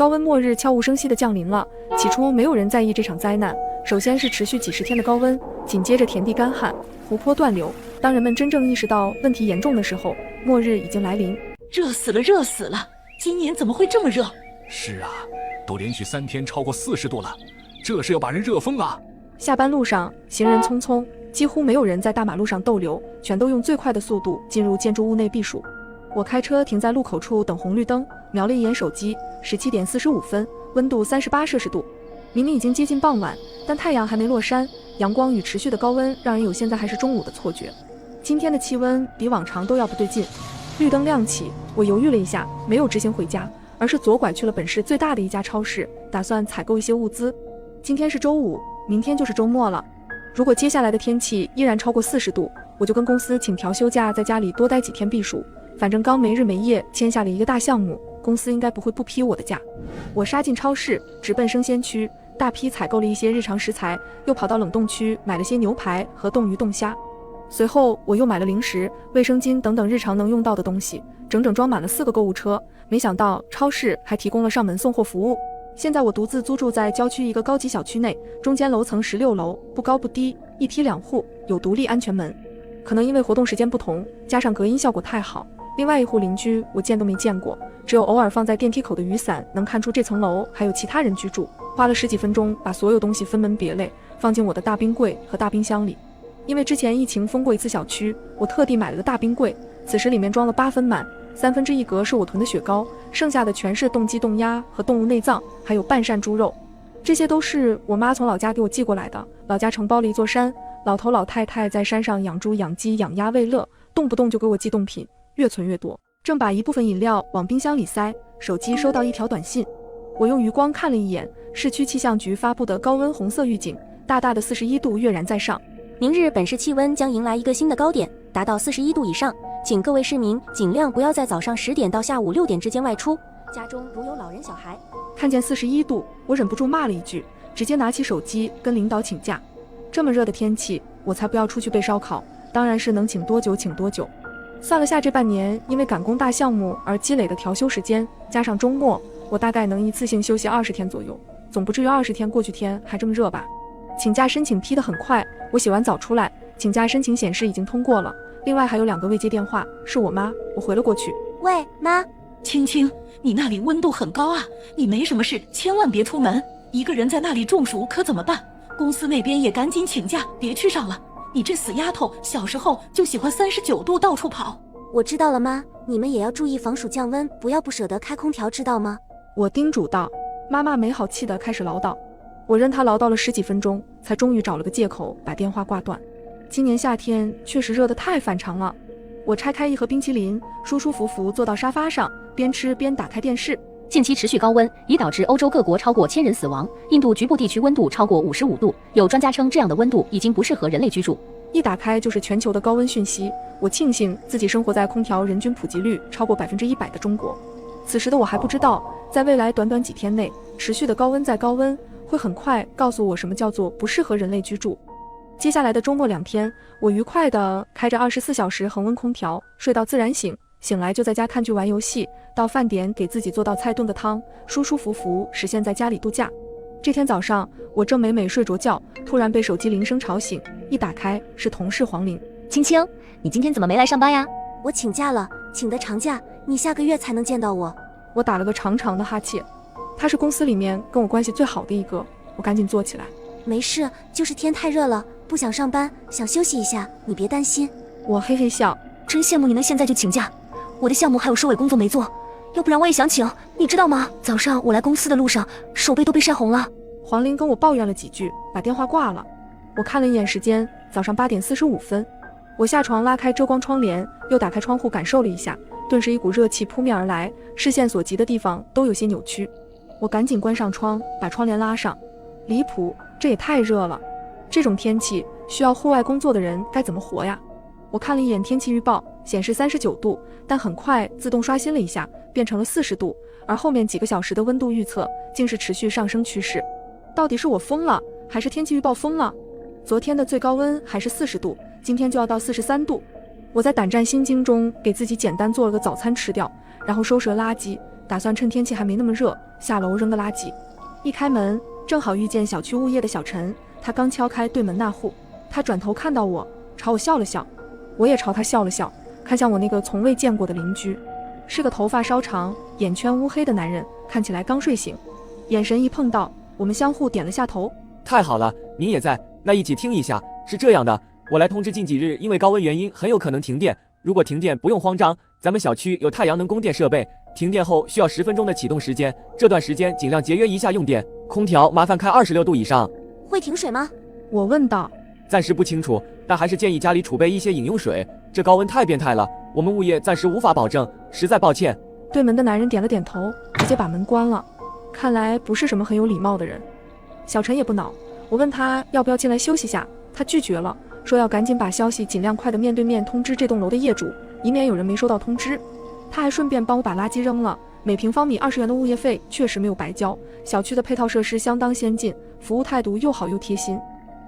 高温末日悄无声息地降临了。起初没有人在意这场灾难，首先是持续几十天的高温，紧接着田地干旱，湖泊断流。当人们真正意识到问题严重的时候，末日已经来临。热死了，热死了！今年怎么会这么热？是啊，都连续3天超过40度了，这是要把人热疯啊！下班路上，行人匆匆，几乎没有人在大马路上逗留，全都用最快的速度进入建筑物内避暑。我开车停在路口处等红绿灯，瞄了一眼手机，17点45分，温度38摄氏度。明明已经接近傍晚，但太阳还没落山，阳光与持续的高温让人有现在还是中午的错觉。今天的气温比往常都要不对劲。绿灯亮起，我犹豫了一下，没有直行回家，而是左拐去了本市最大的一家超市，打算采购一些物资。今天是周五，明天就是周末了。如果接下来的天气依然超过40度，我就跟公司请调休假，在家里多待几天避暑。反正刚没日没夜签下了一个大项目，公司应该不会不批我的假。我杀进超市，直奔生鲜区，大批采购了一些日常食材，又跑到冷冻区买了些牛排和冻鱼冻虾。随后我又买了零食、卫生巾等等日常能用到的东西，整整装满了4个购物车。没想到超市还提供了上门送货服务。现在我独自租住在郊区一个高级小区内，中间楼层16楼，不高不低，1梯2户，有独立安全门。可能因为活动时间不同，加上隔音效果太好，另外一户邻居我见都没见过，只有偶尔放在电梯口的雨伞能看出这层楼还有其他人居住。花了10几分钟把所有东西分门别类放进我的大冰柜和大冰箱里。因为之前疫情封过一次小区，我特地买了个大冰柜，此时里面装了8分满，1/3格是我囤的雪糕，剩下的全是冻鸡、冻鸭和动物内脏，还有半扇猪肉。这些都是我妈从老家给我寄过来的。老家承包了一座山，老头老太太在山上养猪养鸡养鸭喂乐，动不动就给我寄冻品，越存越多。正把一部分饮料往冰箱里塞，手机收到一条短信。我用余光看了一眼市区气象局发布的高温红色预警，大大的41度跃然在上。明日本市气温将迎来一个新的高点，达到41度以上，请各位市民尽量不要在早上10点到下午6点之间外出，家中如有老人小孩。看见41度，我忍不住骂了一句，直接拿起手机跟领导请假。这么热的天气，我才不要出去备烧烤，当然是能请多久请多久。算了下这半年因为赶工大项目而积累的调休时间，加上周末，我大概能一次性休息20天左右，总不至于20天过去天还这么热吧。请假申请批得很快，我洗完澡出来，请假申请显示已经通过了。另外还有2个未接电话，是我妈，我回了过去。喂，妈。青青，你那里温度很高啊，你没什么事千万别出门，一个人在那里中暑可怎么办？公司那边也赶紧请假，别去上了。你这死丫头，小时候就喜欢39度到处跑。我知道了妈，你们也要注意防暑降温，不要不舍得开空调，知道吗？我叮嘱道。妈妈没好气地开始唠叨，我任她唠叨了10几分钟，才终于找了个借口把电话挂断。今年夏天确实热得太反常了。我拆开一盒冰淇淋，舒舒服服坐到沙发上，边吃边打开电视。近期持续高温已导致欧洲各国超过1000人死亡，印度局部地区温度超过55度，有专家称这样的温度已经不适合人类居住。一打开就是全球的高温讯息，我庆幸自己生活在空调人均普及率超过100%的中国。此时的我还不知道，在未来短短几天内，持续的高温再高温会很快告诉我什么叫做不适合人类居住。接下来的周末2天，我愉快地开着24小时恒温空调，睡到自然醒，醒来就在家看剧玩游戏，到饭点给自己做道菜炖个汤，舒舒服服实现在家里度假。这天早上，我正美美睡着觉，突然被手机铃声吵醒，一打开是同事黄玲。青青，你今天怎么没来上班呀？我请假了，请的长假，你下个月才能见到我。我打了个长长的哈欠。他是公司里面跟我关系最好的一个，我赶紧坐起来。没事，就是天太热了，不想上班，想休息一下，你别担心。我嘿嘿笑，真羡慕你能现在就请假，我的项目还有收尾工作没做，要不然我也想请，你知道吗？早上我来公司的路上，手背都被晒红了。黄玲跟我抱怨了几句，把电话挂了。我看了一眼时间，早上8点45分。我下床拉开遮光窗帘，又打开窗户感受了一下，顿时一股热气扑面而来，视线所及的地方都有些扭曲。我赶紧关上窗，把窗帘拉上。离谱，这也太热了，这种天气需要户外工作的人该怎么活呀？我看了一眼天气预报，显示39度，但很快自动刷新了一下，变成了40度，而后面几个小时的温度预测竟是持续上升趋势。到底是我疯了，还是天气预报疯了？昨天的最高温还是40度，今天就要到43度。我在胆战心惊中给自己简单做了个早餐吃掉，然后收拾了垃圾，打算趁天气还没那么热，下楼扔个垃圾。一开门，正好遇见小区物业的小陈，他刚敲开对门那户，他转头看到我，朝我笑了笑，我也朝他笑了笑，看向我那个从未见过的邻居，是个头发稍长、眼圈乌黑的男人，看起来刚睡醒，眼神一碰到，我们相互点了下头。太好了，您也在，那一起听一下。是这样的，我来通知近几日因为高温原因很有可能停电，如果停电不用慌张，咱们小区有太阳能供电设备，停电后需要10分钟的启动时间，这段时间尽量节约一下用电，空调麻烦开26度以上。会停水吗？我问道。暂时不清楚，但还是建议家里储备一些饮用水，这高温太变态了，我们物业暂时无法保证，实在抱歉。对门的男人点了点头，直接把门关了，看来不是什么很有礼貌的人。小陈也不恼，我问他要不要进来休息下，他拒绝了，说要赶紧把消息尽量快的面对面通知这栋楼的业主，以免有人没收到通知。他还顺便帮我把垃圾扔了，每平方米20元的物业费确实没有白交，小区的配套设施相当先进，服务态度又好又贴心。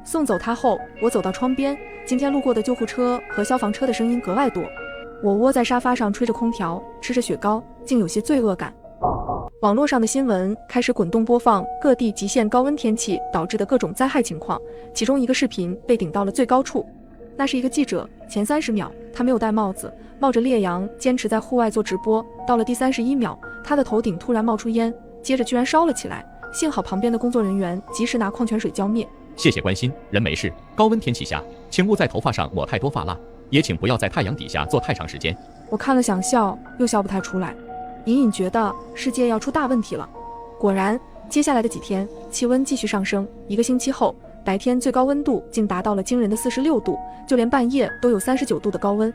送走他后，我走到窗边，今天路过的救护车和消防车的声音格外多。我窝在沙发上吹着空调，吃着雪糕，竟有些罪恶感。网络上的新闻开始滚动播放各地极限高温天气导致的各种灾害情况，其中一个视频被顶到了最高处。那是一个记者，前30秒他没有戴帽子，冒着烈阳坚持在户外做直播，到了第31秒，他的头顶突然冒出烟，接着居然烧了起来，幸好旁边的工作人员及时拿矿泉水浇灭。谢谢关心，人没事。高温天气下，请勿在头发上抹太多发蜡，也请不要在太阳底下坐太长时间。我看了想笑，又笑不太出来，隐隐觉得世界要出大问题了。果然，接下来的几天气温继续上升，1个星期后，白天最高温度竟达到了惊人的46度，就连半夜都有39度的高温。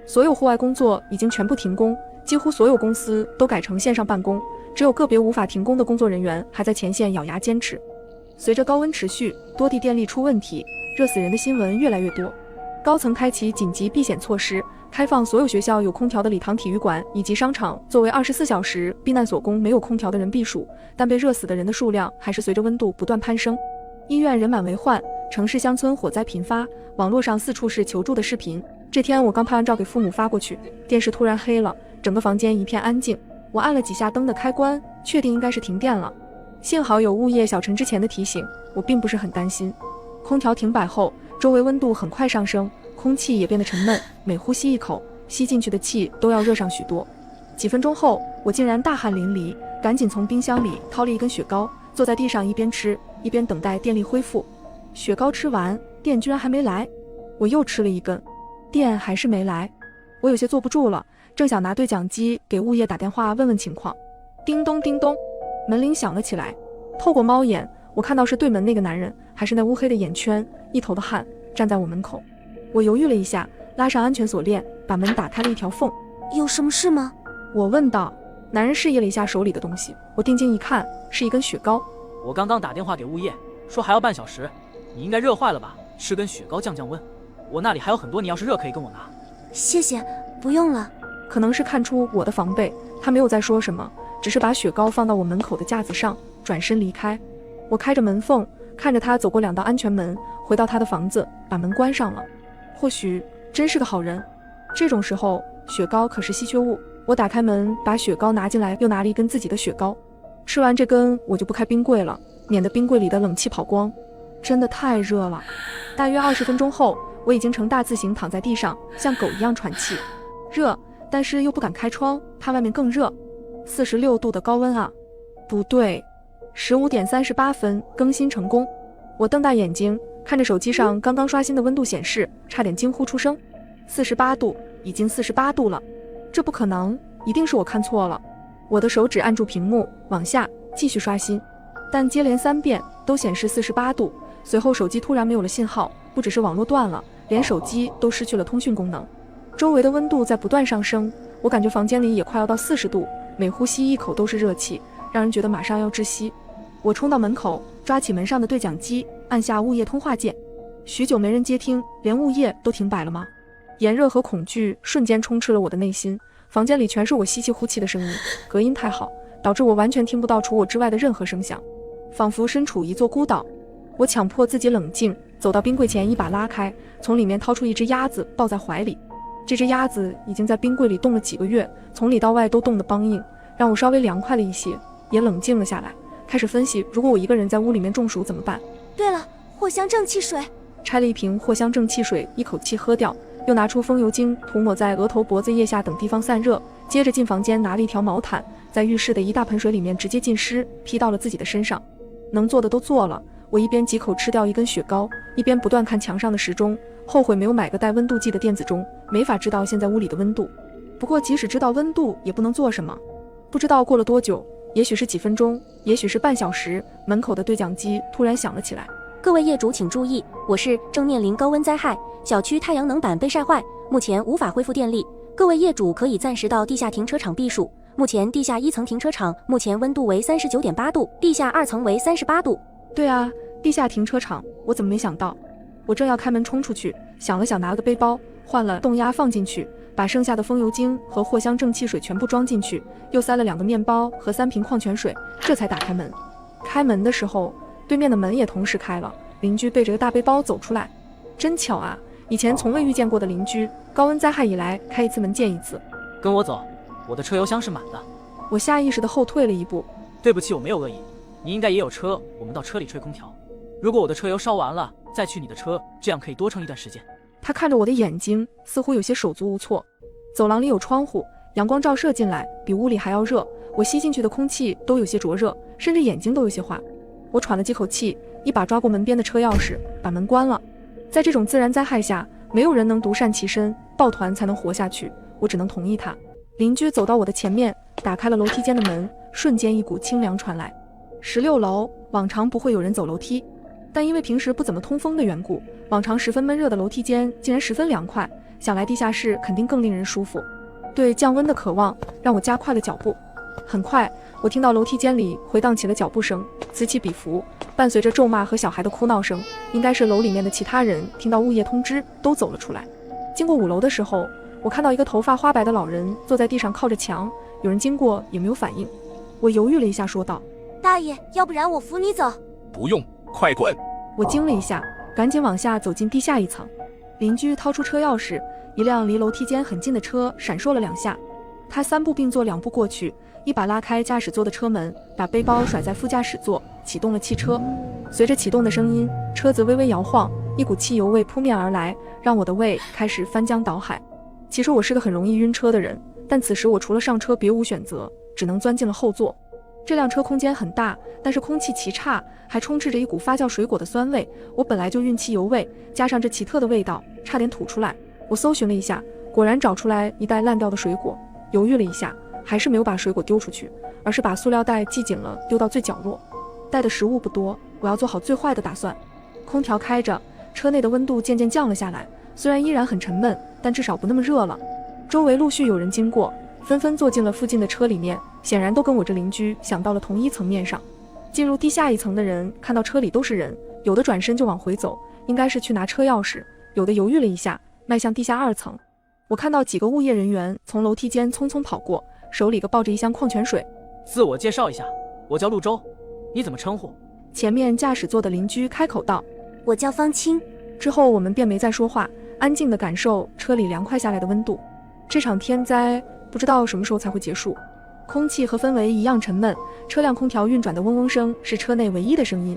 所有户外工作已经全部停工，几乎所有公司都改成线上办公，只有个别无法停工的工作人员还在前线咬牙坚持。随着高温持续，多地电力出问题，热死人的新闻越来越多。高层开启紧急避险措施，开放所有学校有空调的礼堂、体育馆以及商场作为24小时避难所，供没有空调的人避暑，但被热死的人的数量还是随着温度不断攀升。医院人满为患，城市乡村火灾频发，网络上四处是求助的视频。这天我刚拍完照给父母发过去，电视突然黑了，整个房间一片安静。我按了几下灯的开关，确定应该是停电了。幸好有物业小陈之前的提醒，我并不是很担心。空调停摆后，周围温度很快上升，空气也变得沉闷，每呼吸一口，吸进去的气都要热上许多。几分钟后，我竟然大汗淋漓，赶紧从冰箱里掏了一根雪糕，坐在地上一边吃一边等待电力恢复。雪糕吃完，电居然还没来，我又吃了一根，电还是没来。我有些坐不住了，正想拿对讲机给物业打电话问问情况，叮咚叮咚，门铃响了起来。透过猫眼，我看到是对门那个男人，还是那乌黑的眼圈，一头的汗，站在我门口。我犹豫了一下，拉上安全锁链，把门打开了一条缝。有什么事吗？我问道。男人示意了一下手里的东西，我定睛一看，是一根雪糕。我刚刚打电话给物业，说还要半小时，你应该热坏了吧？吃根雪糕降降温。我那里还有很多，你要是热可以跟我拿。谢谢，不用了。可能是看出我的防备，他没有再说什么，只是把雪糕放到我门口的架子上，转身离开。我开着门缝，看着他走过2道安全门，回到他的房子，把门关上了。或许真是个好人。这种时候，雪糕可是稀缺物。我打开门，把雪糕拿进来，又拿了一根自己的雪糕。吃完这根，我就不开冰柜了，免得冰柜里的冷气跑光。真的太热了。大约20分钟后，我已经呈大字形躺在地上，像狗一样喘气。热，但是又不敢开窗，怕外面更热。46度的高温啊！不对，15点38分更新成功。我瞪大眼睛看着手机上刚刚刷新的温度显示，差点惊呼出声。48度，已经48度了。这不可能，一定是我看错了。我的手指按住屏幕，往下继续刷新，但接连3遍都显示48度。随后手机突然没有了信号，不只是网络断了，连手机都失去了通讯功能。周围的温度在不断上升，我感觉房间里也快要到40度，每呼吸一口都是热气，让人觉得马上要窒息。我冲到门口，抓起门上的对讲机，按下物业通话键。许久没人接听，连物业都停摆了吗？炎热和恐惧瞬间充斥了我的内心，房间里全是我吸气呼气的声音，隔音太好，导致我完全听不到除我之外的任何声响，仿佛身处一座孤岛。我强迫自己冷静，走到冰柜前，一把拉开，从里面掏出一只鸭子，抱在怀里。这只鸭子已经在冰柜里冻了几个月，从里到外都冻得梆硬，让我稍微凉快了一些，也冷静了下来，开始分析如果我一个人在屋里面中暑怎么办。对了，藿香正气水。拆了一瓶藿香正气水，一口气喝掉，又拿出风油精涂抹在额头、脖子、腋下等地方散热，接着进房间拿了一条毛毯，在浴室的一大盆水里面直接浸湿，披到了自己的身上。能做的都做了，我一边几口吃掉一根雪糕，一边不断看墙上的时钟，后悔没有买个带温度计的电子钟，没法知道现在屋里的温度。不过即使知道温度也不能做什么。不知道过了多久，也许是几分钟，也许是半小时，门口的对讲机突然响了起来。各位业主请注意，我市正面临高温灾害，小区太阳能板被晒坏，目前无法恢复电力，各位业主可以暂时到地下停车场避暑。目前地下1层停车场目前温度为39.8度，地下2层为38度。对啊，地下停车场，我怎么没想到？我正要开门冲出去，想了想拿了个背包，换了冻压放进去，把剩下的风油精和藿香正气水全部装进去，又塞了2个面包和3瓶矿泉水，这才打开门。开门的时候，对面的门也同时开了，邻居背着个大背包走出来。真巧啊，以前从未遇见过的邻居，高温灾害以来开一次门见一次。跟我走，我的车油箱是满的。我下意识地后退了一步。对不起，我没有恶意，你应该也有车，我们到车里吹空调。如果我的车油烧完了，再去你的车，这样可以多撑一段时间。他看着我的眼睛，似乎有些手足无措。走廊里有窗户，阳光照射进来，比屋里还要热，我吸进去的空气都有些灼热，甚至眼睛都有些花。我喘了几口气，一把抓过门边的车钥匙，把门关了。在这种自然灾害下，没有人能独善其身，抱团才能活下去，我只能同意他。邻居走到我的前面，打开了楼梯间的门，瞬间一股清凉传来。16楼往常不会有人走楼梯，但因为平时不怎么通风的缘故，往常十分闷热的楼梯间竟然十分凉快，想来地下室肯定更令人舒服。对降温的渴望让我加快了脚步。很快，我听到楼梯间里回荡起了脚步声，此起彼伏，伴随着咒骂和小孩的哭闹声。应该是楼里面的其他人听到物业通知都走了出来。经过5楼的时候，我看到一个头发花白的老人坐在地上靠着墙，有人经过也没有反应。我犹豫了一下说道：大爷，要不然我扶你走。不用，快滚！我惊了一下，赶紧往下走进地下1层。邻居掏出车钥匙，一辆离楼梯间很近的车闪烁了2下，他3步并作2步过去，一把拉开驾驶座的车门，把背包甩在副驾驶座，启动了汽车。随着启动的声音，车子微微摇晃，一股汽油味扑面而来，让我的胃开始翻江倒海。其实我是个很容易晕车的人，但此时我除了上车别无选择，只能钻进了后座。这辆车空间很大，但是空气奇差，还充斥着一股发酵水果的酸味。我本来就晕汽油味，加上这奇特的味道，差点吐出来。我搜寻了一下，果然找出来一袋烂掉的水果。犹豫了一下，还是没有把水果丢出去，而是把塑料袋系紧了，丢到最角落。带的食物不多，我要做好最坏的打算。空调开着，车内的温度渐渐降了下来，虽然依然很沉闷，但至少不那么热了。周围陆续有人经过，纷纷坐进了附近的车里面，显然都跟我这邻居想到了同一层面上。进入地下1层的人看到车里都是人，有的转身就往回走，应该是去拿车钥匙，有的犹豫了一下，迈向地下2层。我看到几个物业人员从楼梯间匆匆跑过，手里抱着一箱矿泉水。自我介绍一下，我叫陆周，你怎么称呼？前面驾驶座的邻居开口道：我叫方清。之后我们便没再说话，安静地感受车里凉快下来的温度。这场天灾不知道什么时候才会结束。空气和氛围一样沉闷，车辆空调运转的嗡嗡声是车内唯一的声音。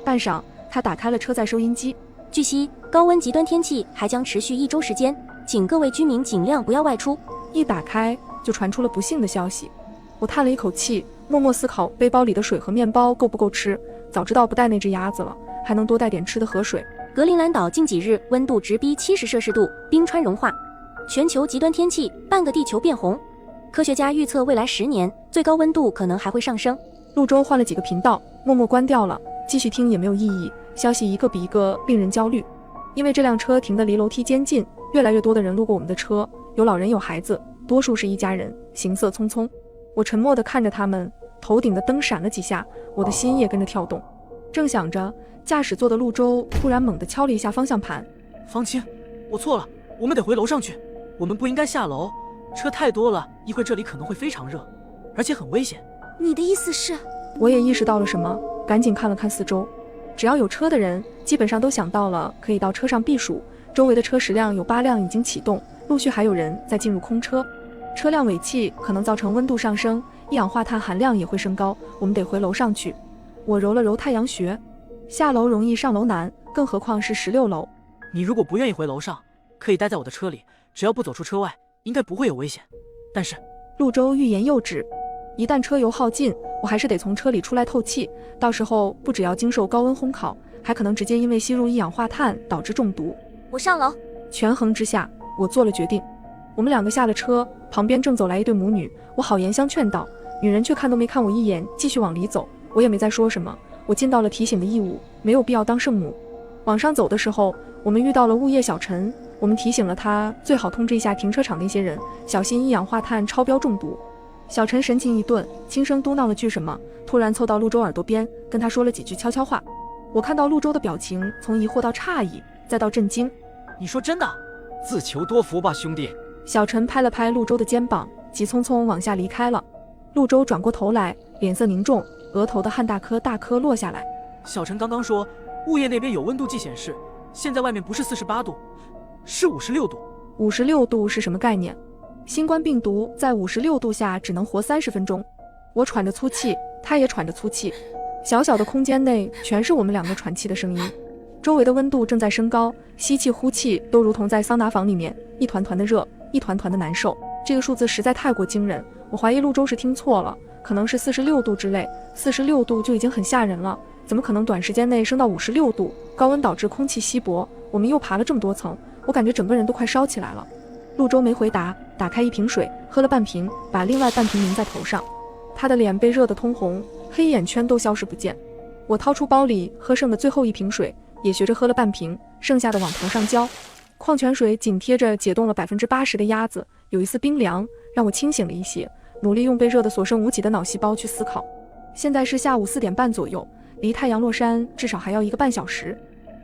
半晌，他打开了车载收音机。据悉，高温极端天气还将持续1周时间，请各位居民尽量不要外出。一打开就传出了不幸的消息。我叹了一口气，默默思考背包里的水和面包够不够吃，早知道不带那只鸭子了，还能多带点吃的和水。格陵兰岛近几日温度直逼70摄氏度，冰川融化，全球极端天气，半个地球变红。科学家预测未来10年最高温度可能还会上升。陆周换了几个频道，默默关掉了，继续听也没有意义，消息一个比一个令人焦虑。因为这辆车停得离楼梯间近，越来越多的人路过我们的车，有老人有孩子，多数是一家人，行色匆匆。我沉默地看着他们，头顶的灯闪了几下，我的心也跟着跳动。正想着，驾驶座的陆周突然猛地敲了一下方向盘。方清，我错了，我们得回楼上去，我们不应该下楼，车太多了，一会这里可能会非常热，而且很危险。你的意思是？我也意识到了什么，赶紧看了看四周。只要有车的人，基本上都想到了可以到车上避暑。周围的车驶量有8辆已经启动，陆续还有人在进入空车。车辆尾气可能造成温度上升，一氧化碳含量也会升高，我们得回楼上去。我揉了揉太阳穴，下楼容易上楼难，更何况是16楼。你如果不愿意回楼上，可以待在我的车里，只要不走出车外，应该不会有危险。但是，陆舟欲言又止，一旦车油耗尽，我还是得从车里出来透气，到时候不只要经受高温烘烤，还可能直接因为吸入一氧化碳导致中毒。我上楼。权衡之下，我做了决定。我们两个下了车，旁边正走来一对母女，我好言相劝道，女人却看都没看我一眼，继续往里走。我也没再说什么，我尽到了提醒的义务，没有必要当圣母。往上走的时候，我们遇到了物业小陈，我们提醒了他最好通知一下停车场那些人，小心一氧化碳超标中毒。小陈神情一顿，轻声嘟囔了句什么，突然凑到陆舟耳朵边，跟他说了几句悄悄话。我看到陆舟的表情从疑惑到诧异，再到震惊。你说真的？自求多福吧，兄弟。小陈拍了拍陆舟的肩膀，急匆匆往下离开了。陆舟转过头来，脸色凝重，额头的汗大颗大颗落下来。小陈刚刚说物业那边有温度计显示，现在外面不是48度，是56度。56度是什么概念？新冠病毒在56度下只能活30分钟。我喘着粗气，他也喘着粗气，小小的空间内全是我们两个喘气的声音。周围的温度正在升高，吸气呼气都如同在桑拿房里面，一团团的热，一团团的难受。这个数字实在太过惊人，我怀疑陆舟是听错了，可能是46度之类，46度就已经很吓人了，怎么可能短时间内升到56度？高温导致空气稀薄，我们又爬了这么多层，我感觉整个人都快烧起来了。陆舟没回答，打开一瓶水，喝了半瓶，把另外半瓶淋在头上。他的脸被热得通红，黑眼圈都消失不见。我掏出包里喝剩的最后一瓶水，也学着喝了半瓶，剩下的往头上浇。矿泉水紧贴着解冻了80%的鸭子，有一丝冰凉，让我清醒了一些，努力用被热得所剩无几的脑细胞去思考。现在是下午4点半左右，离太阳落山至少还要1个半小时。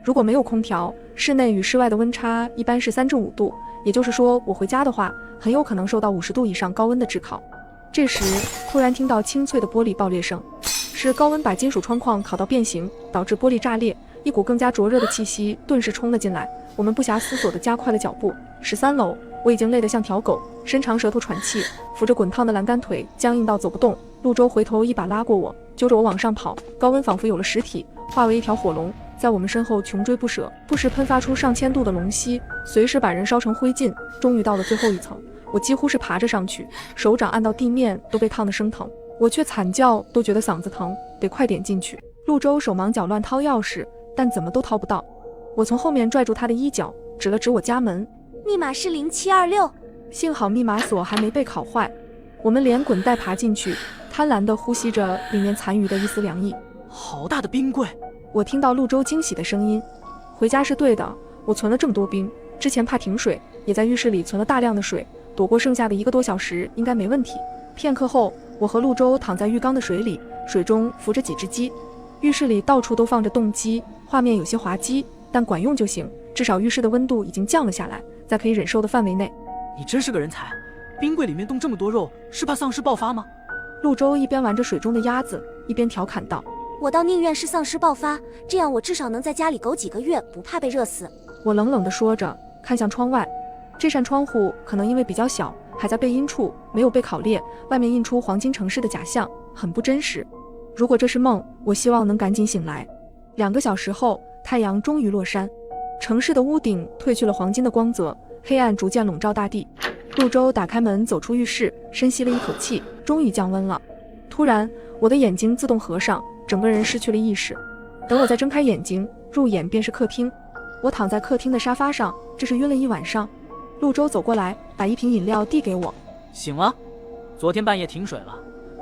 如果没有空调，室内与室外的温差一般是3至5度，也就是说我回家的话，很有可能受到50度以上高温的炙烤。这时突然听到清脆的玻璃爆裂声，是高温把金属窗框烤到变形，导致玻璃炸裂，一股更加灼热的气息顿时冲了进来。我们不暇思索地加快了脚步。13楼，我已经累得像条狗，伸长舌头喘气，扶着滚烫的栏杆腿僵硬到走不动。陆舟回头一把拉过我，揪着我往上跑，高温仿佛有了实体，化为一条火龙，在我们身后穷追不舍，不时喷发出上千度的龙息，随时把人烧成灰烬。终于到了最后一层，我几乎是爬着上去，手掌按到地面都被烫得生疼，我却惨叫都觉得嗓子疼，得快点进去。陆舟手忙脚乱掏钥匙，但怎么都掏不到。我从后面拽住他的衣角，指了指我家门，密码是0726。幸好密码锁还没被烤坏。我们连滚带爬进去，贪婪地呼吸着里面残余的一丝凉意。好大的冰柜！我听到陆舟惊喜的声音。回家是对的，我存了这么多冰，之前怕停水，也在浴室里存了大量的水，躲过剩下的1个多小时应该没问题。片刻后，我和陆舟躺在浴缸的水里，水中浮着几只鸡。浴室里到处都放着冻鸡，画面有些滑稽，但管用就行，至少浴室的温度已经降了下来，在可以忍受的范围内。你真是个人才，冰柜里面冻这么多肉，是怕丧尸爆发吗？陆舟一边玩着水中的鸭子，一边调侃道：我倒宁愿是丧尸爆发，这样我至少能在家里苟几个月，不怕被热死。我冷冷地说着，看向窗外。这扇窗户可能因为比较小，还在背阴处，没有被烤裂，外面印出黄金城市的假象，很不真实。如果这是梦，我希望能赶紧醒来。2个小时后，太阳终于落山，城市的屋顶褪去了黄金的光泽，黑暗逐渐笼罩大地。陆舟打开门走出浴室，深吸了一口气，终于降温了。突然，我的眼睛自动合上，整个人失去了意识。等我再睁开眼睛，入眼便是客厅。我躺在客厅的沙发上，这是晕了一晚上。陆舟走过来，把一瓶饮料递给我。醒了？昨天半夜停水了，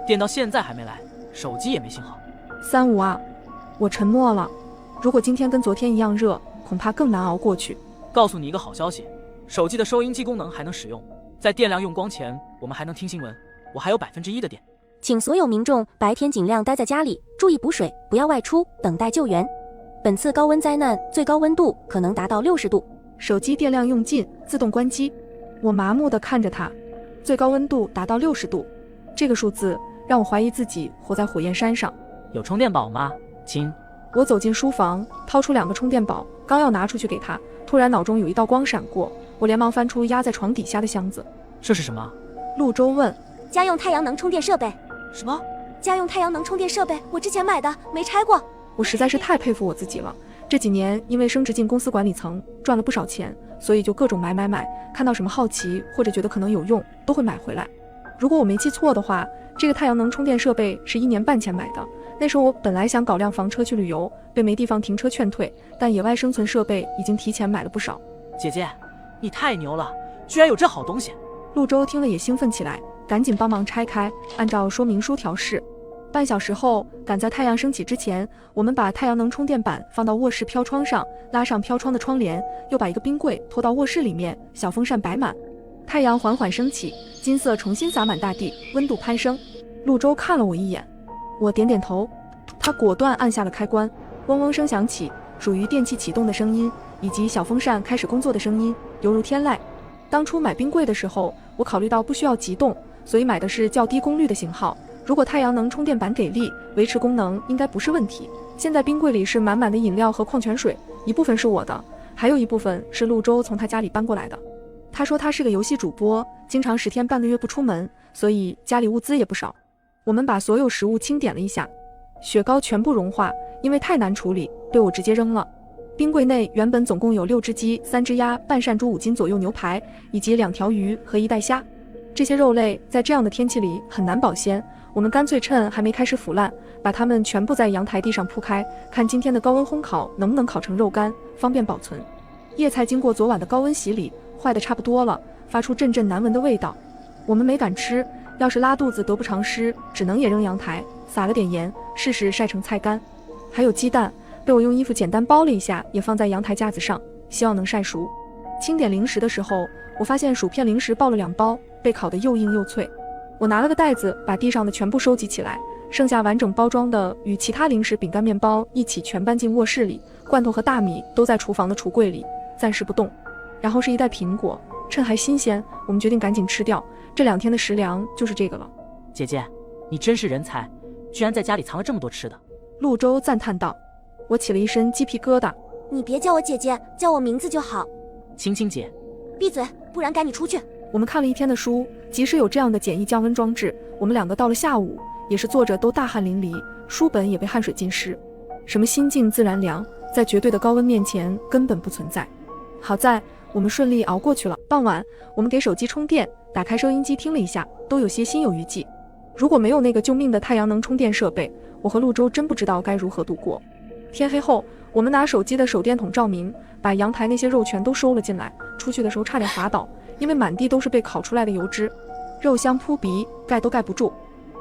电到现在还没来，手机也没信号。35啊，我沉默了。如果今天跟昨天一样热，恐怕更难熬过去。告诉你一个好消息，手机的收音机功能还能使用，在电量用光前，我们还能听新闻。我还有1%的电。请所有民众白天尽量待在家里，注意补水，不要外出，等待救援。本次高温灾难最高温度可能达到60度。手机电量用尽，自动关机。我麻木地看着它，最高温度达到60度，这个数字让我怀疑自己活在火焰山上。有充电宝吗，亲？我走进书房，掏出2个充电宝，刚要拿出去给他，突然脑中有一道光闪过，我连忙翻出压在床底下的箱子。这是什么？陆舟问。家用太阳能充电设备。什么？家用太阳能充电设备，我之前买的，没拆过。我实在是太佩服我自己了。这几年因为升职进公司管理层，赚了不少钱，所以就各种买，看到什么好奇或者觉得可能有用，都会买回来。如果我没记错的话，这个太阳能充电设备是1年半前买的。那时候我本来想搞辆房车去旅游，被没地方停车劝退，但野外生存设备已经提前买了不少。姐姐，你太牛了，居然有这好东西！陆周听了也兴奋起来，赶紧帮忙拆开，按照说明书调试。半小时后，赶在太阳升起之前，我们把太阳能充电板放到卧室飘窗上，拉上飘窗的窗帘，又把一个冰柜拖到卧室里面，小风扇摆满。太阳缓缓升起，金色重新洒满大地，温度攀升。陆周看了我一眼，我点点头，他果断按下了开关，嗡嗡声响起，属于电器启动的声音，以及小风扇开始工作的声音，犹如天籁。当初买冰柜的时候，我考虑到不需要急冻，所以买的是较低功率的型号。如果太阳能充电板给力，维持功能应该不是问题。现在冰柜里是满满的饮料和矿泉水，一部分是我的，还有一部分是陆周从他家里搬过来的。他说他是个游戏主播，经常10天半个月不出门，所以家里物资也不少。我们把所有食物清点了一下，雪糕全部融化，因为太难处理，被我直接扔了。冰柜内原本总共有6只鸡、3只鸭、半扇猪、5斤左右牛排，以及2条鱼和1袋虾。这些肉类在这样的天气里很难保鲜，我们干脆趁还没开始腐烂，把它们全部在阳台地上铺开，看今天的高温烘烤能不能烤成肉干，方便保存。叶菜经过昨晚的高温洗礼，坏得差不多了，发出阵阵难闻的味道。我们没敢吃，要是拉肚子得不偿失，只能也扔阳台，撒了点盐，试试晒成菜干。还有鸡蛋，被我用衣服简单包了一下，也放在阳台架子上，希望能晒熟。清点零食的时候，我发现薯片零食爆了2包，被烤得又硬又脆。我拿了个袋子，把地上的全部收集起来，剩下完整包装的与其他零食、饼干、面包一起全搬进卧室里，罐头和大米都在厨房的橱柜里，暂时不动。然后是一袋苹果，趁还新鲜，我们决定赶紧吃掉，这2天的食粮就是这个了。姐姐，你真是人才，居然在家里藏了这么多吃的。陆周赞叹道。我起了一身鸡皮疙瘩。你别叫我姐姐，叫我名字就好。青青姐。闭嘴，不然赶你出去。我们看了1天的书，即使有这样的简易降温装置，我们2个到了下午也是坐着都大汗淋漓，书本也被汗水浸湿。什么心静自然凉，在绝对的高温面前根本不存在。好在我们顺利熬过去了。傍晚，我们给手机充电，打开收音机听了一下，都有些心有余悸。如果没有那个救命的太阳能充电设备，我和陆周真不知道该如何度过。天黑后，我们拿手机的手电筒照明，把阳台那些肉全都收了进来。出去的时候差点滑倒，因为满地都是被烤出来的油脂，肉香扑鼻，盖都盖不住。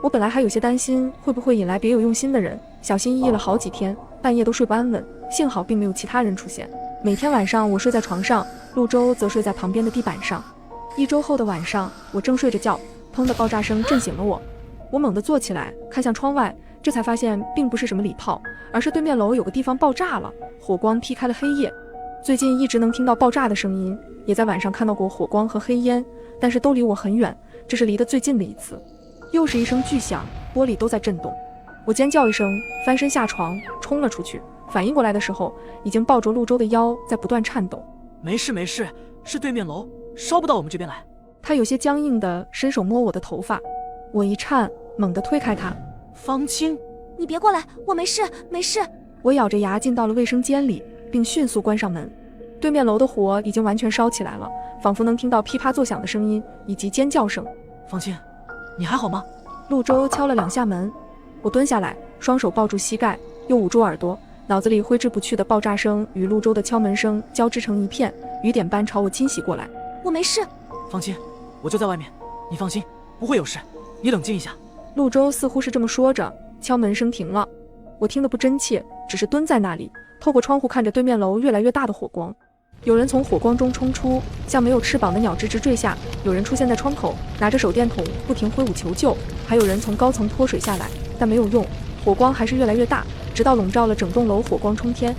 我本来还有些担心会不会引来别有用心的人，小心翼翼了好几天，半夜都睡不安稳，幸好并没有其他人出现。每天晚上我睡在床上，陆周则睡在旁边的地板上。1周后的晚上，我正睡着觉，砰的爆炸声震醒了我。我猛地坐起来，看向窗外，这才发现并不是什么礼炮，而是对面楼有个地方爆炸了，火光劈开了黑夜。最近一直能听到爆炸的声音，也在晚上看到过火光和黑烟，但是都离我很远，这是离得最近的一次。又是一声巨响，玻璃都在震动。我尖叫一声，翻身下床，冲了出去。反应过来的时候，已经抱着陆周的腰在不断颤抖。没事没事，是对面楼，烧不到我们这边来。他有些僵硬地伸手摸我的头发，我一颤，猛地推开他。方清，你别过来，我没事没事。我咬着牙进到了卫生间里，并迅速关上门。对面楼的火已经完全烧起来了，仿佛能听到噼啪作响的声音以及尖叫声。方清，你还好吗？陆周敲了2下门，我蹲下来，双手抱住膝盖，又捂住耳朵，脑子里挥之不去的爆炸声与陆周的敲门声交织成一片，雨点般朝我侵袭过来。我没事。方清，我就在外面，你放心，不会有事，你冷静一下。陆周似乎是这么说着，敲门声停了。我听得不真切，只是蹲在那里，透过窗户看着对面楼越来越大的火光。有人从火光中冲出，像没有翅膀的鸟直直坠下，有人出现在窗口，拿着手电筒不停挥舞求救，还有人从高层泼水下来，但没有用，火光还是越来越大，直到笼罩了整栋楼，火光冲天。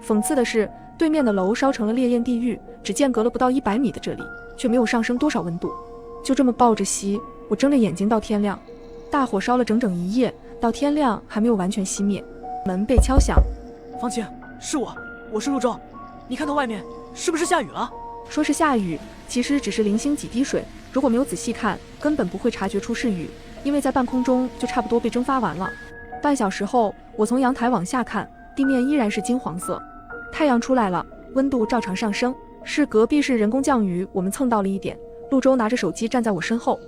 讽刺的是，对面的楼烧成了烈焰地狱，只间隔了不到100米的这里，却没有上升多少温度。就这么抱着吸，我睁着眼睛到天亮。大火烧了整整1夜，到天亮还没有完全熄灭。门被敲响。方清，是我是陆周，你看到外面是不是下雨了？说是下雨，其实只是零星几滴水，如果没有仔细看，根本不会察觉出是雨。因为在半空中就差不多被蒸发完了。半小时后，我从阳台往下看，地面依然是金黄色。太阳出来了，温度照常上升。是隔壁是人工降雨，我们蹭到了一点。陆舟拿着手机站在我身后。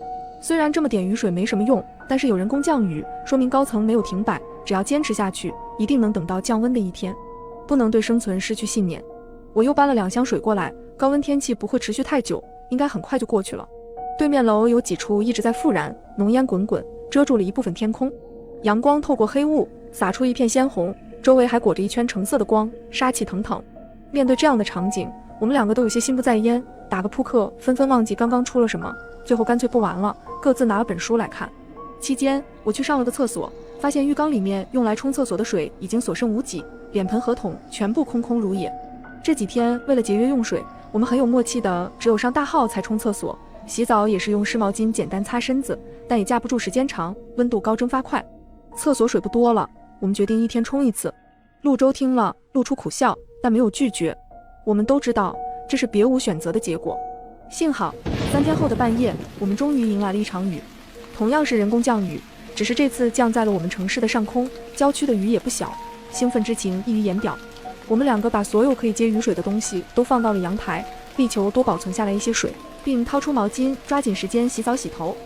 虽然这么点雨水没什么用，但是有人工降雨，说明高层没有停摆，只要坚持下去，一定能等到降温的一天。不能对生存失去信念。我又搬了2箱水过来，高温天气不会持续太久，应该很快就过去了。对面楼有几处一直在复燃，浓烟滚滚，遮住了一部分天空。阳光透过黑雾洒出一片鲜红，周围还裹着一圈橙色的光，杀气腾腾。面对这样的场景，我们2个都有些心不在焉，打个扑克，纷纷忘记刚刚出了什么，最后干脆不玩了，各自拿了本书来看。期间我去上了个厕所，发现浴缸里面用来冲厕所的水已经所剩无几，脸盆和桶全部空空如也。这几天为了节约用水，我们很有默契的只有上大号才冲厕所，洗澡也是用湿毛巾简单擦身子，但也架不住时间长，温度高蒸发快。厕所水不多了，我们决定1天冲1次。陆舟听了露出苦笑，但没有拒绝。我们都知道这是别无选择的结果。幸好3天后的半夜，我们终于迎来了一场雨，同样是人工降雨，只是这次降在了我们城市的上空，郊区的雨也不小，兴奋之情溢于言表。我们2个把所有可以接雨水的东西都放到了阳台，力求多保存下来一些水，并掏出毛巾抓紧时间洗澡洗头。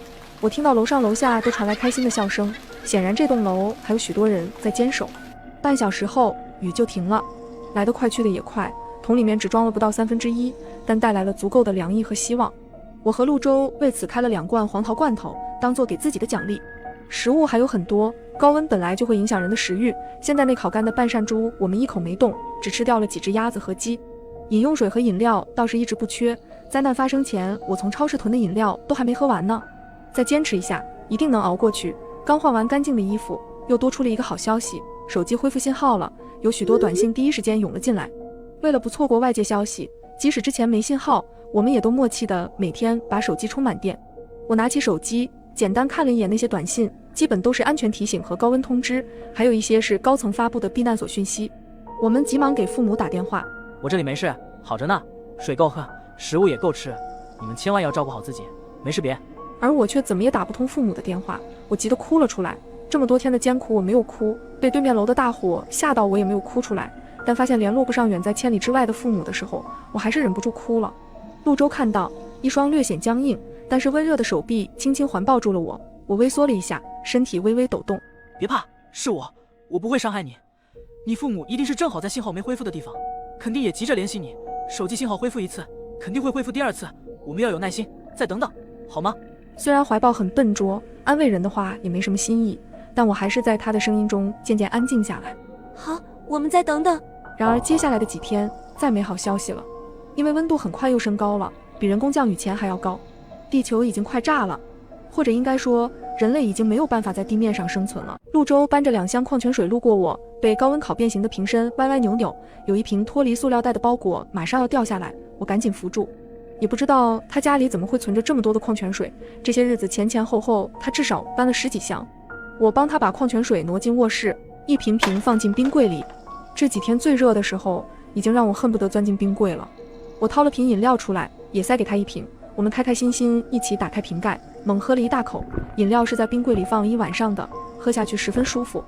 我听到楼上楼下都传来开心的笑声，显然这栋楼还有许多人在坚守。半小时后雨就停了，来得快去得也快，桶里面只装了不到1/3，但带来了足够的凉意和希望。我和陆舟为此开了2罐黄桃罐头，当做给自己的奖励。食物还有很多，高温本来就会影响人的食欲，现在那烤干的半扇猪我们一口没动，只吃掉了几只鸭子和鸡。饮用水和饮料倒是一直不缺，灾难发生前我从超市囤的饮料都还没喝完呢。再坚持一下，一定能熬过去。刚换完干净的衣服，又多出了一个好消息，手机恢复信号了，有许多短信第一时间涌了进来。为了不错过外界消息，即使之前没信号，我们也都默契的每天把手机充满电。我拿起手机简单看了一眼那些短信，基本都是安全提醒和高温通知，还有一些是高层发布的避难所讯息。我们急忙给父母打电话。我这里没事，好着呢，水够喝，食物也够吃，你们千万要照顾好自己，没事别。而我却怎么也打不通父母的电话，我急得哭了出来。这么多天的艰苦我没有哭，被对面楼的大火吓到我也没有哭出来，但发现联络不上远在千里之外的父母的时候，我还是忍不住哭了。陆舟看到，一双略显僵硬但是温热的手臂轻轻环抱住了我，我微缩了一下，身体微微抖动。别怕，是我不会伤害你。你父母一定是正好在信号没恢复的地方，肯定也急着联系你。手机信号恢复1次，肯定会恢复第2次，我们要有耐心，再等等，好吗？虽然怀抱很笨拙，安慰人的话也没什么新意，但我还是在他的声音中渐渐安静下来。好，我们再等等。然而接下来的几天再没好消息了，因为温度很快又升高了，比人工降雨前还要高。地球已经快炸了，或者应该说人类已经没有办法在地面上生存了。陆舟搬着2箱矿泉水路过我，被高温烤变形的瓶身歪歪扭扭，有一瓶脱离塑料袋的包裹马上要掉下来，我赶紧扶住。也不知道他家里怎么会存着这么多的矿泉水，这些日子前后后他至少搬了10几箱。我帮他把矿泉水挪进卧室，一瓶瓶放进冰柜里。这几天最热的时候已经让我恨不得钻进冰柜了。我掏了瓶饮料出来，也塞给他一瓶，我们开开心心一起打开瓶盖，猛喝了一大口。饮料是在冰柜里放了1晚上的，喝下去十分舒服。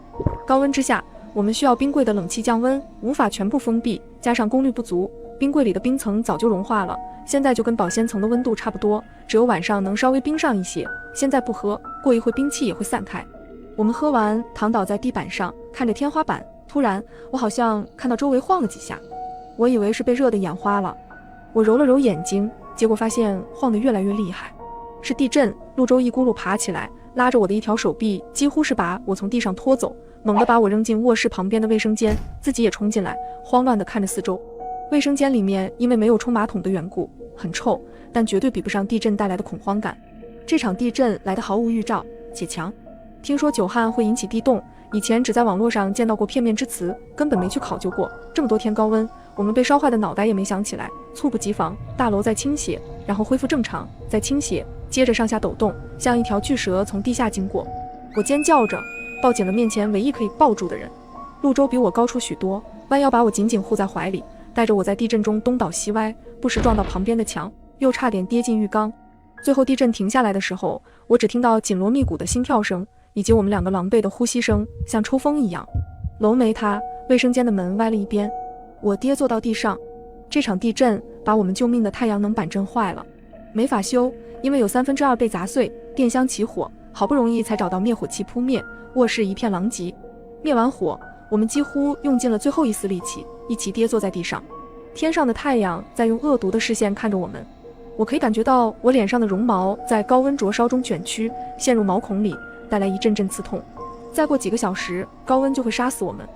高温之下，我们需要冰柜的冷气降温，无法全部封闭，加上功率不足，冰柜里的冰层早就融化了，现在就跟保鲜层的温度差不多，只有晚上能稍微冰上一些。现在不喝，过一会冰气也会散开。我们喝完，躺倒在地板上，看着天花板，突然我好像看到周围晃了几下，我以为是被热得眼花了。我揉了揉眼睛，结果发现晃得越来越厉害，是地震。陆舟一咕噜爬起来，拉着我的一条手臂，几乎是把我从地上拖走，猛地把我扔进卧室旁边的卫生间，自己也冲进来，慌乱地看着四周。卫生间里面因为没有冲马桶的缘故，很臭，但绝对比不上地震带来的恐慌感。这场地震来得毫无预兆且强。听说久旱会引起地动，以前只在网络上见到过片面之词，根本没去考究过。这么多天高温，我们被烧坏的脑袋也没想起来，猝不及防，大楼在倾斜，然后恢复正常，再倾斜，接着上下抖动，像一条巨蛇从地下经过。我尖叫着抱紧了面前唯一可以抱住的人。陆舟比我高出许多，弯腰把我紧紧护在怀里，带着我在地震中东倒西歪，不时撞到旁边的墙，又差点跌进浴缸。最后地震停下来的时候，我只听到紧锣密鼓的心跳声，以及我们两个狼狈的呼吸声，像抽风一样。楼没塌，卫生间的门歪了一边，我跌坐到地上。这场地震把我们救命的太阳能板震坏了，没法修，因为有2/3被砸碎，电箱起火，好不容易才找到灭火器扑灭，卧室一片狼藉。灭完火，我们几乎用尽了最后一丝力气，一起跌坐在地上。天上的太阳在用恶毒的视线看着我们，我可以感觉到我脸上的绒毛在高温灼烧中卷曲，陷入毛孔里，带来一阵阵刺痛。再过几个小时，高温就会杀死我们。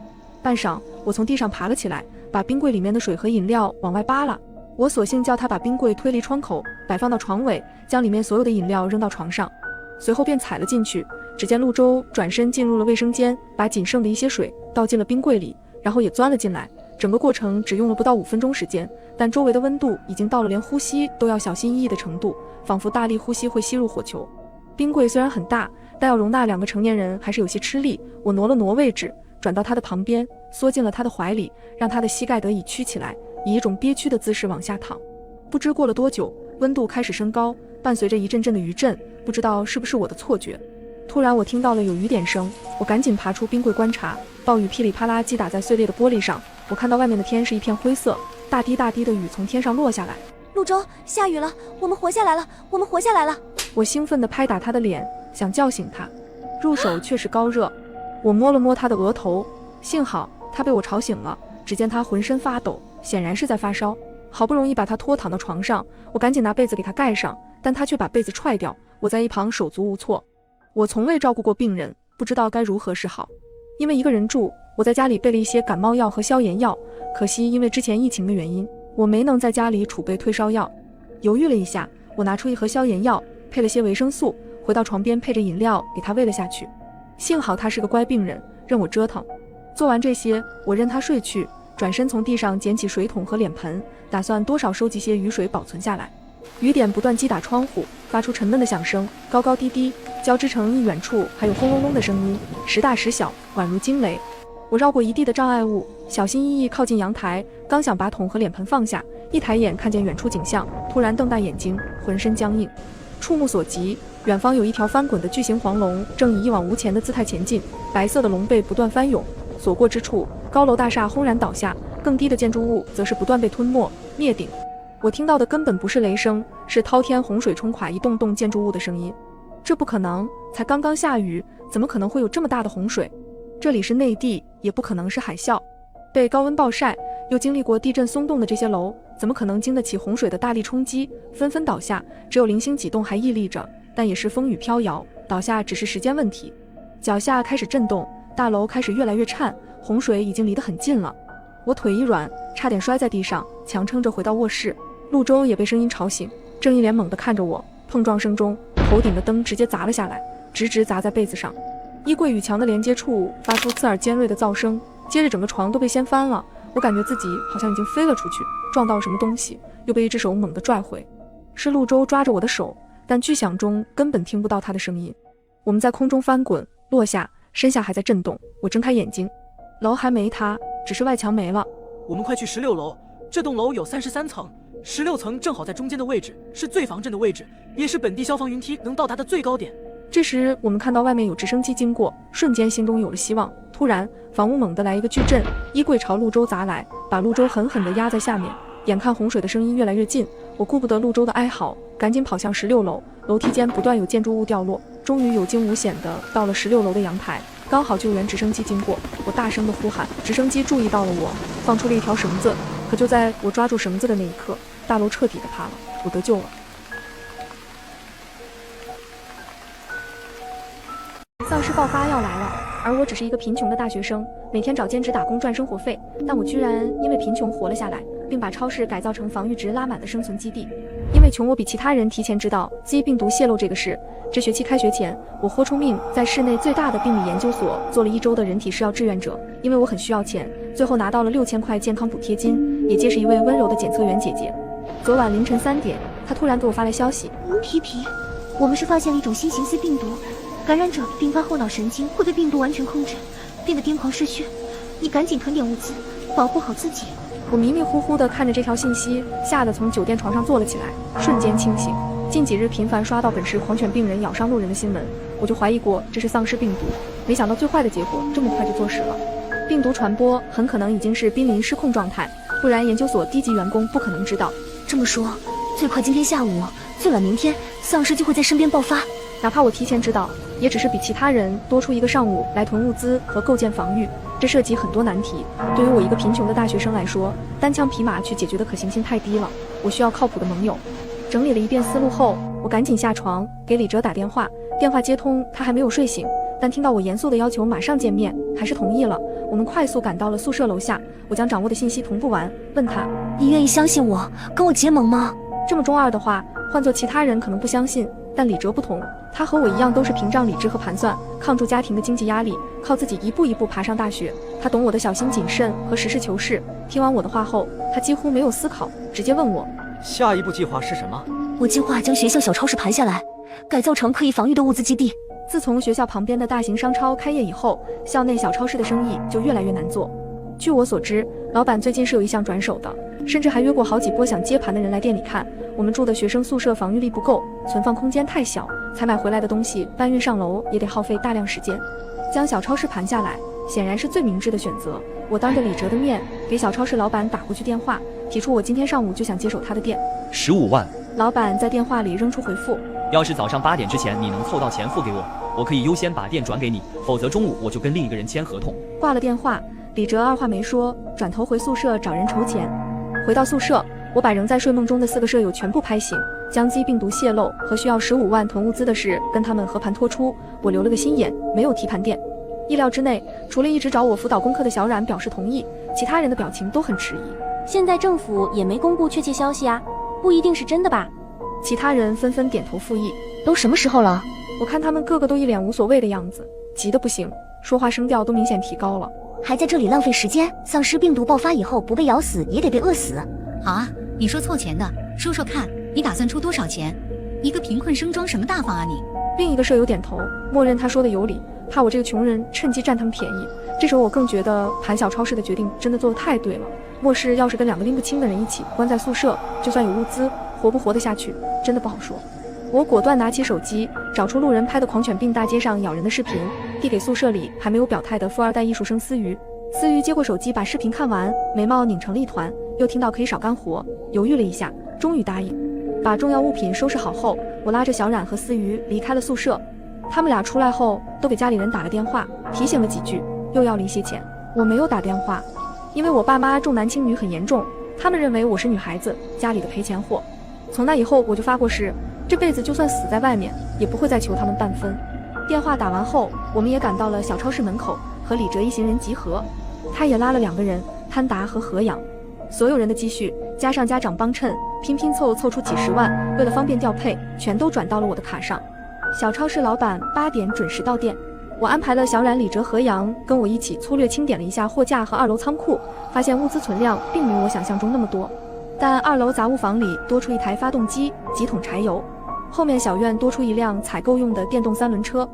半晌，我从地上爬了起来，把冰柜里面的水和饮料往外扒拉。我索性叫他把冰柜推离窗口，摆放到床尾，将里面所有的饮料扔到床上，随后便踩了进去。只见陆舟转身进入了卫生间，把仅剩的一些水倒进了冰柜里，然后也钻了进来。整个过程只用了不到5分钟时间，但周围的温度已经到了连呼吸都要小心翼翼的程度，仿佛大力呼吸会吸入火球。冰柜虽然很大，但要容纳2个成年人还是有些吃力。我挪了挪位置，转到他的旁边，缩进了他的怀里，让他的膝盖得以曲起来，以一种憋屈的姿势往下躺。不知过了多久，温度开始升高，伴随着一阵阵的余震，不知道是不是我的错觉。突然我听到了有雨点声，我赶紧爬出冰柜观察，暴雨噼里啪啦击打在碎裂的玻璃上，我看到外面的天是一片灰色，大滴大滴的雨从天上落下来。陆舟，下雨了，我们活下来了，我们活下来了！我兴奋地拍打他的脸，想叫醒他，入手却是高热。我摸了摸他的额头，幸好他被我吵醒了，只见他浑身发抖，显然是在发烧。好不容易把他拖躺到床上，我赶紧拿被子给他盖上，但他却把被子踹掉。我在一旁手足无措。我从未照顾过病人，不知道该如何是好。因为一个人住，我在家里备了一些感冒药和消炎药，可惜因为之前疫情的原因，我没能在家里储备退烧药。犹豫了一下，我拿出一盒消炎药，配了些维生素，回到床边配着饮料给他喂了下去。幸好他是个乖病人，任我折腾。做完这些，我任他睡去，转身从地上捡起水桶和脸盆，打算多少收集些雨水保存下来。雨点不断击打窗户，发出沉闷的响声，高高低低，交织成一远处还有轰隆隆的声音，时大时小，宛如惊雷。我绕过一地的障碍物，小心翼翼靠近阳台，刚想把桶和脸盆放下，一抬眼看见远处景象，突然瞪大眼睛，浑身僵硬。触目所及，远方有一条翻滚的巨型黄龙，正以一往无前的姿态前进，白色的龙背不断翻涌，所过之处，高楼大厦轰然倒下，更低的建筑物则是不断被吞没灭顶。我听到的根本不是雷声，是滔天洪水冲垮一栋栋建筑物的声音。这不可能，才刚刚下雨，怎么可能会有这么大的洪水？这里是内地，也不可能是海啸。被高温暴晒，又经历过地震松动的这些楼，怎么可能经得起洪水的大力冲击？纷纷倒下，只有零星几栋还屹立着，但也是风雨飘摇，倒下只是时间问题。脚下开始震动，大楼开始越来越颤，洪水已经离得很近了。我腿一软，差点摔在地上，强撑着回到卧室。陆舟也被声音吵醒，正一脸懵地看着我。碰撞声中，头顶的灯直接砸了下来，直直砸在被子上。衣柜与墙的连接处发出刺耳尖锐的噪声，接着整个床都被掀翻了。我感觉自己好像已经飞了出去，撞到了什么东西，又被一只手猛地拽回。是陆舟抓着我的手，但巨响中根本听不到他的声音。我们在空中翻滚落下，身下还在震动。我睁开眼睛，楼还没塌，只是外墙没了。我们快去16楼，这栋楼有33层。16层正好在中间的位置，是最防震的位置，也是本地消防云梯能到达的最高点。这时我们看到外面有直升机经过，瞬间心中有了希望。突然房屋猛地来一个巨震，衣柜朝陆舟砸来，把陆舟狠狠地压在下面。眼看洪水的声音越来越近，我顾不得陆舟的哀嚎，赶紧跑向16楼。楼梯间不断有建筑物掉落，终于有惊无险地到了16楼的阳台。刚好救援直升机经过，我大声地呼喊，直升机注意到了我，放出了一条绳子。可就在我抓住绳子的那一刻，大楼彻底的塌了，我得救了。丧尸爆发要来了，而我只是一个贫穷的大学生，每天找兼职打工赚生活费，但我居然因为贫穷活了下来，并把超市改造成防御值拉满的生存基地。因为穷，我比其他人提前知道 Z 病毒泄露这个事。这学期开学前，我豁出命在市内最大的病理研究所做了1周的人体试药志愿者，因为我很需要钱，最后拿到了6000块健康补贴金，也皆是一位温柔的检测员姐姐。昨晚凌晨3点，她突然给我发来消息：皮皮，我们是发现了一种新型 C 病毒，感染者并发后脑神经会被病毒完全控制，变得癫狂嗜血，你赶紧囤点物资，保护好自己。我迷迷糊糊地看着这条信息，吓得从酒店床上坐了起来，瞬间清醒。近几日频繁刷到本市狂犬病人咬伤路人的新闻，我就怀疑过这是丧尸病毒，没想到最坏的结果这么快就坐实了。病毒传播很可能已经是濒临失控状态，不然研究所低级员工不可能知道。这么说，最快今天下午，最晚明天，丧尸就会在身边爆发。哪怕我提前知道，也只是比其他人多出一个上午来囤物资和构建防御，这涉及很多难题。对于我一个贫穷的大学生来说，单枪匹马去解决的可行性太低了，我需要靠谱的盟友。整理了一遍思路后，我赶紧下床给李哲打电话。电话接通，他还没有睡醒，但听到我严肃的要求马上见面，还是同意了。我们快速赶到了宿舍楼下，我将掌握的信息同步完，问他：你愿意相信我，跟我结盟吗？这么中二的话，换做其他人可能不相信，但李哲不同，他和我一样都是屏障理智和盘算，抗住家庭的经济压力，靠自己一步一步爬上大学。他懂我的小心谨慎和实事求是。听完我的话后，他几乎没有思考，直接问我：下一步计划是什么？我计划将学校小超市盘下来，改造成可以防御的物资基地。自从学校旁边的大型商超开业以后，校内小超市的生意就越来越难做。据我所知，老板最近是有意向转手的，甚至还约过好几波想接盘的人来店里看。我们住的学生宿舍防御力不够，存放空间太小，采买回来的东西搬运上楼也得耗费大量时间。将小超市盘下来，显然是最明智的选择。我当着李哲的面给小超市老板打过去电话，提出我今天上午就想接手他的店。15万。老板在电话里扔出回复：要是早上8点之前你能凑到钱付给我，我可以优先把店转给你，否则中午我就跟另一个人签合同。挂了电话，李哲二话没说，转头回宿舍找人筹钱。回到宿舍，我把仍在睡梦中的4个舍友全部拍醒，将鸡病毒泄露和需要15万囤物资的事跟他们和盘托出。我留了个心眼，没有提盘店。意料之内，除了一直找我辅导功课的小冉表示同意，其他人的表情都很迟疑。现在政府也没公布确切消息啊，不一定是真的吧？其他人纷纷点头附议。都什么时候了？我看他们个个都一脸无所谓的样子，急得不行，说话声调都明显提高了。还在这里浪费时间，丧尸病毒爆发以后不被咬死也得被饿死。好啊，你说凑钱的，说说看，你打算出多少钱？一个贫困生装什么大方啊你？另一个舍友点头，默认他说的有理，怕我这个穷人趁机占他们便宜。这时候我更觉得盘小超市的决定真的做得太对了。末世要是跟2个拎不清的人一起关在宿舍，就算有物资，活不活得下去真的不好说。我果断拿起手机，找出路人拍的狂犬病大街上咬人的视频，递给宿舍里还没有表态的富二代艺术生思瑜。思瑜接过手机，把视频看完，眉毛拧成了一团，又听到可以少干活，犹豫了一下，终于答应。把重要物品收拾好后，我拉着小冉和思瑜离开了宿舍。他们俩出来后都给家里人打了电话，提醒了几句，又要了一些钱。我没有打电话，因为我爸妈重男轻女很严重，他们认为我是女孩子，家里的赔钱货。从那以后我就发过誓，这辈子就算死在外面，也不会再求他们半分。电话打完后，我们也赶到了小超市门口，和李哲一行人集合。他也拉了2个人，潘达和何阳。所有人的积蓄加上家长帮衬，拼凑出几10万，为了方便调配，全都转到了我的卡上。小超市老板8点准时到店，我安排了小冉、李哲、何阳跟我一起粗略清点了一下货架和2楼仓库，发现物资存量并没有我想象中那么多。但2楼杂物房里多出1台发动机、几桶柴油，后面小院多出1辆采购用的电动3轮车。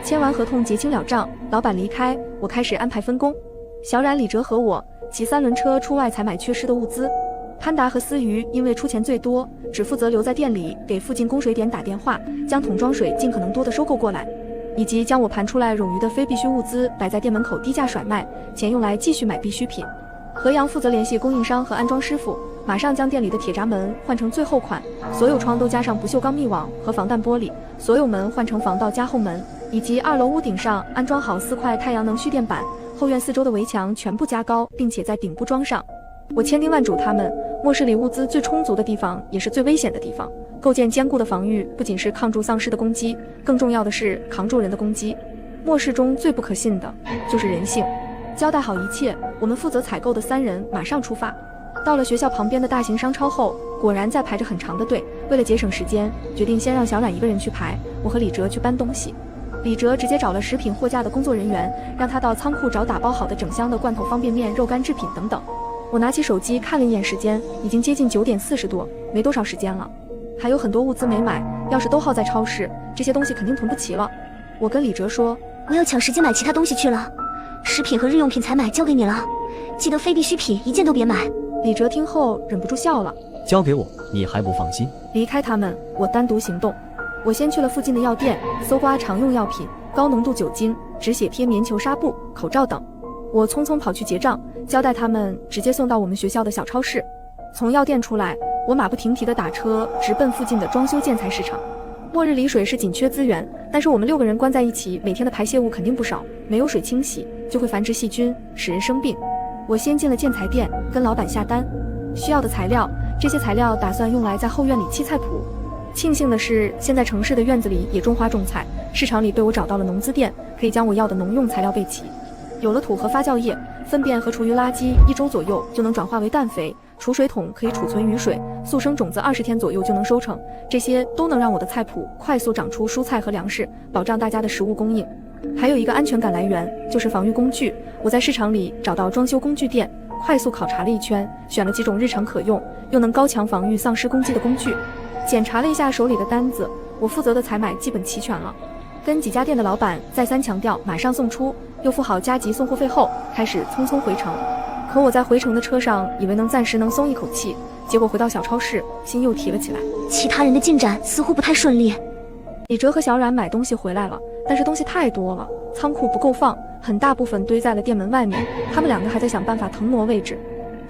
签完合同结清了账，老板离开，我开始安排分工。小冉、李哲和我骑3轮车出外采买缺失的物资。潘达和思瑜因为出钱最多，只负责留在店里给附近供水点打电话，将桶装水尽可能多的收购过来，以及将我盘出来冗余的非必需物资摆在店门口低价甩卖，钱用来继续买必需品。何阳负责联系供应商和安装师傅，马上将店里的铁闸门换成最后款，所有窗都加上不锈钢密网和防弹玻璃，所有门换成防盗加厚门，以及2楼屋顶上安装好4块太阳能蓄电板，后院4周的围墙全部加高，并且在顶部装上。我千叮万嘱他们，末世里物资最充足的地方也是最危险的地方，构建坚固的防御不仅是抗住丧尸的攻击，更重要的是扛住人的攻击。末世中最不可信的就是人性。交代好一切，我们负责采购的3人马上出发。到了学校旁边的大型商超后，果然在排着很长的队。为了节省时间，决定先让小冉一个人去排，我和李哲去搬东西。李哲直接找了食品货架的工作人员，让他到仓库找打包好的整箱的罐头、方便面、肉干制品等等。我拿起手机看了一眼时间，已经接近9点40多，没多少时间了。还有很多物资没买，要是都耗在超市，这些东西肯定囤不齐了。我跟李哲说，我要抢时间买其他东西去了，食品和日用品采买交给你了，记得非必需品一件都别买。李哲听后忍不住笑了。交给我，你还不放心？离开他们，我单独行动。我先去了附近的药店，搜刮常用药品、高浓度酒精、止血贴、棉球纱布、口罩等。我匆匆跑去结账，交代他们直接送到我们学校的小超市。从药店出来，我马不停蹄地打车直奔附近的装修建材市场。末日里水是紧缺资源，但是我们6个人关在一起，每天的排泄物肯定不少，没有水清洗就会繁殖细菌，使人生病。我先进了建材店，跟老板下单需要的材料，这些材料打算用来在后院里砌菜谱。庆幸的是，现在城市的院子里也种花种菜，市场里被我找到了农资店，可以将我要的农用材料备齐。有了土和发酵液，粪便和厨余垃圾1周左右就能转化为氮肥，储水桶可以储存雨水，速生种子20天左右就能收成，这些都能让我的菜谱快速长出蔬菜和粮食，保障大家的食物供应。还有一个安全感来源，就是防御工具。我在市场里找到装修工具店，快速考察了一圈，选了几种日常可用又能高强防御丧尸攻击的工具。检查了一下手里的单子，我负责的采买基本齐全了。跟几家店的老板再三强调马上送出，又付好加急送货费后，开始匆匆回城。可我在回程的车上，以为暂时能松一口气，结果回到小超市，心又提了起来。其他人的进展似乎不太顺利。李哲和小冉买东西回来了，但是东西太多了，仓库不够放，很大部分堆在了店门外面。他们2个还在想办法腾挪位置。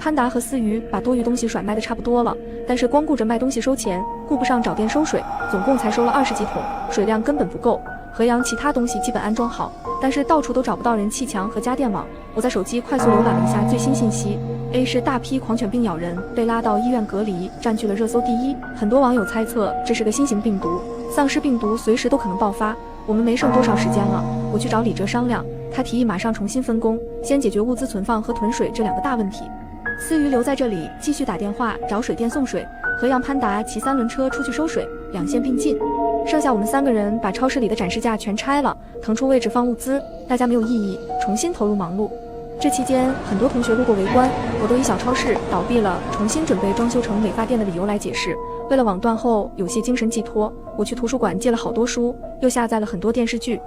潘达和思雨把多余东西甩卖的差不多了，但是光顾着卖东西收钱，顾不上找店收水，总共才收了20几桶，水量根本不够。河阳其他东西基本安装好，但是到处都找不到人气墙和家电网。我在手机快速浏览了一下最新信息 ，A 市大批狂犬病咬人，被拉到医院隔离，占据了热搜第1。很多网友猜测这是个新型病毒，丧尸病毒随时都可能爆发。我们没剩多少时间了，我去找李哲商量，他提议马上重新分工，先解决物资存放和囤水这2个大问题。思雨留在这里继续打电话找水电送水，河阳潘达骑3轮车出去收水，2线并进。剩下我们3个人把超市里的展示架全拆了，腾出位置放物资，大家没有异议，重新投入忙碌。这期间，很多同学路过围观，我都以小超市倒闭了，重新准备装修成美发店的理由来解释。为了网断后有些精神寄托，我去图书馆借了好多书，又下载了很多电视剧。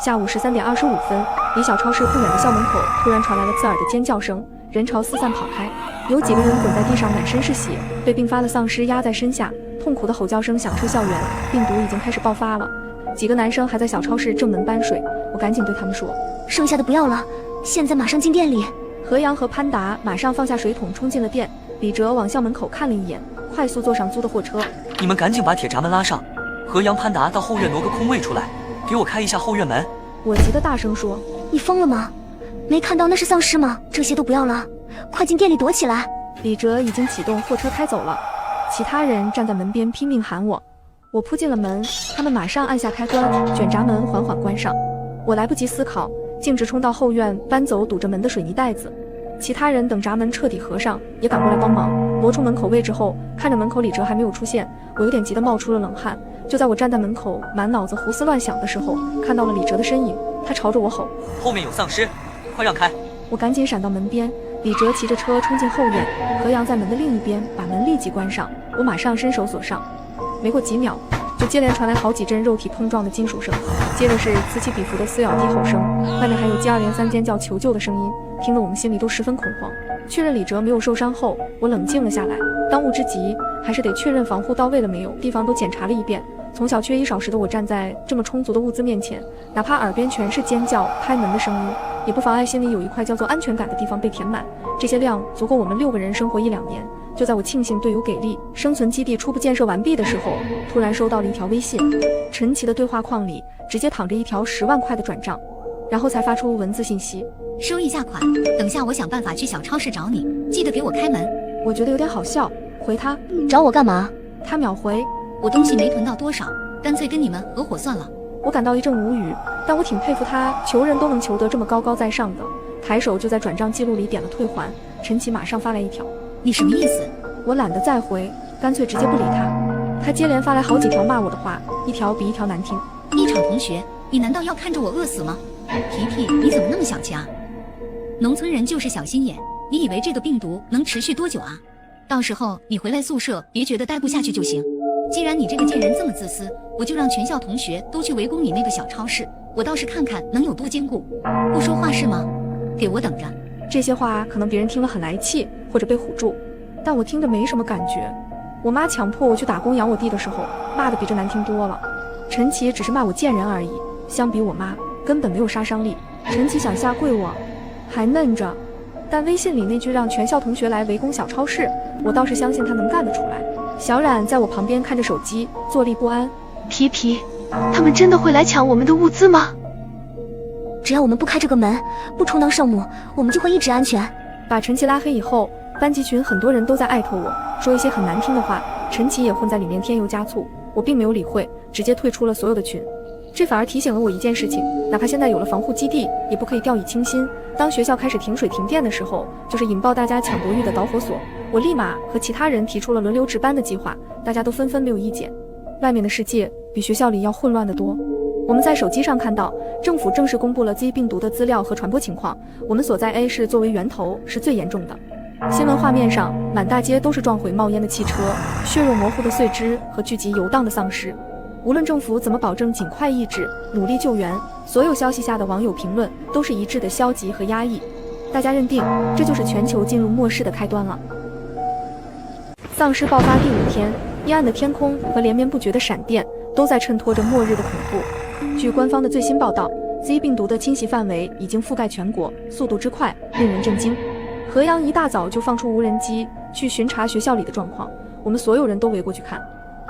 下午13点25分，离小超市不远的校门口突然传来了刺耳的尖叫声，人潮四散跑开，有几个人滚在地上，满身是血，被病发的丧尸压在身下，痛苦的吼叫声响彻校园，病毒已经开始爆发了。几个男生还在小超市正门搬水，我赶紧对他们说，剩下的不要了，现在马上进店里。河阳和潘达马上放下水桶冲进了店，李哲往校门口看了一眼，快速坐上租的货车。你们赶紧把铁闸门拉上，河阳潘达到后院挪个空位出来，给我开一下后院门。我急得大声说，你疯了吗？没看到那是丧尸吗？这些都不要了，快进店里躲起来。李哲已经启动货车开走了，其他人站在门边拼命喊我。我扑进了门，他们马上按下开关，卷闸门缓缓关上。我来不及思考，径直冲到后院搬走堵着门的水泥袋子。其他人等闸门彻底合上，也赶过来帮忙。挪出门口位置后，看着门口李哲还没有出现，我有点急得冒出了冷汗。就在我站在门口满脑子胡思乱想的时候，看到了李哲的身影，他朝着我吼，后面有丧尸，快让开。我赶紧闪到门边，李哲骑着车冲进后院，何阳在门的另一边把门立即关上，我马上伸手锁上。没过几秒，就接连传来好几阵肉体碰撞的金属声，接着是此起彼伏的撕咬低吼声，外面还有接二连三尖叫求救的声音，听得我们心里都十分恐慌。确认李哲没有受伤后，我冷静了下来，当务之急还是得确认防护到位了没有，地方都检查了一遍。从小缺衣少食的我站在这么充足的物资面前，哪怕耳边全是尖叫开门的声音，也不妨碍心里有一块叫做安全感的地方被填满。这些量足够我们6个人生活1-2年。就在我庆幸队友给力，生存基地初步建设完毕的时候，突然收到了一条微信。陈奇的对话框里直接躺着一条10万块的转账，然后才发出文字信息：收一下款，等下我想办法去小超市找你，记得给我开门。我觉得有点好笑，回他：找我干嘛？他秒回：我东西没囤到多少，干脆跟你们合伙算了。我感到一阵无语，但我挺佩服他求人都能求得这么高高在上的，抬手就在转账记录里点了退还。陈奇马上发来一条：你什么意思？我懒得再回，干脆直接不理他。他接连发来好几条骂我的话，一条比一条难听。一场同学，你难道要看着我饿死吗？皮皮，你怎么那么小气啊？农村人就是小心眼，你以为这个病毒能持续多久啊？到时候你回来宿舍，别觉得待不下去就行。既然你这个贱人这么自私，我就让全校同学都去围攻你那个小超市，我倒是看看能有多坚固。不说话是吗？给我等着。这些话可能别人听了很来气，或者被唬住，但我听着没什么感觉。我妈强迫我去打工养我弟的时候，骂的比这难听多了。陈奇只是骂我贱人而已，相比我妈根本没有杀伤力。陈奇想下跪我，还嫩着，但微信里那句让全校同学来围攻小超市，我倒是相信他能干得出来。小冉在我旁边看着手机，坐立不安。皮皮，他们真的会来抢我们的物资吗？只要我们不开这个门，不充当圣母，我们就会一直安全。把陈奇拉黑以后，班级群很多人都在艾特我，说一些很难听的话，陈奇也混在里面添油加醋。我并没有理会，直接退出了所有的群。这反而提醒了我一件事情，哪怕现在有了防护基地，也不可以掉以轻心。当学校开始停水停电的时候，就是引爆大家抢夺欲的导火索。我立马和其他人提出了轮流值班的计划，大家都纷纷没有意见。外面的世界比学校里要混乱得多。我们在手机上看到，政府正式公布了 Z 病毒的资料和传播情况，我们所在 A 市作为源头是最严重的。新闻画面上，满大街都是撞毁冒烟的汽车，血肉模糊的碎肢和聚集游荡的丧尸。无论政府怎么保证尽快抑制、努力救援，所有消息下的网友评论都是一致的消极和压抑。大家认定这就是全球进入末世的开端了。丧尸爆发第5天，阴暗的天空和连绵不绝的闪电都在衬托着末日的恐怖。据官方的最新报道 ，Z 病毒的侵袭范围已经覆盖全国，速度之快令人震惊。河阳一大早就放出无人机去巡查学校里的状况，我们所有人都围过去看。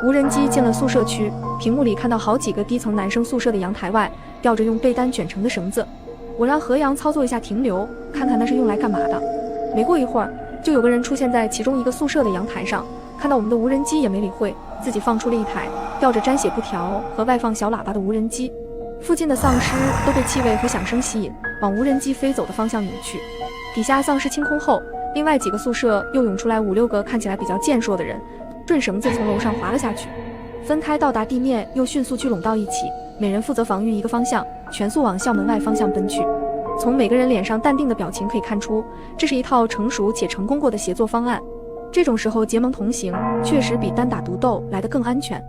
无人机进了宿舍区，屏幕里看到好几个低层男生宿舍的阳台外吊着用被单卷成的绳子。我让河阳操作一下停留，看看那是用来干嘛的。没过一会儿，就有个人出现在其中一个宿舍的阳台上，看到我们的无人机也没理会，自己放出了一台吊着沾血布条和外放小喇叭的无人机。附近的丧尸都被气味和响声吸引，往无人机飞走的方向涌去。底下丧尸清空后，另外几个宿舍又涌出来5、6个看起来比较健硕的人，顺绳子从楼上滑了下去，分开到达地面，又迅速聚拢到一起，每人负责防御一个方向，全速往校门外方向奔去。从每个人脸上淡定的表情可以看出，这是一套成熟且成功过的协作方案。这种时候结盟同行，确实比单打独斗来得更安全。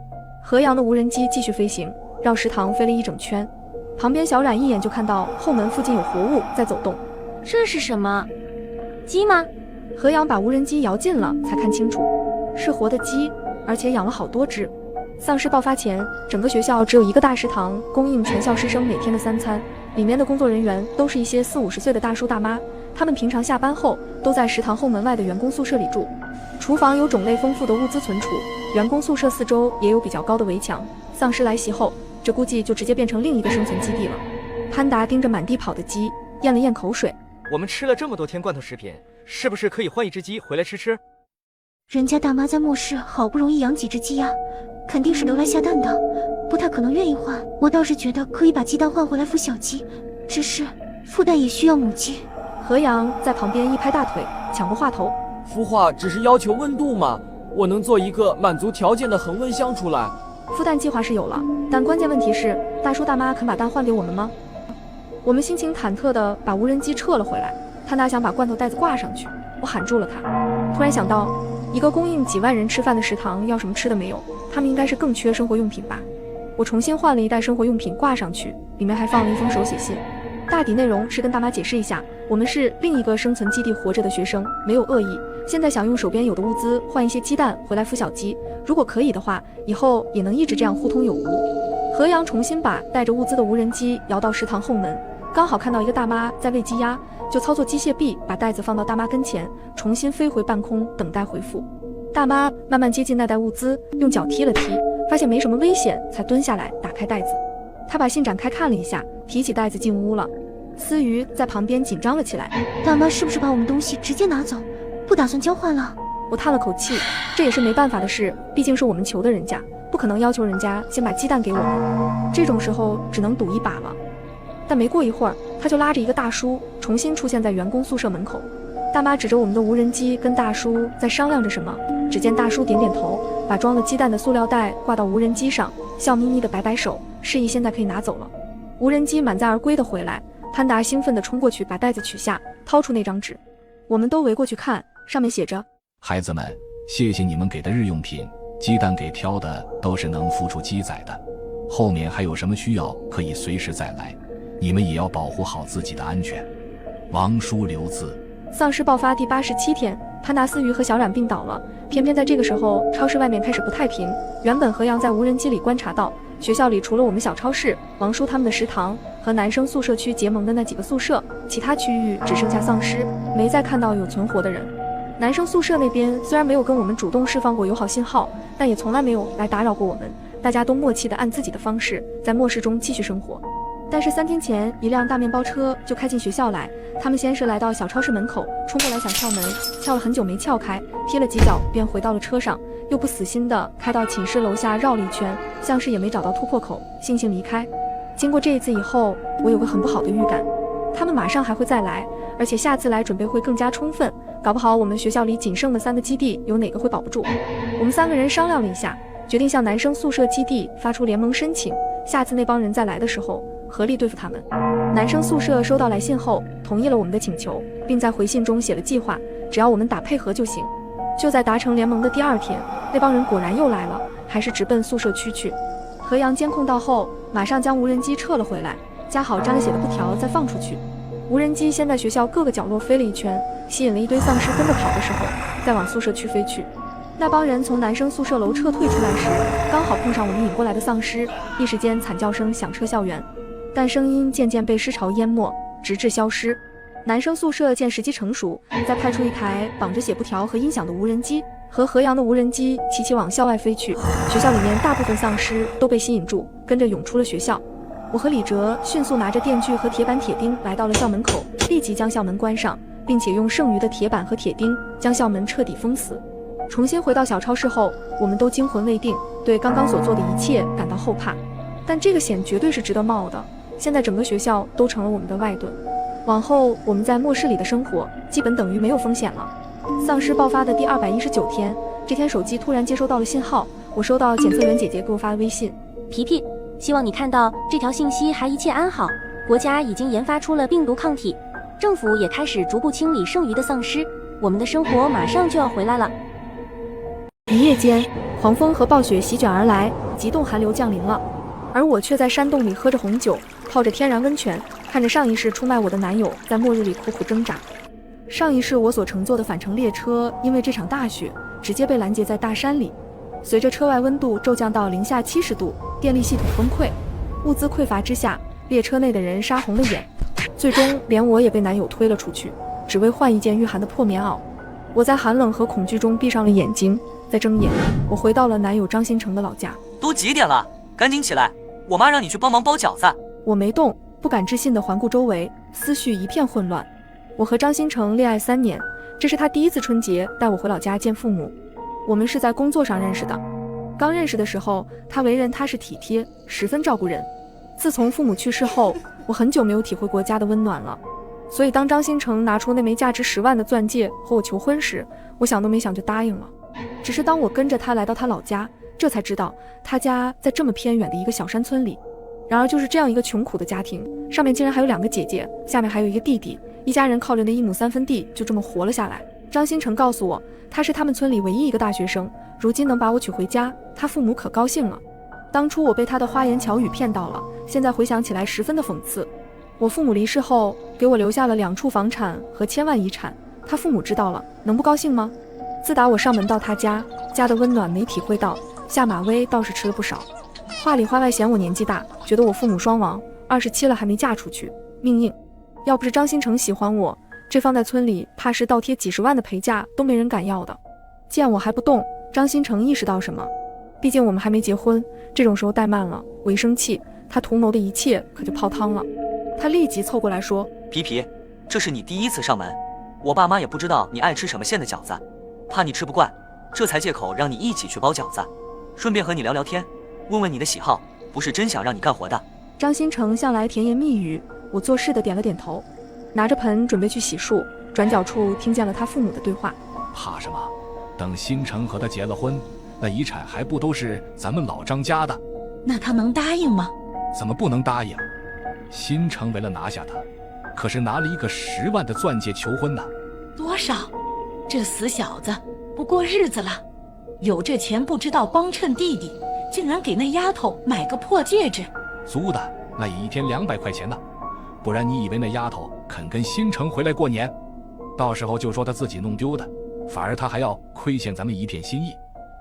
河阳的无人机继续飞行，绕食堂飞了一整圈。旁边小冉一眼就看到后门附近有活物在走动。这是什么？鸡吗？河阳把无人机摇近了才看清楚，是活的鸡，而且养了好多只。丧尸爆发前，整个学校只有一个大食堂供应全校师生每天的3餐，里面的工作人员都是一些40、50岁的大叔大妈，他们平常下班后都在食堂后门外的员工宿舍里住。厨房有种类丰富的物资存储，员工宿舍四周也有比较高的围墙。丧尸来袭后，这估计就直接变成另一个生存基地了。潘达盯着满地跑的鸡，咽了咽口水。我们吃了这么多天罐头食品，是不是可以换一只鸡回来吃吃？人家大妈在末世好不容易养几只鸡呀，肯定是留来下蛋的，不太可能愿意换。我倒是觉得可以把鸡蛋换回来孵小鸡，只是孵蛋也需要母鸡。何阳在旁边一拍大腿，抢过话头。孵化只是要求温度吗？我能做一个满足条件的恒温箱出来。孵蛋计划是有了，但关键问题是，大叔大妈肯把蛋换给我们吗？我们心情忐忑地把无人机撤了回来。潘达想把罐头袋子挂上去，我喊住了他。突然想到，一个供应几万人吃饭的食堂要什么吃的没有，他们应该是更缺生活用品吧。我重新换了一袋生活用品挂上去，里面还放了一封手写信，大抵内容是跟大妈解释一下，我们是另一个生存基地活着的学生，没有恶意，现在想用手边有的物资换一些鸡蛋回来孵小鸡，如果可以的话，以后也能一直这样互通有无。何阳重新把带着物资的无人机摇到食堂后门，刚好看到一个大妈在喂鸡鸭，就操作机械臂把袋子放到大妈跟前，重新飞回半空等待回复。大妈慢慢接近那袋物资，用脚踢了踢，发现没什么危险，才蹲下来打开袋子。她把信展开看了一下，提起袋子进屋了。思雨在旁边紧张了起来，大妈是不是把我们东西直接拿走，不打算交换了？我叹了口气，这也是没办法的事，毕竟是我们求的人家，不可能要求人家先把鸡蛋给我们，这种时候只能赌一把了。但没过一会儿，他就拉着一个大叔重新出现在员工宿舍门口。大妈指着我们的无人机跟大叔在商量着什么，只见大叔点点头，把装了鸡蛋的塑料袋挂到无人机上，笑眯眯的摆摆手，示意现在可以拿走了。无人机满载而归的回来，潘达兴奋地冲过去把袋子取下，掏出那张纸。我们都围过去看，上面写着：孩子们，谢谢你们给的日用品，鸡蛋给挑的都是能孵出鸡仔的，后面还有什么需要可以随时再来，你们也要保护好自己的安全。王叔留字。丧尸爆发第87天，潘达斯鱼和小冉病倒了。偏偏在这个时候，超市外面开始不太平。原本何阳在无人机里观察到，学校里除了我们小超市、王叔他们的食堂和男生宿舍区结盟的那几个宿舍，其他区域只剩下丧尸，没再看到有存活的人。男生宿舍那边虽然没有跟我们主动释放过友好信号，但也从来没有来打扰过我们，大家都默契地按自己的方式在末世中继续生活。但是3天前，一辆大面包车就开进学校来。他们先是来到小超市门口，冲过来想撬门，撬了很久没撬开，踢了几脚便回到了车上，又不死心的开到寝室楼下绕了一圈，像是也没找到突破口，悻悻离开。经过这一次以后，我有个很不好的预感，他们马上还会再来，而且下次来准备会更加充分，搞不好我们学校里仅剩的3个基地有哪个会保不住。我们3个人商量了一下，决定向男生宿舍基地发出联盟申请，下次那帮人再来的时候合力对付他们。男生宿舍收到来信后，同意了我们的请求，并在回信中写了计划，只要我们打配合就行。就在达成联盟的第2天，那帮人果然又来了，还是直奔宿舍区去。何阳监控到后，马上将无人机撤了回来，夹好沾了血的布条再放出去。无人机先在学校各个角落飞了一圈，吸引了一堆丧尸跟着跑的时候，再往宿舍区飞去。那帮人从男生宿舍楼撤退出来时，刚好碰上我们引过来的丧尸，一时间惨叫声响彻校园，但声音渐渐被尸潮淹没，直至消失。男生宿舍见时机成熟，再派出一台绑着血布条和音响的无人机，和何阳的无人机齐齐往校外飞去。学校里面大部分丧尸都被吸引住，跟着涌出了学校。我和李哲迅速拿着电锯和铁板铁钉来到了校门口，立即将校门关上，并且用剩余的铁板和铁钉将校门彻底封死。重新回到小超市后，我们都惊魂未定，对刚刚所做的一切感到后怕。但这个险绝对是值得冒的，现在整个学校都成了我们的外盾，往后我们在末世里的生活基本等于没有风险了。丧尸爆发的第219天，这天手机突然接收到了信号，我收到检测员姐姐给我发的微信：皮皮，希望你看到这条信息还一切安好，国家已经研发出了病毒抗体，政府也开始逐步清理剩余的丧尸，我们的生活马上就要回来了。一夜间，狂风和暴雪席卷而来，极冻寒流降临了，而我却在山洞里喝着红酒，泡着天然温泉，看着上一世出卖我的男友在末日里苦苦挣扎。上一世我所乘坐的返程列车因为这场大雪直接被拦截在大山里，随着车外温度骤降到零下70度，电力系统崩溃，物资匮乏之下，列车内的人杀红了眼，最终连我也被男友推了出去，只为换一件御寒的破棉袄。我在寒冷和恐惧中闭上了眼睛，再睁眼，我回到了男友张新成的老家。都几点了？赶紧起来！我妈让你去帮忙包饺子。我没动，不敢置信地环顾周围，思绪一片混乱。我和张新成恋爱3年，这是他第1次春节带我回老家见父母。我们是在工作上认识的。刚认识的时候，他为人踏实体贴，十分照顾人。自从父母去世后，我很久没有体会过家的温暖了。所以当张新成拿出那枚价值10万的钻戒和我求婚时，我想都没想就答应了。只是当我跟着他来到他老家，这才知道他家在这么偏远的一个小山村里。然而就是这样一个穷苦的家庭，上面竟然还有2个姐姐，下面还有一个弟弟，一家人靠着那1亩3分地就这么活了下来。张新成告诉我，他是他们村里唯一一个大学生，如今能把我娶回家，他父母可高兴了。当初我被他的花言巧语骗到了，现在回想起来十分的讽刺。我父母离世后，给我留下了2处房产和1000万遗产，他父母知道了，能不高兴吗？自打我上门到他家，家的温暖没体会到，下马威倒是吃了不少。话里话外嫌我年纪大，觉得我父母双亡，27了还没嫁出去，命硬。要不是张新成喜欢我，这放在村里怕是倒贴几10万的陪嫁都没人敢要的。见我还不动，张新成意识到什么，毕竟我们还没结婚，这种时候怠慢了，我一生气，他图谋的一切可就泡汤了。他立即凑过来说：皮皮，这是你第1次上门，我爸妈也不知道你爱吃什么馅的饺子，怕你吃不惯，这才借口让你一起去包饺子，顺便和你聊聊天，问问你的喜好，不是真想让你干活的。张新成向来甜言蜜语，我做事的点了点头，拿着盆准备去洗漱，转角处听见了他父母的对话。怕什么？等新成和他结了婚，那遗产还不都是咱们老张家的？那他能答应吗？怎么不能答应？新成为了拿下他，可是拿了一个10万的钻戒求婚呢。多少？这死小子不过日子了，有这钱不知道帮衬弟弟，竟然给那丫头买个破戒指。租的，那也1天200块钱呢。不然你以为那丫头肯跟新城回来过年？到时候就说她自己弄丢的，反而她还要亏欠咱们一片心意。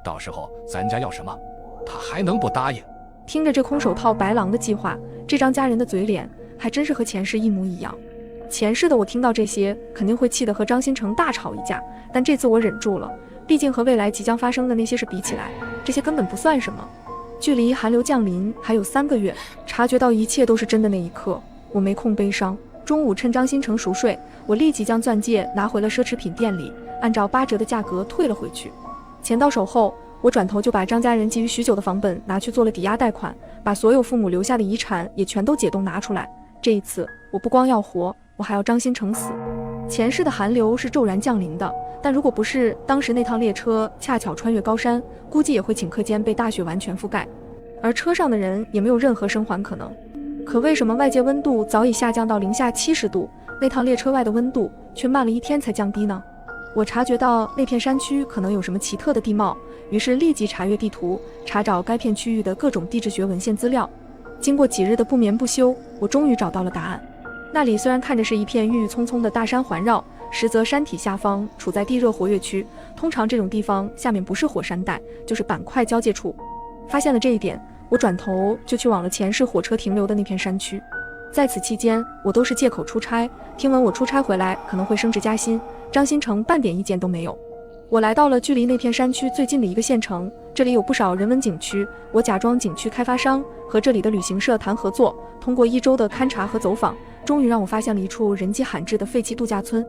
到时候咱家要什么，她还能不答应？听着这空手套白狼的计划，这张家人的嘴脸还真是和前世一模一样。前世的我听到这些肯定会气得和张新成大吵一架，但这次我忍住了，毕竟和未来即将发生的那些事比起来，这些根本不算什么。距离寒流降临还有3个月，察觉到一切都是真的那一刻，我没空悲伤。中午趁张新成熟睡，我立即将钻戒拿回了奢侈品店里，按照8折的价格退了回去。钱到手后，我转头就把张家人觊觎许久的房本拿去做了抵押贷款，把所有父母留下的遗产也全都解冻拿出来。这一次我不光要活，我还要张新成死。前世的寒流是骤然降临的，但如果不是当时那趟列车恰巧穿越高山，估计也会顷刻间被大雪完全覆盖，而车上的人也没有任何生还可能。可为什么外界温度早已下降到零下70度，那趟列车外的温度却慢了1天才降低呢？我察觉到那片山区可能有什么奇特的地貌，于是立即查阅地图，查找该片区域的各种地质学文献资料。经过几日的不眠不休，我终于找到了答案。那里虽然看着是一片郁郁葱葱的大山环绕，实则山体下方处在地热活跃区，通常这种地方下面不是火山带，就是板块交界处。发现了这一点，我转头就去往了前世火车停留的那片山区。在此期间，我都是借口出差，听闻我出差回来可能会升职加薪，张新成半点意见都没有。我来到了距离那片山区最近的一个县城，这里有不少人文景区，我假装景区开发商，和这里的旅行社谈合作，通过1周的勘察和走访，终于让我发现了一处人迹罕至的废弃度假村。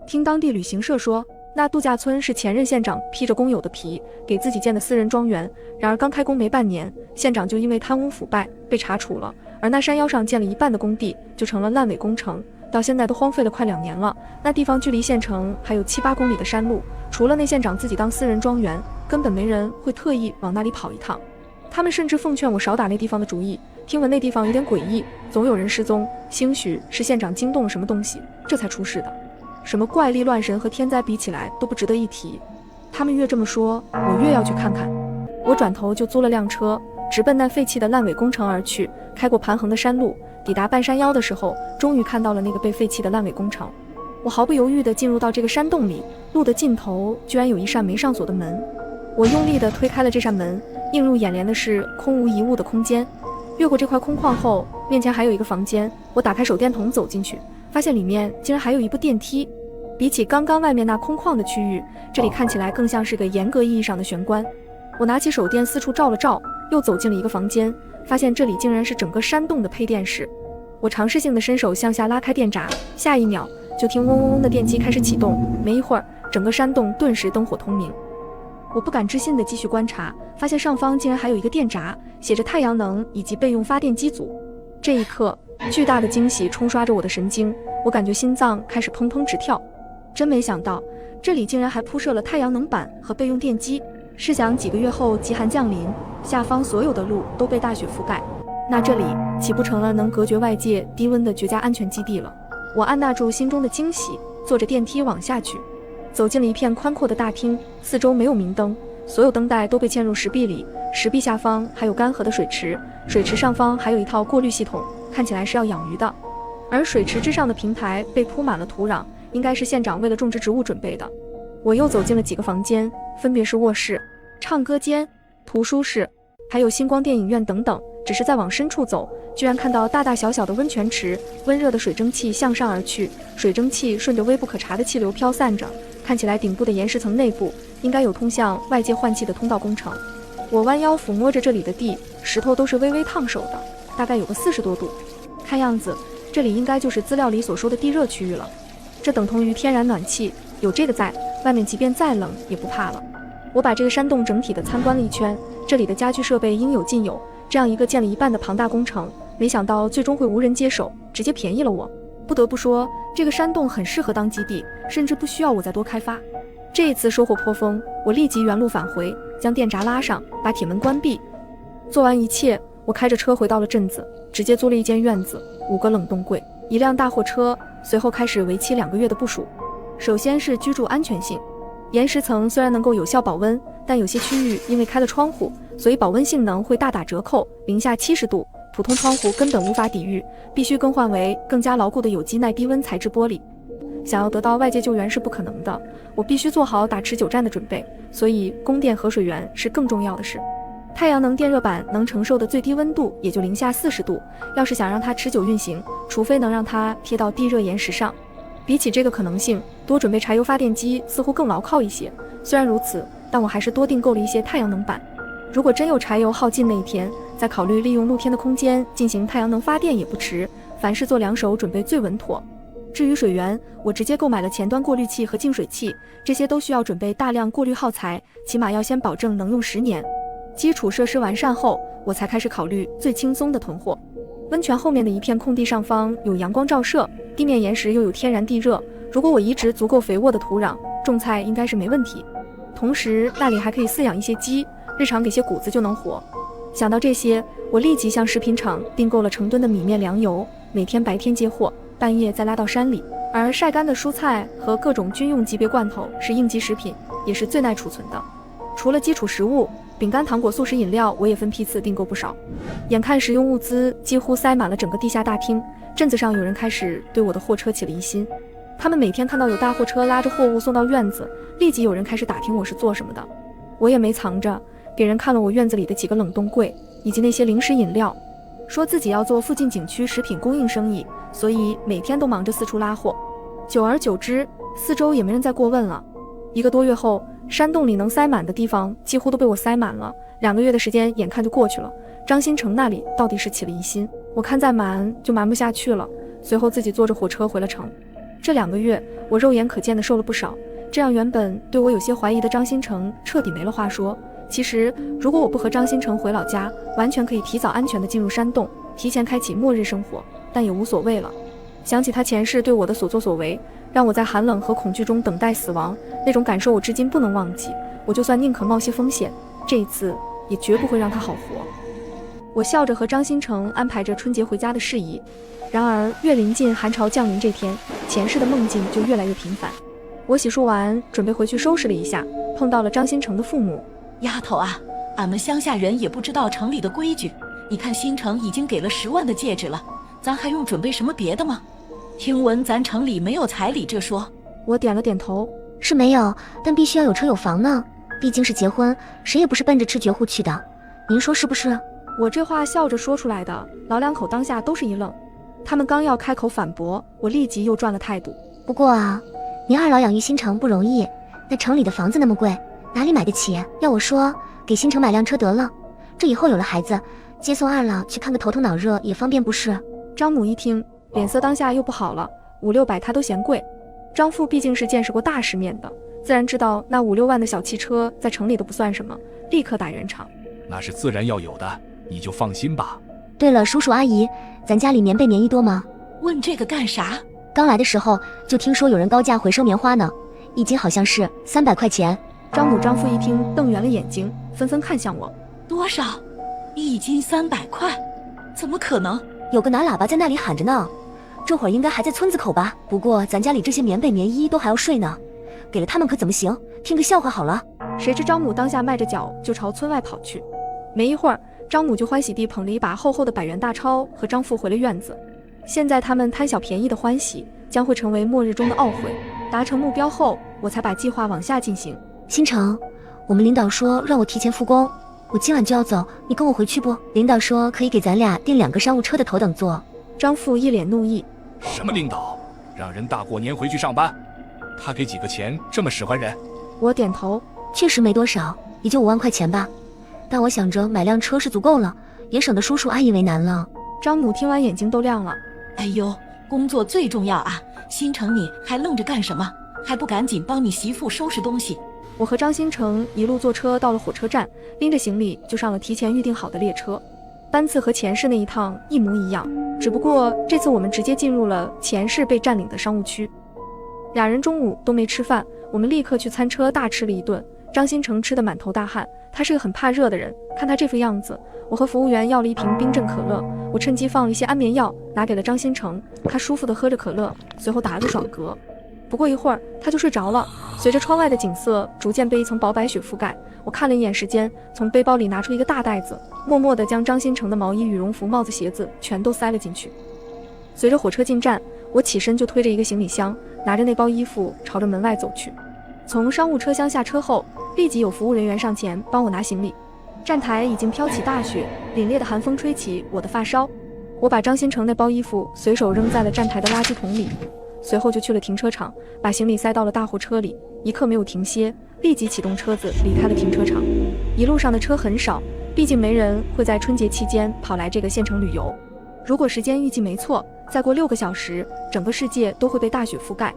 听当地旅行社说，那度假村是前任县长披着工友的皮给自己建的私人庄园，然而刚开工没半年，县长就因为贪污腐败被查处了，而那山腰上建了一半的工地就成了烂尾工程，到现在都荒废了快2年了。那地方距离县城还有7、8公里的山路，除了那县长自己当私人庄园，根本没人会特意往那里跑一趟。他们甚至奉劝我少打那地方的主意，听闻那地方有点诡异，总有人失踪，兴许是县长惊动了什么东西，这才出事的。什么怪力乱神和天灾比起来都不值得一提。他们越这么说，我越要去看看。我转头就租了辆车，直奔那废弃的烂尾工程而去。开过盘横的山路，抵达半山腰的时候，终于看到了那个被废弃的烂尾工程。我毫不犹豫地进入到这个山洞里，路的尽头居然有一扇没上锁的门。我用力地推开了这扇门，映入眼帘的是空无一物的空间。越过这块空旷后，面前还有一个房间，我打开手电筒走进去，发现里面竟然还有一部电梯。比起刚刚外面那空旷的区域，这里看起来更像是个严格意义上的玄关。我拿起手电四处照了照，又走进了一个房间，发现这里竟然是整个山洞的配电室。我尝试性的伸手向下拉开电闸，下一秒就听嗡嗡嗡的电机开始启动，没一会儿，整个山洞顿时灯火通明。我不敢置信地继续观察，发现上方竟然还有一个电闸，写着太阳能以及备用发电机组。这一刻，巨大的惊喜冲刷着我的神经，我感觉心脏开始砰砰直跳。真没想到，这里竟然还铺设了太阳能板和备用电机。试想几个月后极寒降临，下方所有的路都被大雪覆盖，那这里岂不成了能隔绝外界低温的绝佳安全基地了？我按捺住心中的惊喜，坐着电梯往下去，走进了一片宽阔的大厅，四周没有明灯，所有灯带都被嵌入石壁里，石壁下方还有干涸的水池，水池上方还有一套过滤系统，看起来是要养鱼的。而水池之上的平台被铺满了土壤，应该是县长为了种植植物准备的。我又走进了几个房间，分别是卧室、唱歌间、图书室，还有星光电影院等等。只是再往深处走，居然看到大大小小的温泉池，温热的水蒸气向上而去，水蒸气顺着微不可察的气流飘散着，看起来顶部的岩石层内部应该有通向外界换气的通道工程。我弯腰抚摸着这里的地，石头都是微微烫手的，大概有个40多度，看样子这里应该就是资料里所说的地热区域了。这等同于天然暖气，有这个在，外面即便再冷也不怕了。我把这个山洞整体的参观了一圈，这里的家居设备应有尽有，这样一个建了一半的庞大工程，没想到最终会无人接手，直接便宜了我。不得不说，这个山洞很适合当基地，甚至不需要我再多开发。这一次收获颇丰，我立即原路返回，将电闸拉上，把铁门关闭。做完一切，我开着车回到了镇子，直接租了一间院子，5个冷冻柜，1辆大货车，随后开始为期2个月的部署。首先是居住安全性，岩石层虽然能够有效保温，但有些区域因为开了窗户，所以保温性能会大打折扣，零下70度，普通窗户根本无法抵御，必须更换为更加牢固的有机耐低温材质玻璃。想要得到外界救援是不可能的，我必须做好打持久战的准备，所以供电和水源是更重要的事。太阳能电热板能承受的最低温度也就-40度，要是想让它持久运行，除非能让它贴到地热岩石上。比起这个可能性，多准备柴油发电机似乎更牢靠一些。虽然如此，但我还是多订购了一些太阳能板。如果真有柴油耗尽那一天，再考虑利用露天的空间进行太阳能发电也不迟。凡事做2手准备最稳妥。至于水源，我直接购买了前端过滤器和净水器，这些都需要准备大量过滤耗材，起码要先保证能用10年。基础设施完善后，我才开始考虑最轻松的囤货。温泉后面的一片空地上方有阳光照射，地面岩石又有天然地热，如果我移植足够肥沃的土壤，种菜应该是没问题。同时那里还可以饲养一些鸡，日常给些谷子就能活。想到这些，我立即向食品厂订购了成吨的米面粮油，每天白天接货，半夜再拉到山里。而晒干的蔬菜和各种军用级别罐头是应急食品，也是最耐储存的。除了基础食物，饼干、糖果、速食饮料我也分批次订购不少。眼看食用物资几乎塞满了整个地下大厅，镇子上有人开始对我的货车起了疑心。他们每天看到有大货车拉着货物送到院子，立即有人开始打听我是做什么的。我也没藏着，给人看了我院子里的几个冷冻柜以及那些零食饮料，说自己要做附近景区食品供应生意，所以每天都忙着四处拉货。久而久之，四周也没人再过问了。1个多月后，山洞里能塞满的地方几乎都被我塞满了，2个月的时间眼看就过去了。张新成那里到底是起了疑心，我看再瞒就瞒不下去了，随后自己坐着火车回了城。这2个月，我肉眼可见的瘦了不少，这让原本对我有些怀疑的张新成彻底没了话说。其实，如果我不和张新成回老家，完全可以提早安全地进入山洞，提前开启末日生活，但也无所谓了。想起他前世对我的所作所为，让我在寒冷和恐惧中等待死亡，那种感受我至今不能忘记。我就算宁可冒些风险，这一次也绝不会让他好活。我笑着和张新成安排着春节回家的事宜。然而越临近寒潮降临这天，前世的梦境就越来越频繁。我洗漱完准备回去收拾了一下，碰到了张新成的父母。丫头啊，俺们乡下人也不知道城里的规矩，你看新城已经给了10万的戒指了，咱还用准备什么别的吗？听闻咱城里没有彩礼这说。我点了点头，是没有，但必须要有车有房呢，毕竟是结婚，谁也不是奔着吃绝户去的，您说是不是？我这话笑着说出来的，老2口当下都是一愣。他们刚要开口反驳，我立即又转了态度。不过啊，您2老养育新城不容易，那城里的房子那么贵，哪里买得起？要我说，给新城买辆车得了，这以后有了孩子，接送2老去看个头疼脑热也方便不是？张母一听，脸色当下又不好了，500-600他都嫌贵。张父毕竟是见识过大世面的，自然知道那5-6万的小汽车在城里都不算什么，立刻打圆场。那是自然要有的，你就放心吧。对了，叔叔阿姨，咱家里棉被棉衣多吗？问这个干啥？刚来的时候就听说有人高价回收棉花呢，一斤好像是300块钱。张母张父一听瞪圆了眼睛，纷纷看向我。多少？1斤300块？怎么可能？有个拿喇叭在那里喊着呢，这会儿应该还在村子口吧。不过咱家里这些棉被棉衣都还要税呢，给了他们可怎么行？听个笑话好了。谁知张母当下迈着脚就朝村外跑去。没一会儿，张母就欢喜地捧了一把厚厚的100元大钞和张父回了院子。现在他们贪小便宜的欢喜将会成为末日中的懊悔。达成目标后，我才把计划往下进行。新城，我们领导说让我提前复工，我今晚就要走，你跟我回去不？领导说可以给咱俩订2个商务车的头等座。张父一脸怒意。什么领导？让人大过年回去上班？他给几个钱这么使唤人？我点头，确实没多少，也就5万块钱吧。但我想着买辆车是足够了，也省得叔叔阿姨为难了。张母听完眼睛都亮了。哎呦，工作最重要啊！新城你还愣着干什么？还不赶紧帮你媳妇收拾东西？我和张新成一路坐车到了火车站，拎着行李就上了提前预定好的列车。班次和前世那一趟一模一样，只不过这次我们直接进入了前世被占领的商务区。俩人中午都没吃饭，我们立刻去餐车大吃了一顿。张新成吃得满头大汗，他是个很怕热的人，看他这副样子，我和服务员要了一瓶冰镇可乐，我趁机放了一些安眠药拿给了张新成，他舒服地喝着可乐，随后打了个爽嗝。不过一会儿他就睡着了，随着窗外的景色逐渐被一层薄白雪覆盖，我看了一眼时间，从背包里拿出一个大袋子，默默地将张新成的毛衣、羽绒服、帽子、鞋子全都塞了进去。随着火车进站，我起身就推着一个行李箱，拿着那包衣服朝着门外走去。从商务车厢下车后，立即有服务人员上前帮我拿行李。站台已经飘起大雪，凛冽的寒风吹起我的发梢。我把张新成那包衣服随手扔在了站台的垃圾桶里，随后就去了停车场，把行李塞到了大货车里，一刻没有停歇，立即启动车子离开了停车场。一路上的车很少，毕竟没人会在春节期间跑来这个县城旅游。如果时间预计没错，再过6个小时，整个世界都会被大雪覆盖。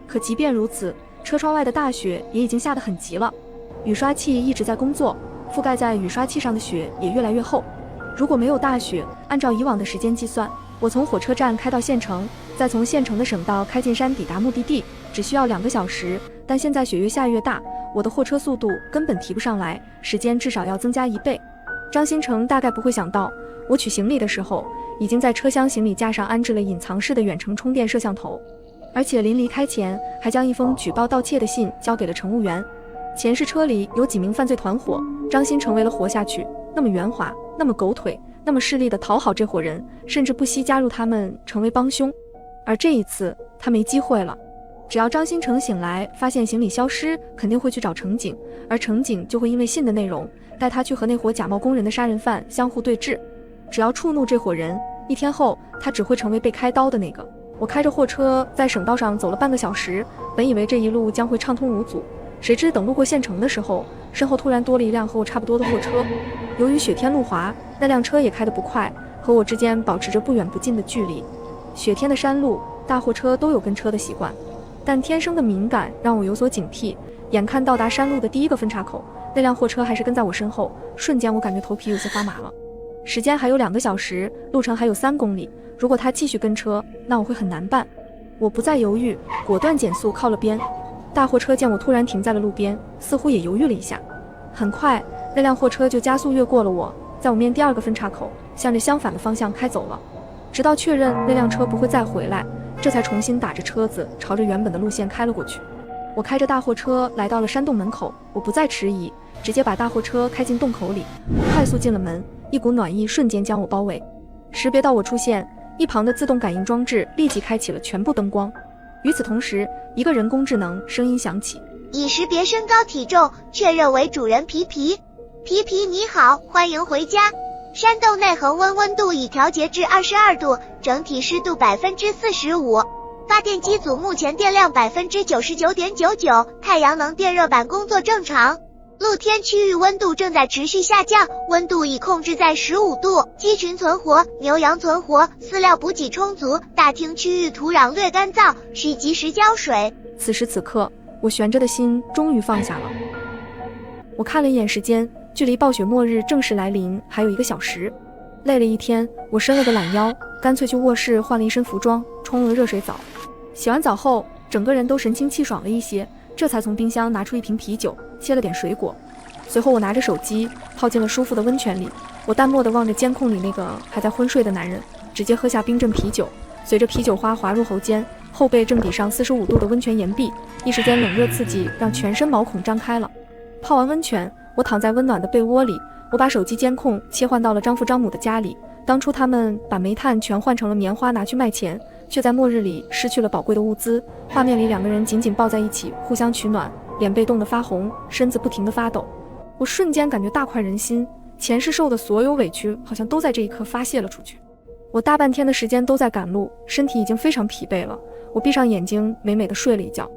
可即便如此，车窗外的大雪也已经下得很急了，雨刷器一直在工作，覆盖在雨刷器上的雪也越来越厚。如果没有大雪，按照以往的时间计算，我从火车站开到县城，再从县城的省道开进山抵达目的地，只需要2个小时。但现在雪越下越大，我的货车速度根本提不上来，时间至少要增加1倍。张新成大概不会想到，我取行李的时候，已经在车厢行李架上安置了隐藏式的远程充电摄像头，而且临离开前还将一封举报盗窃的信交给了乘务员。前世车里有几名犯罪团伙，张新成为了活下去，那么圆滑，那么狗腿，那么势利地讨好这伙人，甚至不惜加入他们成为帮凶。而这一次他没机会了，只要张新成醒来发现行李消失，肯定会去找乘警，而乘警就会因为信的内容带他去和那伙假冒工人的杀人犯相互对峙。只要触怒这伙人，1天后他只会成为被开刀的那个。我开着货车在省道上走了半个小时，本以为这一路将会畅通无阻，谁知等路过县城的时候，身后突然多了一辆和我差不多的货车。由于雪天路滑，那辆车也开得不快，和我之间保持着不远不近的距离。雪天的山路，大货车都有跟车的习惯，但天生的敏感让我有所警惕。眼看到达山路的第一个分岔口，那辆货车还是跟在我身后，瞬间我感觉头皮有些发麻了。时间还有2个小时，路程还有3公里，如果他继续跟车，那我会很难办。我不再犹豫，果断减速靠了边。大货车见我突然停在了路边，似乎也犹豫了一下。很快，那辆货车就加速越过了我，在我面第2个分岔口，向着相反的方向开走了。直到确认那辆车不会再回来，这才重新打着车子朝着原本的路线开了过去。我开着大货车来到了山洞门口，我不再迟疑，直接把大货车开进洞口里。我快速进了门，一股暖意瞬间将我包围。识别到我出现，一旁的自动感应装置立即开启了全部灯光。与此同时，一个人工智能声音响起：已识别身高体重，确认为主人皮皮。皮皮你好，欢迎回家。山洞内恒温温度已调节至22度，整体湿度45%。发电机组目前电量99.99%，太阳能电热板工作正常。露天区域温度正在持续下降，温度已控制在15度，鸡群存活，牛羊存活，饲料补给充足，大厅区域土壤略干燥，需及时浇水。此时此刻，我悬着的心终于放下了。我看了一眼时间，距离暴雪末日正式来临还有1个小时。累了一天，我伸了个懒腰，干脆去卧室换了一身服装，冲了热水澡。洗完澡后，整个人都神清气爽了一些，这才从冰箱拿出一瓶啤酒，切了点水果。随后我拿着手机泡进了舒服的温泉里，我淡漠地望着监控里那个还在昏睡的男人，直接喝下冰镇啤酒。随着啤酒花滑入喉间，后背正抵上45度的温泉岩壁，一时间冷热刺激让全身毛孔张开了。泡完温泉，我躺在温暖的被窝里，我把手机监控切换到了张父张母的家里。当初他们把煤炭全换成了棉花拿去卖钱，却在末日里失去了宝贵的物资。画面里2个人紧紧抱在一起，互相取暖，脸被冻得发红，身子不停地发抖。我瞬间感觉大快人心，前世受的所有委屈好像都在这一刻发泄了出去。我大半天的时间都在赶路，身体已经非常疲惫了。我闭上眼睛，美美的睡了一觉。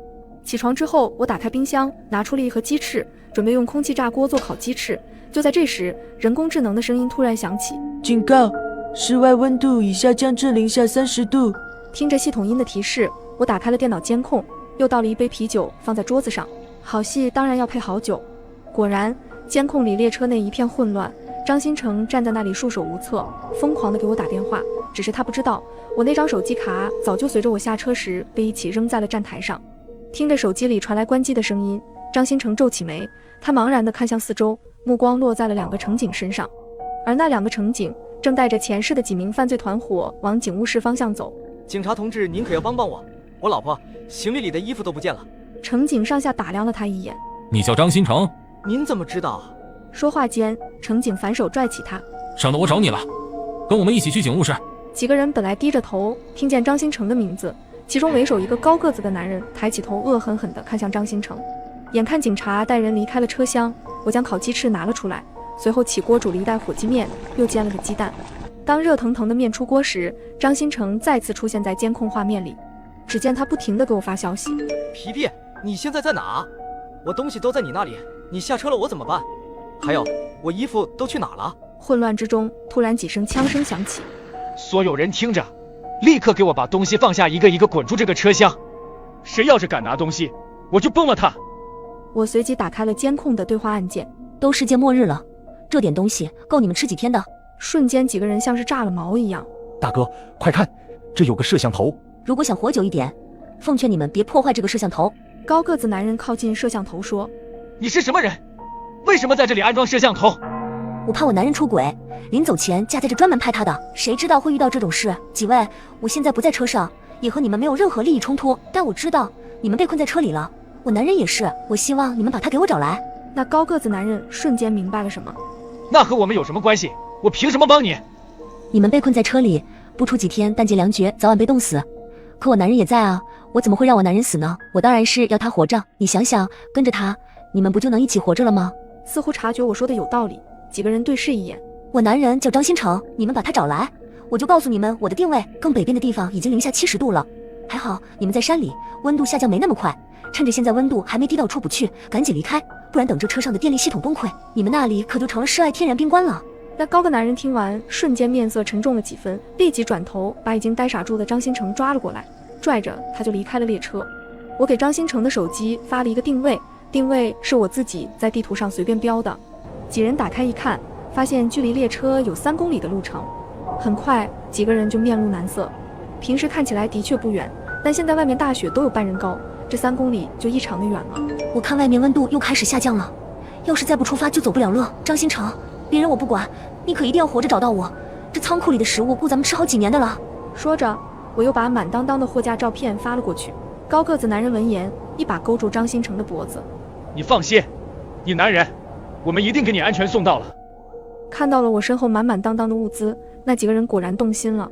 起床之后，我打开冰箱，拿出了一盒鸡翅，准备用空气炸锅做烤鸡翅。就在这时，人工智能的声音突然响起：警告，室外温度已下降至零下30度。听着系统音的提示，我打开了电脑监控，又倒了一杯啤酒放在桌子上。好戏当然要配好酒。果然，监控里列车内一片混乱，张新成站在那里束手无策，疯狂地给我打电话。只是他不知道，我那张手机卡早就随着我下车时被一起扔在了站台上。听着手机里传来关机的声音，张新成皱起眉，他茫然地看向四周，目光落在了2个乘警身上，而那2个乘警正带着前世的几名犯罪团伙往警务室方向走。警察同志，您可要帮帮我，我老婆行李里的衣服都不见了，程景上下打量了他一眼。你叫张新成？您怎么知道？说话间，程景反手拽起他，省得我找你了，跟我们一起去警务室。几个人本来低着头，听见张新成的名字，其中为首一个高个子的男人抬起头，恶狠狠地看向张新成。眼看警察带人离开了车厢，我将烤鸡翅拿了出来，随后起锅煮了一袋火鸡面，又煎了个鸡蛋。当热腾腾的面出锅时，张新成再次出现在监控画面里。只见他不停地给我发消息：皮皮，你现在在哪？我东西都在你那里，你下车了我怎么办？还有，我衣服都去哪了？混乱之中，突然几声枪声响起。所有人听着，立刻给我把东西放下，一个一个滚出这个车厢。谁要是敢拿东西，我就崩了他。我随即打开了监控的对话按键。都世界末日了，这点东西够你们吃几天的？瞬间几个人像是炸了毛一样。大哥，快看，这有个摄像头。如果想活久一点，奉劝你们别破坏这个摄像头。高个子男人靠近摄像头说：你是什么人？为什么在这里安装摄像头？我怕我男人出轨，临走前架在这专门拍他的，谁知道会遇到这种事。几位，我现在不在车上，也和你们没有任何利益冲突，但我知道你们被困在车里了，我男人也是，我希望你们把他给我找来。那高个子男人瞬间明白了什么。那和我们有什么关系？我凭什么帮你？你们被困在车里，不出几天弹尽粮绝，早晚被冻死。可我男人也在啊，我怎么会让我男人死呢？我当然是要他活着。你想想，跟着他，你们不就能一起活着了吗？似乎察觉我说的有道理，几个人对视一眼。我男人叫张新成，你们把他找来，我就告诉你们我的定位。更北边的地方已经零下70度了，还好你们在山里，温度下降没那么快。趁着现在温度还没低到出不去，赶紧离开，不然等这车上的电力系统崩溃，你们那里可就成了世外天然冰棺了。那高个男人听完，瞬间面色沉重了几分，立即转头把已经呆傻住的张新成抓了过来，拽着他就离开了列车。我给张新成的手机发了一个定位，定位是我自己在地图上随便标的。几人打开一看，发现距离列车有3公里的路程。很快几个人就面露难色，平时看起来的确不远，但现在外面大雪都有半人高，这3公里就异常的远了。我看外面温度又开始下降了，要是再不出发就走不了了。张新成，别人我不管，你可一定要活着找到我，这仓库里的食物够咱们吃好几年的了。说着我又把满当当的货架照片发了过去。高个子男人闻言，一把勾住张新成的脖子。你放心，你男人，我们一定给你安全送到了。看到了我身后满满当当的物资，那几个人果然动心了。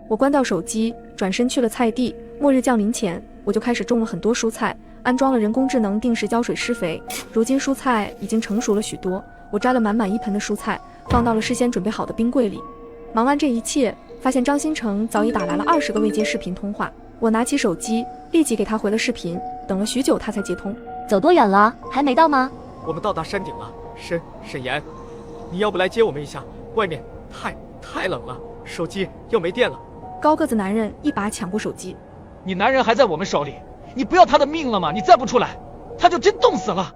我关掉手机，转身去了菜地。末日降临前，我就开始种了很多蔬菜，安装了人工智能定时浇水施肥。如今蔬菜已经成熟了许多，我摘了满满1盆的蔬菜，放到了事先准备好的冰柜里。忙完这一切，发现张新成早已打来了20个未接视频通话。我拿起手机，立即给他回了视频，等了许久他才接通。走多远了？还没到吗？我们到达山顶了。沈岩，你要不来接我们一下？外面太冷了，手机又没电了。高个子男人一把抢过手机。你男人还在我们手里，你不要他的命了吗？你再不出来，他就真冻死了。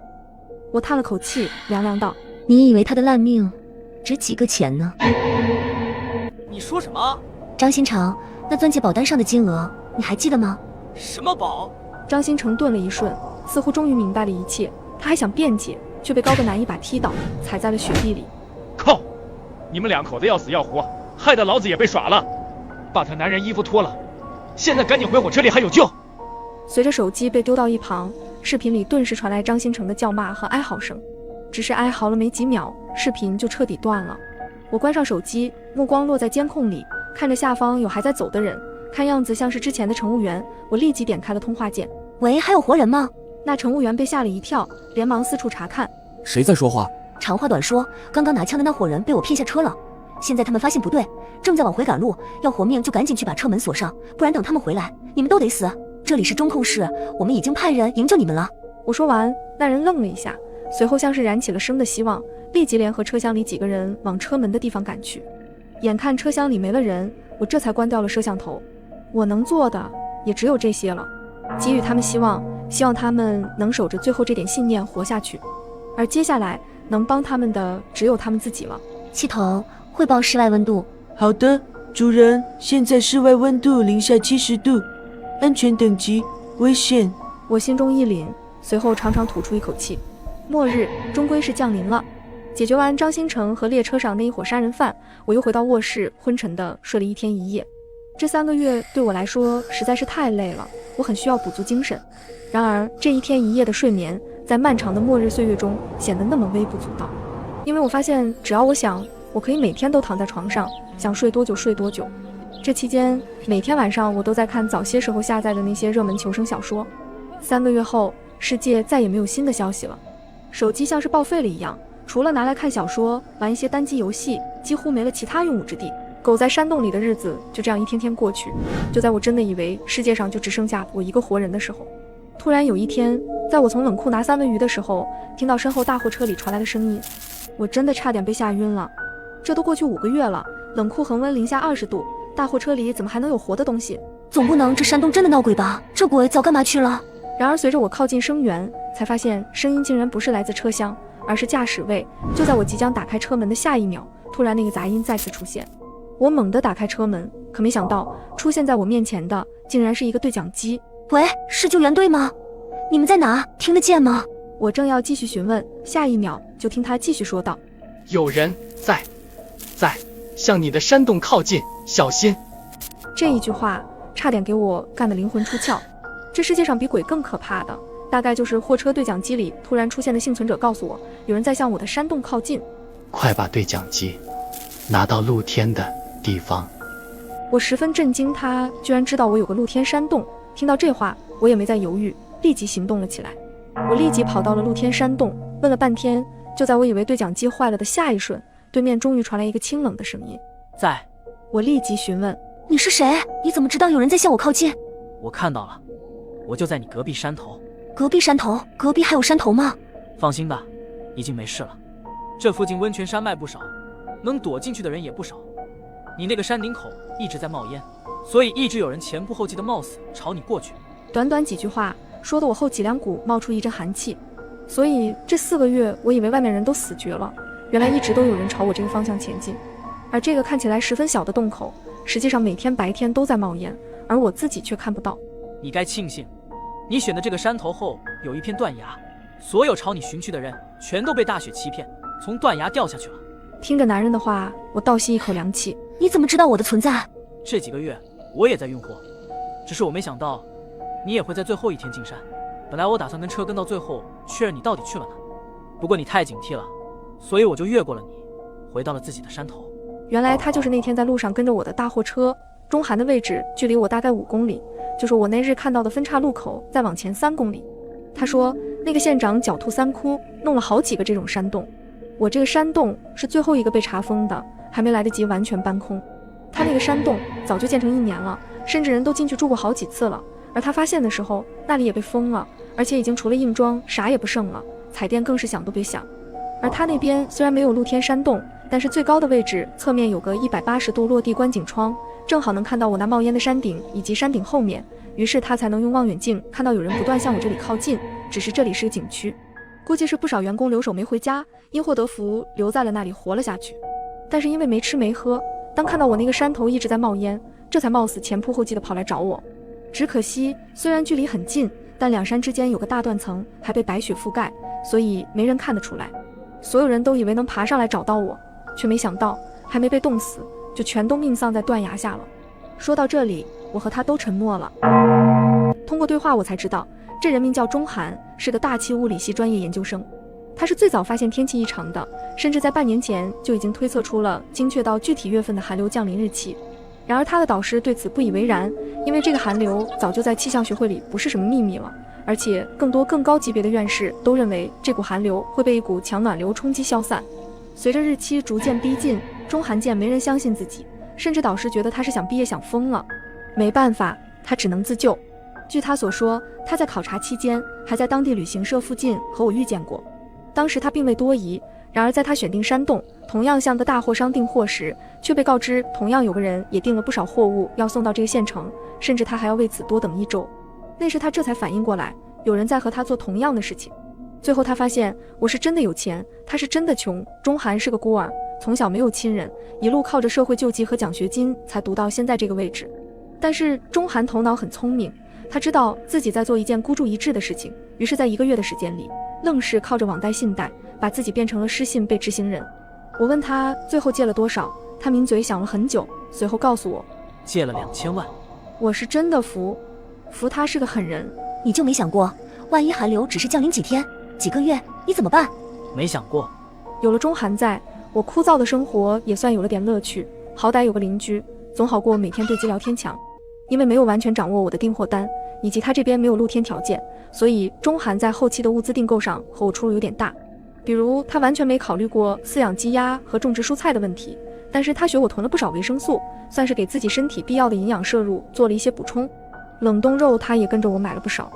我叹了口气，凉凉道：你以为他的烂命值几个钱呢？你说什么？张新成，那钻戒保单上的金额你还记得吗？什么保？张新成顿了一瞬，似乎终于明白了一切。他还想辩解，却被高个男一把踢倒，踩在了雪地里。靠！你们2口子要死要活，害得老子也被耍了。把他男人衣服脱了，现在赶紧回火车里，还有救。随着手机被丢到一旁，视频里顿时传来张新成的叫骂和哀嚎声。只是哀嚎了没几秒，视频就彻底断了。我关上手机，目光落在监控里，看着下方有还在走的人，看样子像是之前的乘务员。我立即点开了通话键。喂，还有活人吗？那乘务员被吓了一跳，连忙四处查看。谁在说话？长话短说，刚刚拿枪的那伙人被我骗下车了，现在他们发现不对，正在往回赶路，要活命就赶紧去把车门锁上，不然等他们回来，你们都得死。这里是中控室，我们已经派人营救你们了。我说完，那人愣了一下，随后像是燃起了生的希望，立即联合车厢里几个人往车门的地方赶去。眼看车厢里没了人，我这才关掉了摄像头。我能做的也只有这些了，给予他们希望，希望他们能守着最后这点信念活下去。而接下来能帮他们的只有他们自己了。系统汇报室外温度。好的，主人，现在室外温度零下70度，安全等级危险。我心中一凛，随后长长吐出一口气。末日终归是降临了。解决完张新成和列车上那一伙杀人犯，我又回到卧室，昏沉地睡了1天1夜。这3个月对我来说实在是太累了，我很需要补足精神。然而这1天1夜的睡眠，在漫长的末日岁月中显得那么微不足道。因为我发现，只要我想，我可以每天都躺在床上，想睡多久睡多久。这期间，每天晚上我都在看早些时候下载的那些热门求生小说。3个月后，世界再也没有新的消息了，手机像是报废了一样，除了拿来看小说、玩一些单机游戏，几乎没了其他用武之地。狗在山洞里的日子就这样一天天过去。就在我真的以为世界上就只剩下我一个活人的时候，突然有一天，在我从冷库拿3文鱼的时候，听到身后大货车里传来的声音，我真的差点被吓晕了。这都过去5个月了，冷库恒温零下20度，大货车里怎么还能有活的东西？总不能这山洞真的闹鬼吧？这鬼早干嘛去了？然而随着我靠近声源，才发现声音竟然不是来自车厢，而是驾驶位。就在我即将打开车门的下一秒，突然那个杂音再次出现。我猛地打开车门，可没想到出现在我面前的竟然是一个对讲机。喂，是救援队吗？你们在哪？听得见吗？我正要继续询问，下一秒就听他继续说道：有人在向你的山洞靠近，小心。这一句话差点给我干得灵魂出窍。这世界上比鬼更可怕的，大概就是货车对讲机里突然出现的幸存者告诉我，有人在向我的山洞靠近。快把对讲机拿到露天的地方。我十分震惊，他居然知道我有个露天山洞。听到这话，我也没再犹豫，立即行动了起来。我立即跑到了露天山洞，问了半天，就在我以为对讲机坏了的下一瞬，对面终于传来一个清冷的声音：在。我立即询问：你是谁？你怎么知道有人在向我靠近？我看到了，我就在你隔壁山头。隔壁山头？隔壁还有山头吗？放心吧，已经没事了。这附近温泉山脉不少，能躲进去的人也不少。你那个山顶口一直在冒烟，所以一直有人前仆后继的冒死朝你过去。短短几句话，说得我后脊梁骨冒出一阵寒气。所以这4个月，我以为外面人都死绝了，原来一直都有人朝我这个方向前进。而这个看起来十分小的洞口，实际上每天白天都在冒烟，而我自己却看不到。你该庆幸，你选的这个山头后有一片断崖，所有朝你寻去的人全都被大雪欺骗，从断崖掉下去了。听着男人的话，我倒吸一口凉气。你怎么知道我的存在？这几个月我也在运货，只是我没想到你也会在最后一天进山。本来我打算跟车跟到最后，确认你到底去了哪，不过你太警惕了，所以我就越过了你，回到了自己的山头。原来他就是那天在路上跟着我的大货车。中韩的位置距离我大概5公里，就是我那日看到的分岔路口再往前3公里。他说那个县长狡兔3窟，弄了好几个这种山洞。我这个山洞是最后一个被查封的，还没来得及完全搬空。他那个山洞早就建成1年了，甚至人都进去住过好几次了。而他发现的时候，那里也被封了，而且已经除了硬装啥也不剩了，彩电更是想都别想。而他那边虽然没有露天山洞，但是最高的位置侧面有个180度落地观景窗，正好能看到我那冒烟的山顶以及山顶后面，于是他才能用望远镜看到有人不断向我这里靠近。只是这里是个景区，估计是不少员工留守没回家，因祸得福留在了那里活了下去。但是因为没吃没喝，当看到我那个山头一直在冒烟，这才冒死前仆后继的跑来找我。只可惜虽然距离很近，但2山之间有个大断层，还被白雪覆盖，所以没人看得出来。所有人都以为能爬上来找到我，却没想到还没被冻死，就全都命丧在断崖下了。说到这里，我和他都沉默了。通过对话我才知道，这人名叫钟涵，是个大气物理系专业研究生。他是最早发现天气异常的，甚至在半年前就已经推测出了精确到具体月份的寒流降临日期。然而他的导师对此不以为然，因为这个寒流早就在气象学会里不是什么秘密了，而且更多更高级别的院士都认为这股寒流会被一股强暖流冲击消散。随着日期逐渐逼近，钟涵见没人相信自己，甚至导师觉得他是想毕业想疯了。没办法，他只能自救。据他所说，他在考察期间还在当地旅行社附近和我遇见过。当时他并未多疑，然而在他选定山洞，同样向个大货商订货时，却被告知同样有个人也订了不少货物要送到这个县城，甚至他还要为此多等1周。那时他这才反应过来，有人在和他做同样的事情。最后他发现我是真的有钱，他是真的穷。钟涵是个孤儿，从小没有亲人，一路靠着社会救济和奖学金才读到现在这个位置。但是钟涵头脑很聪明，他知道自己在做一件孤注一掷的事情，于是在1个月的时间里，愣是靠着网贷信贷把自己变成了失信被执行人。我问他最后借了多少，他抿嘴想了很久，随后告诉我借了2000万。我是真的服他是个狠人。你就没想过，万一寒流只是降临几天、几个月，你怎么办？没想过。有了钟涵在，我枯燥的生活也算有了点乐趣，好歹有个邻居，总好过每天对机聊天墙。因为没有完全掌握我的订货单，以及他这边没有露天条件，所以钟涵在后期的物资订购上和我出入有点大。比如他完全没考虑过饲养鸡鸭和种植蔬菜的问题，但是他学我囤了不少维生素，算是给自己身体必要的营养摄入做了一些补充。冷冻肉他也跟着我买了不少，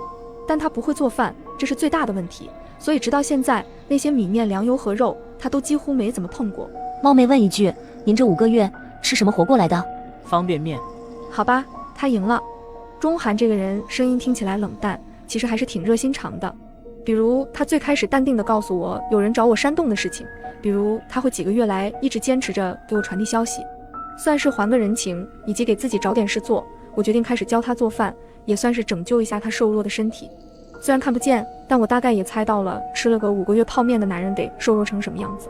但他不会做饭，这是最大的问题，所以直到现在那些米面粮油和肉他都几乎没怎么碰过。冒昧问一句，您这5个月吃什么活过来的？方便面。好吧，他赢了。钟涵这个人声音听起来冷淡，其实还是挺热心肠的。比如他最开始淡定地告诉我有人找我山洞的事情，比如他会几个月来一直坚持着给我传递消息，算是还个人情，以及给自己找点事做。我决定开始教他做饭，也算是拯救一下他瘦弱的身体。虽然看不见，但我大概也猜到了吃了个5个月泡面的男人得瘦弱成什么样子。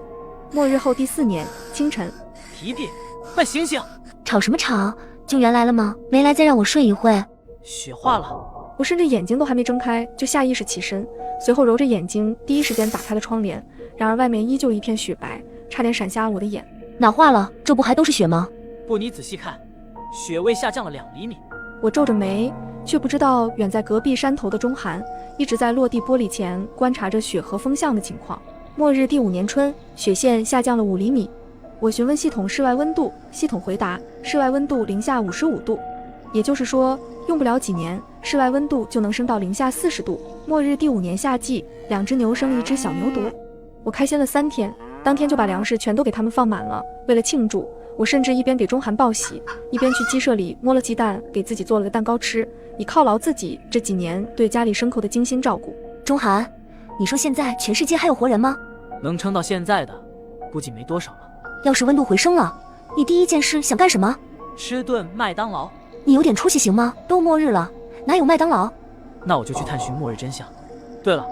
末日后第4年清晨，皮皮，快醒醒！吵什么吵？救援来了吗？没来，再让我睡一会。雪化了。我甚至眼睛都还没睁开，就下意识起身，随后揉着眼睛，第一时间打开了窗帘。然而外面依旧一片雪白，差点闪瞎了我的眼。哪化了？这不还都是雪吗？不，你仔细看，雪位下降了2厘米。我皱着眉，却不知道远在隔壁山头的钟涵一直在落地玻璃前观察着雪和风向的情况。末日第5年春，雪线下降了5厘米。我询问系统室外温度，系统回答室外温度零下55度，也就是说用不了几年，室外温度就能升到零下40度。末日第5年夏季，2只牛生了1只小牛犊。我开心了3天，当天就把粮食全都给他们放满了。为了庆祝，我甚至一边给钟涵报喜，一边去鸡舍里摸了鸡蛋，给自己做了个蛋糕吃，以犒劳自己这几年对家里牲口的精心照顾。钟涵，你说现在全世界还有活人吗？能撑到现在的，估计没多少了。要是温度回升了，你第一件事想干什么？吃顿麦当劳。你有点出息行吗？都末日了，哪有麦当劳？那我就去探寻末日真相。对了，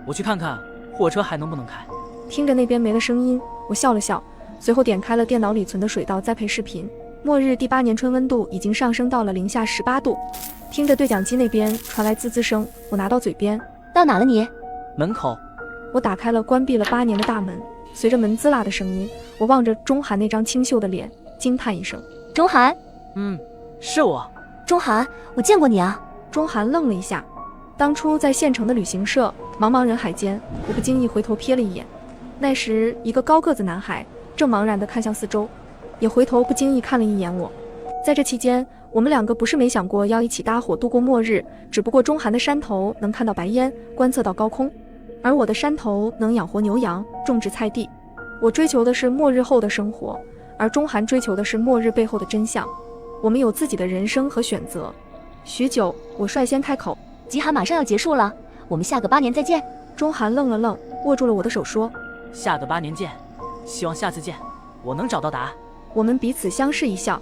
我去看看货车还能不能开。听着那边没了声音，我笑了笑，随后点开了电脑里存的水稻栽培视频。末日第8年春温度已经上升到了零下18度。听着对讲机那边传来滋滋声，我拿到嘴边。到哪了你？门口。我打开了关闭了8年的大门，随着门滋啦的声音，我望着钟涵那张清秀的脸，惊叹一声：钟涵。是我。钟涵，我见过你啊。钟涵愣了一下。当初在县城的旅行社，茫茫人海间，我不经意回头瞥了一眼，那时一个高个子男孩正茫然地看向四周，也回头不经意看了一眼我。在这期间，我们2个不是没想过要一起搭伙度过末日，只不过钟涵的山头能看到白烟，观测到高空，而我的山头能养活牛羊，种植菜地。我追求的是末日后的生活，而钟涵追求的是末日背后的真相。我们有自己的人生和选择。许久，我率先开口：极寒马上要结束了，我们下个8年再见。钟涵愣了愣，握住了我的手说：下个8年见，希望下次见我能找到答案。我们彼此相视一笑。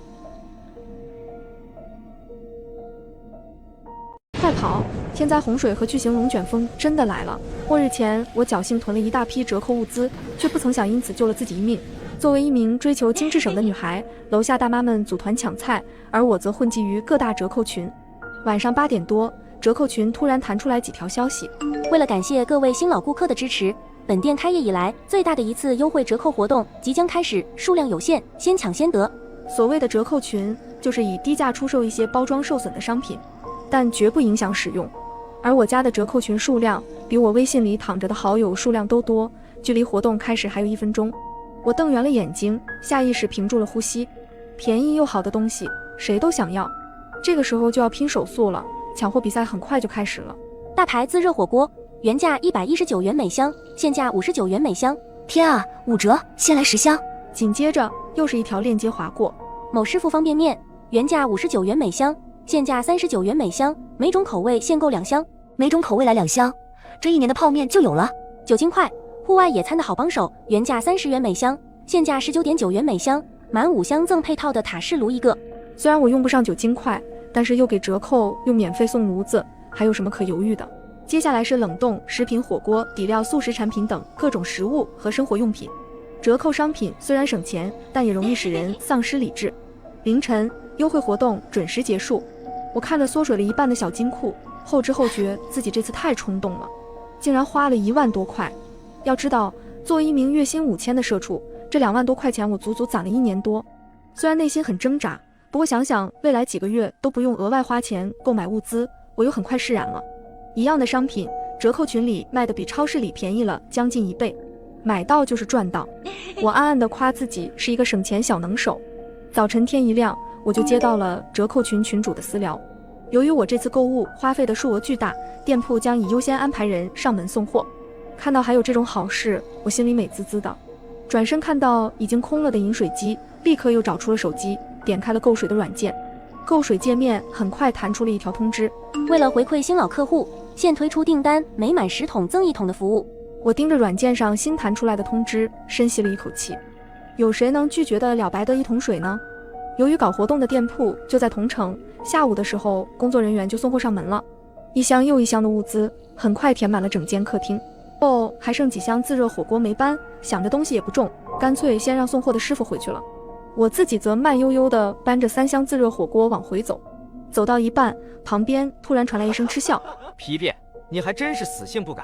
快跑！天灾洪水和巨型龙卷风真的来了。末日前，我侥幸囤了一大批折扣物资，却不曾想因此救了自己一命。作为一名追求精致省的女孩，楼下大妈们组团抢菜，而我则混迹于各大折扣群。晚上8点多，折扣群突然弹出来几条消息：为了感谢各位新老顾客的支持，本店开业以来最大的一次优惠折扣活动即将开始，数量有限，先抢先得。所谓的折扣群，就是以低价出售一些包装受损的商品，但绝不影响使用。而我家的折扣群数量比我微信里躺着的好友数量都多，距离活动开始还有1分钟。我瞪圆了眼睛，下意识屏住了呼吸。便宜又好的东西，谁都想要。这个时候就要拼手速了，抢货比赛很快就开始了。大牌自热火锅，原价119元每箱，现价59元每箱。天啊，5折，先来10箱。紧接着又是一条链接划过。某师傅方便面，原价59元每箱，现价39元每箱，每种口味限购2箱。每种口味来2箱，这1年的泡面就有了。9金块，户外野餐的好帮手，原价30元每箱，现价19.9元每箱，满5箱赠配套的塔式炉1个。虽然我用不上9金块，但是又给折扣又免费送炉子，还有什么可犹豫的？接下来是冷冻食品、火锅、底料、速食产品等各种食物和生活用品。折扣商品虽然省钱，但也容易使人丧失理智。凌晨，优惠活动准时结束。我看着缩水了一半的小金库，后知后觉自己这次太冲动了，竟然花了1万多块。要知道，作为一名月薪5000的社畜，这2万多块钱我足足攒了1年多。虽然内心很挣扎，不过想想未来几个月都不用额外花钱购买物资，我又很快释然了。一样的商品，折扣群里卖的比超市里便宜了将近1倍，买到就是赚到。我暗暗地夸自己是一个省钱小能手。早晨天一亮，我就接到了折扣群群主的私聊。由于我这次购物花费的数额巨大，店铺将以优先安排人上门送货。看到还有这种好事，我心里美滋滋的。转身看到已经空了的饮水机，立刻又找出了手机，点开了购水的软件。购水界面很快弹出了一条通知，为了回馈新老客户，现推出订单每满10桶赠1桶的服务。我盯着软件上新弹出来的通知，深吸了一口气。有谁能拒绝得了白得1桶水呢？由于搞活动的店铺就在同城，下午的时候工作人员就送货上门了，一箱又一箱的物资很快填满了整间客厅。还剩几箱自热火锅没搬，想着东西也不重，干脆先让送货的师傅回去了。我自己则慢悠悠地搬着3箱自热火锅往回走。走到一半，旁边突然传来一声嗤笑：皮皮，你还真是死性不改，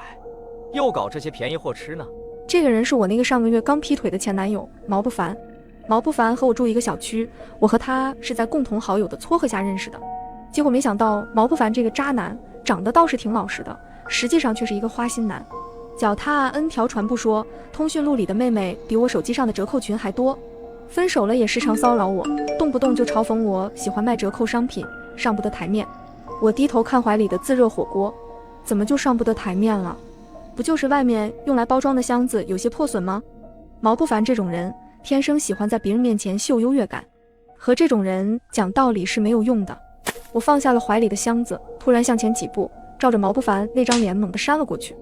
又搞这些便宜货吃呢。这个人是我那个上个月刚劈腿的前男友毛不凡。毛不凡和我住一个小区，我和他是在共同好友的撮合下认识的。结果没想到毛不凡这个渣男长得倒是挺老实的，实际上却是一个花心男。脚踏 N 条船不说，通讯录里的妹妹比我手机上的折扣群还多。分手了也时常骚扰我，动不动就嘲讽我喜欢卖折扣商品，上不得台面。我低头看怀里的自热火锅，怎么就上不得台面了？不就是外面用来包装的箱子有些破损吗？毛不凡这种人天生喜欢在别人面前秀优越感，和这种人讲道理是没有用的。我放下了怀里的箱子，突然向前几步，照着毛不凡那张脸猛地扇了过去，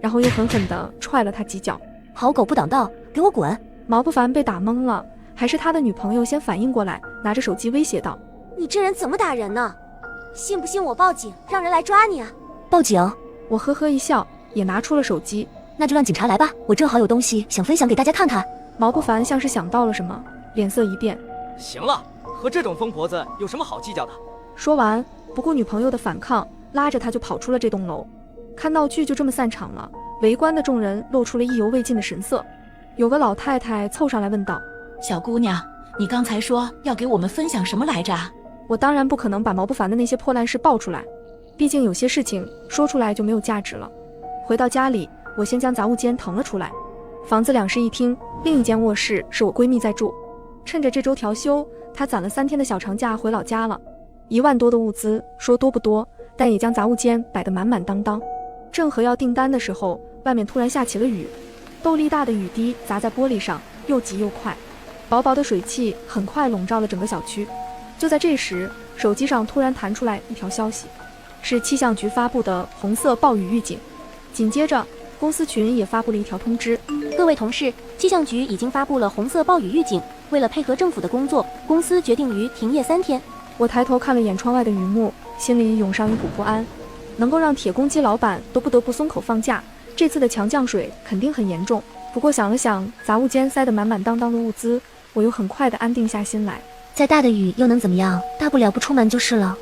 然后又狠狠地踹了他几脚。好狗不挡道，给我滚！毛不凡被打懵了，还是他的女朋友先反应过来，拿着手机威胁道：你这人怎么打人呢？信不信我报警，让人来抓你啊？报警！我呵呵一笑，也拿出了手机。那就让警察来吧，我正好有东西想分享给大家看看。毛不凡像是想到了什么，脸色一变。行了，和这种疯婆子有什么好计较的？说完，不顾女朋友的反抗，拉着他就跑出了这栋楼。看闹剧就这么散场了，围观的众人露出了意犹未尽的神色。有个老太太凑上来问道：小姑娘，你刚才说要给我们分享什么来着？我当然不可能把毛不凡的那些破烂事爆出来，毕竟有些事情说出来就没有价值了。回到家里，我先将杂物间腾了出来。房子2室1厅，另一间卧室是我闺蜜在住。趁着这周调休，她攒了3天的小长假回老家了。1万多的物资，说多不多，但也将杂物间摆得满满当当。正和要订单的时候，外面突然下起了雨，豆粒大的雨滴砸在玻璃上，又急又快，薄薄的水汽很快笼罩了整个小区。就在这时，手机上突然弹出来一条消息，是气象局发布的红色暴雨预警。紧接着，公司群也发布了一条通知：各位同事，气象局已经发布了红色暴雨预警，为了配合政府的工作，公司决定于停业3天。我抬头看了眼窗外的雨幕，心里涌上一股不安。能够让铁公鸡老板都不得不松口放假，这次的强降水肯定很严重。不过想了想，杂物间塞得满满当当的物资，我又很快地安定下心来。再大的雨又能怎么样？大不了不出门就是了。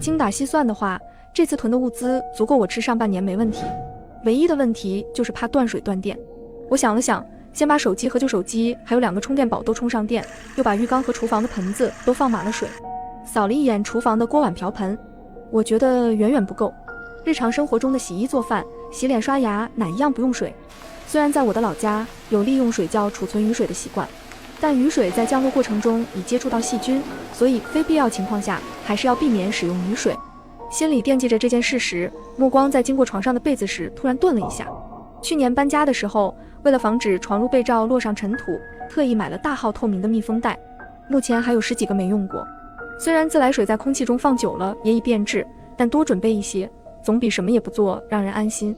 精打细算的话，这次囤的物资足够我吃上半年没问题。唯一的问题就是怕断水断电。我想了想，先把手机和旧手机还有2个充电宝都充上电，又把浴缸和厨房的盆子都放满了水。扫了一眼厨房的锅碗瓢盆，我觉得远远不够。日常生活中的洗衣做饭、洗脸刷牙哪一样不用水？虽然在我的老家有利用水窖储存雨水的习惯，但雨水在降落过程中已接触到细菌，所以非必要情况下还是要避免使用雨水。心里惦记着这件事时，目光在经过床上的被子时突然顿了一下。去年搬家的时候，为了防止床褥被罩落上尘土，特意买了大号透明的密封袋，目前还有10几个没用过。虽然自来水在空气中放久了也已变质，但多准备一些总比什么也不做让人安心。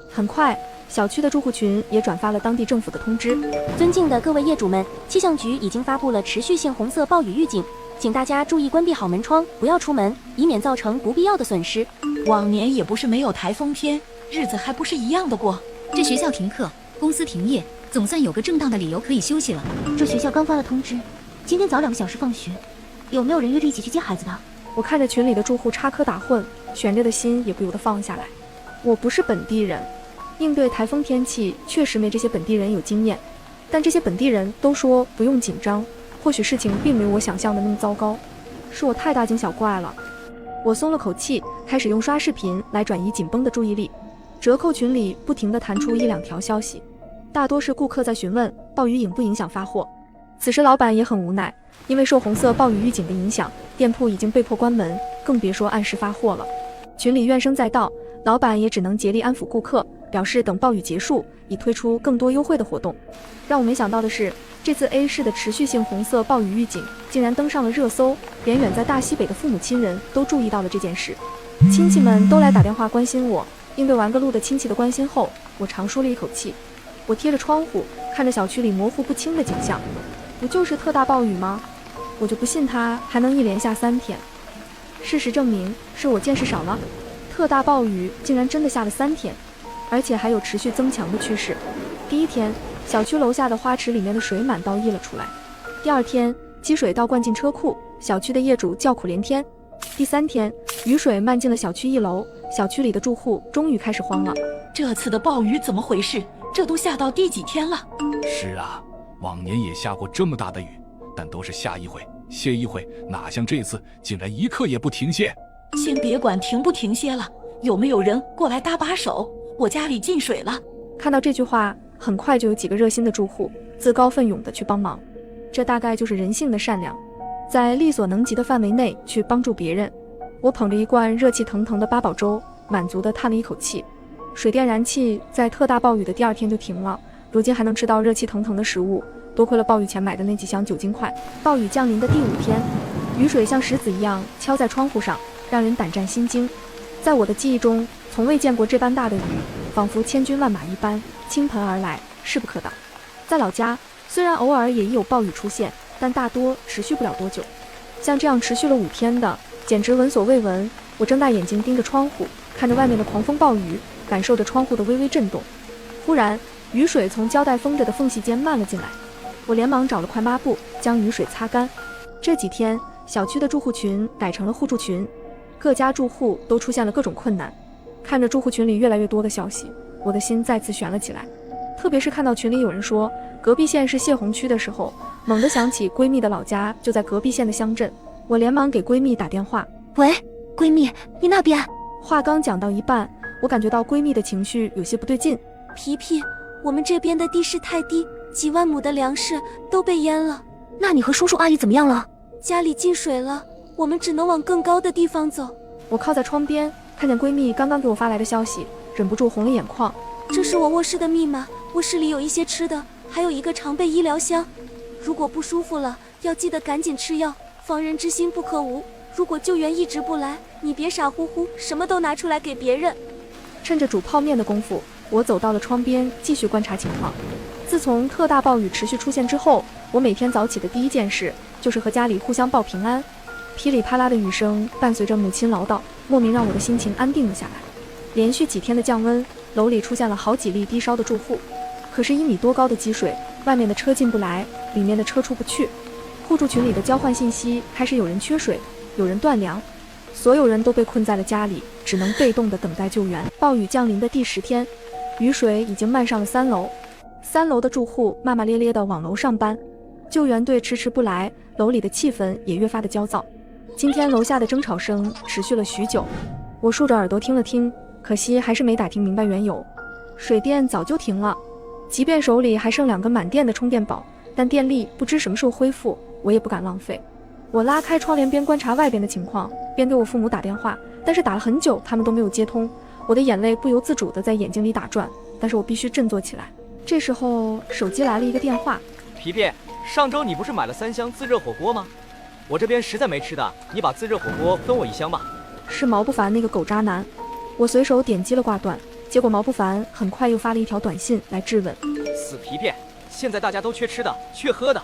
很快，小区的住户群也转发了当地政府的通知：尊敬的各位业主们，气象局已经发布了持续性红色暴雨预警，请大家注意关闭好门窗，不要出门，以免造成不必要的损失。往年也不是没有台风天，日子还不是一样的过。这学校停课，公司停业，总算有个正当的理由可以休息了。这学校刚发了通知，今天早2个小时放学，有没有人约着一起去接孩子的？我看着群里的住户插科打诨，悬着的心也不由得放下来。我不是本地人，应对台风天气确实没这些本地人有经验，但这些本地人都说不用紧张，或许事情并没有我想象的那么糟糕，是我太大惊小怪了。我松了口气，开始用刷视频来转移紧绷的注意力。折扣群里不停地弹出1、2条消息，大多是顾客在询问暴雨影不影响发货。此时老板也很无奈，因为受红色暴雨预警的影响，店铺已经被迫关门，更别说按时发货了。群里怨声载道，老板也只能竭力安抚顾客，表示等暴雨结束，以推出更多优惠的活动。让我没想到的是，这次 A 市的持续性红色暴雨预警竟然登上了热搜，连远在大西北的父母亲人都注意到了这件事。亲戚们都来打电话关心我，应对完各路的亲戚的关心后，我长舒了一口气。我贴着窗户，看着小区里模糊不清的景象，不就是特大暴雨吗？我就不信它还能一连下3天。事实证明，是我见识少了，特大暴雨竟然真的下了3天，而且还有持续增强的趋势。第1天，小区楼下的花池里面的水满到溢了出来；第2天，积水倒灌进车库，小区的业主叫苦连天；第3天，雨水漫进了小区1楼，小区里的住户终于开始慌了。这次的暴雨怎么回事？这都下到第几天了？是啊，往年也下过这么大的雨，但都是下一会歇一会，哪像这次竟然一刻也不停歇。先别管停不停歇了，有没有人过来搭把手？我家里进水了。看到这句话，很快就有几个热心的住户自告奋勇地去帮忙。这大概就是人性的善良，在力所能及的范围内去帮助别人。我捧着一罐热气腾腾的八宝粥，满足地叹了一口气。水电燃气在特大暴雨的第2天就停了，如今还能吃到热气腾腾的食物，多亏了暴雨前买的那几箱酒精块。暴雨降临的第5天，雨水像石子一样敲在窗户上，让人胆战心惊。在我的记忆中，从未见过这般大的雨，仿佛千军万马一般倾盆而来，势不可挡。在老家，虽然偶尔也已有暴雨出现，但大多持续不了多久。像这样持续了5天的，简直闻所未闻。我睁大眼睛盯着窗户，看着外面的狂风暴雨，感受着窗户的微微震动。忽然，雨水从胶带封着的缝隙间漫了进来，我连忙找了块抹布将雨水擦干。这几天，小区的住户群改成了互助群，各家住户都出现了各种困难。看着住户群里越来越多的消息，我的心再次悬了起来。特别是看到群里有人说隔壁县是泄洪区的时候，猛地想起闺蜜的老家就在隔壁县的乡镇，我连忙给闺蜜打电话。喂，闺蜜，你那边？话刚讲到一半，我感觉到闺蜜的情绪有些不对劲。皮皮，我们这边的地势太低，几万亩的粮食都被淹了。那你和叔叔阿姨怎么样了？家里进水了，我们只能往更高的地方走。我靠在窗边，看见闺蜜刚刚给我发来的消息，忍不住红了眼眶。这是我卧室的密码，卧室里有一些吃的，还有一个常备医疗箱。如果不舒服了，要记得赶紧吃药，防人之心不可无。如果救援一直不来，你别傻乎乎什么都拿出来给别人。趁着煮泡面的功夫，我走到了窗边，继续观察情况。自从特大暴雨持续出现之后，我每天早起的第一件事就是和家里互相报平安。噼里啪啦的雨声伴随着母亲唠叨，莫名让我的心情安定了下来。连续几天的降温，楼里出现了好几例低烧的住户。可是1米多高的积水，外面的车进不来，里面的车出不去。互助群里的交换信息开始有人缺水，有人断粮，所有人都被困在了家里，只能被动地等待救援。暴雨降临的第10天，雨水已经漫上了3楼，3楼的住户骂骂咧咧地往楼上搬，救援队迟迟不来，楼里的气氛也越发的焦躁。今天楼下的争吵声持续了许久，我竖着耳朵听了听，可惜还是没打听明白缘由。水电早就停了，即便手里还剩2个满电的充电宝，但电力不知什么时候恢复，我也不敢浪费。我拉开窗帘，边观察外边的情况，边给我父母打电话，但是打了很久，他们都没有接通。我的眼泪不由自主地在眼睛里打转，但是我必须振作起来。这时候，手机来了一个电话。皮皮，上周你不是买了3箱自热火锅吗？我这边实在没吃的，你把自热火锅分我1箱吧。是毛不凡那个狗渣男。我随手点击了挂断，结果毛不凡很快又发了一条短信来质问。死皮皮，现在大家都缺吃的，缺喝的，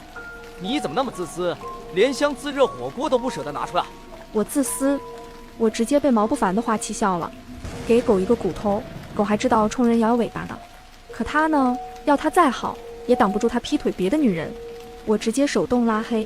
你怎么那么自私，连箱自热火锅都不舍得拿出来？我自私？我直接被毛不凡的话气笑了。给狗一个骨头，狗还知道冲人摇摇尾巴呢。可他呢，要他再好，也挡不住他劈腿别的女人。我直接手动拉黑。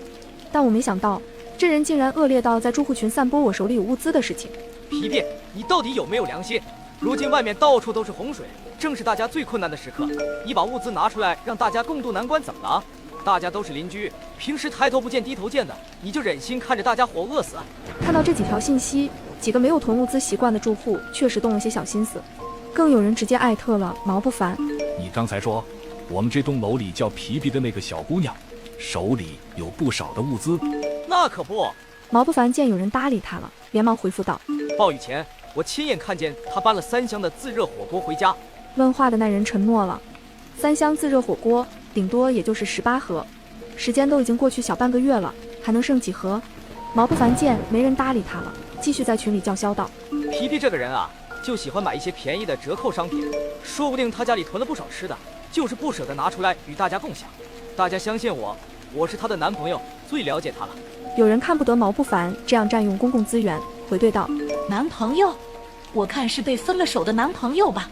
但我没想到，这人竟然恶劣到在住户群散播我手里有物资的事情。皮皮，你到底有没有良心？如今外面到处都是洪水，正是大家最困难的时刻，你把物资拿出来让大家共度难关，怎么了？大家都是邻居，平时抬头不见低头见的，你就忍心看着大家伙饿死？看到这几条信息，几个没有囤物资习惯的住户确实动了些小心思，更有人直接艾特了毛不凡。你刚才说我们这栋楼里叫皮皮的那个小姑娘手里有不少的物资？那可不。毛不凡见有人搭理他了，连忙回复道：暴雨前我亲眼看见他搬了3箱的自热火锅回家。问话的那人沉默了。3箱自热火锅顶多也就是18盒，时间都已经过去小半个月了，还能剩几盒？毛不凡见没人搭理他了，继续在群里叫嚣道：皮皮这个人啊，就喜欢买一些便宜的折扣商品，说不定他家里囤了不少吃的，就是不舍得拿出来与大家共享。大家相信我，我是他的男朋友，最了解他了。有人看不得毛不凡这样占用公共资源，回对道：男朋友？我看是被分了手的男朋友吧，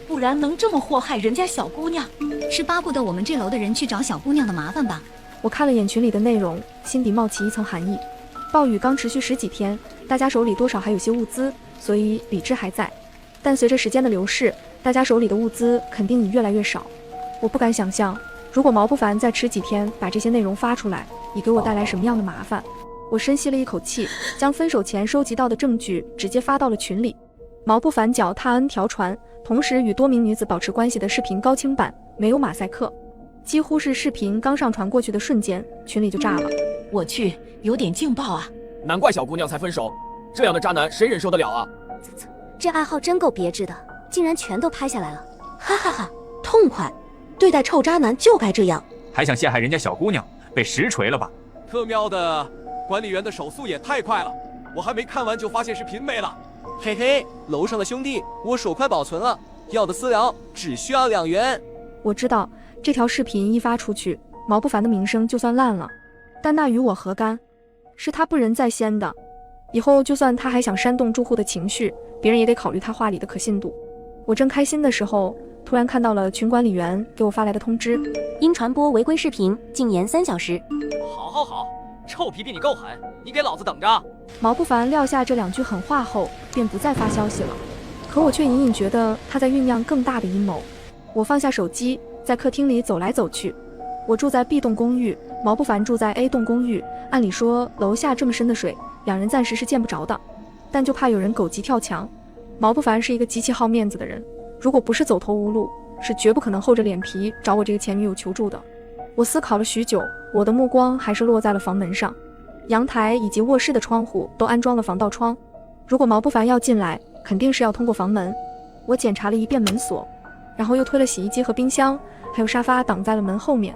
不然能这么祸害人家小姑娘？是巴不得我们这楼的人去找小姑娘的麻烦吧？我看了眼群里的内容，心底冒起一层寒意。暴雨刚持续10几天，大家手里多少还有些物资，所以理智还在。但随着时间的流逝，大家手里的物资肯定已越来越少。我不敢想象，如果毛不凡再迟几天把这些内容发出来，已给我带来什么样的麻烦。我深吸了一口气，将分手前收集到的证据直接发到了群里。毛不凡脚踏 N 条船，同时与多名女子保持关系的视频高清版，没有马赛克，几乎是视频刚上传过去的瞬间，群里就炸了。我去，有点劲爆啊！难怪小姑娘才分手，这样的渣男谁忍受得了啊？这爱好真够别致的，竟然全都拍下来了，哈哈哈，痛快！对待臭渣男就该这样。还想陷害人家小姑娘，被实锤了吧？特喵的，管理员的手速也太快了，我还没看完就发现视频没了。嘿嘿，楼上的兄弟，我手快保存了，要的私聊只需要2元。我知道这条视频一发出去，毛不凡的名声就算烂了，但那与我何干？是他不仁在先的，以后就算他还想煽动住户的情绪，别人也得考虑他话里的可信度。我正开心的时候，突然看到了群管理员给我发来的通知：因传播违规视频，禁言3小时。好，臭皮皮你够狠，你给老子等着！毛不凡撂下这2句狠话后，便不再发消息了。可我却隐隐觉得他在酝酿更大的阴谋。我放下手机，在客厅里走来走去。我住在 B 栋公寓，毛不凡住在 A 栋公寓。按理说楼下这么深的水，2人暂时是见不着的，但就怕有人狗急跳墙。毛不凡是一个极其好面子的人，如果不是走投无路，是绝不可能厚着脸皮找我这个前女友求助的。我思考了许久，我的目光还是落在了房门上。阳台以及卧室的窗户都安装了防盗窗，如果毛不凡要进来，肯定是要通过房门。我检查了一遍门锁，然后又推了洗衣机和冰箱，还有沙发挡在了门后面。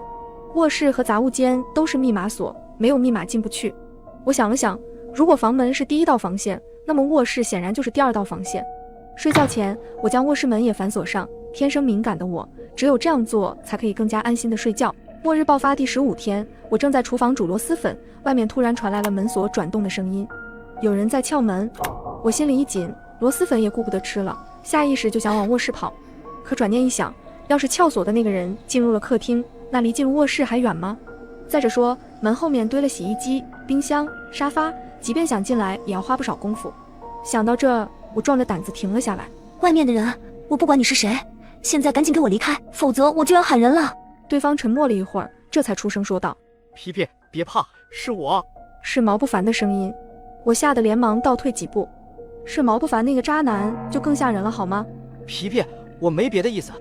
卧室和杂物间都是密码锁，没有密码进不去。我想了想，如果房门是第1道防线，那么卧室显然就是第2道防线。睡觉前，我将卧室门也反锁上。天生敏感的我，只有这样做才可以更加安心的睡觉。末日爆发第15天，我正在厨房煮螺蛳粉，外面突然传来了门锁转动的声音，有人在撬门。我心里一紧，螺蛳粉也顾不得吃了，下意识就想往卧室跑。可转念一想，要是撬锁的那个人进入了客厅，那离进入卧室还远吗？再者说，门后面堆了洗衣机、冰箱、沙发，即便想进来也要花不少功夫。想到这，我壮着胆子停了下来。外面的人，我不管你是谁，现在赶紧给我离开，否则我就要喊人了。对方沉默了一会儿，这才出声说道：皮皮，别怕，是我。是毛不凡的声音。我吓得连忙倒退几步。是毛不凡那个渣男就更吓人了好吗？皮皮，我没别的意思，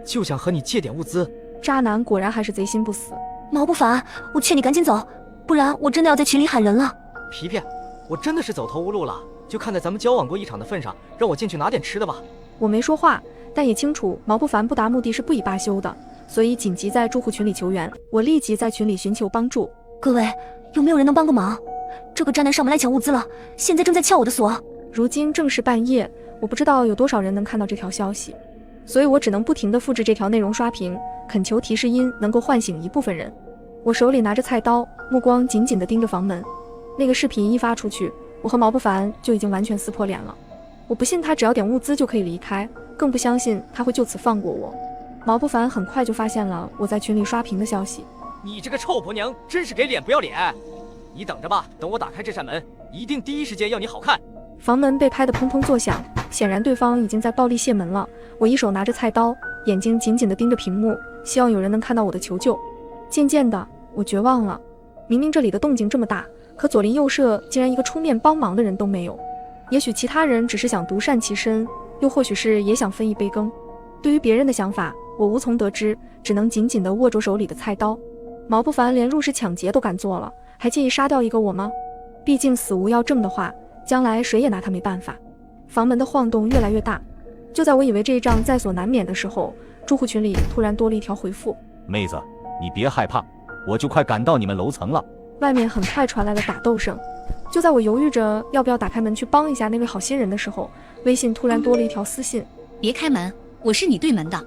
就想和你借点物资。渣男果然还是贼心不死。毛不凡，我劝你赶紧走，不然我真的要在群里喊人了。皮皮，我真的是走投无路了，就看在咱们交往过一场的份上，让我进去拿点吃的吧。我没说话，但也清楚毛不凡不达目的是不以罢休的，所以紧急在住户群里求援。我立即在群里寻求帮助。各位，有没有人能帮个忙？这个渣男上门来抢物资了，现在正在撬我的锁。如今正是半夜，我不知道有多少人能看到这条消息，所以我只能不停地复制这条内容刷屏，恳求提示音能够唤醒一部分人。我手里拿着菜刀，目光紧紧地盯着房门。那个视频一发出去，我和毛不凡就已经完全撕破脸了。我不信他只要点物资就可以离开，更不相信他会就此放过我。毛不凡很快就发现了我在群里刷屏的消息。你这个臭婆娘，真是给脸不要脸！你等着吧，等我打开这扇门，一定第一时间要你好看。房门被拍得砰砰作响，显然对方已经在暴力卸门了。我一手拿着菜刀，眼睛紧紧地盯着屏幕，希望有人能看到我的求救。渐渐的，我绝望了。明明这里的动静这么大，可左邻右舍竟然一个出面帮忙的人都没有。也许其他人只是想独善其身，又或许是也想分一杯羹。对于别人的想法，我无从得知，只能紧紧地握住手里的菜刀。毛不凡连入室抢劫都敢做了，还介意杀掉一个我吗？毕竟死无要证的话，将来谁也拿他没办法。房门的晃动越来越大，就在我以为这一仗在所难免的时候，住户群里突然多了一条回复：妹子，你别害怕，我就快赶到你们楼层了。外面很快传来了打斗声。就在我犹豫着要不要打开门去帮一下那位好心人的时候，微信突然多了一条私信：别开门，我是你对门的。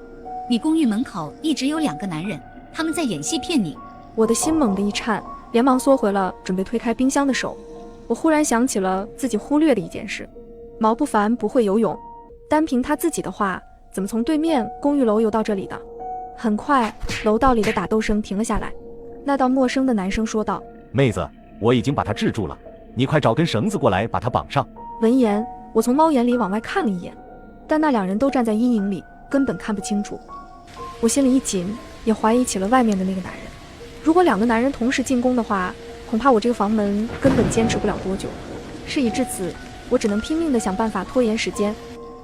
你公寓门口一直有2个男人，他们在演戏骗你。我的心猛地一颤，连忙缩回了准备推开冰箱的手。我忽然想起了自己忽略的一件事：毛不凡不会游泳，单凭他自己的话，怎么从对面公寓楼游到这里的？很快，楼道里的打斗声停了下来。那道陌生的男声说道：妹子，我已经把他制住了，你快找根绳子过来把他绑上。闻言，我从猫眼里往外看了一眼，但那2人都站在阴影里，根本看不清楚。我心里一紧，也怀疑起了外面的那个男人。如果2个男人同时进攻的话，恐怕我这个房门根本坚持不了多久。事已至此，我只能拼命地想办法拖延时间。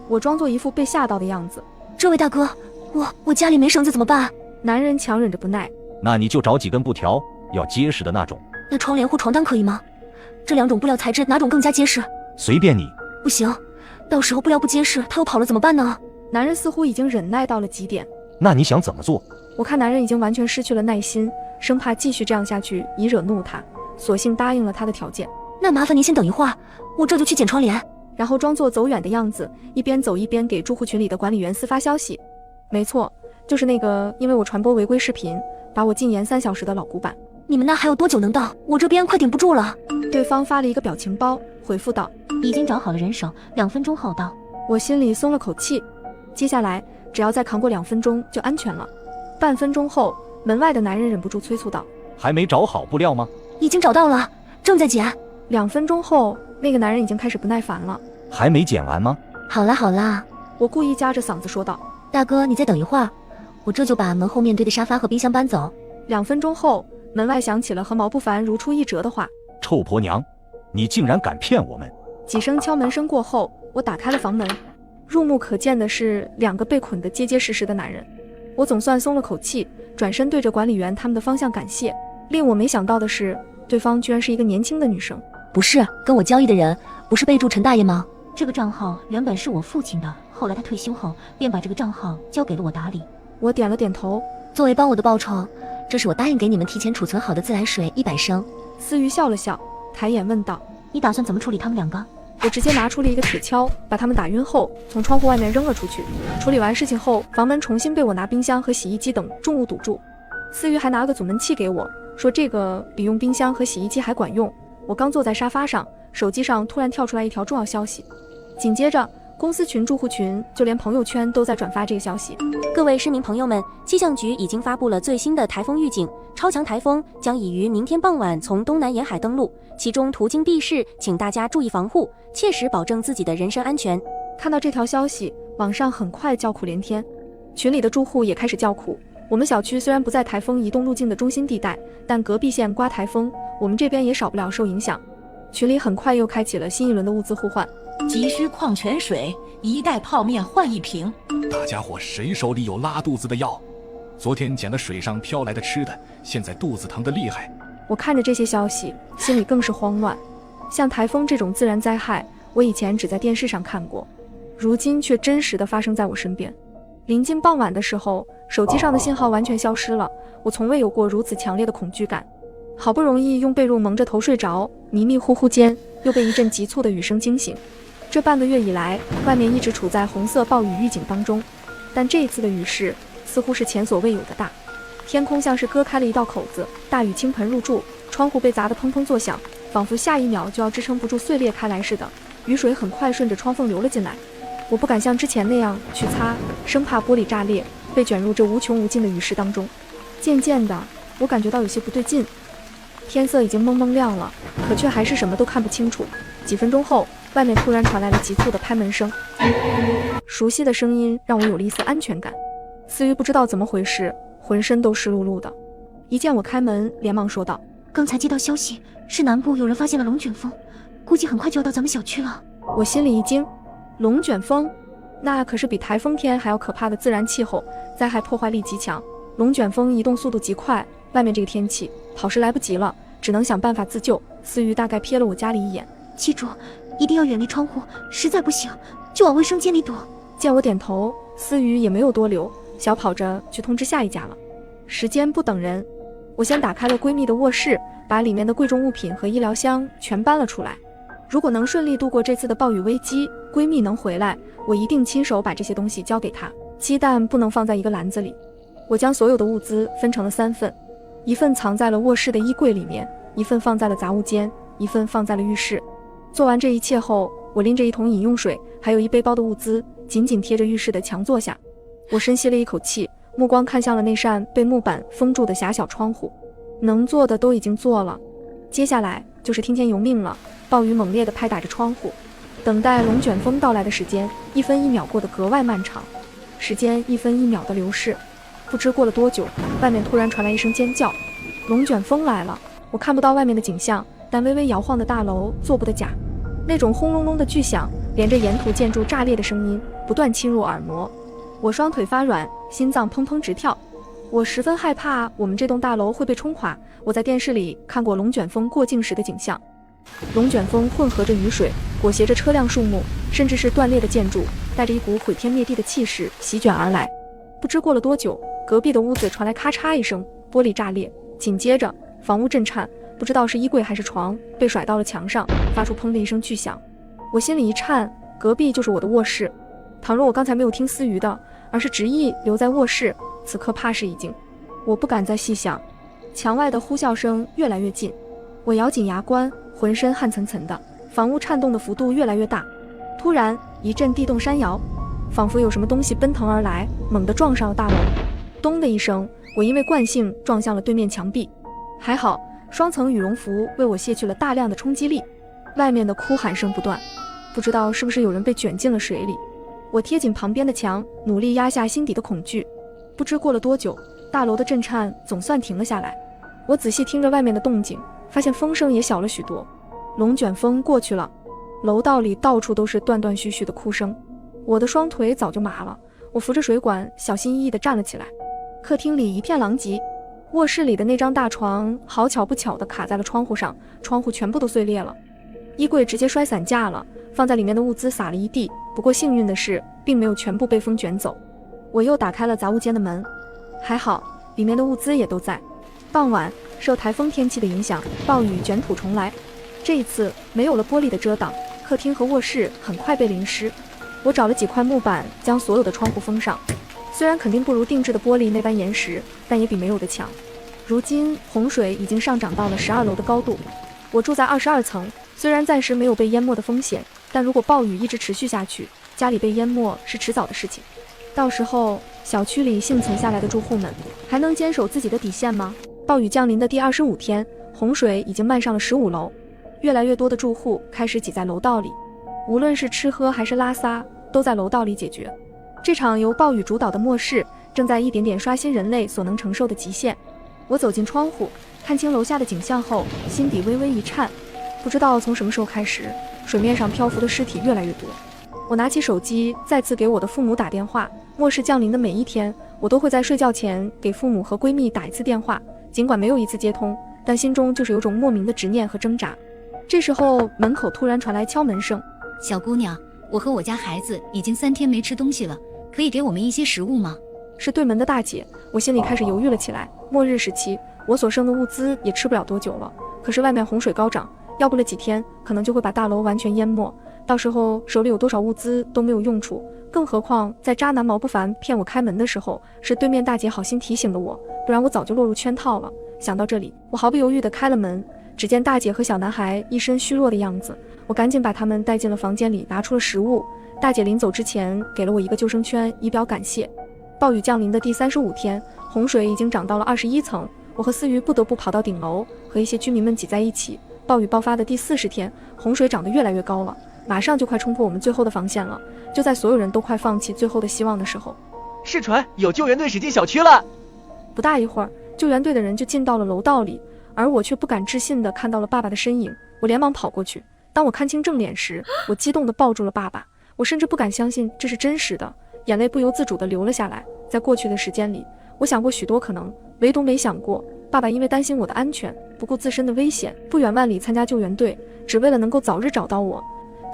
我装作一副被吓到的样子：这位大哥，我家里没绳子怎么办？男人强忍着不耐：那你就找几根布条，要结实的那种。那窗帘或床单可以吗？这2种布料材质哪种更加结实？随便你。不行，到时候布料不结实，他又跑了怎么办呢？男人似乎已经忍耐到了极点。那你想怎么做？我看男人已经完全失去了耐心，生怕继续这样下去以惹怒他，索性答应了他的条件。那麻烦您先等一会儿，我这就去剪窗帘。然后装作走远的样子，一边走一边给住户群里的管理员私发消息。没错，就是那个因为我传播违规视频把我禁言3小时的老古板。你们那还有多久能到？我这边快顶不住了。对方发了一个表情包，回复道：已经找好了人手，2分钟后到。我心里松了口气，接下来只要再扛过2分钟就安全了。半分钟后，门外的男人忍不住催促道：还没找好布料吗？已经找到了，正在剪。2分钟后，那个男人已经开始不耐烦了：还没剪完吗？好啦好啦，我故意夹着嗓子说道：大哥你再等一会儿，我这就把门后面堆的沙发和冰箱搬走。2分钟后，门外响起了和毛不凡如出一辙的话：臭婆娘，你竟然敢骗我们！几声敲门声过后，我打开了房门，入目可见的是2个被捆得结结实实的男人。我总算松了口气，转身对着管理员他们的方向感谢。令我没想到的是，对方居然是一个年轻的女生。不是，跟我交易的人不是备注陈大爷吗？这个账号原本是我父亲的，后来他退休后便把这个账号交给了我打理。我点了点头。作为帮我的报酬，这是我答应给你们提前储存好的自来水100升。思雨笑了笑，抬眼问道：你打算怎么处理他们2个？我直接拿出了一个铁锹，把他们打晕后从窗户外面扔了出去。处理完事情后，房门重新被我拿冰箱和洗衣机等重物堵住。思雨还拿了个阻门器给我，说这个比用冰箱和洗衣机还管用。我刚坐在沙发上，手机上突然跳出来一条重要消息，紧接着公司群、住户群，就连朋友圈都在转发这个消息。各位市民朋友们，气象局已经发布了最新的台风预警，超强台风将已于明天傍晚从东南沿海登陆，其中途经地市，请大家注意防护，切实保证自己的人身安全。看到这条消息，网上很快叫苦连天，群里的住户也开始叫苦。我们小区虽然不在台风移动路径的中心地带，但隔壁县刮台风，我们这边也少不了受影响。群里很快又开启了新一轮的物资互换，急需矿泉水，1袋泡面换1瓶。大家伙谁手里有拉肚子的药？昨天捡了水上飘来的吃的，现在肚子疼得厉害。我看着这些消息，心里更是慌乱。像台风这种自然灾害，我以前只在电视上看过，如今却真实的发生在我身边。临近傍晚的时候，手机上的信号完全消失了，我从未有过如此强烈的恐惧感。好不容易用被褥蒙着头睡着，迷迷糊糊间又被一阵急促的雨声惊醒。这半个月以来，外面一直处在红色暴雨预警当中，但这一次的雨势似乎是前所未有的大，天空像是割开了一道口子，大雨倾盆入住，窗户被砸得砰砰作响，仿佛下一秒就要支撑不住碎裂开来似的。雨水很快顺着窗缝流了进来，我不敢像之前那样去擦，生怕玻璃炸裂，被卷入这无穷无尽的雨势当中。渐渐的，我感觉到有些不对劲。天色已经蒙蒙亮了，可却还是什么都看不清楚。几分钟后，外面突然传来了急促的拍门声，熟悉的声音让我有了一丝安全感。思雨不知道怎么回事，浑身都湿漉漉的，一见我开门，连忙说道：“刚才接到消息，是南部有人发现了龙卷风，估计很快就要到咱们小区了。”我心里一惊，龙卷风，那可是比台风天还要可怕的自然气候，灾害破坏力极强。龙卷风移动速度极快，外面这个天气，跑是来不及了，只能想办法自救。思雨大概瞥了我家里一眼，记住，一定要远离窗户，实在不行就往卫生间里躲。见我点头，思雨也没有多留，小跑着去通知下一家了。时间不等人，我先打开了闺蜜的卧室，把里面的贵重物品和医疗箱全搬了出来。如果能顺利度过这次的暴雨危机，闺蜜能回来，我一定亲手把这些东西交给她。鸡蛋不能放在一个篮子里，我将所有的物资分成了3份，一份藏在了卧室的衣柜里面，一份放在了杂物间，一份放在了浴室。做完这一切后，我拎着一桶饮用水，还有一背包的物资，紧紧贴着浴室的墙坐下。我深吸了一口气，目光看向了那扇被木板封住的狭小窗户。能做的都已经做了，接下来就是听天由命了。暴雨猛烈地拍打着窗户，等待龙卷风到来的时间一分一秒过得格外漫长，时间一分一秒的流逝。不知过了多久，外面突然传来一声尖叫，龙卷风来了！我看不到外面的景象，但微微摇晃的大楼做不得假，那种轰隆隆的巨响，连着沿途建筑炸裂的声音不断侵入耳膜。我双腿发软，心脏砰砰直跳。我十分害怕我们这栋大楼会被冲垮。我在电视里看过龙卷风过境时的景象，龙卷风混合着雨水，裹挟着车辆、树木，甚至是断裂的建筑，带着一股毁天灭地的气势席卷而来。不知过了多久，隔壁的屋子传来咔嚓一声，玻璃炸裂，紧接着房屋震颤，不知道是衣柜还是床被甩到了墙上，发出砰的一声巨响。我心里一颤，隔壁就是我的卧室。倘若我刚才没有听思雨的，而是执意留在卧室，此刻怕是已经……我不敢再细想。墙外的呼啸声越来越近，我咬紧牙关，浑身汗涔涔的，房屋颤动的幅度越来越大。突然一阵地动山摇，仿佛有什么东西奔腾而来，猛地撞上了大楼。咚的一声，我因为惯性撞向了对面墙壁，还好双层羽绒服为我卸去了大量的冲击力。外面的哭喊声不断，不知道是不是有人被卷进了水里。我贴紧旁边的墙，努力压下心底的恐惧。不知过了多久，大楼的震颤总算停了下来。我仔细听着外面的动静，发现风声也小了许多。龙卷风过去了，楼道里到处都是断断续续的哭声。我的双腿早就麻了，我扶着水管小心翼翼地站了起来。客厅里一片狼藉，卧室里的那张大床好巧不巧地卡在了窗户上，窗户全部都碎裂了。衣柜直接摔散架了，放在里面的物资洒了一地，不过幸运的是并没有全部被风卷走。我又打开了杂物间的门，还好里面的物资也都在。傍晚受台风天气的影响，暴雨卷土重来，这一次没有了玻璃的遮挡，客厅和卧室很快被淋湿。我找了几块木板将所有的窗户封上，虽然肯定不如定制的玻璃那般严实，但也比没有的强。如今洪水已经上涨到了12楼的高度，我住在22层，虽然暂时没有被淹没的风险，但如果暴雨一直持续下去，家里被淹没是迟早的事情。到时候小区里幸存下来的住户们还能坚守自己的底线吗？暴雨降临的第25天，洪水已经漫上了15楼，越来越多的住户开始挤在楼道里，无论是吃喝还是拉撒，都在楼道里解决。这场由暴雨主导的末世正在一点点刷新人类所能承受的极限。我走进窗户，看清楼下的景象后，心底微微一颤。不知道从什么时候开始，水面上漂浮的尸体越来越多。我拿起手机，再次给我的父母打电话。末世降临的每一天，我都会在睡觉前给父母和闺蜜打一次电话，尽管没有一次接通，但心中就是有种莫名的执念和挣扎。这时候门口突然传来敲门声。小姑娘，我和我家孩子已经3天没吃东西了，可以给我们一些食物吗？是对门的大姐。我心里开始犹豫了起来。末日时期，我所剩的物资也吃不了多久了，可是外面洪水高涨，要不了几天可能就会把大楼完全淹没，到时候手里有多少物资都没有用处。更何况在渣男毛不凡骗我开门的时候，是对面大姐好心提醒了我，不然我早就落入圈套了。想到这里，我毫不犹豫地开了门。只见大姐和小男孩一身虚弱的样子，我赶紧把他们带进了房间里，拿出了食物。大姐临走之前给了我一个救生圈，以表感谢。暴雨降临的第35天，洪水已经涨到了21层，我和思雨不得不跑到顶楼，和一些居民们挤在一起。暴雨爆发的第40天，洪水涨得越来越高了，马上就快冲破我们最后的防线了。就在所有人都快放弃最后的希望的时候，是传有救援队驶进小区了。不大一会儿，救援队的人就进到了楼道里，而我却不敢置信地看到了爸爸的身影。我连忙跑过去，当我看清正脸时，我激动地抱住了爸爸。我甚至不敢相信这是真实的，眼泪不由自主地流了下来。在过去的时间里，我想过许多可能，唯独没想过爸爸因为担心我的安全，不顾自身的危险，不远万里参加救援队，只为了能够早日找到我。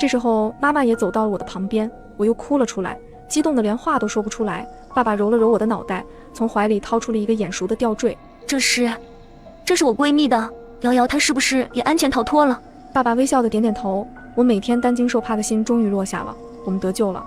这时候妈妈也走到了我的旁边，我又哭了出来，激动得连话都说不出来。爸爸揉了揉我的脑袋，从怀里掏出了一个眼熟的吊坠。这是我闺蜜的，瑶瑶她是不是也安全逃脱了？爸爸微笑的点点头。我每天担惊受怕的心终于落下了，我们得救了。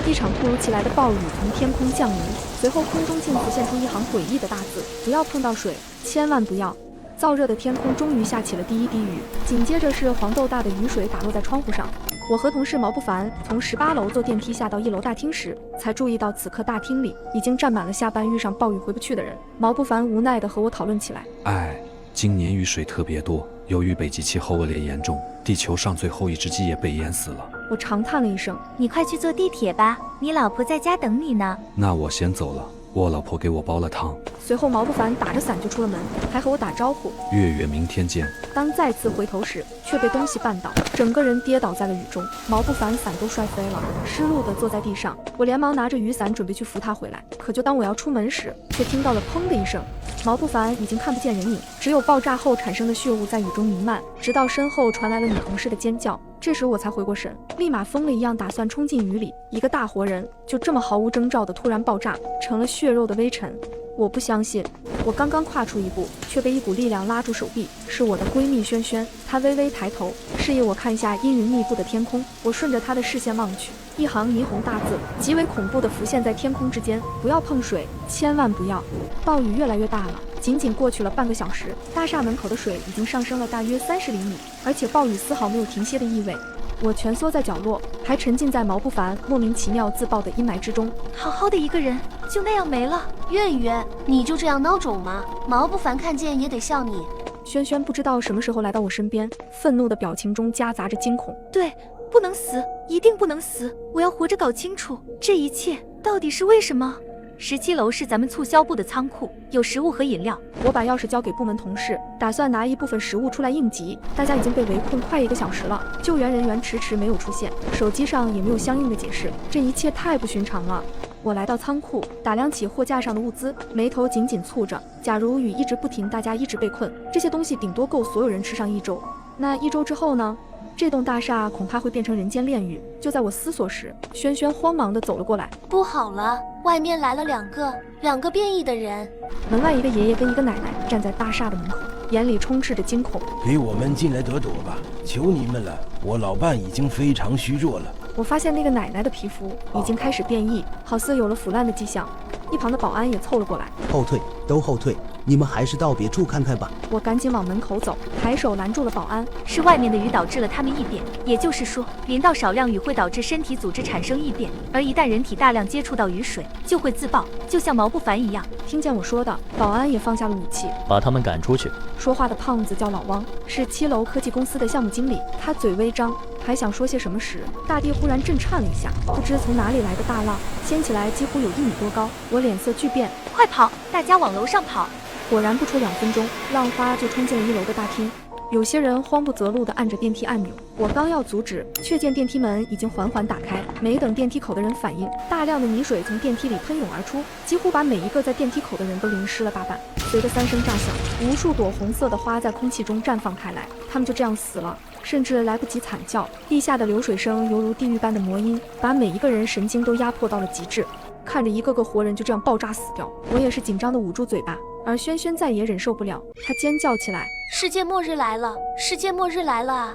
一场突如其来的暴雨从天空降临，随后空中竟浮现出一行诡异的大字：不要碰到水，千万不要。燥热的天空终于下起了第一滴雨，紧接着是黄豆大的雨水打落在窗户上。我和同事毛不凡从18楼坐电梯下到1楼大厅时，才注意到此刻大厅里已经站满了下班遇上暴雨回不去的人。毛不凡无奈地和我讨论起来：今年雨水特别多，由于北极气候恶劣严重，地球上最后一只鸡也被淹死了。我长叹了一声：你快去坐地铁吧，你老婆在家等你呢。那我先走了，我老婆给我煲了汤。随后毛不凡打着伞就出了门，还和我打招呼：月月，明天见。当再次回头时，却被东西绊倒，整个人跌倒在了雨中。毛不凡伞都摔飞了，失路地坐在地上。我连忙拿着雨伞准备去扶他回来，可就当我要出门时，却听到了砰的一声。毛不凡已经看不见人影，只有爆炸后产生的血雾在雨中弥漫，直到身后传来了女同事的尖叫。这时我才回过神，立马疯了一样打算冲进雨里。一个大活人就这么毫无征兆的突然爆炸，成了血肉的微尘。我不相信，我刚刚跨出一步，却被一股力量拉住手臂，是我的闺蜜萱萱。她微微抬头，示意我看下阴云密布的天空。我顺着她的视线望去，一行霓虹大字极为恐怖地浮现在天空之间：不要碰水，千万不要。暴雨越来越大了，仅仅过去了半个小时，大厦门口的水已经上升了大约30厘米，而且暴雨丝毫没有停歇的意味。我蜷缩在角落，还沉浸在毛不凡莫名其妙自爆的阴霾之中。好好的一个人就那样没了。月月，你就这样孬种吗？毛不凡看见也得笑你。萱萱不知道什么时候来到我身边，愤怒的表情中夹杂着惊恐。对，不能死，一定不能死！我要活着搞清楚这一切到底是为什么。17楼是咱们促销部的仓库，有食物和饮料。我把钥匙交给部门同事，打算拿一部分食物出来应急。大家已经被围困快1个小时了，救援人员迟迟没有出现，手机上也没有相应的解释，这一切太不寻常了。我来到仓库，打量起货架上的物资，眉头紧紧蹙着。假如雨一直不停，大家一直被困，这些东西顶多够所有人吃上1周。那1周之后呢？这栋大厦恐怕会变成人间炼狱。就在我思索时，萱萱慌忙地走了过来。不好了，外面来了两个变异的人。门外一个爷爷跟一个奶奶站在大厦的门口，眼里充斥着惊恐。给我们进来躲躲吧，求你们了，我老伴已经非常虚弱了。我发现那个奶奶的皮肤已经开始变异，好似有了腐烂的迹象。一旁的保安也凑了过来。后退，都后退，你们还是到别处看看吧。我赶紧往门口走，抬手拦住了保安。是外面的雨导致了他们异变，也就是说，淋到少量雨会导致身体组织产生异变，而一旦人体大量接触到雨水，就会自爆，就像毛不凡一样。听见我说的，保安也放下了武器，把他们赶出去。说话的胖子叫老汪，是7楼科技公司的项目经理。他嘴微张，还想说些什么时，大地忽然震颤了一下，不知从哪里来的大浪掀起来，几乎有1米多高。我脸色巨变，快跑！大家往楼上跑！果然不出2分钟，浪花就冲进了1楼的大厅。有些人慌不择路地按着电梯按钮，我刚要阻止，却见电梯门已经缓缓打开。没等电梯口的人反应，大量的泥水从电梯里喷涌而出，几乎把每一个在电梯口的人都淋湿了大半。随着3声炸响，无数朵红色的花在空气中绽放开来，他们就这样死了，甚至来不及惨叫。地下的流水声犹如地狱般的魔音，把每一个人神经都压迫到了极致。看着一个个活人就这样爆炸死掉，我也是紧张的捂住嘴巴。而萱萱再也忍受不了，她尖叫起来：世界末日来了！世界末日来了啊！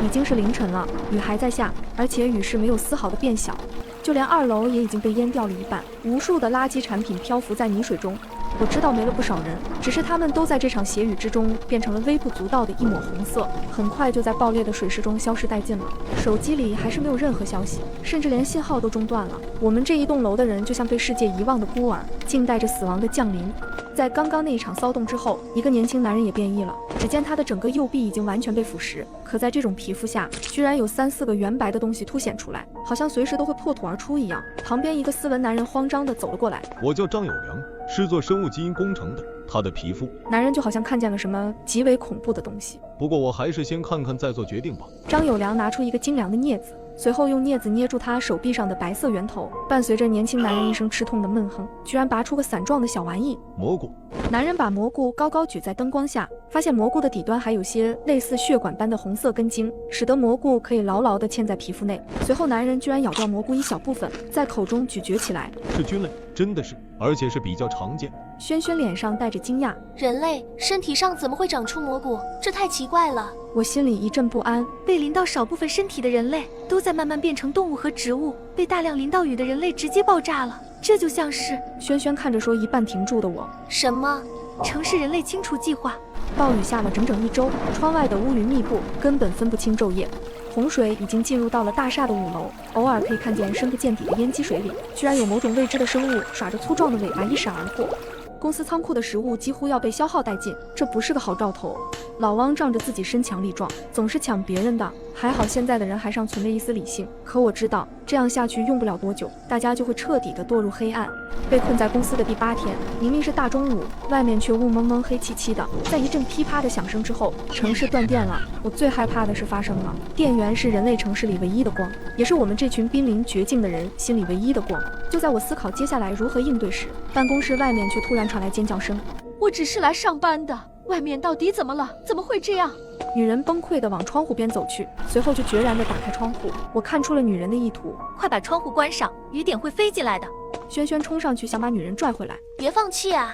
已经是凌晨了，雨还在下，而且雨势没有丝毫的变小，就连2楼也已经被淹掉了一半，无数的垃圾产品漂浮在泥水中。我知道没了不少人，只是他们都在这场血雨之中变成了微不足道的一抹红色，很快就在爆裂的水势中消失殆尽了。手机里还是没有任何消息，甚至连信号都中断了。我们这一栋楼的人就像被世界遗忘的孤儿，静待着死亡的降临。在刚刚那一场骚动之后，一个年轻男人也变异了。只见他的整个右臂已经完全被腐蚀，可在这种皮肤下，居然有3、4个圆白的东西凸显出来，好像随时都会破土而出一样。旁边一个斯文男人慌张地走了过来，我叫张有良，是做生物基因工程的。他的皮肤……男人就好像看见了什么极为恐怖的东西。不过我还是先看看再做决定吧。张有良拿出一个精良的镊子，随后用镊子捏住他手臂上的白色圆头，伴随着年轻男人一声吃痛的闷哼，居然拔出个伞状的小玩意。蘑菇。男人把蘑菇高高举在灯光下，发现蘑菇的底端还有些类似血管般的红色根茎，使得蘑菇可以牢牢地嵌在皮肤内。随后男人居然咬掉蘑菇一小部分，在口中咀嚼起来。是菌类，真的是，而且是比较常见。轩轩脸上带着惊讶，人类身体上怎么会长出蘑菇？这太奇怪了。我心里一阵不安。被淋到少部分身体的人类都在慢慢变成动物和植物，被大量淋到雨的人类直接爆炸了。这就像是……轩轩看着说一半停住的我。什么？城市人类清除计划？暴雨下了整整1周，窗外的乌云密布，根本分不清昼夜。洪水已经进入到了大厦的5楼，偶尔可以看见深不见底的烟积水里，居然有某种未知的生物耍着粗壮的尾巴一闪而过。公司仓库的食物几乎要被消耗殆尽，这不是个好兆头。老汪仗着自己身强力壮，总是抢别人的，还好现在的人还尚存着一丝理性。可我知道这样下去用不了多久，大家就会彻底的堕入黑暗。被困在公司的第8天，明明是大中午，外面却雾蒙蒙黑漆漆的。在一阵噼啪的响声之后，城市断电了。我最害怕的是发生了，电源是人类城市里唯一的光，也是我们这群濒临绝境的人心里唯一的光。就在我思考接下来如何应对时，办公室外面却突然传来尖叫声。我只是来上班的，外面到底怎么了？怎么会这样？女人崩溃地往窗户边走去，随后就决然地打开窗户。我看出了女人的意图，快把窗户关上，雨点会飞进来的。轩轩冲上去想把女人拽回来，别放弃啊！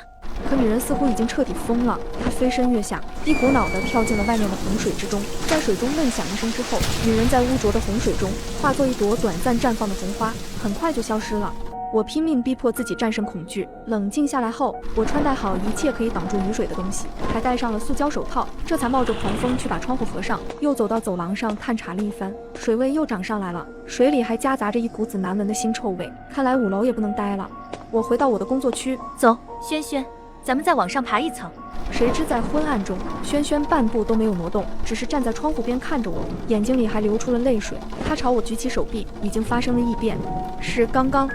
可女人似乎已经彻底疯了，她飞身跃下，一股脑地跳进了外面的洪水之中。在水中闷响一声之后，女人在污浊的洪水中化作一朵短暂绽放的红花，很快就消失了。我拼命逼迫自己战胜恐惧，冷静下来后，我穿戴好一切可以挡住雨水的东西，还戴上了塑胶手套，这才冒着狂风去把窗户合上，又走到走廊上探查了一番。水位又涨上来了，水里还夹杂着一股子难闻的腥臭味，看来5楼也不能待了。我回到我的工作区，走，轩轩，咱们再往上爬一层。谁知在昏暗中，轩轩半步都没有挪动，只是站在窗户边看着我，眼睛里还流出了泪水。他朝我举起手臂，已经发生了异变。是刚刚，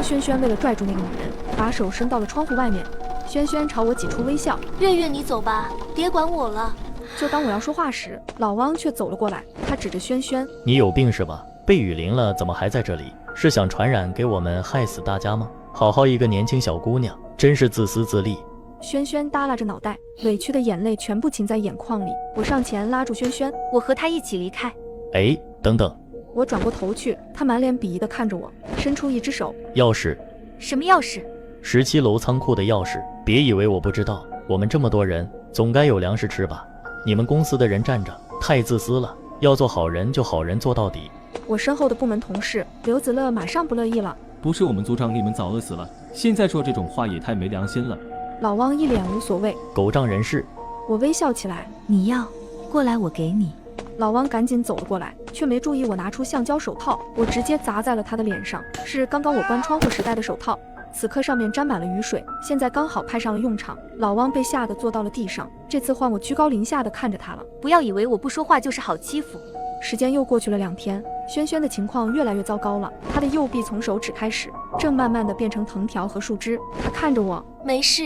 轩轩为了拽住那个女人，把手伸到了窗户外面。轩轩朝我挤出微笑。月月，你走吧，别管我了。就当我要说话时，老汪却走了过来，他指着轩轩：“你有病是吧？被雨淋了，怎么还在这里？是想传染给我们，害死大家吗？好好一个年轻小姑娘，真是自私自利。”轩轩耷拉着脑袋，委屈的眼泪全部噙在眼眶里。我上前拉住轩轩，我和他一起离开。哎，等等！我转过头去，他满脸鄙夷地看着我，伸出一只手。钥匙？什么钥匙？17楼仓库的钥匙。别以为我不知道，我们这么多人，总该有粮食吃吧？你们公司的人站着，太自私了。要做好人就好人做到底。我身后的部门同事刘子乐马上不乐意了。不是我们组长你们早饿死了，现在说这种话也太没良心了。老汪一脸无所谓，狗仗人势。我微笑起来，你要过来我给你。老汪赶紧走了过来，却没注意我拿出橡胶手套，我直接砸在了他的脸上，是刚刚我关窗户时戴的手套。此刻上面沾满了雨水，现在刚好派上了用场。老汪被吓得坐到了地上，这次换我居高临下的看着他了。不要以为我不说话就是好欺负。时间又过去了2天，轩轩的情况越来越糟糕了，他的右臂从手指开始，正慢慢的变成藤条和树枝。他看着我，没事。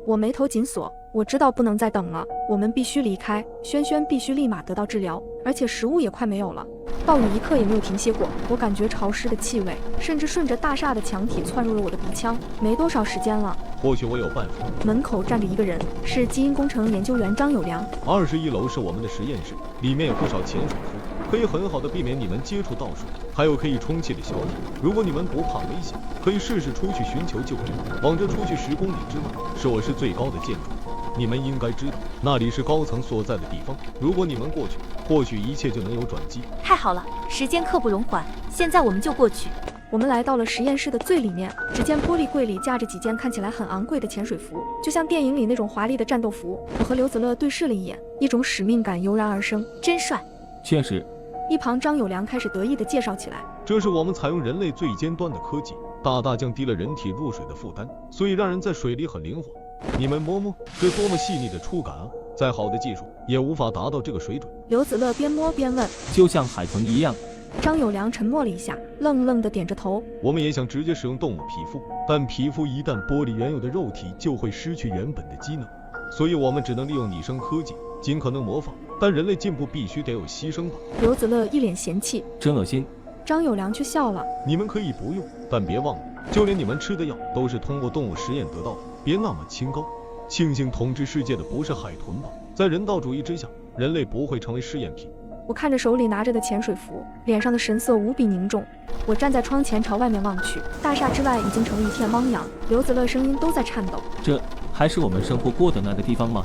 我眉头紧锁，我知道不能再等了，我们必须离开，轩轩必须立马得到治疗，而且食物也快没有了。暴雨一刻也没有停歇过，我感觉潮湿的气味甚至顺着大厦的墙体窜入了我的鼻腔。没多少时间了，或许我有办法。门口站着一个人，是基因工程研究员张有良。21楼是我们的实验室，里面有不少潜水服，可以很好的避免你们接触到水，还有可以充气的小艇。如果你们不怕危险，可以试试出去寻求救援。往这出去10公里之外，是我市最高的建筑。你们应该知道，那里是高层所在的地方。如果你们过去，或许一切就能有转机。太好了，时间刻不容缓，现在我们就过去。我们来到了实验室的最里面，只见玻璃柜里架着几件看起来很昂贵的潜水服，就像电影里那种华丽的战斗服。我和刘子乐对视了一眼，一种使命感油然而生，真帅。确实。一旁张友良开始得意地介绍起来，这是我们采用人类最尖端的科技，大大降低了人体入水的负担，所以让人在水里很灵活。你们摸摸，这多么细腻的触感啊！再好的技术也无法达到这个水准。刘子乐边摸边问，就像海豚一样。张友良沉默了一下，愣愣地点着头。我们也想直接使用动物皮肤，但皮肤一旦剥离原有的肉体，就会失去原本的机能，所以我们只能利用拟生科技，尽可能模仿。但人类进步必须得有牺牲吧？刘子乐一脸嫌弃，真恶心。张友良却笑了，你们可以不用，但别忘了，就连你们吃的药都是通过动物实验得到的，别那么清高。庆幸统治世界的不是海豚吧？在人道主义之下，人类不会成为试验品。我看着手里拿着的潜水服，脸上的神色无比凝重。我站在窗前朝外面望去，大厦之外已经成了一片汪洋，刘子乐声音都在颤抖。这还是我们生活过的那个地方吗？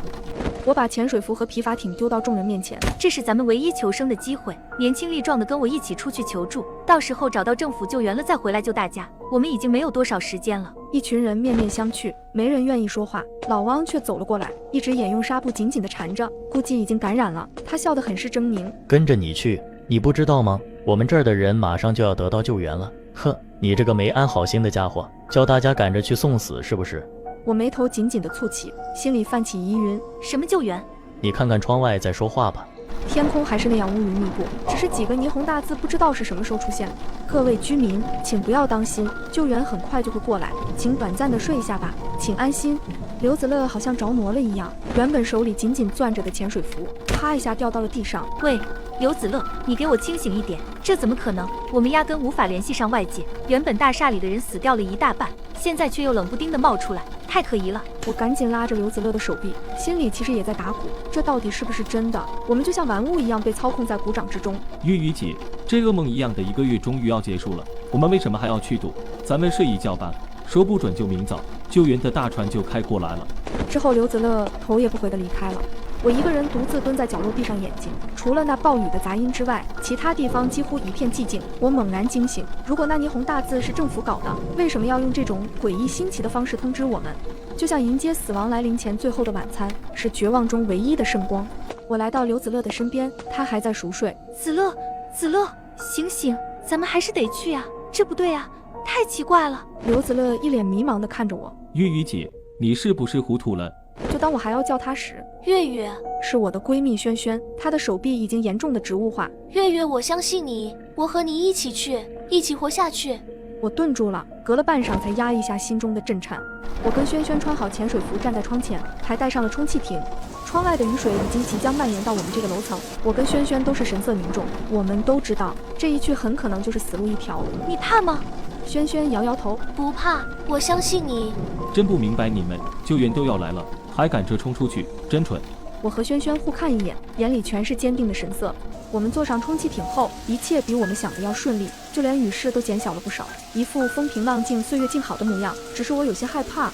我把潜水服和皮筏艇丢到众人面前，这是咱们唯一求生的机会，年轻力壮的跟我一起出去求助，到时候找到政府救援了再回来救大家。我们已经没有多少时间了。一群人面面相觑，没人愿意说话。老汪却走了过来，一只眼用纱布紧紧地缠着，估计已经感染了。他笑得很是狰狞，跟着你去，你不知道吗？我们这儿的人马上就要得到救援了。哼，你这个没安好心的家伙，叫大家赶着去送死是不是？我眉头紧紧地蹙起，心里泛起疑云。什么救援？你看看窗外再说话吧。天空还是那样乌云密布，只是几个霓虹大字不知道是什么时候出现。各位居民，请不要当心，救援很快就会过来，请短暂的睡一下吧，请安心。刘子乐好像着魔了一样，原本手里紧紧攥着的潜水服，啪一下掉到了地上。喂，刘子乐，你给我清醒一点，这怎么可能？我们压根无法联系上外界，原本大厦里的人死掉了一大半，现在却又冷不丁的冒出来，太可疑了。我赶紧拉着刘子乐的手臂，心里其实也在打鼓，这到底是不是真的？我们就像玩物一样被操控在鼓掌之中。玉玉姐，这噩梦一样的1个月终于要结束了，我们为什么还要去赌？咱们睡一觉吧，说不准就明早救援的大船就开过来了。之后刘子乐头也不回地离开了。我一个人独自蹲在角落闭上眼睛，除了那暴雨的杂音之外，其他地方几乎一片寂静。我猛然惊醒，如果那霓虹大字是政府搞的，为什么要用这种诡异新奇的方式通知我们？就像迎接死亡来临前最后的晚餐，是绝望中唯一的圣光。我来到刘子乐的身边，他还在熟睡。子乐，子乐，醒醒，咱们还是得去啊，这不对啊，太奇怪了。刘子乐一脸迷茫地看着我。玉玉姐，你是不是糊涂了？就当我还要叫她时，月月是我的闺蜜萱萱，她的手臂已经严重的植物化。月月，我相信你，我和你一起去，一起活下去。我顿住了，隔了半晌才压一下心中的震颤。我跟萱萱穿好潜水服，站在窗前，还带上了充气艇。窗外的雨水已经即将蔓延到我们这个楼层，我跟萱萱都是神色凝重。我们都知道，这一去很可能就是死路一条。你怕吗？萱萱摇摇头，不怕，我相信你。真不明白你们，救援都要来了，还赶着冲出去，真蠢。我和萱萱互看一眼，眼里全是坚定的神色。我们坐上充气艇后，一切比我们想的要顺利，就连雨势都减小了不少，一副风平浪静、岁月静好的模样。只是我有些害怕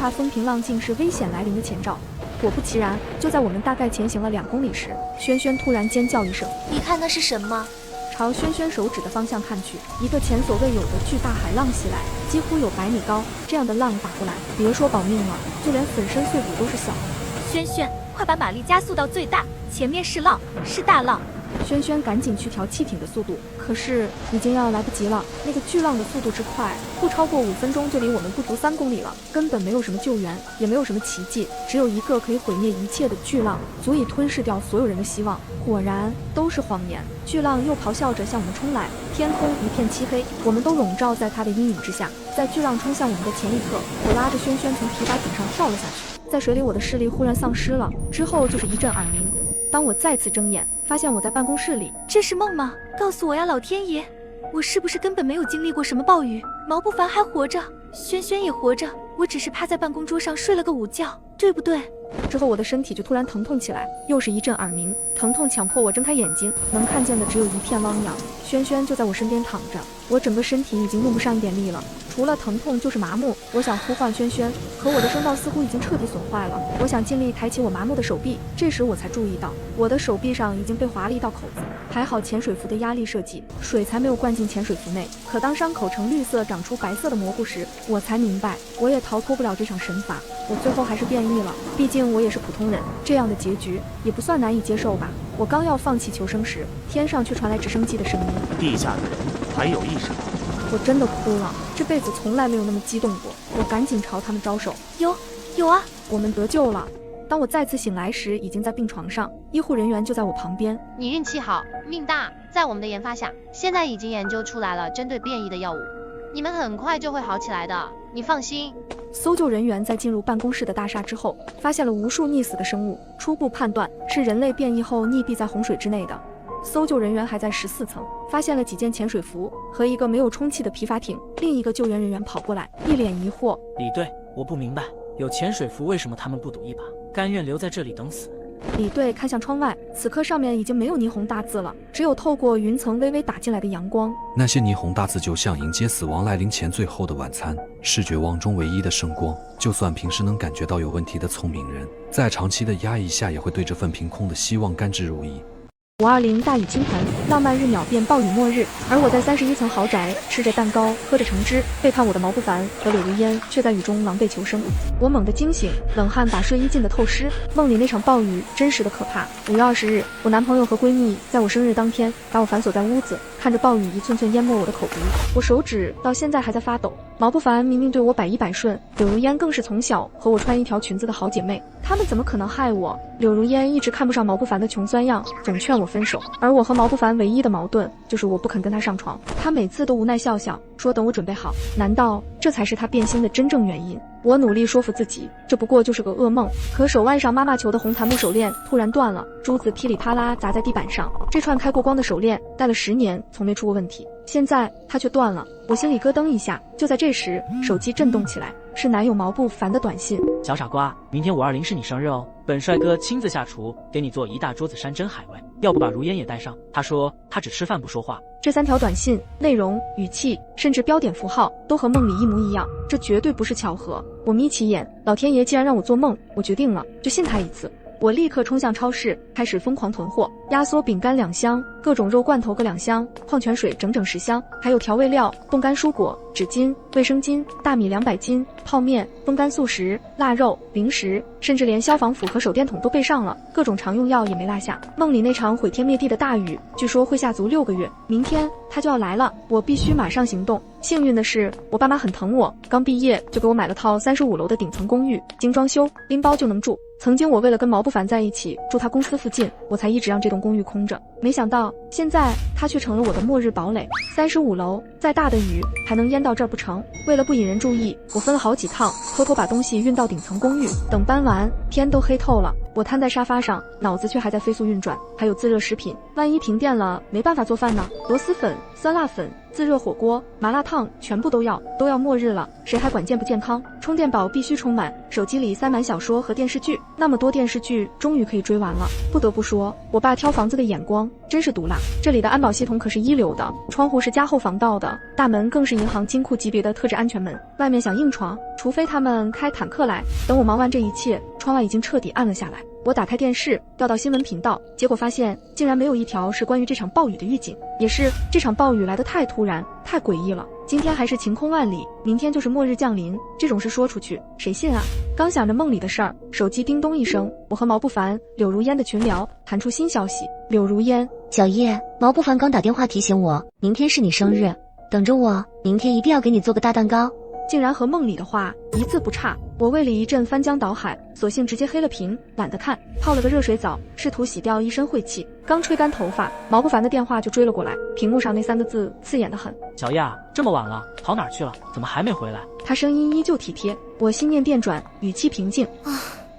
风平浪静是危险来临的前兆。果不其然，就在我们大概前行了2公里时，萱萱突然尖叫一声：“你看那是什么？”朝萱萱手指的方向看去，一个前所未有的巨大海浪袭来，几乎有100米高。这样的浪打过来，别说保命了，就连粉身碎骨都是小的。萱萱，快把马力加速到最大，前面是浪，是大浪。萱萱赶紧去调气艇的速度，可是已经要来不及了。那个巨浪的速度之快，不超过5分钟就离我们不足3公里了。根本没有什么救援，也没有什么奇迹，只有一个可以毁灭一切的巨浪，足以吞噬掉所有人的希望。果然都是谎言，巨浪又咆哮着向我们冲来，天空一片漆黑，我们都笼罩在它的阴影之下。在巨浪冲向我们的前一刻，我拉着萱萱从皮筏艇上跳了下去。在水里，我的视力忽然丧失了，之后就是一阵耳鸣。当我再次睁眼，发现我在办公室里。这是梦吗？告诉我呀，老天爷！我是不是根本没有经历过什么暴雨？毛不凡还活着，萱萱也活着，我只是趴在办公桌上睡了个午觉，对不对？之后我的身体就突然疼痛起来，又是一阵耳鸣，疼痛强迫我睁开眼睛，能看见的只有一片汪洋。萱萱就在我身边躺着，我整个身体已经用不上一点力了，除了疼痛就是麻木。我想呼唤轩轩，可我的声道似乎已经彻底损坏了。我想尽力抬起我麻木的手臂，这时我才注意到我的手臂上已经被划了一道口子。还好潜水服的压力设计，水才没有灌进潜水服内。可当伤口呈绿色长出白色的蘑菇时，我才明白我也逃脱不了这场神罚。我最后还是变异了，毕竟我也是普通人，这样的结局也不算难以接受吧。我刚要放弃求生时，天上却传来直升机的声音。地下的人还有意识吗？我真的哭了，这辈子从来没有那么激动过。我赶紧朝他们招手。有啊，我们得救了。当我再次醒来时，已经在病床上，医护人员就在我旁边。你运气好，命大，在我们的研发下，现在已经研究出来了针对变异的药物，你们很快就会好起来的，你放心。搜救人员在进入办公室的大厦之后，发现了无数溺死的生物，初步判断是人类变异后溺毙在洪水之内的。搜救人员还在14层发现了几件潜水服和一个没有充气的皮筏艇。另一个救援人员跑过来，一脸疑惑：李队，我不明白，有潜水服为什么他们不赌一把，甘愿留在这里等死？李队看向窗外，此刻上面已经没有霓虹大字了，只有透过云层微微打进来的阳光。那些霓虹大字就像迎接死亡来临前最后的晚餐，是绝望中唯一的圣光。就算平时能感觉到有问题的聪明人，在长期的压抑下也会对这份凭空的希望甘之如饴。520大雨倾盆，浪漫日秒变暴雨末日，而我在31层豪宅吃着蛋糕，喝着橙汁，背叛我的毛不凡和柳如烟却在雨中狼狈求生。我猛地惊醒，冷汗把睡衣浸得透湿。梦里那场暴雨真实的可怕。5月20日，我男朋友和闺蜜在我生日当天把我反锁在屋子，看着暴雨一寸寸淹没我的口鼻，我手指到现在还在发抖。毛不凡明明对我百依百顺，柳如烟更是从小和我穿一条裙子的好姐妹，他们怎么可能害我？柳如烟一直看不上毛不凡的穷酸样，总劝我分手。而我和毛不凡唯一的矛盾就是我不肯跟他上床，他每次都无奈笑笑，说等我准备好。难道这才是他变心的真正原因？我努力说服自己，这不过就是个噩梦。可手腕上妈妈求的红檀木手链突然断了，珠子噼里啪啦砸在地板上。这串开过光的手链戴了10年，从没出过问题，现在它却断了，我心里咯噔一下。就在这时，手机震动起来，是男友毛不凡的短信：小傻瓜，明天520是你生日哦，本帅哥亲自下厨给你做一大桌子山珍海味，要不把如烟也带上？他说他只吃饭不说话。这3条短信内容、语气，甚至标点符号都和梦里一模一样，这绝对不是巧合。我眯起眼，老天爷既然让我做梦，我决定了，就信他一次。我立刻冲向超市，开始疯狂囤货，压缩饼干2箱，各种肉罐头各2箱，矿泉水整整10箱，还有调味料、冻干蔬果、纸巾、卫生巾、大米200斤、泡面、风干速食、腊肉、零食，甚至连消防斧和手电筒都备上了，各种常用药也没落下。梦里那场毁天灭地的大雨，据说会下足6个月，明天它就要来了，我必须马上行动。幸运的是，我爸妈很疼我，刚毕业就给我买了套35楼的顶层公寓，精装修，拎包就能住。曾经我为了跟毛不凡在一起，住他公司附近，我才一直让这栋公寓空着。没想到现在他却成了我的末日堡垒。35楼，再大的雨还能淹到这儿不成？为了不引人注意，我分了好几趟，偷偷把东西运到顶层公寓。等搬完，天都黑透了，我瘫在沙发上，脑子却还在飞速运转。还有自热食品，万一停电了，没办法做饭呢？螺蛳粉、酸辣粉、自热火锅、麻辣烫，全部都要末日了，谁还管健不健康？充电宝必须充满，手机里塞满小说和电视剧，那么多电视剧终于可以追完了。不得不说，我爸挑房子的眼光真是毒辣，这里的安保系统可是一流的，窗户是加厚防盗的，大门更是银行金库级别的特制安全门，外面想硬闯，除非他们开坦克来。等我忙完这一切，窗外已经彻底暗了下来。我打开电视，调到新闻频道，结果发现竟然没有一条是关于这场暴雨的预警，也是这场暴雨来得太突然，太诡异了。今天还是晴空万里，明天就是末日降临，这种事说出去谁信啊？刚想着梦里的事儿，手机叮咚一声，我和毛不凡、柳如烟的群聊弹出新消息。柳如烟：小叶，毛不凡刚打电话提醒我，明天是你生日，等着我，明天一定要给你做个大蛋糕。竟然和梦里的话一字不差，我胃里一阵翻江倒海，索性直接黑了屏，懒得看，泡了个热水澡，试图洗掉一身晦气。刚吹干头发，毛不凡的电话就追了过来，屏幕上那3个字刺眼得很：小叶，这么晚了，跑哪儿去了？怎么还没回来？他声音依旧体贴，我心念电转，语气平静：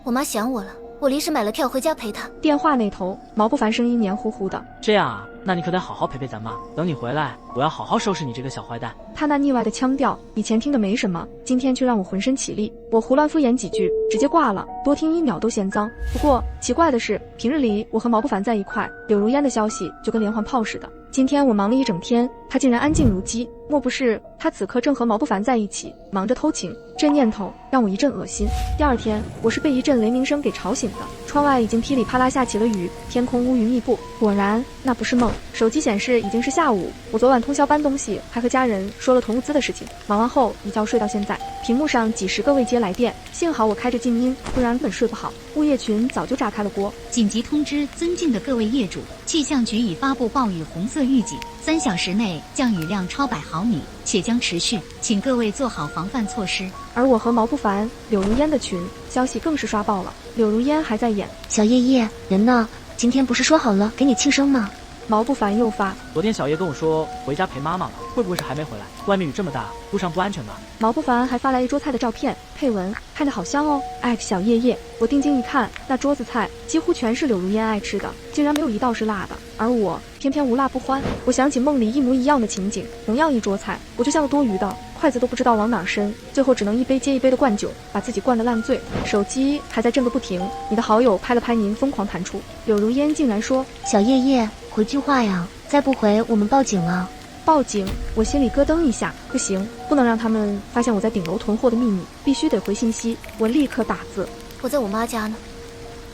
我妈想我了，我临时买了票回家陪她。电话那头，毛不凡声音黏糊糊的：这样啊，那你可得好好陪陪咱妈，等你回来，我要好好收拾你这个小坏蛋。他那腻歪的腔调，以前听得没什么，今天却让我浑身起立。我胡乱敷衍几句，直接挂了，多听1秒都嫌脏。不过奇怪的是，平日里我和毛不凡在一块，柳如烟的消息就跟连环炮似的。今天我忙了一整天，他竟然安静如鸡。莫不是他此刻正和毛不凡在一起，忙着偷情？这念头让我一阵恶心。第二天，我是被一阵雷鸣声给吵醒的。窗外已经噼里啪啦下起了雨，天空乌云密布。果然，那不是梦。手机显示已经是下午。我昨晚通宵搬东西，还和家人说了囤物资的事情。忙完后一觉睡到现在，屏幕上几十个未接来电，幸好我开着静音，不然根本睡不好。物业群早就炸开了锅。紧急通知尊敬的各位业主，气象局已发布暴雨红色预警，3小时内降雨量超100毫米，且将持续，请各位做好防范措施。而我和毛不凡、柳如烟的群消息更是刷爆了。柳如烟还在演小叶叶，人呢？今天不是说好了给你庆生吗？毛不凡又发，昨天小叶跟我说回家陪妈妈了，会不会是还没回来？外面雨这么大，路上不安全吧？毛不凡还发来一桌菜的照片，配文看着好香哦，小叶叶。我定睛一看，那桌子菜几乎全是柳如烟爱吃的，竟然没有一道是辣的，而我偏偏无辣不欢。我想起梦里一模一样的情景，同样一桌菜，我就像个多余的，筷子都不知道往哪儿伸，最后只能一杯接一杯的灌酒，把自己灌得烂醉。手机还在震个不停，你的好友拍了拍您，疯狂弹出。柳如烟竟然说：“小叶叶，回句话呀，再不回我们报警了。”报警！我心里咯噔一下，不行，不能让他们发现我在顶楼囤货的秘密，必须得回信息。我立刻打字：“我在我妈家呢，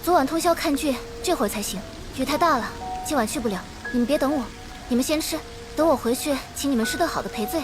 昨晚通宵看剧，这会儿才醒。雨太大了，今晚去不了，你们别等我，你们先吃，等我回去，请你们吃顿好的赔罪。”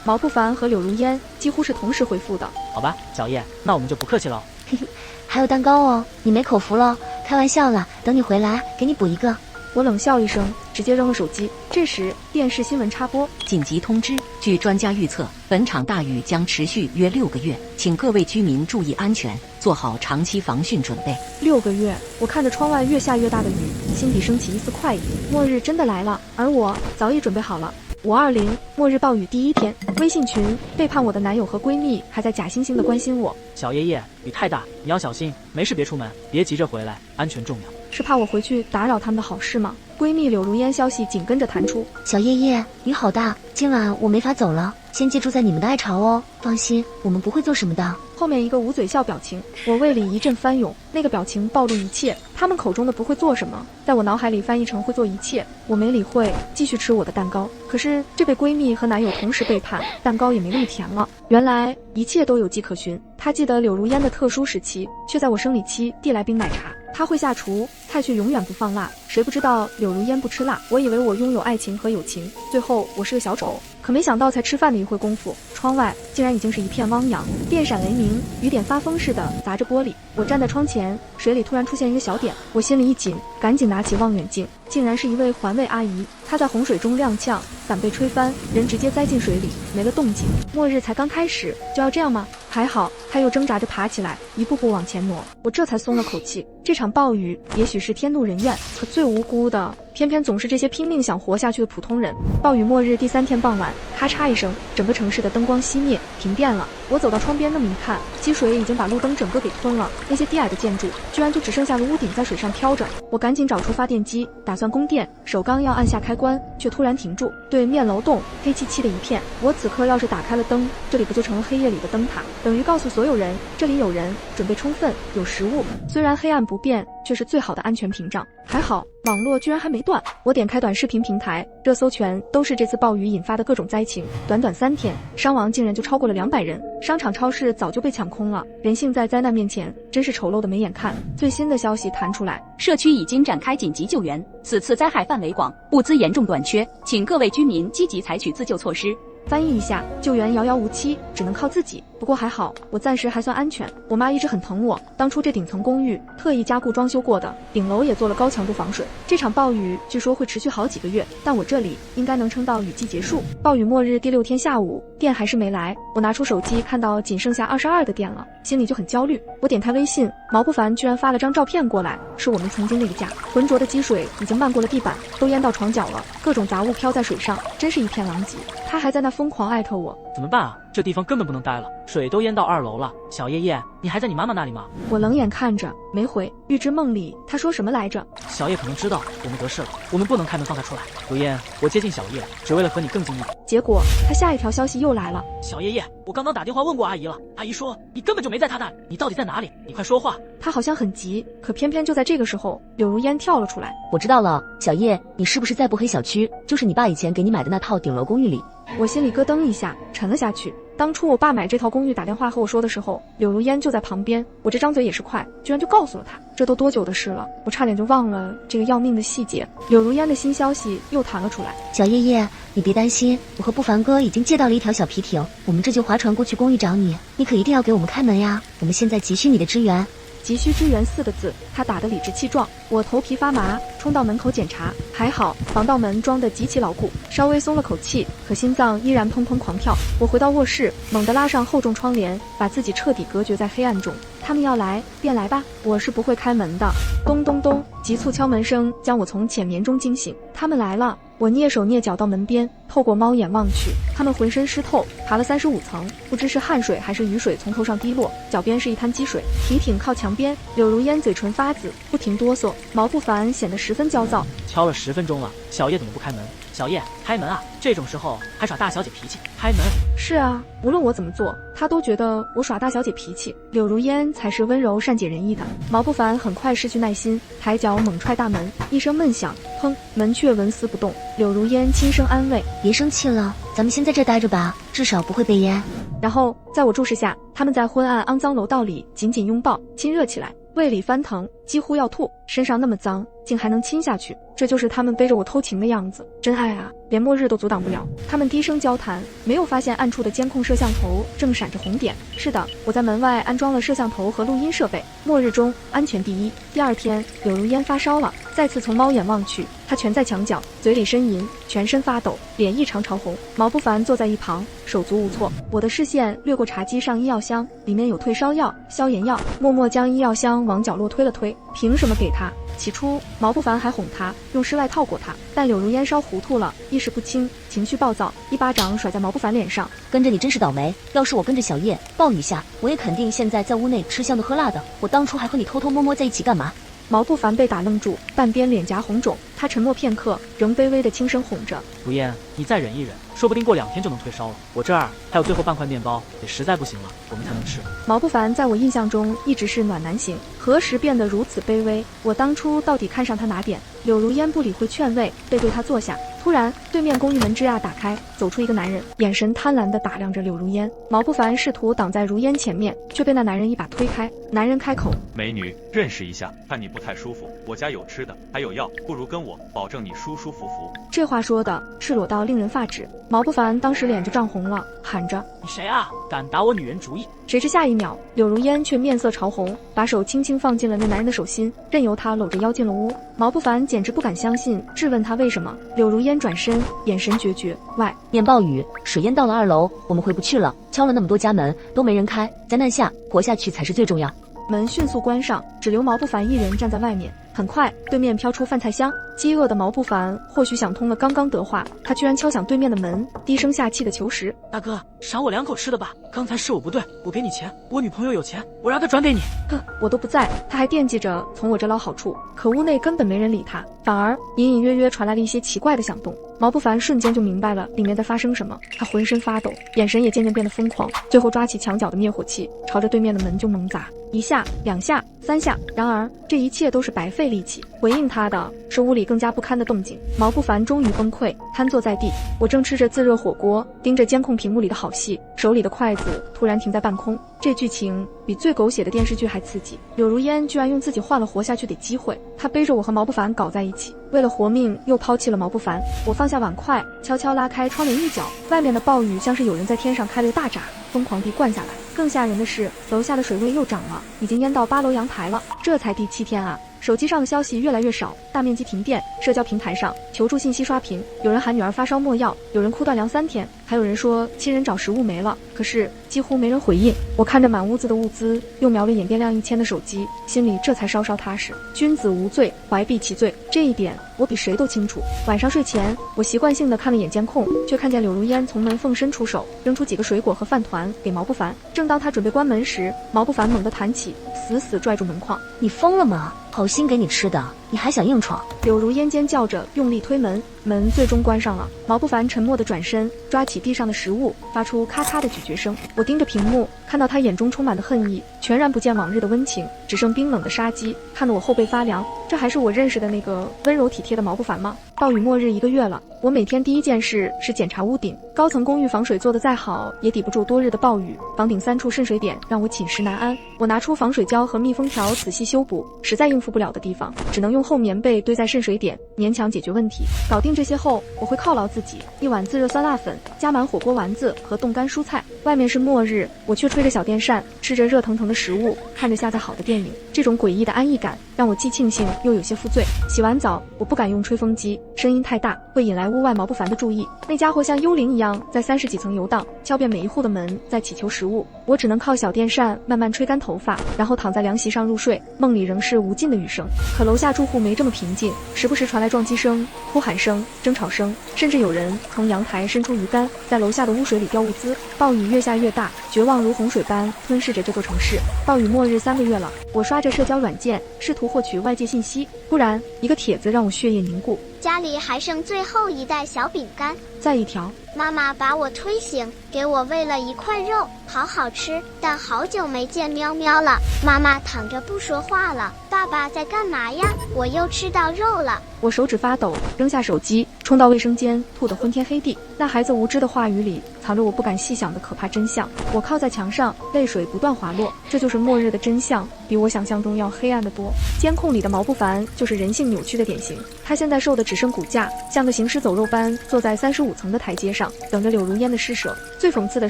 毛不凡和柳如烟几乎是同时回复的。好吧，小叶，那我们就不客气了。嘿嘿，还有蛋糕哦，你没口福了，开玩笑啦，等你回来给你补一个。我冷笑一声，直接扔了手机。这时，电视新闻插播：紧急通知，据专家预测，本场大雨将持续约6个月，请各位居民注意安全，做好长期防汛准备。6个月，我看着窗外越下越大的雨，心底升起一丝快意。末日真的来了，而我早已准备好了。520末日暴雨第一天，微信群背叛我的男友和闺蜜还在假惺惺地关心我。小叶叶，雨太大，你要小心，没事别出门，别急着回来，安全重要。是怕我回去打扰他们的好事吗？闺蜜柳如烟消息紧跟着弹出：小叶叶，雨好大，今晚我没法走了，先借住在你们的爱巢哦。放心，我们不会做什么的。后面一个捂嘴笑表情，我胃里一阵翻涌，那个表情暴露一切。他们口中的不会做什么，在我脑海里翻译成会做一切。我没理会，继续吃我的蛋糕。可是这被闺蜜和男友同时背叛，蛋糕也没那么甜了。原来一切都有迹可循。他记得柳如烟的特殊时期，却在我生理期递来冰奶茶。他会下厨，菜却永远不放辣。谁不知道柳如烟不吃辣？我以为我拥有爱情和友情，最后我是个小丑。可没想到，才吃饭的一会功夫，窗外竟然已经是一片汪洋，电闪雷鸣，雨点发疯似的砸着玻璃。我站在窗前，水里突然出现一个小点，我心里一紧，赶紧拿起望远镜，竟然是一位环卫阿姨。她在洪水中踉跄，伞被吹翻，人直接栽进水里，没了动静。末日才刚开始，就要这样吗？还好，她又挣扎着爬起来，一步步往前挪，我这才松了口气。这场暴雨也许是天怒人怨，可最无辜的偏偏总是这些拼命想活下去的普通人。暴雨末日第3天傍晚，咔嚓一声，整个城市的灯光熄灭，停电了。我走到窗边那么一看，积水已经把路灯整个给吞了，那些低矮的建筑居然就只剩下了屋顶在水上飘着。我赶紧找出发电机，打算供电，手刚要按下开关，却突然停住。对面楼栋黑漆漆的一片，我此刻要是打开了灯，这里不就成了黑夜里的灯塔，等于告诉所有人这里有人，准备充分，有食物。虽然黑暗不变，却是最好的安全屏障。还好网络居然还没断。我点开短视频平台，热搜全都是这次暴雨引发的各种灾情。短短3天，伤亡竟然就超过了200人。商场超市早就被抢空了，人性在灾难面前真是丑陋的没眼看。最新的消息弹出来，社区已经展开紧急救援，此次灾害范围广，物资严重短缺，请各位居民积极采取自救措施。翻译一下，救援遥遥无期，只能靠自己。不过还好，我暂时还算安全。我妈一直很疼我，当初这顶层公寓特意加固装修过的，顶楼也做了高强度防水。这场暴雨据说会持续好几个月，但我这里应该能撑到雨季结束。暴雨末日第6天下午，电还是没来。我拿出手机看到仅剩下22的电了，心里就很焦虑。我点开微信，毛不凡居然发了张照片过来，是我们曾经那个家。浑浊的积水已经漫过了地板，都淹到床角了，各种杂物飘在水上，真是一片狼藉。他还在那疯狂艾特我，怎么办啊？这地方根本不能待了，水都淹到2楼了。小叶叶，你还在你妈妈那里吗？我冷眼看着，没回。预知梦里他说什么来着？小叶可能知道我们得势了，我们不能开门放他出来。如烟，我接近小叶，只为了和你更近一点。结果他下一条消息又来了。小叶叶，我刚刚打电话问过阿姨了，阿姨说你根本就没在她那里，你到底在哪里？你快说话！他好像很急，可偏偏就在这个时候，柳如烟跳了出来。我知道了，小叶，你是不是在不黑小区？就是你爸以前给你买的那套顶楼公寓里。我心里咯噔一下，沉了下去。当初我爸买这套公寓打电话和我说的时候，柳如烟就在旁边，我这张嘴也是快，居然就告诉了他。这都多久的事了，我差点就忘了这个要命的细节。柳如烟的新消息又弹了出来。小叶叶，你别担心，我和不凡哥已经借到了一条小皮艇，我们这就划船过去公寓找你，你可一定要给我们开门呀！我们现在急需你的支援。急需支援4个字，他打得理直气壮。我头皮发麻，冲到门口检查，还好防盗门装得极其牢固，稍微松了口气，可心脏依然砰砰狂跳。我回到卧室，猛地拉上厚重窗帘，把自己彻底隔绝在黑暗中。他们要来便来吧，我是不会开门的。咚咚咚，急促敲门声将我从浅眠中惊醒。他们来了。我蹑手蹑脚到门边，透过猫眼望去，他们浑身湿透，爬了35层，不知是汗水还是雨水从头上滴落，脚边是一滩积水。皮艇靠墙边，柳如烟嘴唇发紫，不停哆嗦。毛不凡显得十分焦躁。敲了10分钟了，小叶怎么不开门？小叶，开门啊！这种时候还耍大小姐脾气，开门！是啊，无论我怎么做，他都觉得我耍大小姐脾气。柳如烟才是温柔善解人意的。毛不凡很快失去耐心，抬脚猛踹大门，一声闷响，砰，门却纹丝不动。柳如烟轻声安慰：“别生气了，咱们先在这待着吧，至少不会被淹。”然后在我注视下，他们在昏暗肮脏楼道里紧紧拥抱，亲热起来。胃里翻腾，几乎要吐，身上那么脏，竟还能亲下去，这就是他们背着我偷情的样子，真爱啊！连末日都阻挡不了。他们低声交谈，没有发现暗处的监控摄像头正闪着红点。是的，我在门外安装了摄像头和录音设备。末日中，安全第一。第2天，柳如烟发烧了，再次从猫眼望去，她蜷在墙角，嘴里呻吟，全身发抖，脸异常潮红。毛不凡坐在一旁，手足无措。我的视线掠过茶几上医药箱，里面有退烧药、消炎药，默默将医药箱往角落推了推。凭什么给他？起初毛不凡还哄他用室外套过他，但柳如烟烧糊涂了，意识不清，情绪暴躁，一巴掌甩在毛不凡脸上。跟着你真是倒霉，要是我跟着小叶抱你一下，我也肯定现在在屋内吃香的喝辣的。我当初还和你偷偷摸摸在一起干嘛？毛不凡被打愣住，半边脸颊红肿，他沉默片刻，仍卑微的轻声哄着：“如烟，你再忍一忍，说不定过2天就能退烧了。我这儿还有最后半块面包，也实在不行了，我们才能吃。”毛不凡在我印象中一直是暖男型，何时变得如此卑微？我当初到底看上他哪点？柳如烟不理会劝慰，背对他坐下。突然，对面公寓门吱呀打开，走出一个男人，眼神贪婪地打量着柳如烟。毛不凡试图挡在如烟前面，却被那男人一把推开。男人开口：“美女，认识一下，看你不太舒服，我家有吃的，还有药，不如跟我，保证你舒舒服服。”这话说的赤裸到令人发指。毛不凡当时脸就涨红了，喊着：“你谁啊？敢打我女人主意！”谁知下一秒，柳如烟却面色潮红，把手轻轻放进了那男人的手心，任由他搂着腰进了屋。毛不凡简直不敢相信，质问他为什么。柳如烟转身，眼神决绝。外面暴雨，水淹到了2楼，我们回不去了。敲了那么多家门都没人开，灾难下活下去才是最重要。门迅速关上，只留毛不凡一人站在外面。很快，对面飘出饭菜香。饥饿的毛不凡或许想通了刚刚得话，他居然敲响对面的门，低声下气的求实：“大哥，赏我2口吃的吧！刚才是我不对，我给你钱，我女朋友有钱，我让她转给你。”哼，我都不在，他还惦记着从我这捞好处。可屋内根本没人理他，反而隐隐约约传来了一些奇怪的响动。毛不凡瞬间就明白了里面在发生什么，他浑身发抖，眼神也渐渐变得疯狂，最后抓起墙角的灭火器，朝着对面的门就猛砸。1下、2下、3下，然而这一切都是白费力气。回应他的是屋里更加不堪的动静。毛不凡终于崩溃，瘫坐在地。我正吃着自热火锅，盯着监控屏幕里的好戏，手里的筷子突然停在半空。这剧情比最狗血的电视剧还刺激。柳如烟居然用自己换了活下去的机会，她背着我和毛不凡搞在一起，为了活命又抛弃了毛不凡。我放下碗筷，悄悄拉开窗帘一角，外面的暴雨像是有人在天上开了个大闸，疯狂地灌下来。更吓人的是，楼下的水位又涨了，已经淹到8楼阳台了。这才第7天啊！手机上的消息越来越少，大面积停电，社交平台上求助信息刷屏，有人喊女儿发烧没药，有人哭断粮3天，还有人说亲人找食物没了，可是几乎没人回应。我看着满屋子的物资，又瞄了眼电量1000的手机，心里这才稍稍踏实。君子无罪，怀璧其罪，这一点我比谁都清楚。晚上睡前，我习惯性的看了眼监控，却看见柳如烟从门缝伸出手，扔出几个水果和饭团给毛不凡。正当他准备关门时，毛不凡猛地弹起，死死拽住门框。你疯了吗？好心给你吃的，你还想硬闯？柳如烟尖叫着用力推门，门最终关上了。毛不凡沉默地转身，抓起地上的食物，发出咔咔的咀嚼声。我盯着屏幕，看到他眼中充满的恨意，全然不见往日的温情，只剩冰冷的杀机，看得我后背发凉。这还是我认识的那个温柔体贴的毛不凡吗？暴雨末日1个月了，我每天第一件事是检查屋顶。高层公寓防水做得再好，也抵不住多日的暴雨。房顶3处渗水点让我寝食难安。我拿出防水胶和密封条仔细修补，实在应付不了的地方，只能用厚棉被堆在渗水点，勉强解决问题。搞定这些后，我会犒劳自己，一碗自热酸辣粉，加满火锅丸子和冻干蔬菜。外面是末日，我却吹着小电扇，吃着热腾腾的食物，看着下载好的电影。这种诡异的安逸感让我既庆幸又有些负罪。洗完澡，我不敢用吹风机，声音太大会引来屋外毛不凡的注意。那家伙像幽灵一样在30几层游荡，敲遍每一户的门，在祈求食物。我只能靠小电扇慢慢吹干头发，然后躺在凉席上入睡，梦里仍是无尽的雨声。可楼下住户没这么平静，时不时传来撞击声、哭喊声、争吵声，甚至有人从阳台伸出鱼竿，在楼下的污水里叼物资。暴雨越下越大，绝望如洪水般吞噬着这座城市。暴雨末日3个月了，我刷着社交软件，试图获取外界信息。突然，一个帖子让我血液凝固。家里还剩最后一袋小饼干。再一条，妈妈把我推醒，给我喂了一块肉，好好吃，但好久没见喵喵了。妈妈躺着不说话了。爸爸在干嘛呀？我又吃到肉了。我手指发抖，扔下手机，冲到卫生间，吐得昏天黑地。那孩子无知的话语里藏着我不敢细想的可怕真相。我靠在墙上，泪水不断滑落。这就是末日的真相，比我想象中要黑暗得多。监控里的毛不凡就是人性扭曲的典型。他现在瘦的只剩骨架，像个行尸走肉般坐在35层的台阶上，等着柳如烟的施舍。最讽刺的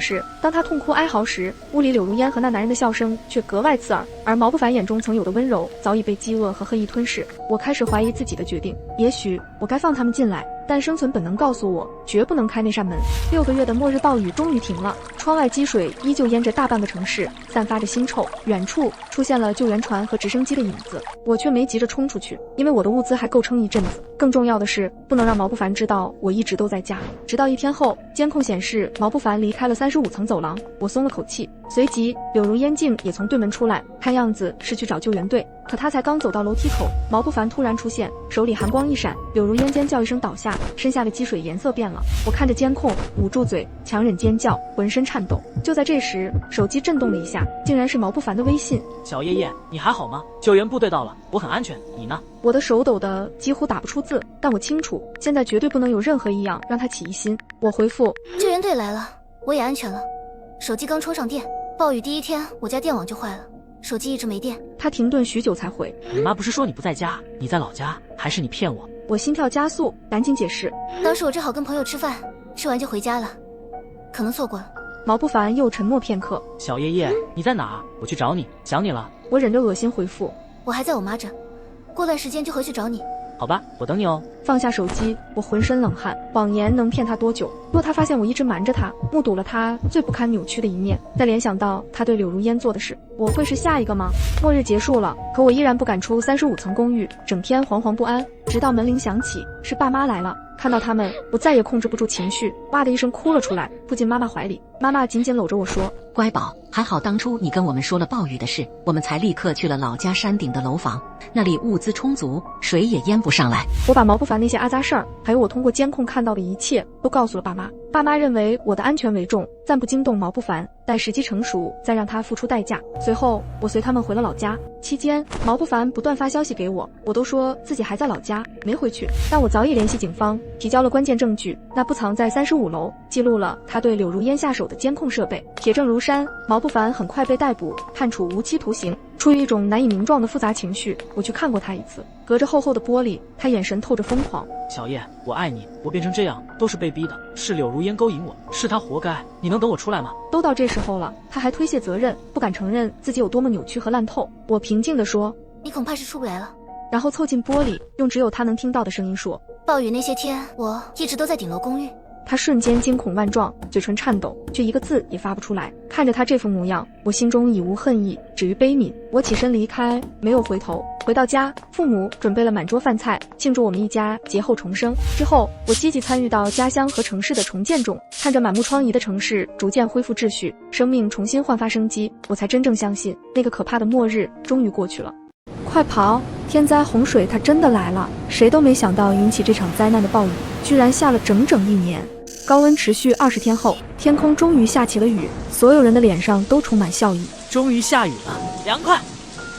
是，当他痛哭哀嚎时，屋里柳如烟和那男人的笑声却格外刺耳，而毛不凡眼中曾有的温柔早已被饥饿和恨意吞噬。我开始怀疑自己的决定，也许我该放他们进来，但生存本能告诉我，绝不能开那扇门。6个月的末日暴雨终于停了，窗外积水依旧淹着大半个城市，散发着腥臭。远处出现了救援船和直升机的影子，我却没急着冲出去，因为我的物资还够撑一阵子。更重要的是，不能让毛不凡知道我一直都在家。直到1天后，监控显示毛不凡离开了35层走廊，我松了口气。随即，柳如烟静也从对门出来，看样子是去找救援队。可他才刚走到楼梯口，毛不凡突然出现，手里寒光一闪，柳如烟尖叫一声倒下，身下的积水颜色变了。我看着监控，捂住嘴，强忍尖叫，浑身颤抖。就在这时，手机震动了一下，竟然是毛不凡的微信。小叶叶，你还好吗？救援部队到了，我很安全，你呢？我的手抖得几乎打不出字，但我清楚，现在绝对不能有任何异样让他起疑心。我回复：救援队来了，我也安全了。手机刚充上电，暴雨第1天我家电网就坏了，手机一直没电。他停顿许久才回：你妈不是说你不在家，你在老家，还是你骗我？我心跳加速，赶紧解释：当时我正好跟朋友吃饭，吃完就回家了，可能错过了。毛不凡又沉默片刻。小叶叶，你在哪儿？我去找你，想你了。我忍着恶心回复：我还在我妈这，过段时间就回去找你。好吧，我等你哦。放下手机，我浑身冷汗。谎言能骗他多久？若他发现我一直瞒着他，目睹了他最不堪扭曲的一面，再联想到他对柳如烟做的事，我会是下一个吗？末日结束了，可我依然不敢出35层公寓，整天惶惶不安。直到门铃响起，是爸妈来了。看到他们，我再也控制不住情绪，哇的一声哭了出来，扑进妈妈怀里。妈妈紧紧搂着我说：乖宝，还好当初你跟我们说了暴雨的事，我们才立刻去了老家山顶的楼房，那里物资充足，水也淹不上来。我把毛不凡那些阿杂事儿，还有我通过监控看到的一切，都告诉了爸妈。爸妈认为我的安全为重，暂不惊动毛不凡，待时机成熟再让他付出代价。随后我随他们回了老家，期间毛不凡不断发消息给我，我都说自己还在老家没回去，但我早已联系警方，提交了关键证据，那不藏在35楼，记录了他对柳如烟下手的监控设备，铁证如山。毛不凡很快被逮捕，判处无期徒刑。出于一种难以名状的复杂情绪，我去看过他一次，隔着厚厚的玻璃，他眼神透着疯狂。小叶，我爱你，我变成这样都是被逼的，是柳如烟勾引我，是他活该，你能等我出来吗？都到这时候了，他还推卸责任，不敢承认自己有多么扭曲和烂透。我平静地说：你恐怕是出不来了。然后凑近玻璃，用只有他能听到的声音说：“暴雨那些天，我一直都在顶楼公寓。”他瞬间惊恐万状，嘴唇颤抖，却一个字也发不出来。看着他这副模样，我心中已无恨意，止于悲悯。我起身离开，没有回头。回到家，父母准备了满桌饭菜，庆祝我们一家劫后重生。之后，我积极参与到家乡和城市的重建中，看着满目疮痍的城市逐渐恢复秩序，生命重新焕发生机，我才真正相信，那个可怕的末日终于过去了。快跑！天灾洪水它真的来了，谁都没想到引起这场灾难的暴雨，居然下了整整1年。高温持续20天后，天空终于下起了雨，所有人的脸上都充满笑意。终于下雨了，凉快！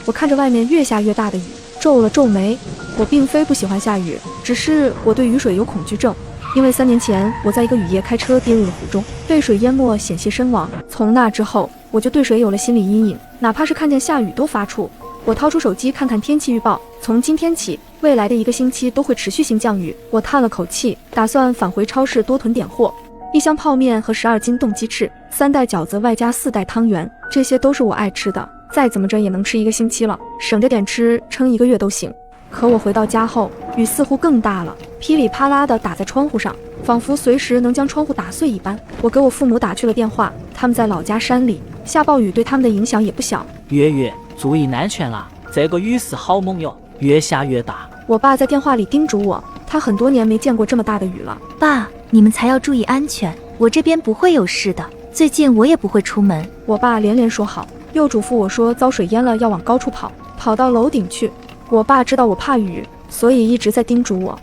我看着外面越下越大的雨，皱了皱眉。我并非不喜欢下雨，只是我对雨水有恐惧症。因为3年前我在一个雨夜开车跌入了湖中，被水淹没，险些身亡。从那之后，我就对水有了心理阴影，哪怕是看见下雨都发怵。我掏出手机看看天气预报，从今天起，未来的1个星期都会持续性降雨。我叹了口气，打算返回超市多囤点货，1箱泡面和12斤冻鸡翅，3袋饺子外加4袋汤圆，这些都是我爱吃的，再怎么着也能吃1个星期了，省着点吃，撑1个月都行。可我回到家后，雨似乎更大了，噼里啪啦地打在窗户上，仿佛随時能将窗户打碎一般。我给我父母打去了电话，他们在老家山里，下暴雨对他们的影响也不小。月月，注意安全啦！这个雨势好猛哟，越下越大。我爸在电话里叮嘱我，他很多年没见过这么大的雨了。爸，你们才要注意安全，我这边不会有事的。最近我也不会出门。我爸连连说好，又嘱咐我说遭水淹了要往高处跑，跑到楼顶去。我爸知道我怕雨，所以一直在叮嘱我。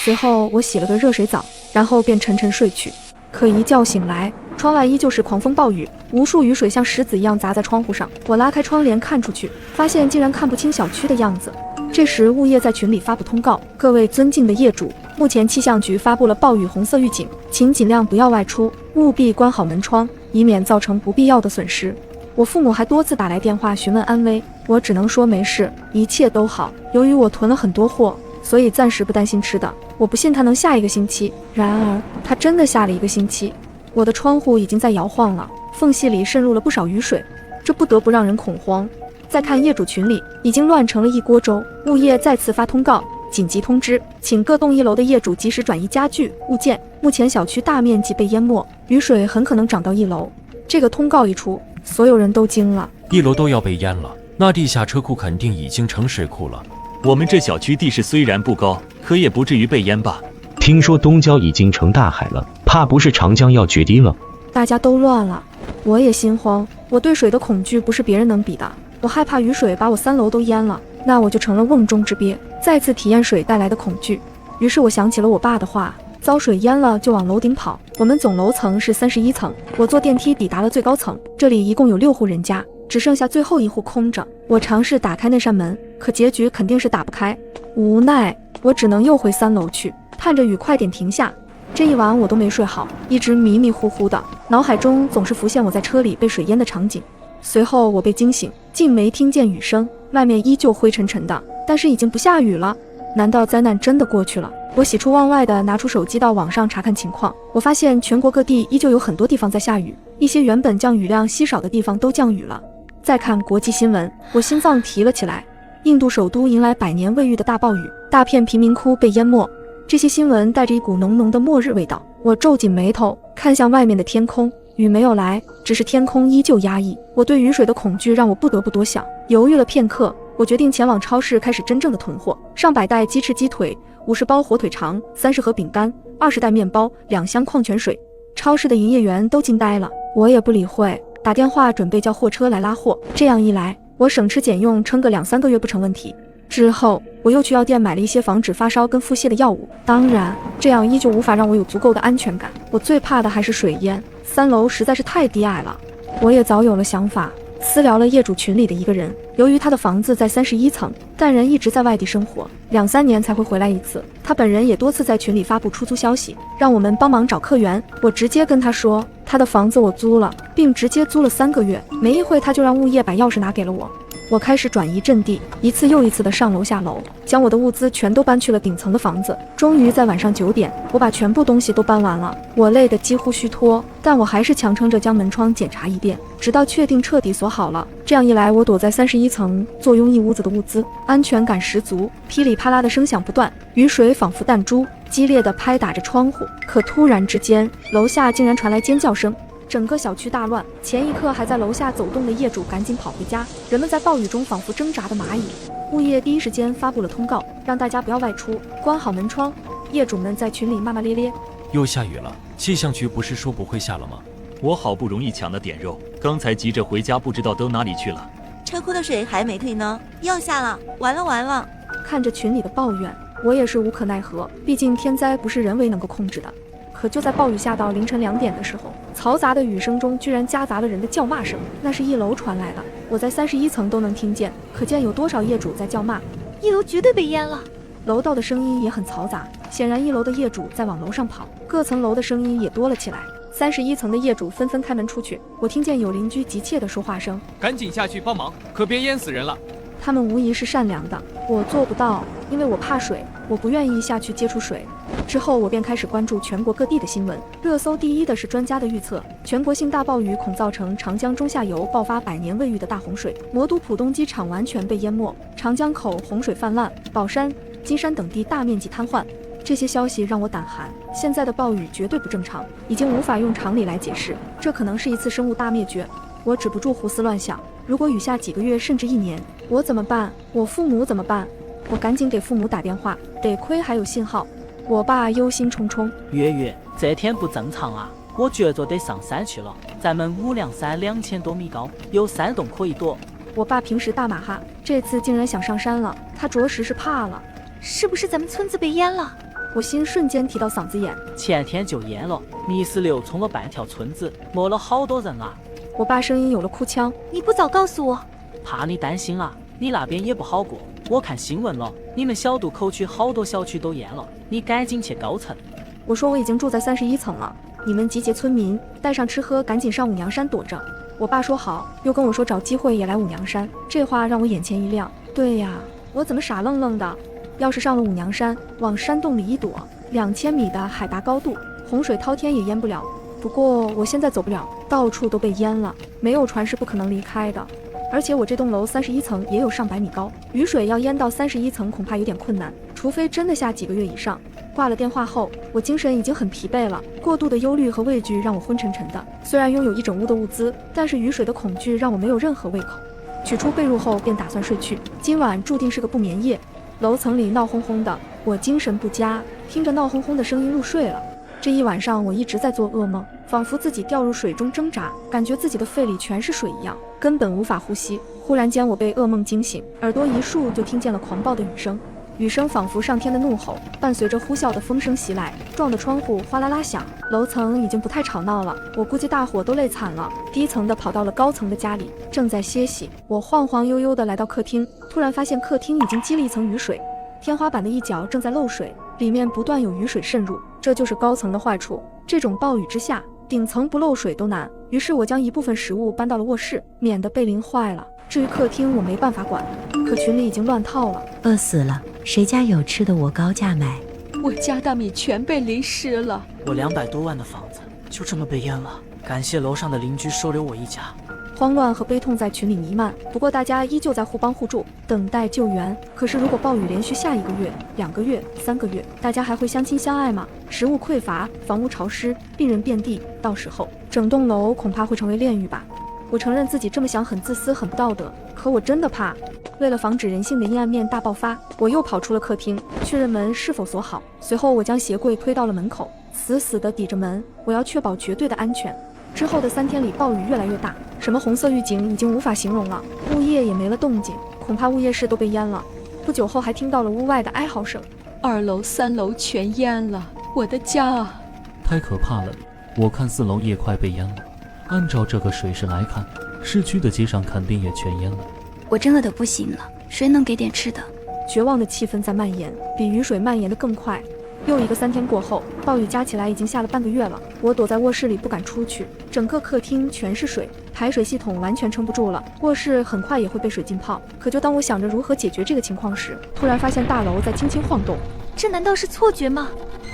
随后我洗了个热水澡，然后便沉沉睡去。可一觉醒来，窗外依旧是狂风暴雨，无数雨水像石子一样砸在窗户上。我拉开窗帘看出去，发现竟然看不清小区的样子。这时物业在群里发布通告，各位尊敬的业主，目前气象局发布了暴雨红色预警，请尽量不要外出，务必关好门窗，以免造成不必要的损失。我父母还多次打来电话询问安危，我只能说没事，一切都好。由于我囤了很多货，所以暂时不担心吃的。我不信它能下1个星期，然而它真的下了1个星期。我的窗户已经在摇晃了，缝隙里渗入了不少雨水，这不得不让人恐慌。再看业主群里，已经乱成了一锅粥。物业再次发通告，紧急通知，请各栋1楼的业主及时转移家具物件。目前小区大面积被淹没，雨水很可能涨到1楼。这个通告一出，所有人都惊了，1楼都要被淹了，那地下车库肯定已经成水库了。我们这小区地势虽然不高，可也不至于被淹吧？听说东郊已经成大海了，怕不是长江要决堤了？大家都乱了，我也心慌。我对水的恐惧不是别人能比的，我害怕雨水把我3楼都淹了，那我就成了瓮中之鳖，再次体验水带来的恐惧。于是我想起了我爸的话，遭水淹了就往楼顶跑。我们总楼层是31层，我坐电梯抵达了最高层，这里一共有6户人家，只剩下最后1户空着。我尝试打开那扇门，可结局肯定是打不开。无奈我只能又回3楼去，盼着雨快点停下。这一晚我都没睡好，一直迷迷糊糊的，脑海中总是浮现我在车里被水淹的场景。随后我被惊醒，竟没听见雨声，外面依旧灰沉沉的，但是已经不下雨了。难道灾难真的过去了？我喜出望外地拿出手机到网上查看情况，我发现全国各地依旧有很多地方在下雨，一些原本降雨量稀少的地方都降雨了。再看国际新闻，我心脏提了起来。印度首都迎来100年未遇的大暴雨，大片贫民窟被淹没。这些新闻带着一股浓浓的末日味道。我皱紧眉头，看向外面的天空，雨没有来，只是天空依旧压抑。我对雨水的恐惧让我不得不多想。犹豫了片刻，我决定前往超市开始真正的囤货。上百袋鸡翅、鸡腿，50包火腿肠，30盒饼干，20袋面包，2箱矿泉水。超市的营业员都惊呆了，我也不理会，打电话准备叫货车来拉货。这样一来，我省吃俭用，撑个2-3个月不成问题。之后我又去药店买了一些防止发烧跟腹泻的药物，当然这样依旧无法让我有足够的安全感。我最怕的还是水淹，3楼实在是太低矮了。我也早有了想法，私聊了业主群里的一个人，由于他的房子在31层，但人一直在外地生活，2-3年才会回来一次。他本人也多次在群里发布出租消息，让我们帮忙找客源。我直接跟他说，他的房子我租了，并直接租了3个月。没一会他就让物业把钥匙拿给了我。我开始转移阵地，一次又一次的上楼下楼，将我的物资全都搬去了顶层的房子。终于在晚上9点，我把全部东西都搬完了，我累得几乎虚脱，但我还是强撑着将门窗检查一遍，直到确定彻底锁好了。这样一来，我躲在31层，坐拥一屋子的物资，安全感十足。噼里啪啦的声响不断，雨水仿佛弹珠，激烈地拍打着窗户。可突然之间，楼下竟然传来尖叫声。整个小区大乱，前一刻还在楼下走动的业主赶紧跑回家，人们在暴雨中仿佛挣扎的蚂蚁。物业第一时间发布了通告，让大家不要外出，关好门窗。业主们在群里骂骂咧咧。又下雨了，气象局不是说不会下了吗？我好不容易抢的点肉，刚才急着回家，不知道都哪里去了。车库的水还没退呢，又下了，完了完了！看着群里的抱怨，我也是无可奈何，毕竟天灾不是人为能够控制的。可就在暴雨下到凌晨2点的时候，嘈杂的雨声中居然夹杂了人的叫骂声，那是1楼传来的，我在31层都能听见，可见有多少业主在叫骂。1楼绝对被淹了。楼道的声音也很嘈杂，显然1楼的业主在往楼上跑，各层楼的声音也多了起来。31层的业主纷纷开门出去，我听见有邻居急切的说话声：“赶紧下去帮忙，可别淹死人了。”他们无疑是善良的，我做不到，因为我怕水，我不愿意下去接触水。之后我便开始关注全国各地的新闻，热搜第一的是专家的预测，全国性大暴雨恐造成长江中下游爆发100年未遇的大洪水，魔都浦东机场完全被淹没，长江口洪水泛滥，宝山、金山等地大面积瘫痪。这些消息让我胆寒，现在的暴雨绝对不正常，已经无法用常理来解释，这可能是一次生物大灭绝。我止不住胡思乱想，如果雨下几个月甚至1年，我怎么办？我父母怎么办？我赶紧给父母打电话，得亏还有信号。我爸忧心忡忡：“月月，这天不正常啊，我觉着得上山去了。咱们五梁山2000多米高，有山洞可以躲。”我爸平时大马哈，这次竟然想上山了，他着实是怕了。是不是咱们村子被淹了？我心瞬间提到嗓子眼。前天就淹了，泥石流冲了半条村子，没了好多人啊。我爸声音有了哭腔：“你不早告诉我？怕你担心啊，你那边也不好过。我看新闻了，你们小渡口区好多小区都淹了，你赶紧去高层。”我说我已经住在31层了，你们集结村民，带上吃喝，赶紧上五娘山躲着。我爸说好，又跟我说找机会也来五娘山，这话让我眼前一亮。对呀，我怎么傻愣愣的？要是上了五娘山，往山洞里一躲，2000米的海拔高度，洪水滔天也淹不了。不过我现在走不了，到处都被淹了，没有船是不可能离开的。而且我这栋楼31层也有上百米高，雨水要淹到31层恐怕有点困难，除非真的下几个月以上。挂了电话后，我精神已经很疲惫了，过度的忧虑和畏惧让我昏沉沉的。虽然拥有一整屋的物资，但是雨水的恐惧让我没有任何胃口。取出被褥后便打算睡去，今晚注定是个不眠夜。楼层里闹哄哄的，我精神不佳，听着闹哄哄的声音入睡了。这一晚上我一直在做噩梦，仿佛自己掉入水中挣扎，感觉自己的肺里全是水一样，根本无法呼吸。忽然间我被噩梦惊醒，耳朵一竖就听见了狂暴的雨声，雨声仿佛上天的怒吼，伴随着呼啸的风声袭来，撞得窗户哗啦啦响。楼层已经不太吵闹了，我估计大伙都累惨了，低层的跑到了高层的家里，正在歇息。我晃晃悠悠的来到客厅，突然发现客厅已经积了一层雨水，天花板的一角正在漏水，里面不断有雨水渗入，这就是高层的坏处。这种暴雨之下，顶层不漏水都难。于是我将一部分食物搬到了卧室，免得被淋坏了。至于客厅我没办法管，可群里已经乱套了。饿死了，谁家有吃的我高价买。我家大米全被淋湿了，我200多万的房子就这么被淹了，感谢楼上的邻居收留我一家。慌乱和悲痛在群里弥漫，不过大家依旧在互帮互助，等待救援。可是如果暴雨连续下1个月、2个月、3个月，大家还会相亲相爱吗？食物匮乏，房屋潮湿，病人遍地，到时候整栋楼恐怕会成为炼狱吧。我承认自己这么想很自私很不道德，可我真的怕。为了防止人性的阴暗面大爆发，我又跑出了客厅，确认门是否锁好。随后我将鞋柜推到了门口，死死地抵着门，我要确保绝对的安全。之后的3天里，暴雨越来越大，什么红色预警已经无法形容了，物业也没了动静，恐怕物业室都被淹了。不久后还听到了屋外的哀嚎声，2楼、3楼全淹了，我的家啊！太可怕了，我看4楼也快被淹了。按照这个水势来看，市区的街上肯定也全淹了。我真饿得不行了，谁能给点吃的？绝望的气氛在蔓延，比雨水蔓延的更快。又一个3天过后，暴雨加起来已经下了半个月了。我躲在卧室里不敢出去，整个客厅全是水，排水系统完全撑不住了，卧室很快也会被水浸泡。可就当我想着如何解决这个情况时，突然发现大楼在轻轻晃动。这难道是错觉吗？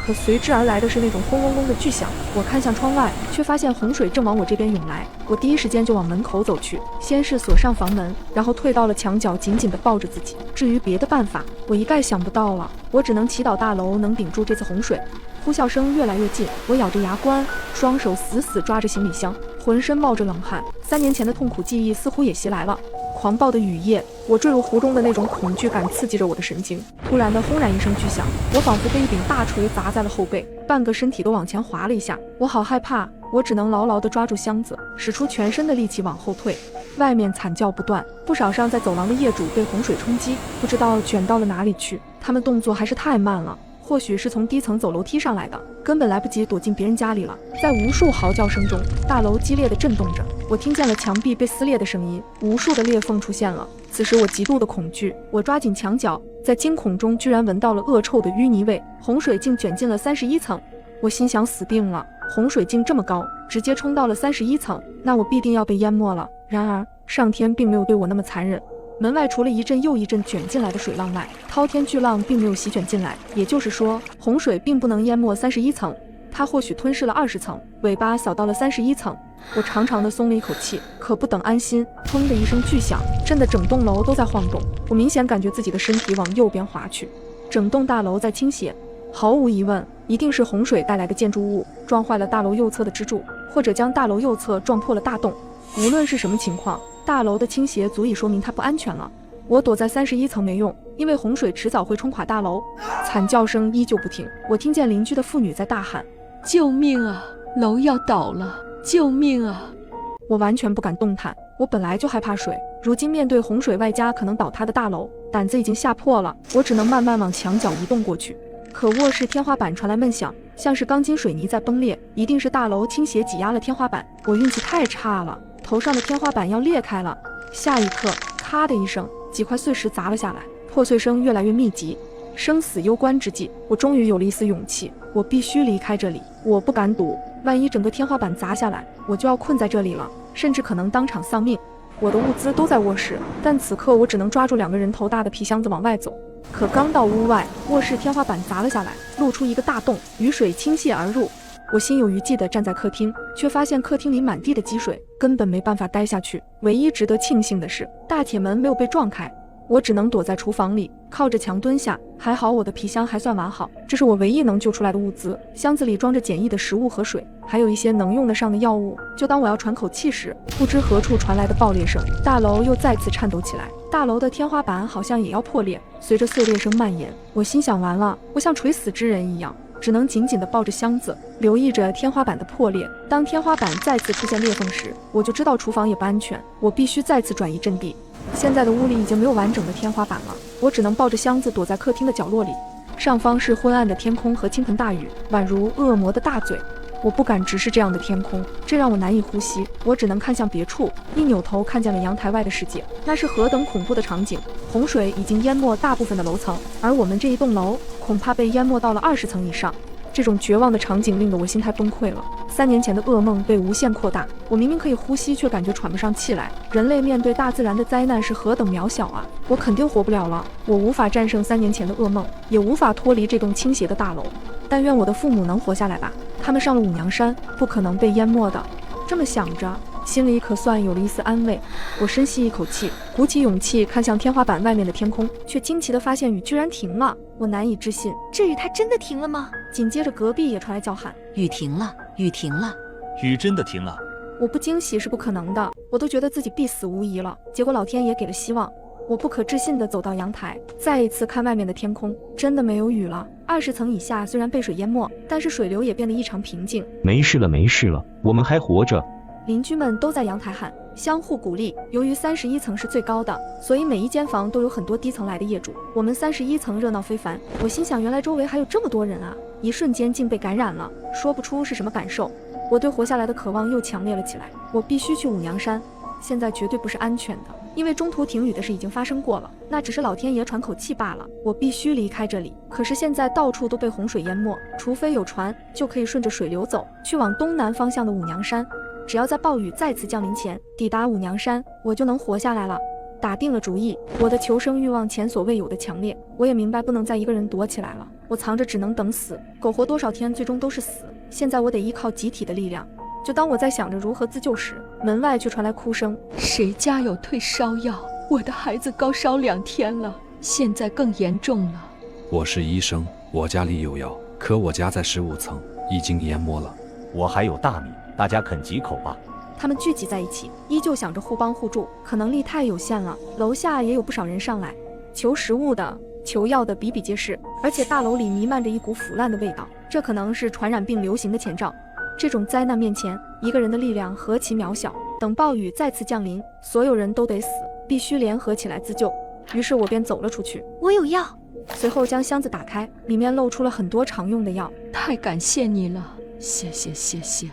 可随之而来的是那种轰隆隆的巨响。我看向窗外，却发现洪水正往我这边涌来。我第一时间就往门口走去，先是锁上房门，然后退到了墙角，紧紧地抱着自己。至于别的办法，我一概想不到了。我只能祈祷大楼能顶住这次洪水。呼啸声越来越近，我咬着牙关，双手死死抓着行李箱，浑身冒着冷汗。3年前的痛苦记忆似乎也袭来了。狂暴的雨夜，我坠入湖中的那种恐惧感刺激着我的神经。突然的轰然一声巨响，我仿佛被一柄大锤砸在了后背，半个身体都往前滑了一下。我好害怕，我只能牢牢地抓住箱子，使出全身的力气往后退。外面惨叫不断，不少上在走廊的业主被洪水冲击，不知道卷到了哪里去。他们动作还是太慢了，或许是从低层走楼梯上来的，根本来不及躲进别人家里了。在无数嚎叫声中，大楼激烈地震动着，我听见了墙壁被撕裂的声音，无数的裂缝出现了。此时我极度的恐惧，我抓紧墙角，在惊恐中居然闻到了恶臭的淤泥味。洪水竟卷进了31层，我心想死定了，洪水竟这么高，直接冲到了31层，那我必定要被淹没了。然而上天并没有对我那么残忍。门外除了一阵又一阵卷进来的水浪外，滔天巨浪并没有席卷进来，也就是说，洪水并不能淹没31层，它或许吞噬了20层，尾巴扫到了31层。我长长的松了一口气，可不等安心，砰的一声巨响，震得整栋楼都在晃动。我明显感觉自己的身体往右边滑去，整栋大楼在倾斜。毫无疑问，一定是洪水带来的建筑物撞坏了大楼右侧的支柱，或者将大楼右侧撞破了大洞。无论是什么情况，大楼的倾斜足以说明它不安全了。我躲在31层没用，因为洪水迟早会冲垮大楼。惨叫声依旧不停，我听见邻居的妇女在大喊：“救命啊！楼要倒了！救命啊！”我完全不敢动弹，我本来就害怕水，如今面对洪水外加可能倒塌的大楼，胆子已经吓破了。我只能慢慢往墙角移动过去。可卧室天花板传来闷响，像是钢筋水泥在崩裂，一定是大楼倾斜挤压了天花板。我运气太差了，头上的天花板要裂开了。下一刻，咔的一声，几块碎石砸了下来，破碎声越来越密集。生死攸关之际，我终于有了一丝勇气，我必须离开这里，我不敢赌，万一整个天花板砸下来，我就要困在这里了，甚至可能当场丧命。我的物资都在卧室，但此刻我只能抓住2个人头大的皮箱子往外走。可刚到屋外，卧室天花板砸了下来，露出一个大洞，雨水倾泻而入。我心有余悸地站在客厅，却发现客厅里满地的积水，根本没办法待下去。唯一值得庆幸的是，大铁门没有被撞开。我只能躲在厨房里，靠着墙蹲下。还好我的皮箱还算完好，这是我唯一能救出来的物资。箱子里装着简易的食物和水，还有一些能用得上的药物。就当我要喘口气时，不知何处传来的爆裂声，大楼又再次颤抖起来。大楼的天花板好像也要破裂，随着碎裂声蔓延，我心想完了，我像垂死之人一样，只能紧紧地抱着箱子，留意着天花板的破裂。当天花板再次出现裂缝时，我就知道厨房也不安全，我必须再次转移阵地。现在的屋里已经没有完整的天花板了，我只能抱着箱子躲在客厅的角落里。上方是昏暗的天空和倾盆大雨，宛如恶魔的大嘴。我不敢直视这样的天空，这让我难以呼吸。我只能看向别处，一扭头看见了阳台外的世界，那是何等恐怖的场景！洪水已经淹没大部分的楼层，而我们这一栋楼恐怕被淹没到了20层以上。这种绝望的场景令得我心态崩溃了。3年前的噩梦被无限扩大，我明明可以呼吸，却感觉喘不上气来。人类面对大自然的灾难是何等渺小啊！我肯定活不了了，我无法战胜3年前的噩梦，也无法脱离这栋倾斜的大楼。但愿我的父母能活下来吧，他们上了五娘山，不可能被淹没的。这么想着，心里可算有了一丝安慰。我深吸一口气，鼓起勇气看向天花板外面的天空，却惊奇地发现雨居然停了。我难以置信，这雨它真的停了吗？紧接着隔壁也传来叫喊：“雨停了，雨停了！”雨真的停了。我不惊喜是不可能的，我都觉得自己必死无疑了。结果老天爷给了希望。我不可置信地走到阳台，再一次看外面的天空，真的没有雨了。20层以下虽然被水淹没，但是水流也变得异常平静。没事了，没事了，我们还活着。邻居们都在阳台喊，相互鼓励。由于31层是最高的，所以每一间房都有很多低层来的业主。我们31层热闹非凡，我心想原来周围还有这么多人啊！一瞬间竟被感染了，说不出是什么感受。我对活下来的渴望又强烈了起来。我必须去五娘山，现在绝对不是安全的。因为中途停雨的事已经发生过了，那只是老天爷喘口气罢了。我必须离开这里。可是现在到处都被洪水淹没，除非有船，就可以顺着水流走，去往东南方向的五娘山。只要在暴雨再次降临前抵达五娘山，我就能活下来了。打定了主意，我的求生欲望前所未有的强烈。我也明白不能再一个人躲起来了，我藏着只能等死，苟活多少天最终都是死。现在我得依靠集体的力量。就当我在想着如何自救时，门外却传来哭声。谁家有退烧药？我的孩子高烧2天了，现在更严重了。我是医生，我家里有药，可我家在15层，已经淹没了。我还有大米，大家啃几口吧。他们聚集在一起，依旧想着互帮互助，可能力太有限了。楼下也有不少人上来，求食物的、求药的比比皆是，而且大楼里弥漫着一股腐烂的味道，这可能是传染病流行的前兆。这种灾难面前，一个人的力量何其渺小。等暴雨再次降临，所有人都得死，必须联合起来自救。于是我便走了出去。我有药。随后将箱子打开，里面露出了很多常用的药。太感谢你了，谢谢谢谢。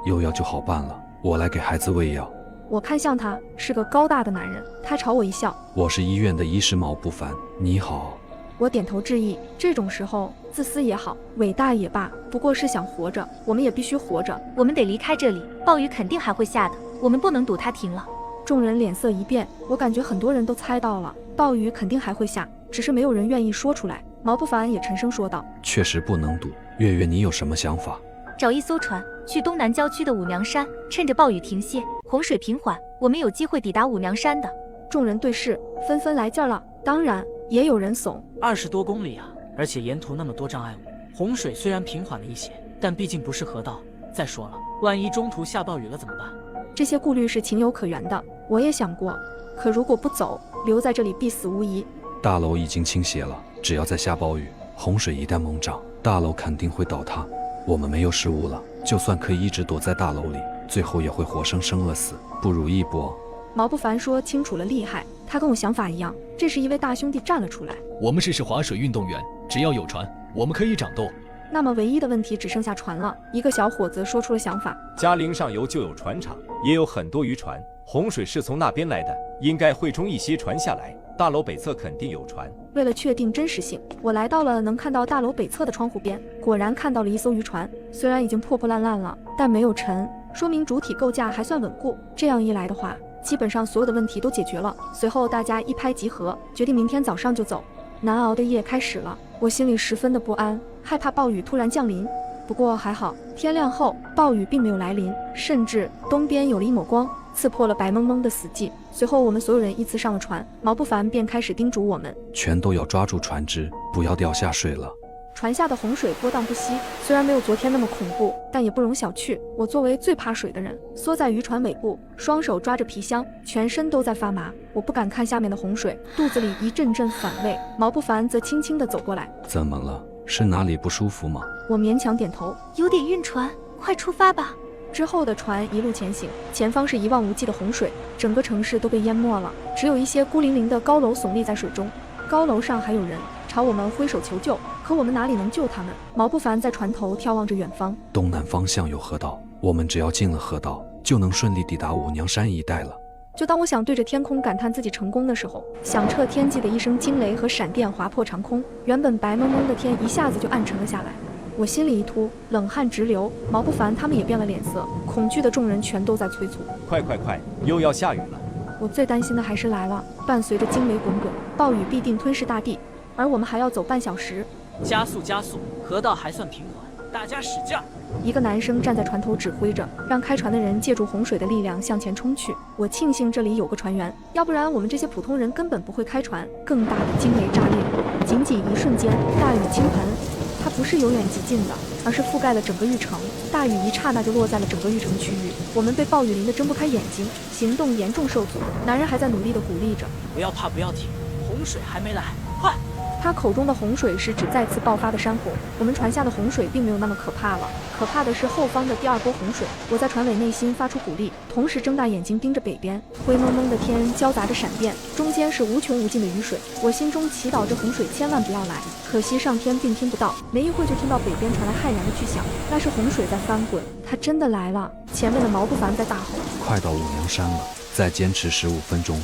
有药就好办了，我来给孩子喂药。我看向他，是个高大的男人，他朝我一笑。我是医院的医师毛不凡，你好。我点头致意。这种时候，自私也好，伟大也罢，不过是想活着。我们也必须活着。我们得离开这里，暴雨肯定还会下的，我们不能赌它停了。众人脸色一变，我感觉很多人都猜到了，暴雨肯定还会下，只是没有人愿意说出来。毛不凡也沉声说道：确实不能赌。月月，你有什么想法？找一艘船去东南郊区的五娘山，趁着暴雨停歇，洪水平缓，我们有机会抵达五娘山的。众人对视，纷纷来劲儿了。当然也有人怂，20多公里啊，而且沿途那么多障碍物。洪水虽然平缓了一些，但毕竟不是河道。再说了，万一中途下暴雨了怎么办？这些顾虑是情有可原的，我也想过。可如果不走，留在这里必死无疑。大楼已经倾斜了，只要再下暴雨，洪水一旦猛涨，大楼肯定会倒塌。我们没有食物了，就算可以一直躲在大楼里，最后也会活生生饿死，不如一搏。毛不凡说清楚了厉害，他跟我想法一样。这时一位大兄弟站了出来。我们是划水运动员，只要有船，我们可以掌舵。那么唯一的问题只剩下船了。一个小伙子说出了想法。嘉陵上游就有船厂，也有很多渔船，洪水是从那边来的，应该会冲一些船下来。大楼北侧肯定有船。为了确定真实性，我来到了能看到大楼北侧的窗户边，果然看到了一艘渔船。虽然已经破破烂烂了，但没有沉，说明主体构架还算稳固。这样一来的话，基本上所有的问题都解决了。随后大家一拍即合，决定明天早上就走。难熬的夜开始了，我心里十分的不安，害怕暴雨突然降临。不过还好，天亮后暴雨并没有来临，甚至东边有了一抹光，刺破了白蒙蒙的死寂。随后我们所有人依次上了船，毛不凡便开始叮嘱我们，全都要抓住船只，不要掉下水了。船下的洪水波荡不息，虽然没有昨天那么恐怖，但也不容小觑。我作为最怕水的人，缩在渔船尾部，双手抓着皮箱，全身都在发麻。我不敢看下面的洪水，肚子里一阵阵反胃。毛不凡则轻轻地走过来。怎么了？是哪里不舒服吗？我勉强点头。有点晕船，快出发吧。之后的船一路前行，前方是一望无际的洪水，整个城市都被淹没了，只有一些孤零零的高楼耸立在水中，高楼上还有人朝我们挥手求救，可我们哪里能救他们？毛不凡在船头眺望着远方，东南方向有河道，我们只要进了河道，就能顺利抵达五娘山一带了。就当我想对着天空感叹自己成功的时候，响彻天际的一声惊雷和闪电划破长空，原本白蒙蒙的天一下子就暗沉了下来。我心里一突，冷汗直流。毛不凡他们也变了脸色，恐惧的众人全都在催促：快快快，又要下雨了！我最担心的还是来了，伴随着惊雷滚滚，暴雨必定吞噬大地，而我们还要走半小时。加速加速，河道还算平缓，大家使劲儿！一个男生站在船头指挥着，让开船的人借助洪水的力量向前冲去。我庆幸这里有个船员，要不然我们这些普通人根本不会开船。更大的惊雷炸裂，仅仅一瞬间，大雨倾盆。它不是由远及近的，而是覆盖了整个玉城。大雨一刹那就落在了整个玉城区域，我们被暴雨淋得睁不开眼睛，行动严重受阻。男人还在努力地鼓励着：不要怕，不要停，洪水还没来，快！他口中的洪水是指再次爆发的山火，我们船下的洪水并没有那么可怕了，可怕的是后方的第二波洪水。我在船尾内心发出鼓励，同时睁大眼睛盯着北边，灰蒙蒙的天交杂着闪电，中间是无穷无尽的雨水。我心中祈祷这洪水千万不要来，可惜上天并听不到。没一会就听到北边传来骇然的巨响，那是洪水在翻滚，它真的来了。前面的毛不凡在大吼：快到五娘山了，再坚持15分钟。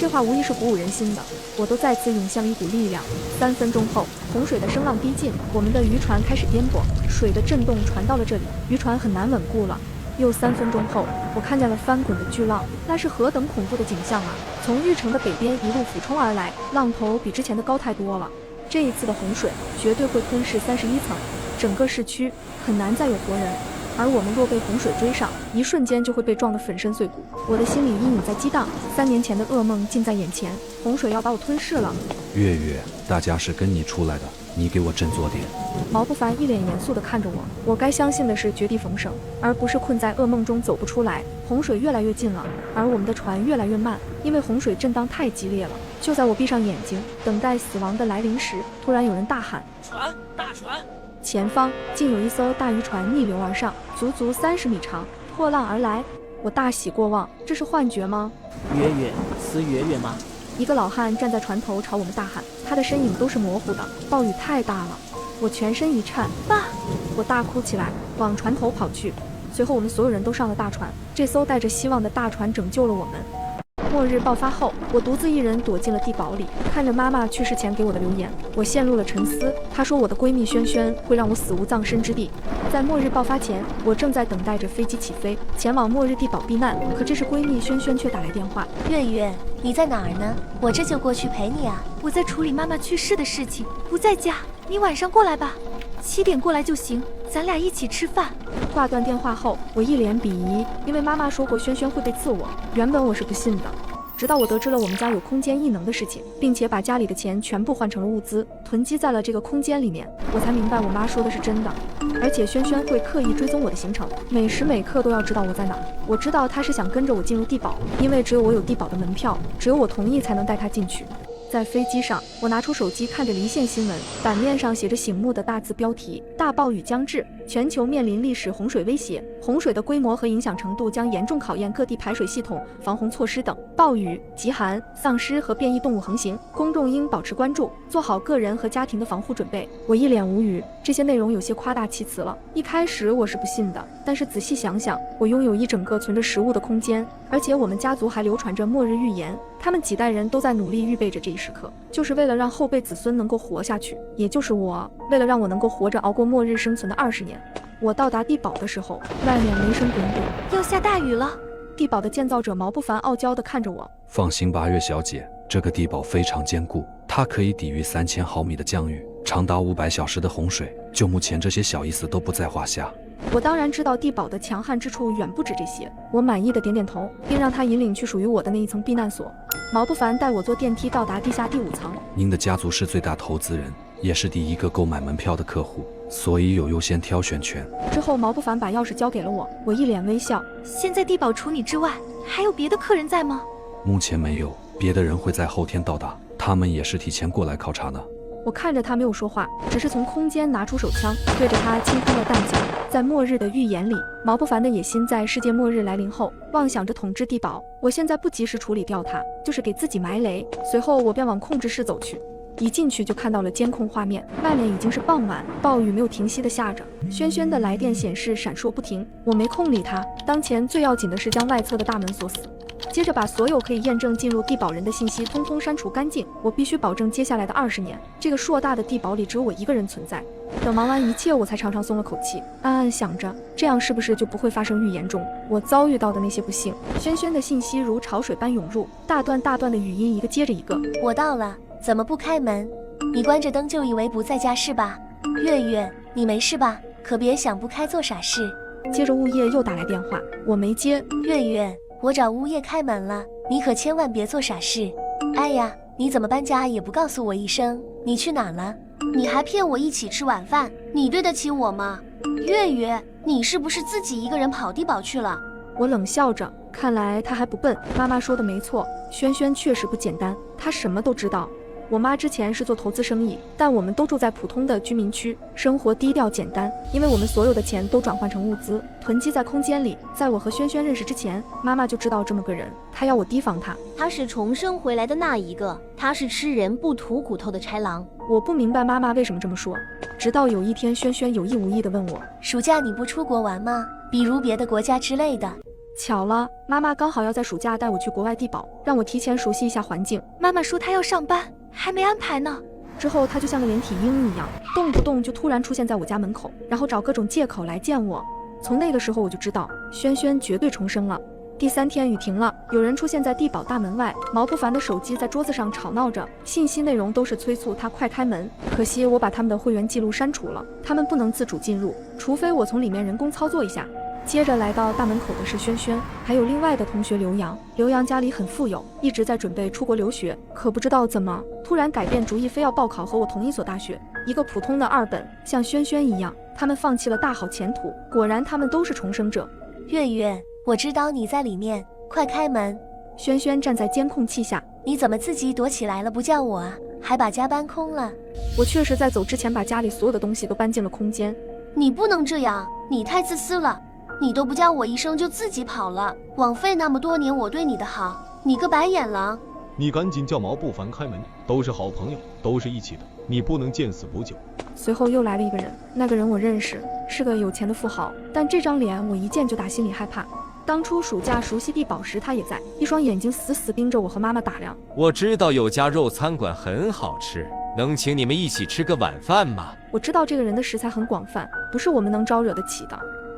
这话无疑是鼓舞人心的，我都再次涌现了一股力量。3分钟后，洪水的声浪逼近，我们的渔船开始颠簸，水的震动传到了这里，渔船很难稳固了。又3分钟后，我看见了翻滚的巨浪，那是何等恐怖的景象啊！从日城的北边一路俯冲而来，浪头比之前的高太多了。这一次的洪水绝对会吞噬31层，整个市区很难再有活人。而我们若被洪水追上，一瞬间就会被撞得粉身碎骨。我的心里隐隐在激荡，3年前的噩梦近在眼前，洪水要把我吞噬了。月月，大家是跟你出来的，你给我振作点。毛不凡一脸严肃地看着我，我该相信的是绝地逢生，而不是困在噩梦中走不出来。洪水越来越近了，而我们的船越来越慢，因为洪水震荡太激烈了。就在我闭上眼睛，等待死亡的来临时，突然有人大喊：船，大船！前方竟有一艘大渔船逆流而上，足足30米长，破浪而来。我大喜过望，这是幻觉吗？月月，是月月吗？一个老汉站在船头朝我们大喊，他的身影都是模糊的，暴雨太大了，我全身一颤，爸！我大哭起来，往船头跑去。随后我们所有人都上了大船，这艘带着希望的大船拯救了我们。末日爆发后，我独自一人躲进了地堡里，看着妈妈去世前给我的留言，我陷入了沉思。她说我的闺蜜萱萱会让我死无葬身之地。在末日爆发前，我正在等待着飞机起飞，前往末日地堡避难。可这时闺蜜萱萱却打来电话：月月，你在哪儿呢？我这就过去陪你啊。我在处理妈妈去世的事情，不在家。你晚上过来吧，7点过来就行，咱俩一起吃饭。挂断电话后，我一脸鄙夷，因为妈妈说过萱萱会被刺我，原本我是不信的。直到我得知了我们家有空间异能的事情，并且把家里的钱全部换成了物资，囤积在了这个空间里面，我才明白我妈说的是真的。而且萱萱会刻意追踪我的行程，每时每刻都要知道我在哪儿。我知道她是想跟着我进入地堡，因为只有我有地堡的门票，只有我同意才能带她进去。在飞机上，我拿出手机看着离线新闻，版面上写着醒目的大字标题：大暴雨将至，全球面临历史洪水威胁，洪水的规模和影响程度将严重考验各地排水系统、防洪措施等。暴雨、极寒、丧尸和变异动物横行，公众应保持关注，做好个人和家庭的防护准备。我一脸无语，这些内容有些夸大其词了。一开始我是不信的，但是仔细想想，我拥有一整个存着食物的空间，而且我们家族还流传着末日预言，他们几代人都在努力预备着这一时刻，就是为了让后辈子孙能够活下去，也就是我，为了让我能够活着熬过末日生存的20年。我到达地堡的时候，外面雷声滚滚，要下大雨了。地堡的建造者毛不凡傲娇地看着我：放心吧，月小姐，这个地堡非常坚固，它可以抵御3000毫米的降雨，长达500小时的洪水，就目前这些小意思都不在话下。我当然知道地堡的强悍之处远不止这些，我满意的点点头，并让他引领去属于我的那一层避难所。毛不凡带我坐电梯到达地下第5层。您的家族是最大投资人，也是第一个购买门票的客户，所以有优先挑选权。之后毛不凡把钥匙交给了我，我一脸微笑。现在地堡除你之外，还有别的客人在吗？目前没有，别的人会在后天到达，他们也是提前过来考察的。我看着他没有说话，只是从空间拿出手枪，对着他轻开了弹脚。在末日的预言里，毛不凡的野心在世界末日来临后，妄想着统治地堡。我现在不及时处理掉他，就是给自己埋雷。随后我便往控制室走去。一进去就看到了监控画面，外面已经是傍晚，暴雨没有停息的下着。萱萱的来电显示闪烁不停，我没空理他，当前最要紧的是将外侧的大门锁死。接着把所有可以验证进入地堡人的信息通通删除干净，我必须保证接下来的20年，这个硕大的地堡里只有我一个人存在。等忙完一切，我才长长松了口气，暗暗想着，这样是不是就不会发生预言中我遭遇到的那些不幸？萱萱的信息如潮水般涌入，大段大段的语音一个接着一个。我到了，怎么不开门？你关着灯就以为不在家是吧？月月，你没事吧？可别想不开做傻事。接着物业又打来电话，我没接。月月，我找物业开门了，你可千万别做傻事。哎呀，你怎么搬家也不告诉我一声？你去哪了？你还骗我一起吃晚饭，你对得起我吗？月月，你是不是自己一个人跑地堡去了？我冷笑着，看来他还不笨，妈妈说的没错，萱萱确实不简单，她什么都知道。我妈之前是做投资生意，但我们都住在普通的居民区，生活低调简单，因为我们所有的钱都转换成物资，囤积在空间里。在我和萱萱认识之前，妈妈就知道这么个人，她要我提防她。她是重生回来的那一个，她是吃人不吐骨头的豺狼。我不明白妈妈为什么这么说，直到有一天萱萱有意无意地问我，暑假你不出国玩吗？比如别的国家之类的。巧了，妈妈刚好要在暑假带我去国外地保，让我提前熟悉一下环境。妈妈说她要上班，还没安排呢。之后她就像个连体婴一样，动不动就突然出现在我家门口，然后找各种借口来见我。从那个时候我就知道，轩轩绝对重生了。第3天雨停了，有人出现在地保大门外，毛不凡的手机在桌子上吵闹着，信息内容都是催促他快开门。可惜我把他们的会员记录删除了，他们不能自主进入，除非我从里面人工操作一下。接着来到大门口的是轩轩，还有另外的同学刘洋。刘洋家里很富有，一直在准备出国留学，可不知道怎么突然改变主意，非要报考和我同一所大学，一个普通的2本，像轩轩一样，他们放弃了大好前途。果然他们都是重生者。月月，我知道你在里面，快开门。轩轩站在监控器下，你怎么自己躲起来了不叫我啊？还把家搬空了。我确实在走之前把家里所有的东西都搬进了空间。你不能这样，你太自私了。你都不叫我一声就自己跑了，枉费那么多年我对你的好，你个白眼狼！你赶紧叫毛不凡开门，都是好朋友，都是一起的，你不能见死不救。随后又来了一个人，那个人我认识，是个有钱的富豪，但这张脸我一见就打心里害怕。当初暑假熟悉地保时他也在，一双眼睛死死盯着我和妈妈打量。我知道有家肉餐馆很好吃，能请你们一起吃个晚饭吗？我知道这个人的食材很广泛，不是我们能招惹得起的。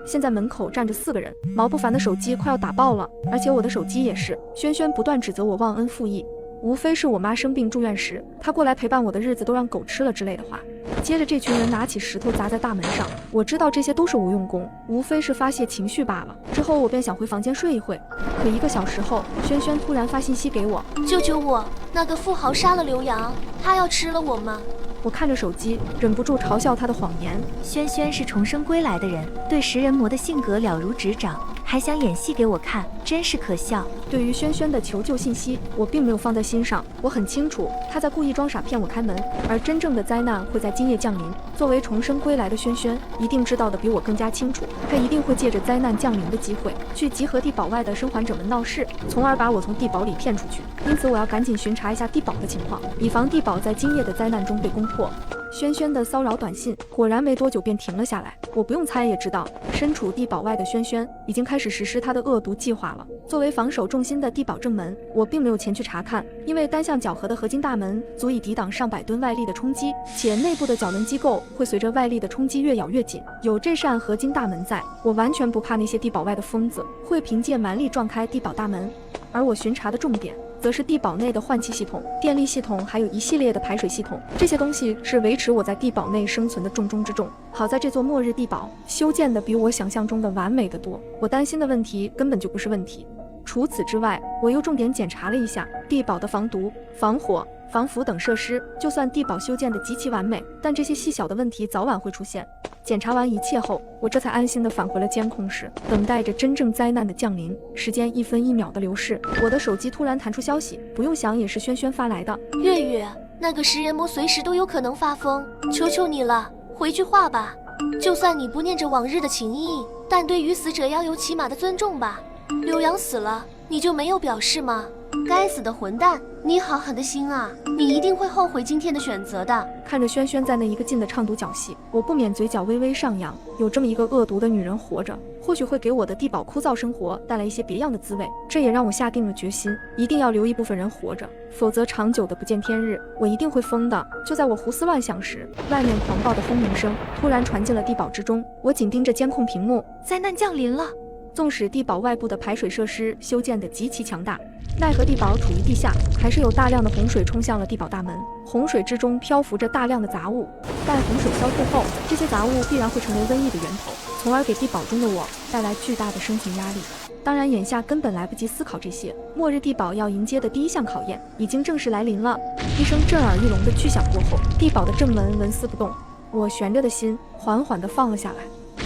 现在门口站着4个人，毛不凡的手机快要打爆了，而且我的手机也是。轩轩不断指责我忘恩负义，无非是我妈生病住院时，她过来陪伴我的日子都让狗吃了之类的话。接着这群人拿起石头砸在大门上，我知道这些都是无用功，无非是发泄情绪罢了。之后我便想回房间睡一会，可1个小时后，轩轩突然发信息给我，救救我，那个富豪杀了刘洋，他要吃了我吗？我看着手机，忍不住嘲笑他的谎言。轩轩是重生归来的人，对食人魔的性格了如指掌，还想演戏给我看，真是可笑。对于轩轩的求救信息，我并没有放在心上。我很清楚他在故意装傻骗我开门，而真正的灾难会在今夜降临。作为重生归来的轩轩，一定知道的比我更加清楚，他一定会借着灾难降临的机会，去集合地保外的生还者们闹事，从而把我从地保里骗出去。因此我要赶紧巡查一下地保的情况，以防地保在今夜的灾难中被攻破。轩轩的骚扰短信果然没多久便停了下来，我不用猜也知道，身处地保外的轩轩已经开始实施他的恶毒计划了。作为防守重心的地保正门，我并没有前去查看，因为单向角合的合金大门足以抵挡上百吨外力的冲击，且内部的角轮机构会随着外力的冲击越咬越紧。有这扇合金大门在，我完全不怕那些地保外的疯子会凭借蛮力撞开地保大门。而我巡查的重点则是地保内的换气系统、电力系统，还有一系列的排水系统。这些东西是维持我在地保内生存的重中之重。好在这座末日地保修建的比我想象中的完美得多，我担心的问题根本就不是问题。除此之外，我又重点检查了一下地保的防毒、防火、防腐等设施。就算地保修建的极其完美，但这些细小的问题早晚会出现。检查完一切后，我这才安心地返回了监控室，等待着真正灾难的降临。时间1分1秒的流逝，我的手机突然弹出消息，不用想也是轩轩发来的。月月，那个食人魔随时都有可能发疯，求求你了，回句话吧。就算你不念着往日的情谊，但对于死者要有起码的尊重吧。刘洋死了，你就没有表示吗？该死的混蛋，你好狠的心啊！你一定会后悔今天的选择的。看着轩轩在那一个劲的唱独角戏，我不免嘴角微微上扬。有这么一个恶毒的女人活着，或许会给我的地保枯燥生活带来一些别样的滋味。这也让我下定了决心，一定要留一部分人活着，否则长久的不见天日，我一定会疯的。就在我胡思乱想时，外面狂暴的轰鸣声突然传进了地保之中。我紧盯着监控屏幕，灾难降临了。纵使地保外部的排水设施修建得极其强大，奈何地保处于地下，还是有大量的洪水冲向了地保大门。洪水之中漂浮着大量的杂物，待洪水消退后，这些杂物必然会成为瘟疫的源头，从而给地保中的我带来巨大的生存压力。当然眼下根本来不及思考这些，末日地保要迎接的第一项考验已经正式来临了。一声震耳欲聋的巨响过后，地保的正门纹丝不动，我悬着的心缓缓地放了下来。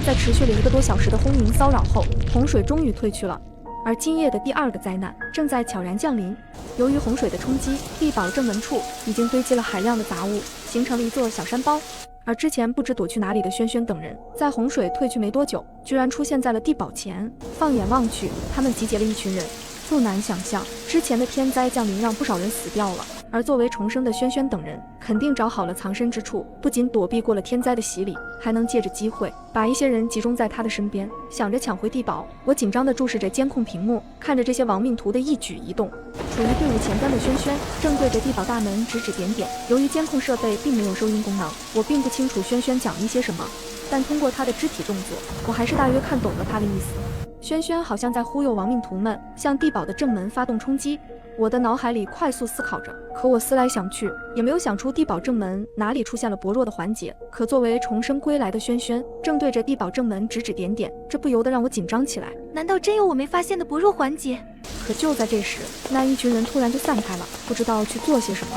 在持续了1个多小时的轰鸣骚扰后，洪水终于退去了。而今夜的第2个灾难正在悄然降临。由于洪水的冲击，地保正门处已经堆积了海量的杂物，形成了一座小山包。而之前不知躲去哪里的轩轩等人，在洪水退去没多久，居然出现在了地保前。放眼望去，他们集结了一群人。不难想象，之前的天灾降临让不少人死掉了，而作为重生的轩轩等人，肯定找好了藏身之处，不仅躲避过了天灾的洗礼，还能借着机会把一些人集中在他的身边，想着抢回地堡。我紧张地注视着监控屏幕，看着这些亡命徒的一举一动。处于队伍前端的轩轩正对着地堡大门指指点点，由于监控设备并没有收音功能，我并不清楚轩轩讲了一些什么，但通过他的肢体动作，我还是大约看懂了他的意思。轩轩好像在忽悠亡命徒们向地堡的正门发动冲击。我的脑海里快速思考着，可我思来想去，也没有想出地堡正门哪里出现了薄弱的环节。可作为重生归来的轩轩，正对着地堡正门指指点点，这不由得让我紧张起来。难道真有我没发现的薄弱环节？可就在这时，那一群人突然就散开了，不知道去做些什么。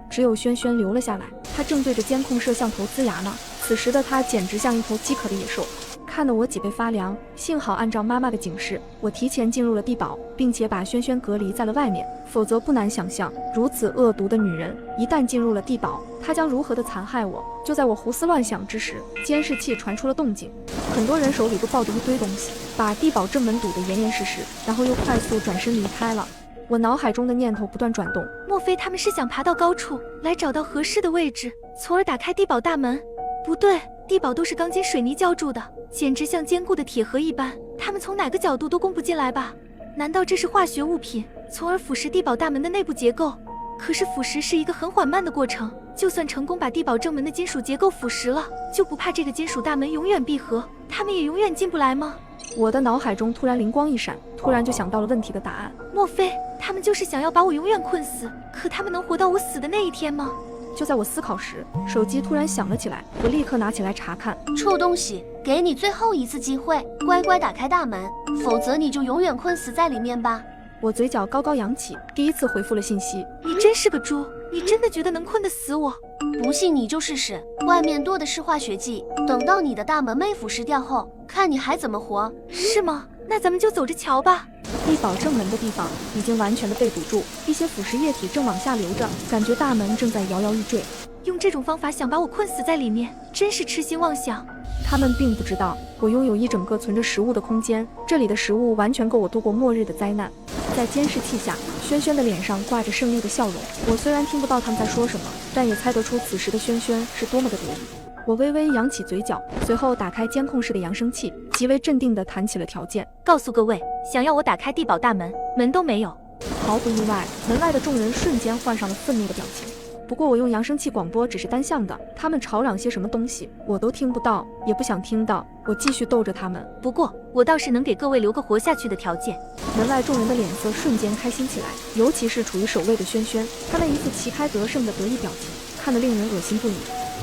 只有轩轩留了下来，他正对着监控摄像头呲牙呢。此时的他简直像一头饥渴的野兽，看得我脊背发凉。幸好按照妈妈的警示，我提前进入了地堡，并且把轩轩隔离在了外面，否则不难想象，如此恶毒的女人一旦进入了地堡，她将如何的残害我。就在我胡思乱想之时，监视器传出了动静，很多人手里都抱着一堆东西，把地堡正门堵得严严实实，然后又快速转身离开了。我脑海中的念头不断转动，莫非他们是想爬到高处来找到合适的位置，从而打开地堡大门？不对，地堡都是钢筋水泥浇筑的，简直像坚固的铁盒一般，他们从哪个角度都攻不进来吧？难道这是化学物品，从而腐蚀地堡大门的内部结构？可是腐蚀是一个很缓慢的过程，就算成功把地堡正门的金属结构腐蚀了，就不怕这个金属大门永远闭合，他们也永远进不来吗？我的脑海中突然灵光一闪，突然就想到了问题的答案。莫非他们就是想要把我永远困死？可他们能活到我死的那一天吗？就在我思考时，手机突然响了起来，我立刻拿起来查看。臭东西，给你最后一次机会，乖乖打开大门，否则你就永远困死在里面吧。我嘴角高高扬起，第一次回复了信息。你真是个猪，你真的觉得能困得死我？不信你就试试，外面多的是化学剂，等到你的大门被腐蚀掉后，看你还怎么活。是吗？那咱们就走着瞧吧。地堡正门的地方已经完全的被堵住，一些腐蚀液体正往下流着，感觉大门正在摇摇欲坠。用这种方法想把我困死在里面，真是痴心妄想。他们并不知道，我拥有一整个存着食物的空间，这里的食物完全够我度过末日的灾难。在监视器下，轩轩的脸上挂着胜利的笑容。我虽然听不到他们在说什么，但也猜得出此时的轩轩是多么的得意。我微微扬起嘴角，随后打开监控室的扬声器，极为镇定地谈起了条件。告诉各位，想要我打开地堡大门，门都没有。毫不意外，门外的众人瞬间换上了愤怒的表情。不过我用扬声器广播只是单向的，他们吵嚷些什么东西我都听不到，也不想听到。我继续逗着他们。不过我倒是能给各位留个活下去的条件。门外众人的脸色瞬间开心起来，尤其是处于首位的轩轩，他那一副旗开得胜的得意表情，看得令人恶心不已。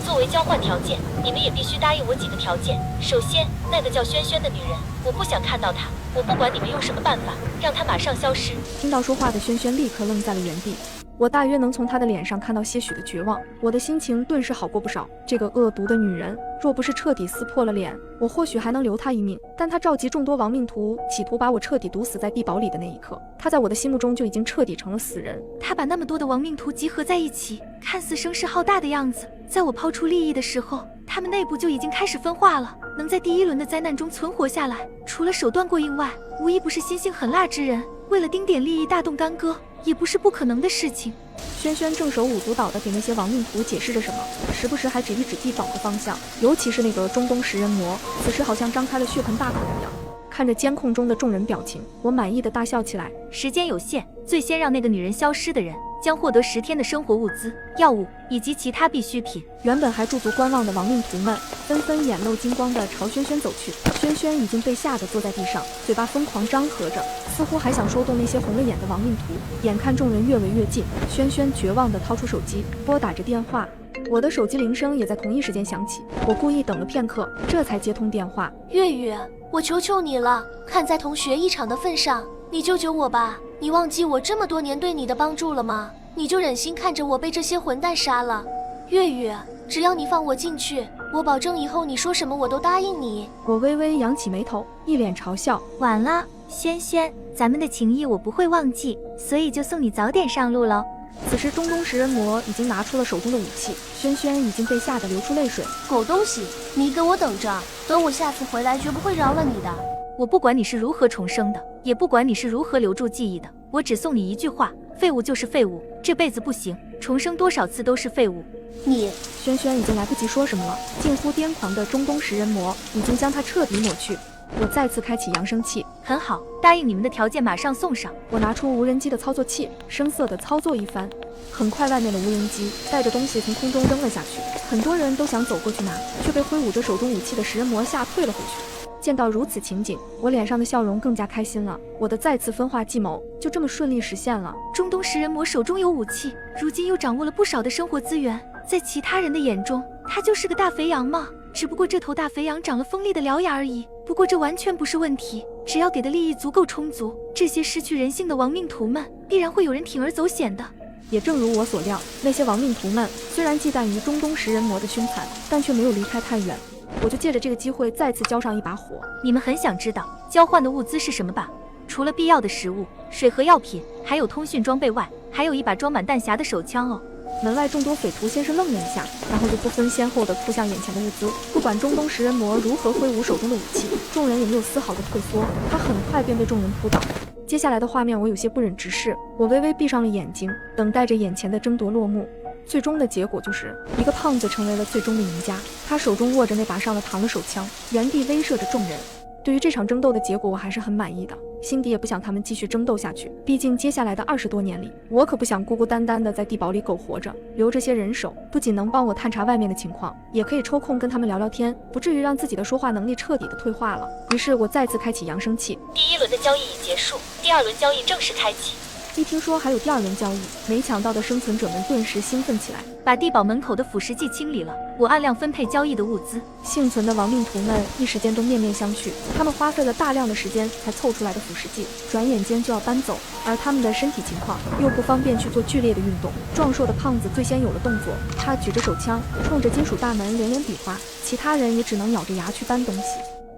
作为交换条件，你们也必须答应我几个条件。首先，那个叫轩轩的女人，我不想看到她，我不管你们用什么办法，让她马上消失。听到说话的轩轩立刻愣在了原地。我大约能从她的脸上看到些许的绝望，我的心情顿时好过不少。这个恶毒的女人，若不是彻底撕破了脸，我或许还能留她一命。但她召集众多亡命徒，企图把我彻底毒死在地堡里的那一刻，她在我的心目中就已经彻底成了死人。她把那么多的亡命徒集合在一起，看似声势浩大的样子，在我抛出利益的时候，他们内部就已经开始分化了。能在第一轮的灾难中存活下来，除了手段过硬外，无一不是心性狠辣之人。为了丁点利益大动干戈，也不是不可能的事情。轩轩正手舞足蹈地给那些亡命徒解释着什么，时不时还指一指地堡的方向，尤其是那个中东食人魔，此时好像张开了血盆大口一样。看着监控中的众人表情，我满意的大笑起来。时间有限，最先让那个女人消失的人将获得10天的生活物资、药物以及其他必需品。原本还驻足观望的亡命徒们纷纷眼露金光地朝轩轩走去。轩轩已经被吓得坐在地上，嘴巴疯狂张合着，似乎还想说动那些红了眼的亡命徒。眼看众人越围越近，轩轩绝望地掏出手机拨打着电话。我的手机铃声也在同一时间响起，我故意等了片刻，这才接通电话。月月，我求求你了，看在同学一场的份上，你救救我吧！你忘记我这么多年对你的帮助了吗？你就忍心看着我被这些混蛋杀了？月月，只要你放我进去，我保证以后你说什么我都答应你。我微微扬起眉头，一脸嘲笑。晚了，轩轩，咱们的情谊我不会忘记，所以就送你早点上路喽。此时中东食人魔已经拿出了手中的武器，轩轩已经被吓得流出泪水。狗东西，你给我等着，等我下次回来绝不会饶了你的。我不管你是如何重生的，也不管你是如何留住记忆的，我只送你一句话，废物就是废物，这辈子不行，重生多少次都是废物。你，轩轩已经来不及说什么了，近乎癫狂的中东食人魔已经将他彻底抹去。我再次开启扬声器，很好，答应你们的条件马上送上。我拿出无人机的操作器，生涩地操作一番。很快，外面的无人机带着东西从空中扔了下去，很多人都想走过去拿，却被挥舞着手中武器的食人魔吓退了回去。见到如此情景，我脸上的笑容更加开心了。我的再次分化计谋就这么顺利实现了。中东食人魔手中有武器，如今又掌握了不少的生活资源，在其他人的眼中，他就是个大肥羊嘛。只不过这头大肥羊长了锋利的獠牙而已。不过这完全不是问题，只要给的利益足够充足，这些失去人性的亡命徒们必然会有人铤而走险的。也正如我所料，那些亡命徒们虽然忌惮于中东食人魔的凶残，但却没有离开太远。我就借着这个机会再次交上一把火。你们很想知道交换的物资是什么吧？除了必要的食物、水和药品，还有通讯装备外，还有一把装满弹匣的手枪哦。门外众多匪徒先是愣了一下，然后就不分先后地扑向眼前的物资。不管中东食人魔如何挥舞手中的武器，众人也没有丝毫的退缩，他很快便被众人扑倒。接下来的画面我有些不忍直视，我微微闭上了眼睛，等待着眼前的争夺落幕。最终的结果就是一个胖子成为了最终的赢家，他手中握着那把上了膛的手枪，原地威慑着众人。对于这场争斗的结果我还是很满意的，心底也不想他们继续争斗下去，毕竟接下来的20多年里，我可不想孤孤单单的在地堡里苟活着。留这些人手不仅能帮我探查外面的情况，也可以抽空跟他们聊聊天，不至于让自己的说话能力彻底的退化了。于是我再次开启扬声器。第1轮的交易已结束，第2轮交易正式开启。一听说还有第2轮交易，没抢到的生存者们顿时兴奋起来。把地堡门口的腐蚀剂清理了，我按量分配交易的物资。幸存的亡命徒们一时间都面面相觑，他们花费了大量的时间才凑出来的腐蚀剂，转眼间就要搬走，而他们的身体情况又不方便去做剧烈的运动。壮硕的胖子最先有了动作，他举着手枪，冲着金属大门连连比划，其他人也只能咬着牙去搬东西。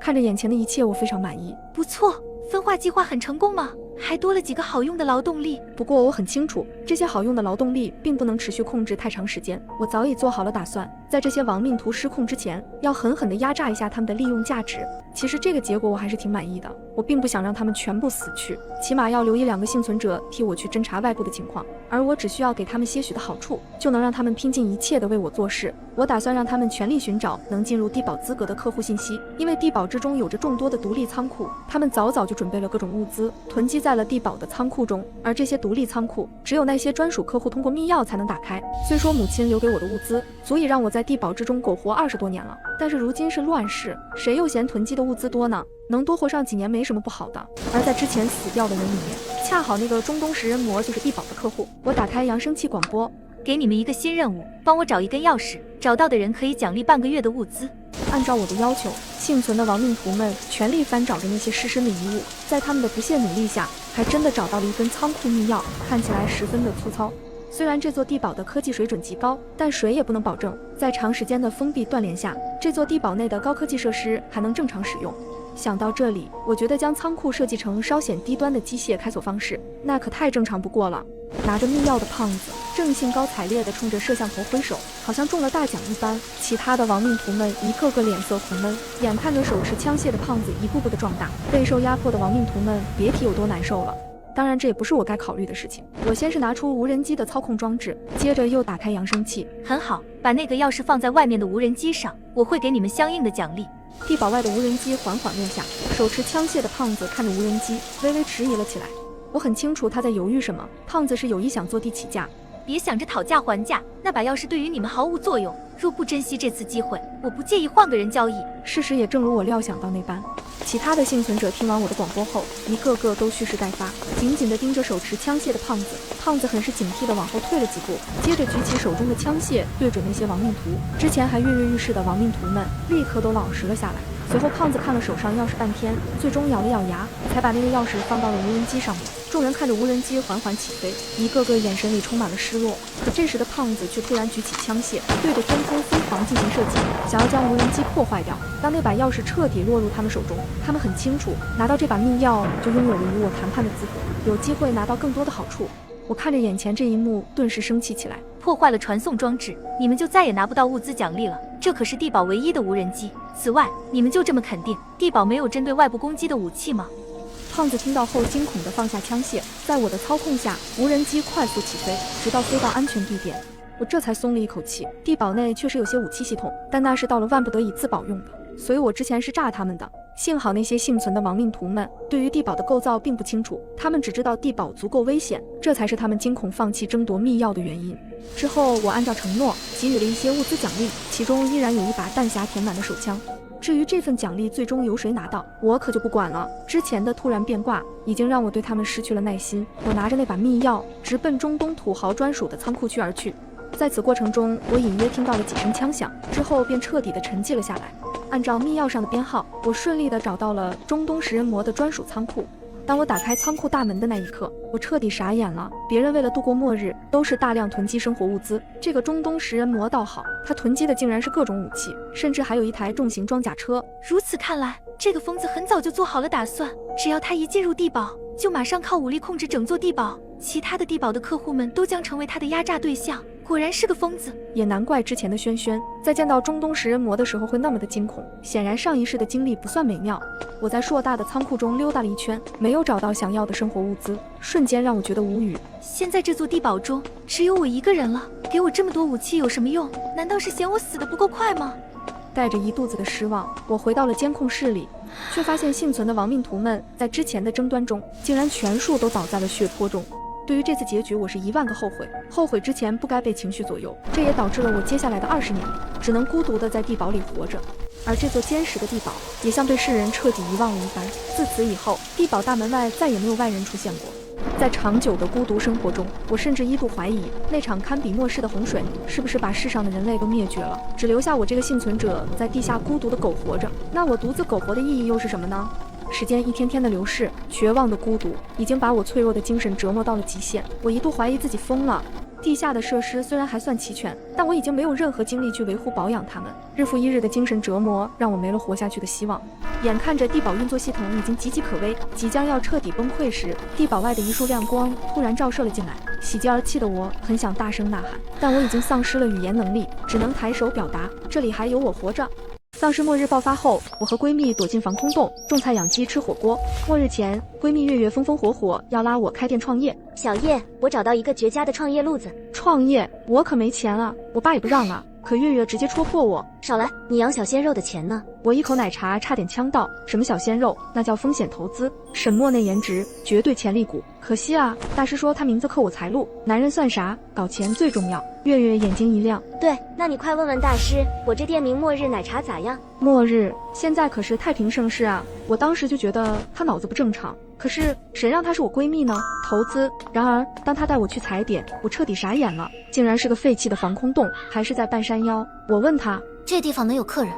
看着眼前的一切，我非常满意。不错，分化计划很成功吗？还多了几个好用的劳动力。不过我很清楚，这些好用的劳动力并不能持续控制太长时间。我早已做好了打算，在这些亡命徒失控之前，要狠狠地压榨一下他们的利用价值。其实这个结果我还是挺满意的。我并不想让他们全部死去，起码要留1、2个幸存者替我去侦查外部的情况，而我只需要给他们些许的好处，就能让他们拼尽一切的为我做事。我打算让他们全力寻找能进入地堡资格的客户信息，因为地堡之中有着众多的独立仓库，他们早早就准备了各种物资，囤积在了地堡的仓库中，而这些独立仓库只有那些专属客户通过密钥才能打开。虽说母亲留给我的物资足以让我在地堡之中苟活20多年了，但是如今是乱世，谁又嫌囤积的物资多呢？能多活上几年没什么不好的。而在之前死掉的人里面，恰好那个中东食人魔就是地堡的客户。我打开扬声器广播，给你们一个新任务，帮我找一根钥匙，找到的人可以奖励半个月的物资。按照我的要求，幸存的亡命徒们全力翻找着那些失身的遗物，在他们的不懈努力下，还真的找到了一根仓库密钥，看起来十分的粗糙。虽然这座地堡的科技水准极高，但谁也不能保证在长时间的封闭断联下，这座地堡内的高科技设施还能正常使用。想到这里，我觉得将仓库设计成稍显低端的机械开锁方式，那可太正常不过了。拿着密钥的胖子正兴高采烈地冲着摄像头挥手，好像中了大奖一般。其他的亡命徒们一个个脸色红闷，眼看着手持枪械的胖子一步步的壮大，备受压迫的亡命徒们别提有多难受了。当然这也不是我该考虑的事情。我先是拿出无人机的操控装置，接着又打开扬声器。很好，把那个钥匙放在外面的无人机上，我会给你们相应的奖励。地堡外的无人机缓缓落下，手持枪械的胖子看着无人机，微微迟疑了起来。我很清楚他在犹豫什么，胖子是有意想坐地起价。别想着讨价还价，那把钥匙对于你们毫无作用。若不珍惜这次机会，我不介意换个人交易。事实也正如我料想到那般，其他的幸存者听完我的广播后，一个个都蓄势待发，紧紧地盯着手持枪械的胖子。胖子很是警惕地往后退了几步，接着举起手中的枪械对准那些亡命徒。之前还跃跃欲试的亡命徒们立刻都老实了下来。随后胖子看了手上钥匙半天，最终咬了咬牙，才把那个钥匙放到了无人机上面。众人看着无人机缓缓起飞，一个个眼神里充满了失落。可这时的胖子却突然举起枪械，对着天空疯狂进行射击，想要将无人机破坏掉。当那把钥匙彻底落入他们手中，他们很清楚，拿到这把密钥就拥有了与我谈判的资格，有机会拿到更多的好处。我看着眼前这一幕，顿时生气起来。破坏了传送装置，你们就再也拿不到物资奖励了。这可是地堡唯一的无人机。此外，你们就这么肯定地堡没有针对外部攻击的武器吗？胖子听到后惊恐地放下枪械，在我的操控下，无人机快速起飞，直到飞到安全地点。我这才松了一口气。地堡内确实有些武器系统，但那是到了万不得已自保用的，所以我之前是炸他们的。幸好那些幸存的亡命徒们对于地堡的构造并不清楚，他们只知道地堡足够危险，这才是他们惊恐放弃争夺密钥的原因。之后我按照承诺给予了一些物资奖励，其中依然有一把弹匣填满的手枪。至于这份奖励最终由谁拿到，我可就不管了。之前的突然变卦已经让我对他们失去了耐心。我拿着那把密钥直奔中东土豪专属的仓库区而去。在此过程中，我隐约听到了几声枪响，之后便彻底的沉寂了下来。按照密钥上的编号，我顺利的找到了中东食人魔的专属仓库。当我打开仓库大门的那一刻，我彻底傻眼了。别人为了度过末日，都是大量囤积生活物资，这个中东食人魔倒好，他囤积的竟然是各种武器，甚至还有一台重型装甲车。如此看来，这个疯子很早就做好了打算，只要他一进入地堡，就马上靠武力控制整座地堡，其他的地堡的客户们都将成为他的压榨对象。果然是个疯子，也难怪之前的轩轩在见到中东食人魔的时候会那么的惊恐，显然上一世的经历不算美妙。我在硕大的仓库中溜达了一圈，没有找到想要的生活物资，瞬间让我觉得无语。现在这座地堡中只有我一个人了，给我这么多武器有什么用？难道是嫌我死得不够快吗？带着一肚子的失望，我回到了监控室里，却发现幸存的亡命徒们在之前的争端中竟然全数都倒在了血泊中。对于这次结局，我是10000个后悔。后悔之前不该被情绪左右，这也导致了我接下来的20年里只能孤独地在地堡里活着。而这座坚实的地堡也像对世人彻底遗忘了一般。自此以后，地堡大门外再也没有外人出现过。在长久的孤独生活中，我甚至一度怀疑那场堪比末世的洪水是不是把世上的人类都灭绝了，只留下我这个幸存者在地下孤独地苟活着。那我独自苟活的意义又是什么呢？时间一天天的流逝，绝望的孤独已经把我脆弱的精神折磨到了极限。我一度怀疑自己疯了。地下的设施虽然还算齐全，但我已经没有任何精力去维护保养它们。日复一日的精神折磨让我没了活下去的希望。眼看着地堡运作系统已经岌岌可危，即将要彻底崩溃时，地堡外的一束亮光突然照射了进来。喜极而泣的我很想大声呐喊，但我已经丧失了语言能力，只能抬手表达这里还有我活着。丧尸末日爆发后，我和闺蜜躲进防空洞，种菜养鸡吃火锅。末日前，闺蜜月月风风火火要拉我开店创业。小叶，我找到一个绝佳的创业路子。创业？我可没钱啊，我爸也不让啊。可月月直接戳破我，少来，你养小鲜肉的钱呢？我一口奶茶差点呛到，什么小鲜肉，那叫风险投资，沈墨内颜值，绝对潜力股。可惜啊，大师说他名字扣我财路，男人算啥，搞钱最重要。月月眼睛一亮，对，那你快问问大师，我这店名末日奶茶咋样？末日，现在可是太平盛世啊！我当时就觉得他脑子不正常，可是谁让她是我闺蜜呢？投资。然而当她带我去踩点，我彻底傻眼了，竟然是个废弃的防空洞，还是在半山腰。我问她，这地方没有客人。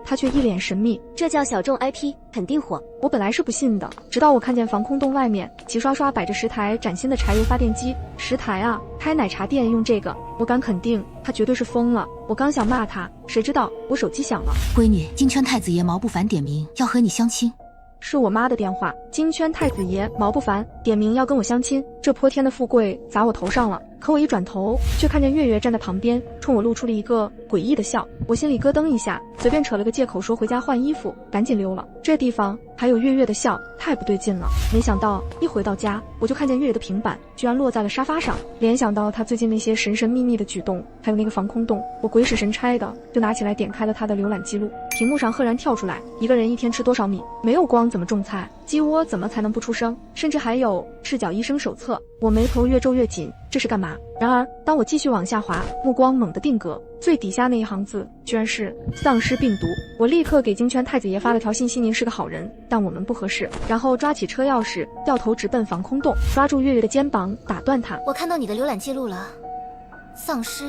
他却一脸神秘，这叫小众 IP， 肯定火。我本来是不信的，直到我看见防空洞外面齐刷刷摆着10台崭新的柴油发电机，10台啊！开奶茶店用这个，我敢肯定他绝对是疯了。我刚想骂他，谁知道我手机响了。闺女，金圈太子爷毛不凡点名要和你相亲。是我妈的电话，金圈太子爷毛不凡点名要跟我相亲，这泼天的富贵砸我头上了。可我一转头，却看见月月站在旁边，冲我露出了一个诡异的笑。我心里咯噔一下，随便扯了个借口说回家换衣服，赶紧溜了。这地方还有月月的笑，太不对劲了。没想到一回到家，我就看见月月的平板居然落在了沙发上。联想到她最近那些神神秘秘的举动，还有那个防空洞，我鬼使神差的就拿起来点开了她的浏览记录。屏幕上赫然跳出来，一个人一天吃多少米，没有光怎么种菜，鸡窝怎么才能不出声，甚至还有赤脚医生手册。我眉头越皱越紧，这是干嘛？然而当我继续往下滑，目光猛地定格，最底下那一行字居然是丧尸病毒。我立刻给金圈太子爷发了条信息，您是个好人，但我们不合适。然后抓起车钥匙，掉头直奔防空洞，抓住月月的肩膀打断他。我看到你的浏览记录了，丧尸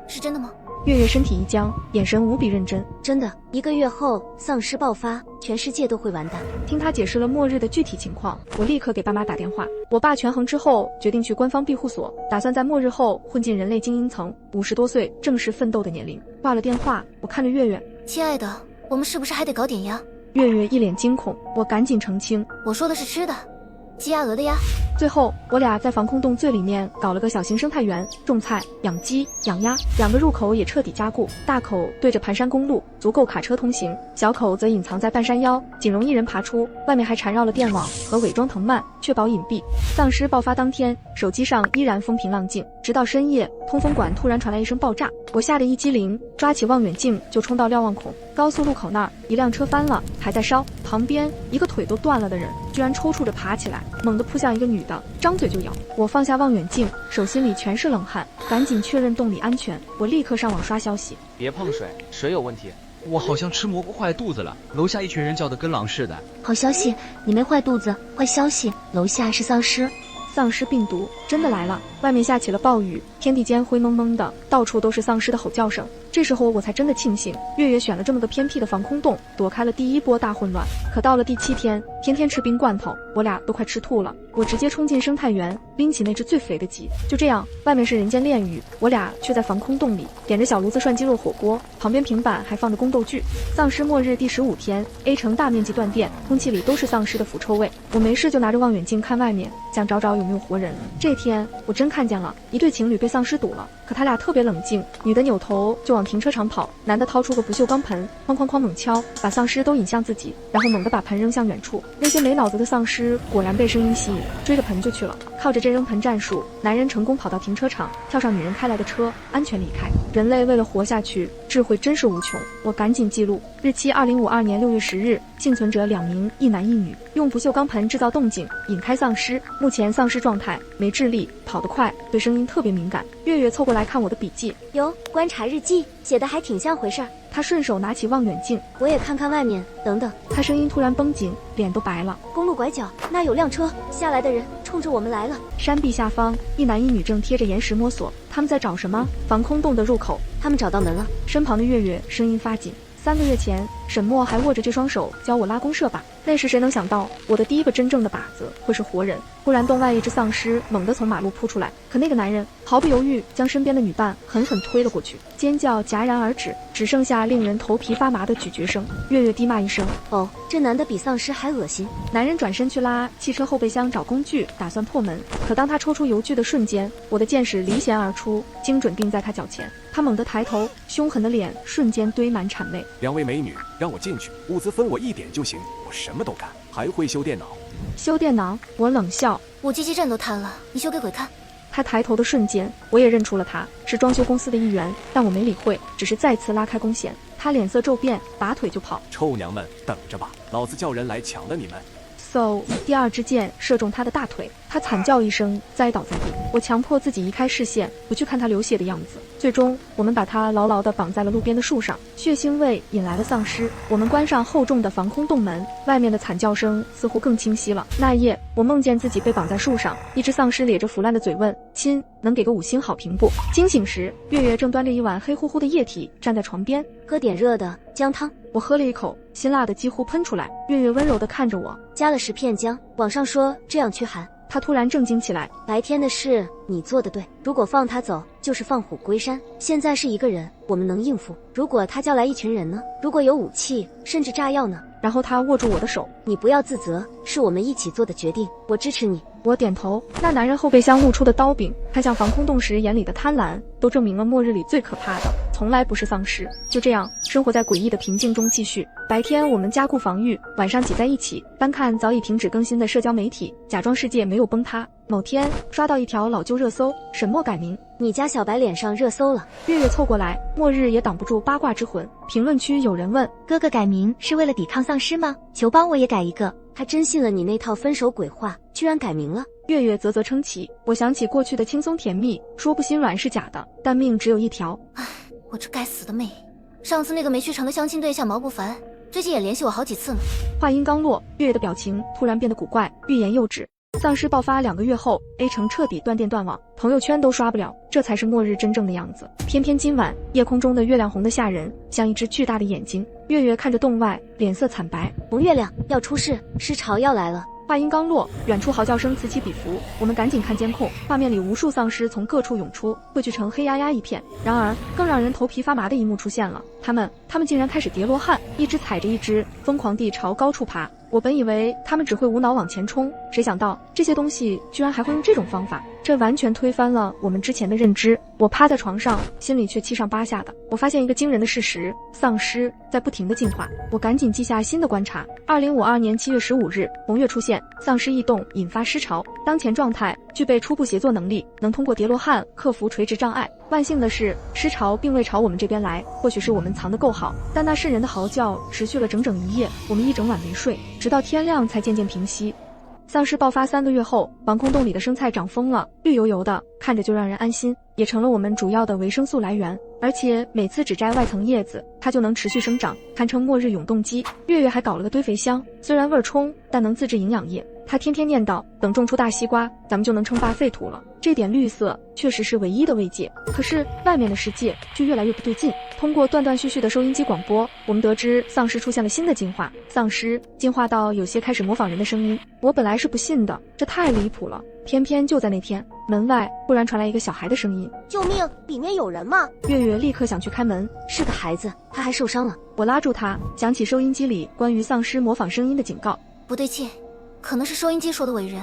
是真的吗？月月身体一僵，眼神无比认真。真的，1个月后丧尸爆发，全世界都会完蛋。听他解释了末日的具体情况，我立刻给爸妈打电话。我爸权衡之后，决定去官方庇护所，打算在末日后混进人类精英层，50多岁正是奋斗的年龄。挂了电话，我看着月月，亲爱的，我们是不是还得搞点呀？月月一脸惊恐，我赶紧澄清，我说的是吃的，鸡鸭鹅的鸭。最后，我俩在防空洞最里面搞了个小型生态园，种菜、养鸡、养鸭，两个入口也彻底加固，大口对着盘山公路，足够卡车通行；小口则隐藏在半山腰，仅容一人爬出。外面还缠绕了电网和伪装藤蔓，确保隐蔽。丧尸爆发当天，手机上依然风平浪静，直到深夜，通风管突然传来一声爆炸，我吓得一激灵，抓起望远镜就冲到瞭望孔。高速路口那儿，一辆车翻了，还在烧，旁边一个腿都断了的人居然抽搐着爬起来，猛地扑向一个女的，张嘴就咬。我放下望远镜，手心里全是冷汗，赶紧确认洞里安全。我立刻上网刷消息，别碰水，水有问题。我好像吃蘑菇坏肚子了，楼下一群人叫得跟狼似的。好消息，你没坏肚子；坏消息，楼下是丧尸。丧尸病毒真的来了！外面下起了暴雨，天地间灰蒙蒙的，到处都是丧尸的吼叫声。这时候我才真的庆幸，月月选了这么个偏僻的防空洞，躲开了第一波大混乱。可到了第7天，天天吃冰罐头，我俩都快吃吐了。我直接冲进生态园，拎起那只最肥的鸡。就这样，外面是人间炼狱，我俩却在防空洞里点着小炉子涮鸡肉火锅，旁边平板还放着宫斗剧。丧尸末日第15天 ，A 城大面积断电，空气里都是丧尸的腐臭味。我没事就拿着望远镜看外面，想找找有没有活人。这天我真看见了一对情侣被丧尸堵了，可他俩特别冷静，女的扭头就往停车场跑，男的掏出个不锈钢盆，哐哐哐猛敲，把丧尸都引向自己，然后猛地把盆扔向远处。那些没脑子的丧尸果然被声音吸引，追着盆就去了。靠着这扔盆战术，男人成功跑到停车场，跳上女人开来的车，安全离开。人类为了活下去，智慧真是无穷。我赶紧记录日期：2052年6月10日，幸存者2名，一男一女，用不锈钢盆制造动静，引开丧尸。目前丧尸状态没智力，跑得快，对声音特别敏感。月月凑过来看我的笔记，哟，观察日记写的还挺像回事儿。他顺手拿起望远镜，我也看看外面。等等，他声音突然绷紧，脸都白了。公路拐角那有辆车，下来的人冲着我们来了。山壁下方，一男一女正贴着岩石摸索，他们在找什么？防空洞的入口。他们找到门了。身旁的月月声音发紧。3个月前，沈墨还握着这双手教我拉弓射靶。那时谁能想到，我的第一个真正的靶子会是活人。忽然，洞外一只丧尸猛地从马路扑出来，可那个男人毫不犹豫将身边的女伴狠狠推了过去，尖叫戛然而止，只剩下令人头皮发麻的咀嚼声。月月低骂一声：“哦，这男的比丧尸还恶心。”男人转身去拉汽车后备箱找工具，打算破门。可当他抽出油锯的瞬间，我的箭矢离弦而出，精准定在他脚前。他猛地抬头，凶狠的脸瞬间堆满谄媚。2位美女，让我进去，物资分我1点就行，我什么都干，还会修电脑。修电脑？我冷笑。我机器站都瘫了，你修给鬼看。他抬头的瞬间，我也认出了他，是装修公司的一员，但我没理会，只是再次拉开弓弦。他脸色骤变，拔腿就跑。臭娘们，等着吧，老子叫人来抢了你们。嗖，第2支箭射中他的大腿，他惨叫一声，栽倒在地。我强迫自己移开视线，不去看他流血的样子。最终，我们把他牢牢地绑在了路边的树上。血腥味引来了丧尸，我们关上厚重的防空洞门，外面的惨叫声似乎更清晰了。那夜，我梦见自己被绑在树上，一只丧尸咧着腐烂的嘴问：“亲，能给个5星好评不？”惊醒时，月月正端着一碗黑乎乎的液体站在床边，喝点热的姜汤。我喝了一口，辛辣的几乎喷出来。月月温柔地看着我，加了10片姜，网上说这样驱寒。他突然正经起来，白天的事你做得对，如果放他走就是放虎归山。现在是一个人，我们能应付，如果他叫来一群人呢？如果有武器甚至炸药呢？然后他握住我的手，你不要自责，是我们一起做的决定，我支持你。我点头。那男人后备箱露出的刀柄，看向防空洞时眼里的贪婪，都证明了末日里最可怕的从来不是丧尸。就这样，生活在诡异的平静中继续。白天我们加固防御，晚上挤在一起翻看早已停止更新的社交媒体，假装世界没有崩塌。某天刷到一条老旧热搜，沈墨改名，你家小白脸上热搜了。月月凑过来，末日也挡不住八卦之魂。评论区有人问，哥哥改名是为了抵抗丧尸吗？求帮我也改一个。还真信了你那套分手鬼话，居然改名了。月月啧啧称奇，我想起过去的轻松甜蜜，说不心软是假的，但命只有一条。唉，我这该死的妹！上次那个没去成的相亲对象毛不凡，最近也联系我好几次呢。话音刚落，月月的表情突然变得古怪，欲言又止。丧尸爆发2个月后 ，A 城彻底断电断网，朋友圈都刷不了，这才是末日真正的样子。偏偏今晚，夜空中的月亮红得吓人，像一只巨大的眼睛。月月看着洞外，脸色惨白。红月亮，要出事，尸潮要来了。话音刚落，远处嚎叫声此起彼伏，我们赶紧看监控，画面里无数丧尸从各处涌出，汇聚成黑压压一片。然而，更让人头皮发麻的一幕出现了，他们竟然开始叠罗汉，一只踩着一只，疯狂地朝高处爬。我本以为他们只会无脑往前冲，谁想到这这些东西居然还会用这种方法，这完全推翻了我们之前的认知。我趴在床上，心里却七上八下的。我发现一个惊人的事实，丧尸在不停的进化。我赶紧记下新的观察。2052年7月15日，红月出现，丧尸异动引发尸潮，当前状态具备初步协作能力，能通过叠罗汉克服垂直障碍。万幸的是，尸潮并未朝我们这边来，或许是我们藏得够好，但那瘆人的嚎叫持续了整整一夜，我们一整晚没睡，直到天亮才渐渐平息。丧尸爆发3个月后，防空洞里的生菜长疯了，绿油油的，看着就让人安心，也成了我们主要的维生素来源。而且每次只摘外层叶子，它就能持续生长，堪称末日永动机。月月还搞了个堆肥箱，虽然味儿冲，但能自制营养液。他天天念叨，等种出大西瓜，咱们就能称霸废土了。这点绿色确实是唯一的慰藉。可是外面的世界却越来越不对劲。通过断断续续的收音机广播，我们得知丧尸出现了新的进化，丧尸进化到有些开始模仿人的声音。我本来是不信的，这太离谱了。偏偏就在那天，门外忽然传来一个小孩的声音：“救命！里面有人吗？”月月立刻想去开门，是个孩子，他还受伤了。我拉住他，想起收音机里关于丧尸模仿声音的警告。不对劲，可能是收音机说的伟人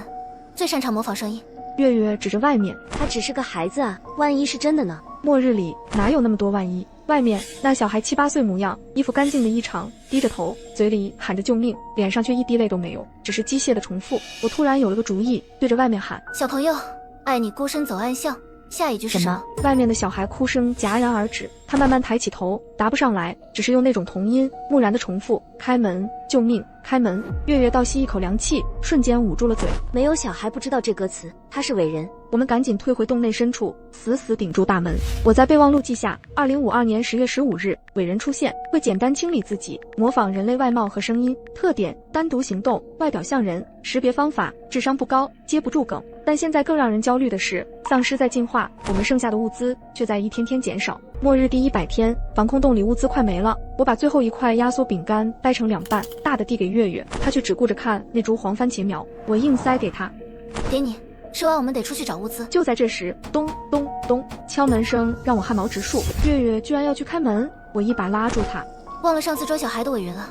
最擅长模仿声音。月月指着外面，他只是个孩子啊，万一是真的呢？末日里哪有那么多万一？外面那小孩7、8岁模样，衣服干净的异常，低着头，嘴里喊着救命，脸上却一滴泪都没有，只是机械的重复。我突然有了个主意，对着外面喊：“小朋友，爱你孤身走暗巷。”下一句是什么？外面的小孩哭声戛然而止，他慢慢抬起头，答不上来，只是用那种童音木然的重复：“开门，救命，开门。”月月倒吸一口凉气，瞬间捂住了嘴。没有小孩不知道这歌词，他是伟人。我们赶紧退回洞内深处，死死顶住大门。我在备忘录记下：2052年10月15日，伟人出现，会简单清理自己，模仿人类外貌和声音，特点：单独行动，外表像人，识别方法：智商不高，接不住梗。但现在更让人焦虑的是，丧尸在进化，我们剩下的物资却在一天天减少。末日第100天，防空洞里物资快没了，我把最后一块压缩饼干掰成2半，大的递给月月，他却只顾着看那株黄番茄苗，我硬塞给他。给你。说完我们得出去找物资。就在这时，咚咚咚，敲门声让我汗毛直竖。月月居然要去开门，我一把拉住他。忘了上次抓小孩的伟人了。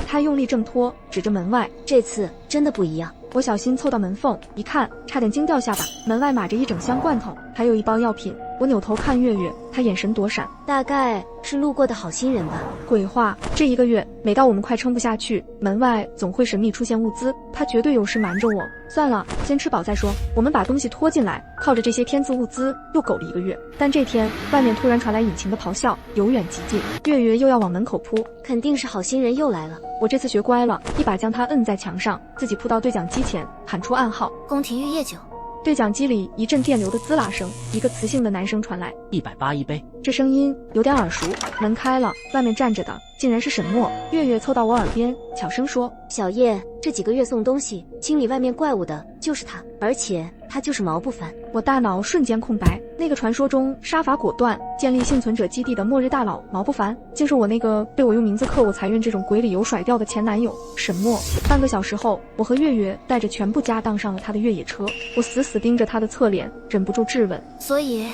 他用力挣脱，指着门外。这次真的不一样。我小心凑到门缝，一看，差点惊掉下巴。门外码着一整箱罐头，还有一包药品。我扭头看月月，他眼神躲闪，大概是路过的好心人吧。鬼话，这1个月，每到我们快撑不下去，门外总会神秘出现物资，他绝对有事瞒着我。算了，先吃饱再说。我们把东西拖进来，靠着这些天赐物资，又苟了1个月。但这天，外面突然传来引擎的咆哮，由远及近，月月又要往门口扑，肯定是好心人又来了。我这次学乖了，一把将他摁在墙上，自己扑到对讲机前，喊出暗号：宫廷玉液酒。对讲机里一阵电流的滋啦声，一个磁性的男声传来：180一杯。这声音有点耳熟。门开了，外面站着的竟然是沈墨。月月凑到我耳边，悄声说：“小叶，这几个月送东西、清理外面怪物的就是他，而且他就是毛不凡。”我大脑瞬间空白。那个传说中杀伐果断、建立幸存者基地的末日大佬毛不凡，竟是我那个被我用名字克我财运这种鬼理由甩掉的前男友沈墨。半个小时后，我和月月带着全部家当上了他的越野车。我死死盯着他的侧脸，忍不住质问：“所以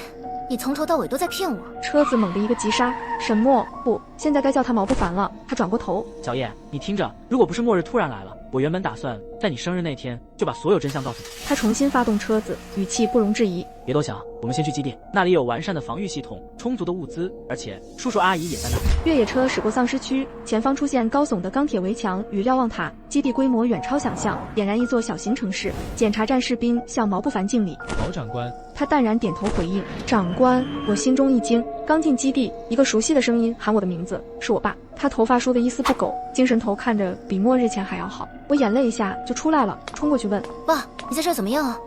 你从头到尾都在骗我？”车子猛地一个急刹，沈墨不，现在该叫他毛不凡了。他转过头：“小叶，你听着，如果不是末日突然来了，我原本打算在你生日那天就把所有真相告诉你。”他重新发动车子，语气不容置疑：“别多想，我们先去基地，那里有完善的防御系统，充足的物资，而且叔叔阿姨也在那里。”越野车驶过丧尸区，前方出现高耸的钢铁围墙与瞭望塔，基地规模远超想象，俨然一座小型城市。检查站士兵向毛不凡敬礼：“毛长官。”他淡然点头回应：“长官。”我心中一惊，刚进基地，一个熟悉的声音喊我的名字，是我爸。他头发梳得一丝不苟，精神头看着比末日前还要好。我眼泪一下就出来了，冲过去问：“爸，你在这儿怎么样啊？”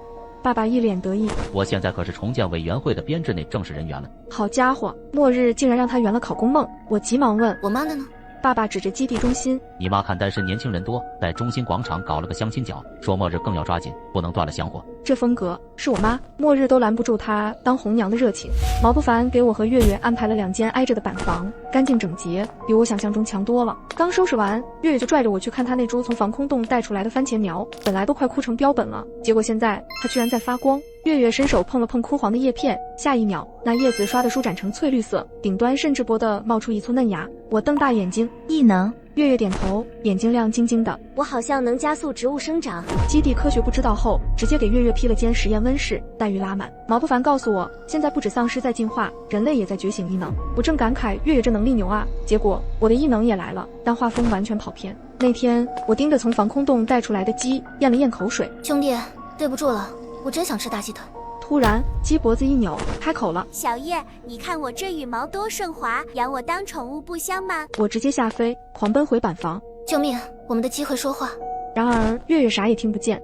爸爸一脸得意：“我现在可是重建委员会的编制内正式人员了。”好家伙，末日竟然让他圆了考公梦。我急忙问：“我妈的呢？”爸爸指着基地中心：“你妈看单身年轻人多，在中心广场搞了个相亲角，说末日更要抓紧，不能断了香火。”这风格是我妈，末日都拦不住她当红娘的热情。毛不凡给我和月月安排了2间挨着的板房，干净整洁，比我想象中强多了。刚收拾完，月月就拽着我去看她那株从防空洞带出来的番茄苗，本来都快枯成标本了，结果现在它居然在发光。月月伸手碰了碰枯黄的叶片，下一秒，那叶子刷得舒展成翠绿色，顶端甚至薄地冒出一簇嫩芽。我瞪大眼睛：“异能？月月点头，眼睛亮晶晶的。我好像能加速植物生长。基地科学部知道后，直接给月月批了间实验温室，待遇拉满。毛不凡告诉我，现在不止丧尸在进化，人类也在觉醒异能。我正感慨月月这能力牛啊，结果我的异能也来了，但画风完全跑偏。那天我盯着从防空洞带出来的鸡，咽了咽口水。兄弟，对不住了，我真想吃大鸡腿。突然，鸡脖子一扭，开口了：“小叶，你看我这羽毛多顺滑，养我当宠物不香吗？”我直接下飞，狂奔回板房。救命！我们的鸡会说话。然而月月啥也听不见。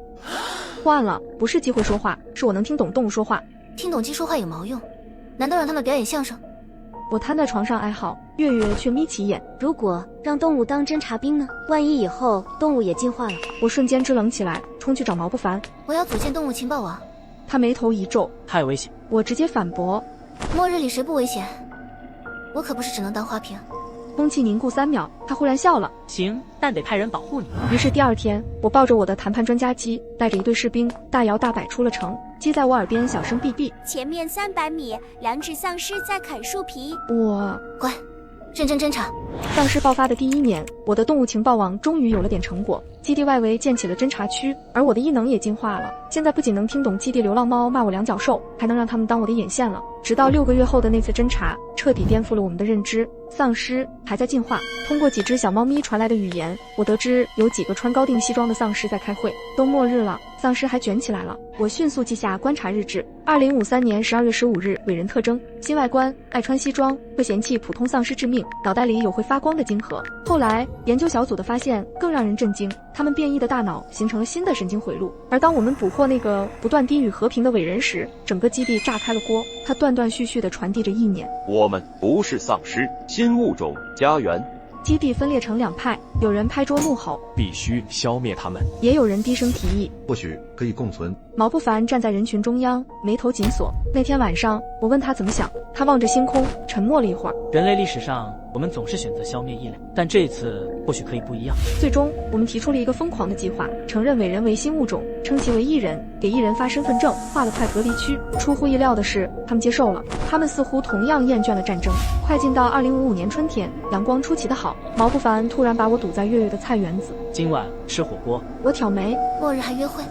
换了，不是鸡会说话，是我能听懂动物说话。听懂鸡说话有毛用？难道让他们表演相声？我瘫在床上哀嚎，月月却眯起眼。如果让动物当侦察兵呢？万一以后动物也进化了？我瞬间支棱起来，冲去找毛不凡。我要组建动物情报网。他眉头一皱，太危险。我直接反驳：末日里谁不危险？我可不是只能当花瓶。空气凝固3秒，他忽然笑了。行，但得派人保护你。于是第2天，我抱着我的谈判专家鸡，带着一队士兵，大摇大摆出了城。鸡在我耳边小声哔哔：“前面300米，2只丧尸在啃树皮。”我乖，认真侦查。丧尸爆发的第1年，我的动物情报网终于有了点成果。基地外围建起了侦察区，而我的异能也进化了。现在不仅能听懂基地流浪猫骂我两脚兽，还能让他们当我的眼线了。直到6个月后的那次侦查，彻底颠覆了我们的认知。丧尸还在进化。通过几只小猫咪传来的语言，我得知有几个穿高定西装的丧尸在开会。都末日了，丧尸还卷起来了。我迅速记下观察日志。2053年12月15日，伟人特征：新外观，爱穿西装，会嫌弃普通丧尸致命，脑袋里有会发光的晶核。后来研究小组的发现更让人震惊，他们变异的大脑形成了新的神经回路。而当我们捕获那个不断低语和平的伟人时，整个基地炸开了锅。他断断续续地传递着意念：我们不是丧尸，新物种，家园。基地分裂成2派，有人拍桌怒吼，必须消灭他们；也有人低声提议，或许可以共存。毛不凡站在人群中央，眉头紧锁。那天晚上，我问他怎么想，他望着星空，沉默了一会儿。人类历史上，我们总是选择消灭异类，但这一次或许可以不一样。最终，我们提出了一个疯狂的计划，承认伟人为新物种，称其为异人，给异人发身份证，画了块隔离区。出乎意料的是，他们接受了。他们似乎同样厌倦了战争。快进到2055年春天，阳光出奇的好。毛不凡突然把我堵在月月的菜园子。今晚吃火锅。我挑眉。末日还约会？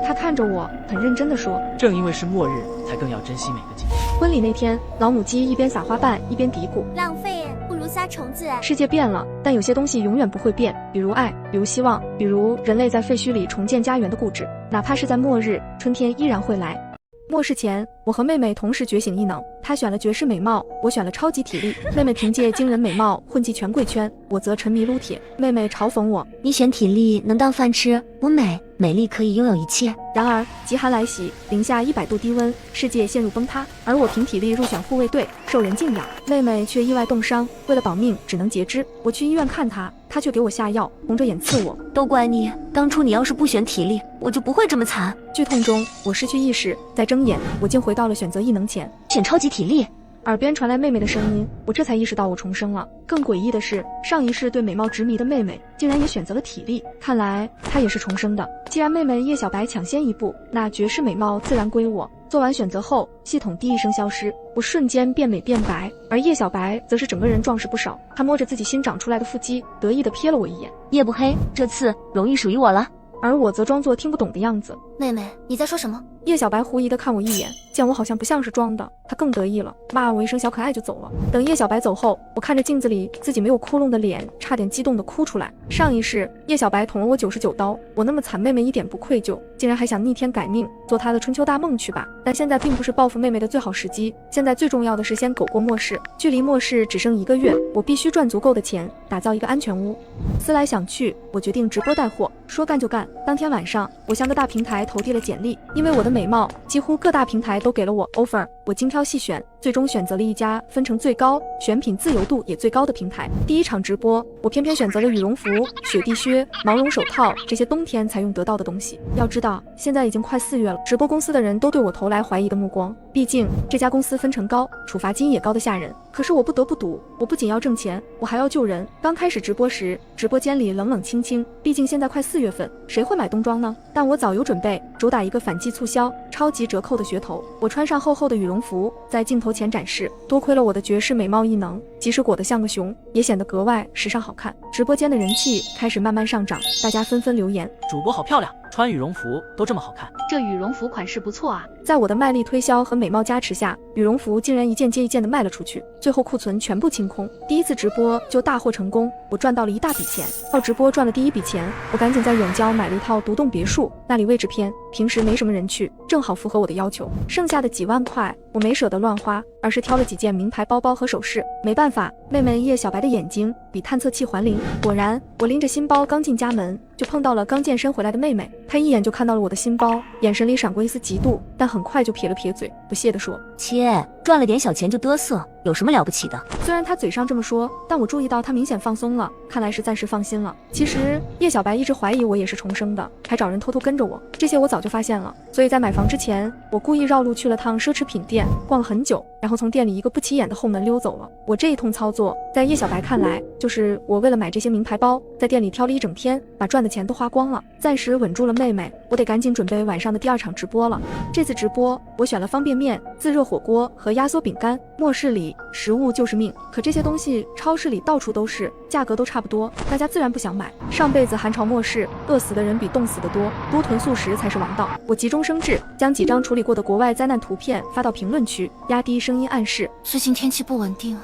他看着我，很认真地说：“正因为是末日，才更要珍惜每个今天。”婚礼那天，老母鸡一边撒花瓣，一边嘀咕：“浪费，不如撒虫子。”世界变了，但有些东西永远不会变，比如爱，比如希望，比如人类在废墟里重建家园的固执。哪怕是在末日，春天依然会来。末世前，我和妹妹同时觉醒异能，她选了绝世美貌，我选了超级体力。妹妹凭借惊人美貌混迹权贵圈，我则沉迷撸铁。妹妹嘲讽我：“你选体力能当饭吃，我美丽可以拥有一切。”然而极寒来袭，零下100度低温，世界陷入崩塌，而我凭体力入选护卫队，受人敬仰。妹妹却意外冻伤，为了保命只能截肢。我去医院看她，她却给我下药，红着眼刺我。都怪你，当初你要是不选体力，我就不会这么惨。剧痛中，我失去意识，在睁眼，我竟回到了选择异能前，选超级体力。耳边传来妹妹的声音，我这才意识到我重生了。更诡异的是，上一世对美貌执迷的妹妹，竟然也选择了体力，看来她也是重生的。既然妹妹叶小白抢先一步，那绝世美貌自然归我。做完选择后，系统滴一声消失，我瞬间变美变白，而叶小白则是整个人壮实不少。她摸着自己新长出来的腹肌，得意地瞥了我一眼。夜不黑，这次荣誉属于我了。而我则装作听不懂的样子。妹妹，你在说什么？叶小白狐疑地看我一眼，见我好像不像是装的，他更得意了，骂我一声小可爱就走了。等叶小白走后，我看着镜子里自己没有窟窿的脸，差点激动地哭出来。上一世叶小白捅了我99刀，我那么惨，妹妹一点不愧疚，竟然还想逆天改命，做她的春秋大梦去吧。但现在并不是报复妹妹的最好时机，现在最重要的是先苟过末世。距离末世只剩1个月，我必须赚足够的钱，打造一个安全屋。思来想去，我决定直播带货，说干就干。当天晚上，我向各大平台投递了简历，因为我的美貌，几乎各大平台都给了我 offer。我精挑细选，最终选择了一家分成最高、选品自由度也最高的平台。第1场直播，我偏偏选择了羽绒服、雪地靴、毛绒手套这些冬天才用得到的东西。要知道，现在已经快4月了，直播公司的人都对我投来怀疑的目光。毕竟这家公司分成高，处罚金也高得吓人。可是我不得不赌，我不仅要挣钱，我还要救人。刚开始直播时，直播间里冷冷清清，毕竟现在快4月份，谁会买冬装呢？但我早有准备，主打一个反季促销、超级折扣的噱头。我穿上厚厚的羽绒服，在镜头前展示。多亏了我的绝世美貌异能，即使裹得像个熊，也显得格外时尚好看。直播间的人气开始慢慢上涨，大家纷纷留言：主播好漂亮，穿羽绒服都这么好看。这羽绒服款式不错啊。在我的卖力推销和美貌加持下，羽绒服竟然一件接一件的卖了出去，最后库存全部清空。第一次直播就大获成功，我赚到了一大笔钱。靠直播赚了第一笔钱，我赶紧在远郊买了一套独栋别墅，那里位置偏，平时没什么人去，正好符合我的要求。剩下的几万块，我没舍得乱花，而是挑了几件名牌包包和首饰。没办法，妹妹叶小白的眼睛比探测器还灵。果然，我拎着新包刚进家门，就碰到了刚健身回来的妹妹。她一眼就看到了我的新包，眼神里闪过一丝嫉妒，但很快就撇了撇嘴，不屑地说：切，赚了点小钱就嘚瑟，有什么了不起的？虽然她嘴上这么说，但我注意到她明显放松了，看来是暂时放心了。其实叶小白一直怀疑我也是重生的，还找人偷偷跟着我，这些我早就发现了。所以在买房之前，我故意绕路去了趟奢侈品店，逛了很久，然后从店里一个不起眼的后门溜走了。我这一通操作，在叶小白看来，就是我为了买这些名牌包，在店里挑了一整天，把赚的钱都花光了，暂时稳住了妹妹。我得赶紧准备晚上的第2场直播了。这次直播，我选了方便面、自热火锅和压缩饼干。末世里食物就是命，可这些东西超市里到处都是，价格都差不多，大家自然不想买。上辈子寒潮末世，饿死的人比冻死的多，多囤素食才是王道。我急中生智，将几张处理过的国外灾难图片发到评论区，压低声音暗示最近天气不稳定。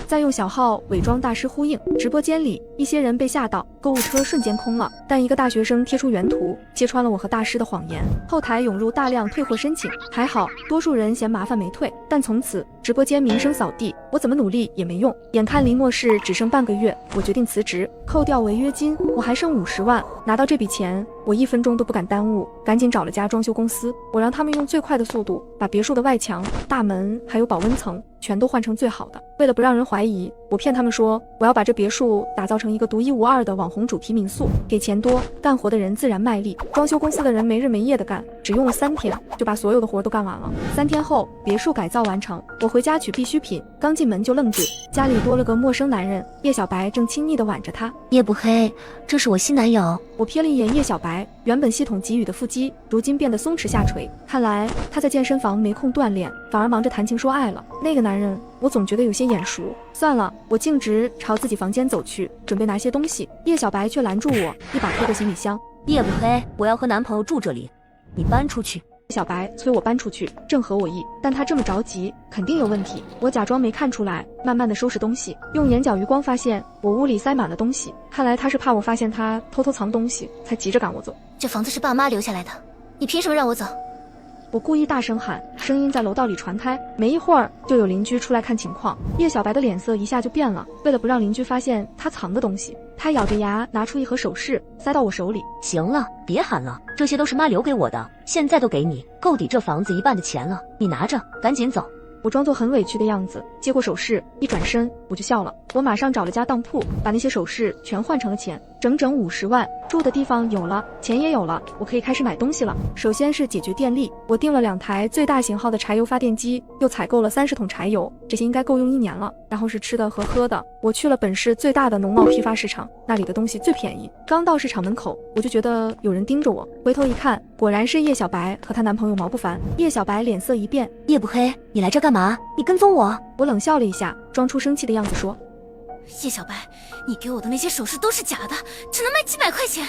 再用小号伪装大师呼应。直播间里一些人被吓到，购物车瞬间空了，但一个大学生贴出原图，揭穿了我和大师的谎言。后台涌入大量退货申请，还好多数人嫌麻烦没退，但从此直播间名声扫地，我怎么努力也没用。眼看离末世只剩半个月，我决定辞职，扣掉违约金，我还剩50万。拿到这笔钱，我1分钟都不敢耽误，赶紧找了家装修公司，我让他们用最快的速度把别墅的外墙、大门还有保温层全都换成最好的。为了不让人怀疑，我骗他们说我要把这别墅打造成一个独一无二的网红主题民宿。给钱多，干活的人自然卖力。装修公司的人没日没夜的干，只用了3天就把所有的活都干完了。3天后，别墅改造完成，我回家取必需品，刚进门就愣住，家里多了个陌生男人。叶小白正亲昵地挽着他。夜不黑，这是我新男友。我瞥了一眼叶小白，原本系统给予的腹肌，如今变得松弛下垂，看来他在健身房没空锻炼，反而忙着谈情说爱了。那个男人，我总觉得有些眼熟。算了，我径直朝自己房间走去，准备拿些东西。叶小白却拦住我，一把推过行李箱。夜不黑，我要和男朋友住这里，你搬出去。小白催我搬出去，正合我意，但他这么着急，肯定有问题。我假装没看出来，慢慢的收拾东西，用眼角余光发现我屋里塞满了东西，看来他是怕我发现他偷偷藏东西，才急着赶我走。这房子是爸妈留下来的，你凭什么让我走？我故意大声喊，声音在楼道里传开。没一会儿，就有邻居出来看情况。叶小白的脸色一下就变了，为了不让邻居发现他藏的东西，他咬着牙拿出一盒首饰塞到我手里。行了，别喊了，这些都是妈留给我的，现在都给你，够抵这房子1半的钱了，你拿着，赶紧走。我装作很委屈的样子，接过首饰，一转身我就笑了。我马上找了家当铺，把那些首饰全换成了钱，整整50万。住的地方有了，钱也有了，我可以开始买东西了。首先是解决电力，我订了2台最大型号的柴油发电机，又采购了30桶柴油，这些应该够用1年了。然后是吃的和喝的，我去了本市最大的农贸批发市场，那里的东西最便宜。刚到市场门口，我就觉得有人盯着我，回头一看，果然是叶小白和她男朋友毛不凡。叶小白脸色一变，夜不黑，你来这干嘛？你跟踪我？我冷笑了一下，装出生气的样子说，叶小白，你给我的那些首饰都是假的，只能卖几百块钱，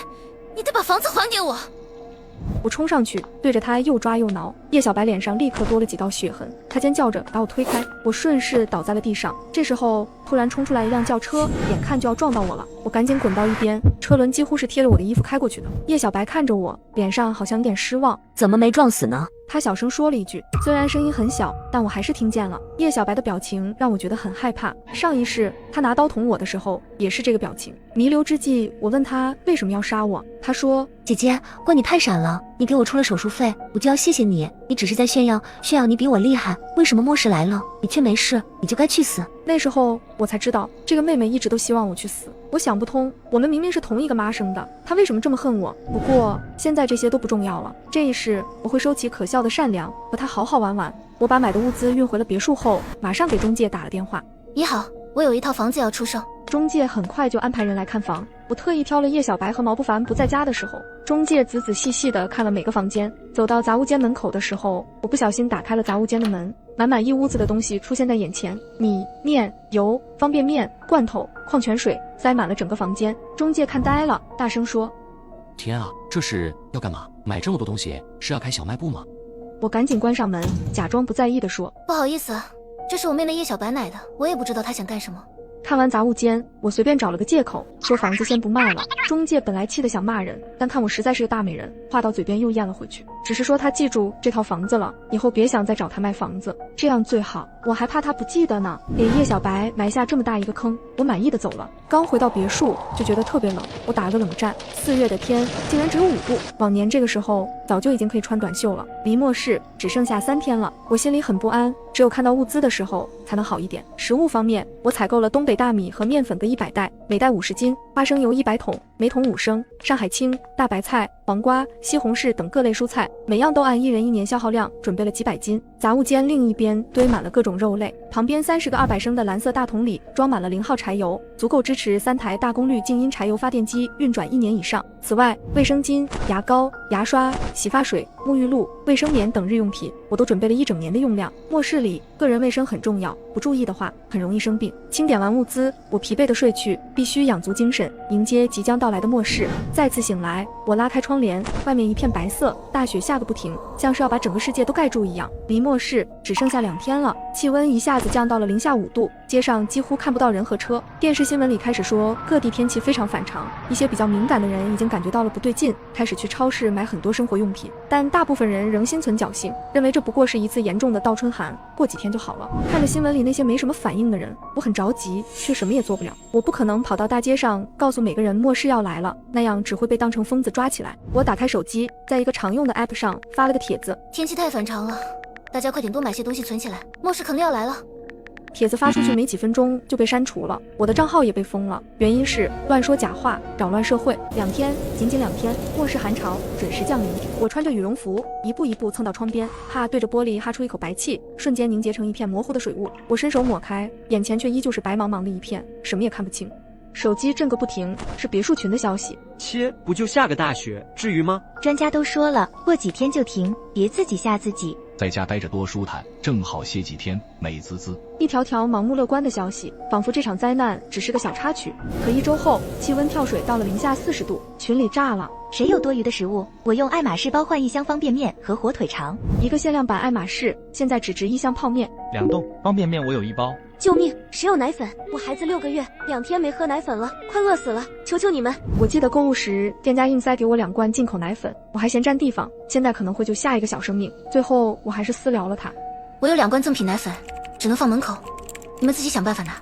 你得把房子还给我。我冲上去对着他又抓又挠，叶小白脸上立刻多了几道血痕，他尖叫着把我推开，我顺势倒在了地上。这时候突然冲出来一辆轿车，眼看就要撞到我了，我赶紧滚到一边，车轮几乎是贴着我的衣服开过去的。叶小白看着我，脸上好像有点失望，怎么没撞死呢？他小声说了一句，虽然声音很小，但我还是听见了。叶小白的表情让我觉得很害怕，上一世他拿刀捅我的时候也是这个表情。弥留之际，我问他为什么要杀我，他说，姐姐，怪你太傻了，你给我出了手术费，我就要谢谢你，你只是在炫耀你比我厉害，为什么末世来了你却没事，你就该去死。那时候我才知道，这个妹妹一直都希望我去死。我想不通，我们明明是同一个妈生的，她为什么这么恨我？不过现在这些都不重要了，这一世我会收起可笑的善良，和她好好玩玩。我把买的物资运回了别墅后，马上给中介打了电话。你好，我有一套房子要出售。中介很快就安排人来看房，我特意挑了叶小白和毛不凡不在家的时候。中介仔仔细细地看了每个房间，走到杂物间门口的时候，我不小心打开了杂物间的门，满满一屋子的东西出现在眼前，米、面、油、方便面、罐头、矿泉水，塞满了整个房间。中介看呆了，大声说：天啊，这是要干嘛？买这么多东西是要开小卖部吗？我赶紧关上门，假装不在意地说：不好意思，这是我妹妹叶小白买的，我也不知道她想干什么。看完杂物间，我随便找了个借口，说房子先不卖了。中介本来气得想骂人，但看我实在是个大美人，话到嘴边又咽了回去，只是说他记住这套房子了，以后别想再找他卖房子，这样最好。我还怕他不记得呢，给叶小白埋下这么大一个坑。我满意的走了，刚回到别墅就觉得特别冷，我打了个冷战。4月的天竟然只有5度，往年这个时候早就已经可以穿短袖了。离末世只剩下3天了，我心里很不安，只有看到物资的时候才能好一点。食物方面，我采购了东北大米和面粉各100袋，每袋50斤，花生油100桶，每桶5升，上海青、大白菜、黄瓜、西红柿等各类蔬菜，每样都按1人1年消耗量准备了几百斤。杂物间另一边堆满了各种肉类，旁边30个200升的蓝色大桶里装满了0号柴油，足够支持3台大功率静音柴油发电机运转1年以上。此外，卫生巾、牙膏、牙刷、洗发水、沐浴露、卫生棉等日用品，我都准备了1整年的用量。末世里，个人卫生很重要，不注意的话很容易生病。清点完物资，我疲惫的睡去，必须养足精神，迎接即将到来的末世。再次醒来，我拉开窗帘，外面一片白色，大雪下个不停，像是要把整个世界都盖住一样。离末世只剩下2天了，气温一下子降到了零下5度，街上几乎看不到人和车。电视新闻里开始说各地天气非常反常，一些比较敏感的人已经感觉到了不对劲，开始去超市买很多生活用品，但大部分人仍心存侥幸，认为这不过是一次严重的倒春寒，过几天就好了。看着新闻里那些没什么反应的人，我很着急，却什么也做不了。我不可能跑到大街上告诉每个人末世要来了，那样只会被当成疯子抓起来。我打开手机，在一个常用的 app 上发了个帖子：天气太反常了，大家快点多买些东西存起来，末世肯定要来了。帖子发出去没几分钟就被删除了，我的账号也被封了，原因是乱说假话，扰乱社会。2天，仅2天，末世寒潮准时降临。我穿着羽绒服，一步一步蹭到窗边，对着玻璃哈出一口白气，瞬间凝结成一片模糊的水雾。我伸手抹开，眼前却依旧是白茫茫的一片，什么也看不清。手机震个不停，是别墅群的消息。切，不就下个大雪，至于吗？专家都说了，过几天就停，别自己吓自己。在家待着多舒坦，正好歇几天，美滋滋。一条条盲目乐观的消息，仿佛这场灾难只是个小插曲。可1周后，气温跳水到了零下40度，群里炸了。谁有多余的食物？我用爱马仕包换1箱方便面和火腿肠。一个限量版爱马仕，现在只值1箱泡面。2冻方便面我有1包。救命！谁有奶粉？我孩子6个月，2天没喝奶粉了，快饿死了！求求你们！我记得购物时，店家硬塞给我2罐进口奶粉，我还嫌占地方，现在可能会救下一个小生命。最后我还是私聊了他。我有2罐赠品奶粉，只能放门口，你们自己想办法拿。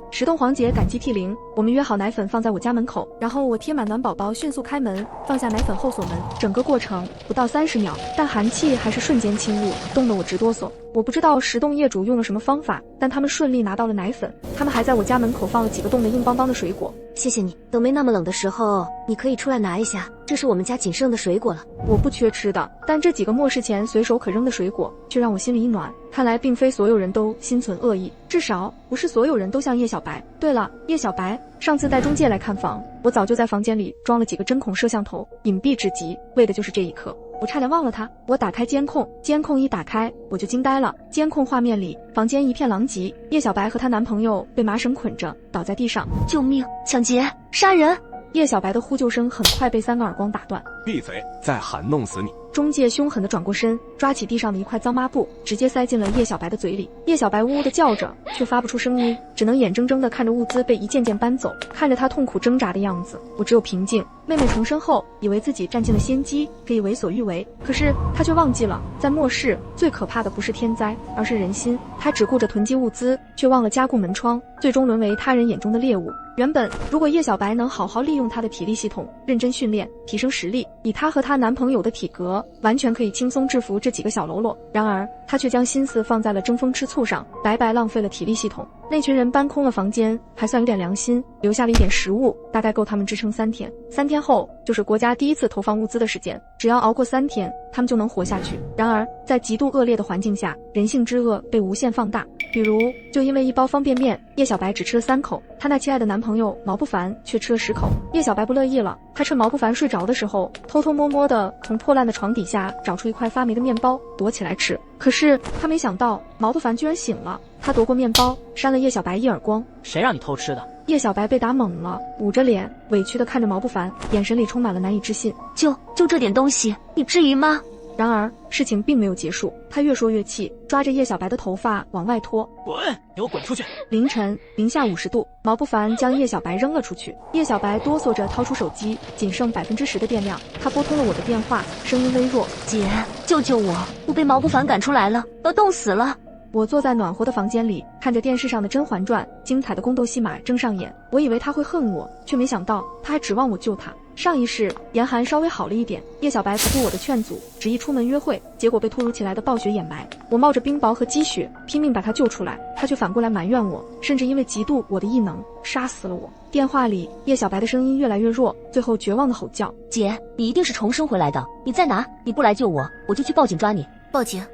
石洞黄姐感激涕零，我们约好奶粉放在我家门口，然后我贴满暖宝宝，迅速开门，放下奶粉后锁门，整个过程不到30秒，但寒气还是瞬间侵入，冻得我直哆嗦。我不知道石洞业主用了什么方法，但他们顺利拿到了奶粉。他们还在我家门口放了几个冻得硬邦邦的水果。谢谢你，等没那么冷的时候，你可以出来拿一下，这是我们家仅剩的水果了。我不缺吃的，但这几个末世前随手可扔的水果，却让我心里一暖。看来并非所有人都心存恶意，至少不是所有人都像叶小白。对了，叶小白，上次带中介来看房，我早就在房间里装了几个针孔摄像头，隐蔽至极，为的就是这一刻。我差点忘了他。我打开监控，监控一打开，我就惊呆了。监控画面里，房间一片狼藉，叶小白和她男朋友被麻绳捆着，倒在地上。救命！抢劫！杀人！叶小白的呼救声很快被3个耳光打断。闭嘴！再喊弄死你！中介凶狠地转过身，抓起地上的一块脏抹布，直接塞进了叶小白的嘴里。叶小白呜呜地叫着，却发不出声音，只能眼睁睁地看着物资被一件件搬走。看着他痛苦挣扎的样子，我只有平静。妹妹重生后，以为自己占尽了先机，可以为所欲为。可是她却忘记了，在末世最可怕的不是天灾，而是人心。她只顾着囤积物资，却忘了加固门窗，最终沦为他人眼中的猎物。原本，如果叶小白能好好利用她的体力系统，认真训练，提升实力，以她和她男朋友的体格，完全可以轻松制服这几个小喽啰。然而，她却将心思放在了争风吃醋上，白白浪费了体力系统。那群人搬空了房间，还算有点良心，留下了一点食物，大概够他们支撑3天。3天后，就是国家第一次投放物资的时间，只要熬过3天，他们就能活下去。然而，在极度恶劣的环境下，人性之恶被无限放大。比如，就因为一包方便面，叶小白只吃了3口，她那亲爱的男朋友毛不凡却吃了10口。叶小白不乐意了，她趁毛不凡睡着的时候，偷偷摸摸的从破烂的床底下找出一块发霉的面包，躲起来吃。可是她没想到，毛不凡居然醒了，他夺过面包，扇了叶小白一耳光。谁让你偷吃的？叶小白被打懵了，捂着脸，委屈地看着毛不凡，眼神里充满了难以置信。就这点东西，你至于吗？然而事情并没有结束，他越说越气，抓着叶小白的头发往外拖。滚！给我滚出去！凌晨零下50度，毛不凡将叶小白扔了出去。叶小白哆嗦着掏出手机，仅剩10%的电量。他拨通了我的电话，声音微弱：姐，救救我！我被毛不凡赶出来了，要冻死了。我坐在暖和的房间里，看着电视上的《甄嬛传》，精彩的宫斗戏码正上演。我以为他会恨我，却没想到他还指望我救他。上一世严寒稍微好了一点，叶小白不顾我的劝阻，执意出门约会，结果被突如其来的暴雪掩埋。我冒着冰雹和积雪，拼命把他救出来，他却反过来埋怨我，甚至因为嫉妒我的异能，杀死了我。电话里，叶小白的声音越来越弱，最后绝望的吼叫：姐，你一定是重生回来的，你在哪？你不来救我，我就去报警抓你。报警？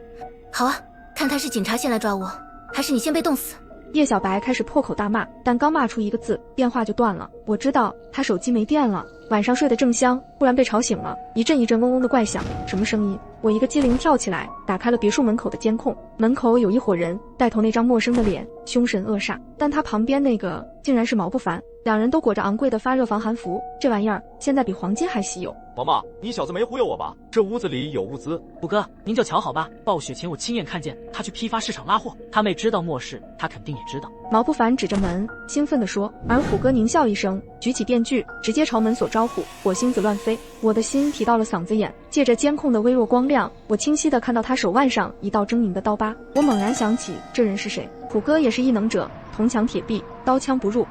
好啊，看他是警察先来抓我，还是你先被冻死。叶小白开始破口大骂，但刚骂出一个字，电话就断了。我知道他手机没电了，晚上睡得正香，忽然被吵醒了，一阵一阵嗡嗡的怪响，什么声音？我一个机灵跳起来，打开了别墅门口的监控，门口有一伙人，带头那张陌生的脸凶神恶煞，但他旁边那个竟然是毛不凡，两人都裹着昂贵的发热防寒服，这玩意儿现在比黄金还稀有。王妈，你小子没忽悠我吧？这屋子里有物资。虎哥，您就瞧好吧。暴雪前我亲眼看见他去批发市场拉货，他妹知道末世，他肯定也知道。毛不凡指着门，兴奋地说，而虎哥狞笑一声，举起电锯，直接朝门所招呼，火星子乱飞。我的心提到了嗓子眼，借着监控的微弱光亮，我清晰地看到他手腕上一道狰狞的刀疤。我猛然想起这人是谁，虎哥也是异能者，铜墙铁壁，刀枪不入。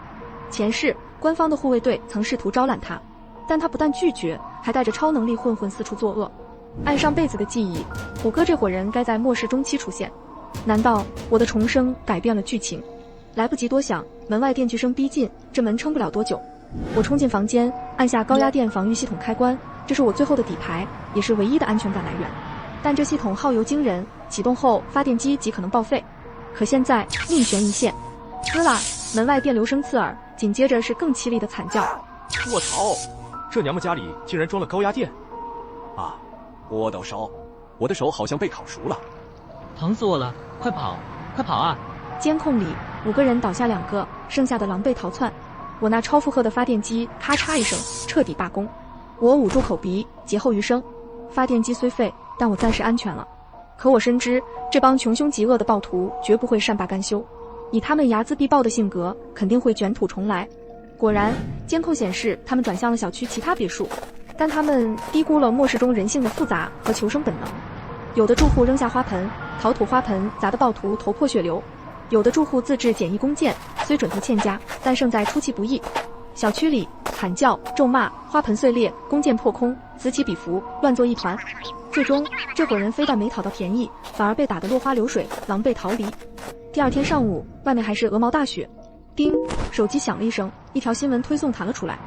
前世官方的护卫队曾试图招揽他，但他不但拒绝，还带着超能力混混四处作恶。按上辈子的记忆，虎哥这伙人该在末世中期出现。难道我的重生改变了剧情？来不及多想，门外电锯声逼近，这门撑不了多久。我冲进房间，按下高压电防御系统开关，这是我最后的底牌，也是唯一的安全感来源。但这系统耗油惊人，启动后发电机极可能报废。可现在命悬一线，滋啦！门外电流声刺耳，紧接着是更凄厉的惨叫。我操！这娘们家里竟然装了高压电！啊，火都烧，我的手好像被烤熟了，疼死我了！快跑，快跑啊！监控里5个人倒下2个，剩下的狼狈逃窜。我那超负荷的发电机咔嚓一声彻底罢工，我捂住口鼻，劫后余生。发电机虽废，但我暂时安全了。可我深知这帮穷凶极恶的暴徒绝不会善罢甘休，以他们睚眦必报的性格，肯定会卷土重来。果然，监控显示他们转向了小区其他别墅，但他们低估了末世中人性的复杂和求生本能。有的住户扔下花盆，陶土花盆砸得暴徒头破血流；有的住户自制简易弓箭，虽准头欠佳，但胜在出其不意。小区里喊叫、咒骂，花盆碎裂，弓箭破空，此起彼伏，乱作一团。最终，这伙人非但没讨到便宜，反而被打得落花流水，狼狈逃离。第二天上午，外面还是鹅毛大雪。叮，手机响了一声，一条新闻推送弹了出来。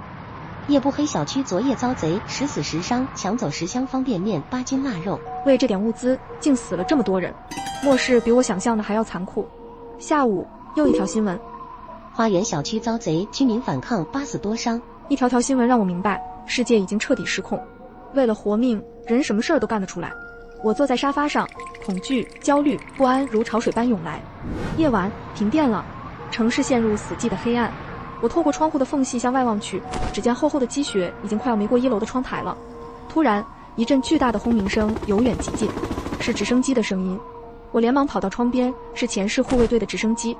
夜不黑小区昨夜遭贼10死10伤，抢走10箱方便面、8斤腊肉。为这点物资，竟死了这么多人。末世比我想象的还要残酷。下午又一条新闻，花园小区遭贼，居民反抗8死多伤。一条条新闻让我明白，世界已经彻底失控。为了活命，人什么事儿都干得出来。我坐在沙发上，恐惧、焦虑、不安如潮水般涌来。夜晚停电了，城市陷入死寂的黑暗。我透过窗户的缝隙向外望去，只见厚厚的积雪已经快要没过1楼的窗台了。突然，一阵巨大的轰鸣声由远及近，是直升机的声音。我连忙跑到窗边，是前世护卫队的直升机。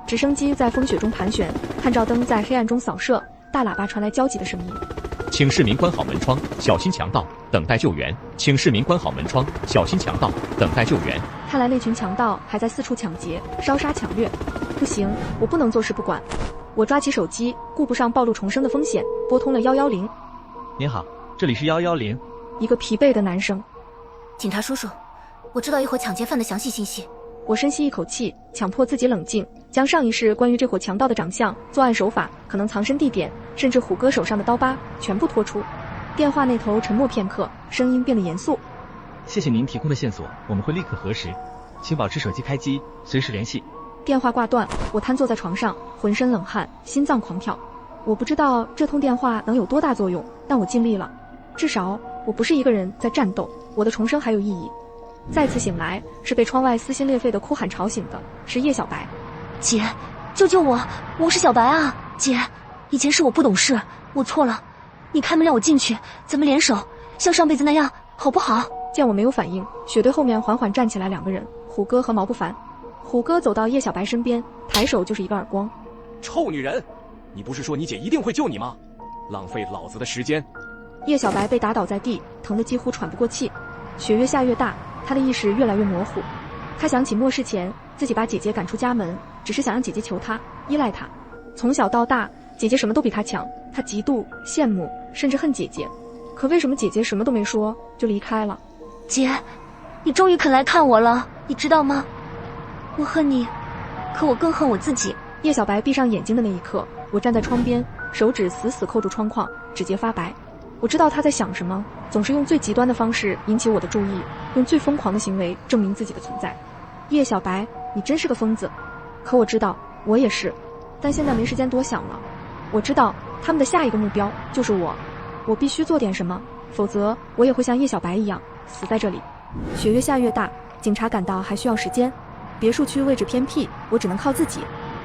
直升机在风雪中盘旋，探照灯在黑暗中扫射，大喇叭传来焦急的声音。请市民关好门窗，小心强盗，等待救援。请市民关好门窗，小心强盗，等待救援。看来那群强盗还在四处抢劫、烧杀抢掠。不行，我不能坐视不管。我抓起手机，顾不上暴露重生的风险，拨通了110。您好，这里是110。一个疲惫的男声。警察叔叔，我知道一伙抢劫犯的详细信息。我深吸一口气，强迫自己冷静，将上一世关于这伙强盗的长相、作案手法、可能藏身地点，甚至虎哥手上的刀疤全部拖出。电话那头沉默片刻，声音变得严肃。谢谢您提供的线索，我们会立刻核实，请保持手机开机，随时联系。电话挂断，我瘫坐在床上，浑身冷汗，心脏狂跳。我不知道这通电话能有多大作用，但我尽力了。至少我不是一个人在战斗，我的重生还有意义。再次醒来，是被窗外撕心裂肺的哭喊吵醒的，是叶小白。姐，救救我！我是小白啊！姐，以前是我不懂事，我错了。你开门让我进去，咱们联手，像上辈子那样，好不好？见我没有反应，雪队后面缓缓站起来两个人，虎哥和毛不凡。虎哥走到叶小白身边，抬手就是一个耳光。臭女人，你不是说你姐一定会救你吗？浪费老子的时间！叶小白被打倒在地，疼得几乎喘不过气。雪越下越大，他的意识越来越模糊。他想起末世前自己把姐姐赶出家门，只是想让姐姐求他，依赖他。从小到大，姐姐什么都比他强，他嫉妒、羡慕，甚至恨姐姐。可为什么姐姐什么都没说就离开了？姐，你终于肯来看我了，你知道吗？我恨你，可我更恨我自己。叶小白闭上眼睛的那一刻，我站在窗边，手指死死扣住窗框，指节发白。我知道他在想什么，总是用最极端的方式引起我的注意，用最疯狂的行为证明自己的存在。叶小白，你真是个疯子。可我知道，我也是，但现在没时间多想了。我知道他们的下一个目标就是我，我必须做点什么，否则我也会像叶小白一样死在这里。雪越下越大，警察赶到还需要时间。别墅区位置偏僻，我只能靠自己。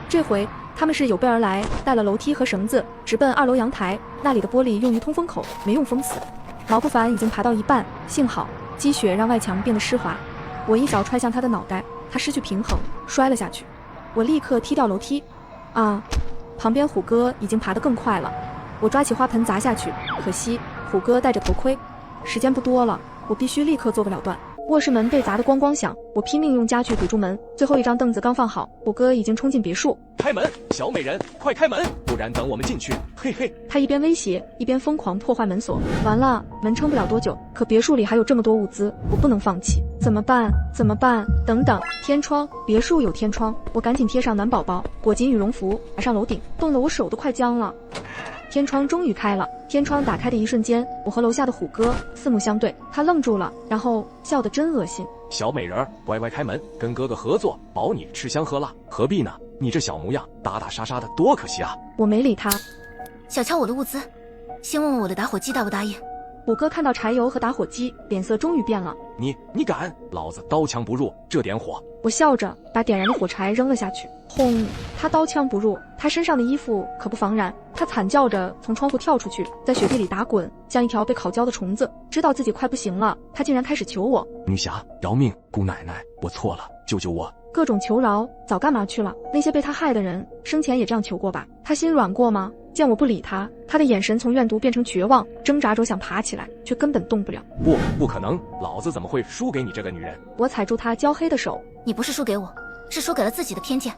这回他们是有备而来，带了楼梯和绳子，直奔2楼阳台。那里的玻璃用于通风口，没用封死。毛不凡已经爬到一半，幸好积雪让外墙变得湿滑。我一脚踹向他的脑袋，他失去平衡，摔了下去。我立刻踢掉楼梯。啊！旁边虎哥已经爬得更快了。我抓起花盆砸下去，可惜虎哥戴着头盔。时间不多了，我必须立刻做个了断。卧室门被砸得咣咣响，我拼命用家具堵住门。最后一张凳子刚放好，虎哥已经冲进别墅。开门，小美人，快开门，不然等我们进去，嘿嘿。他一边威胁，一边疯狂破坏门锁。完了，门撑不了多久，可别墅里还有这么多物资，我不能放弃。怎么办？怎么办？等等，天窗，别墅有天窗，我赶紧贴上暖宝宝，裹紧羽绒服，爬上楼顶，冻得我手都快僵了。天窗终于开了，天窗打开的一瞬间，我和楼下的虎哥四目相对，他愣住了，然后笑得真恶心。小美人儿，乖乖开门，跟哥哥合作，保你吃香喝辣，何必呢？你这小模样，打打杀杀的多可惜啊！我没理他。小瞧我的物资，先问问我的打火机答不答应。虎哥看到柴油和打火机，脸色终于变了。你敢？老子刀枪不入，这点火。我笑着把点燃的火柴扔了下去，轰！他刀枪不入，他身上的衣服可不防燃。他惨叫着从窗户跳出去，在雪地里打滚，像一条被烤焦的虫子。知道自己快不行了，他竟然开始求我：女侠，饶命！姑奶奶，我错了，救救我！各种求饶，早干嘛去了？那些被他害的人，生前也这样求过吧？他心软过吗？见我不理他，他的眼神从怨毒变成绝望，挣扎着想爬起来，却根本动不了。不可能，老子怎么会输给你这个女人？我踩住他焦黑的手。你不是输给我，是输给了自己的偏见。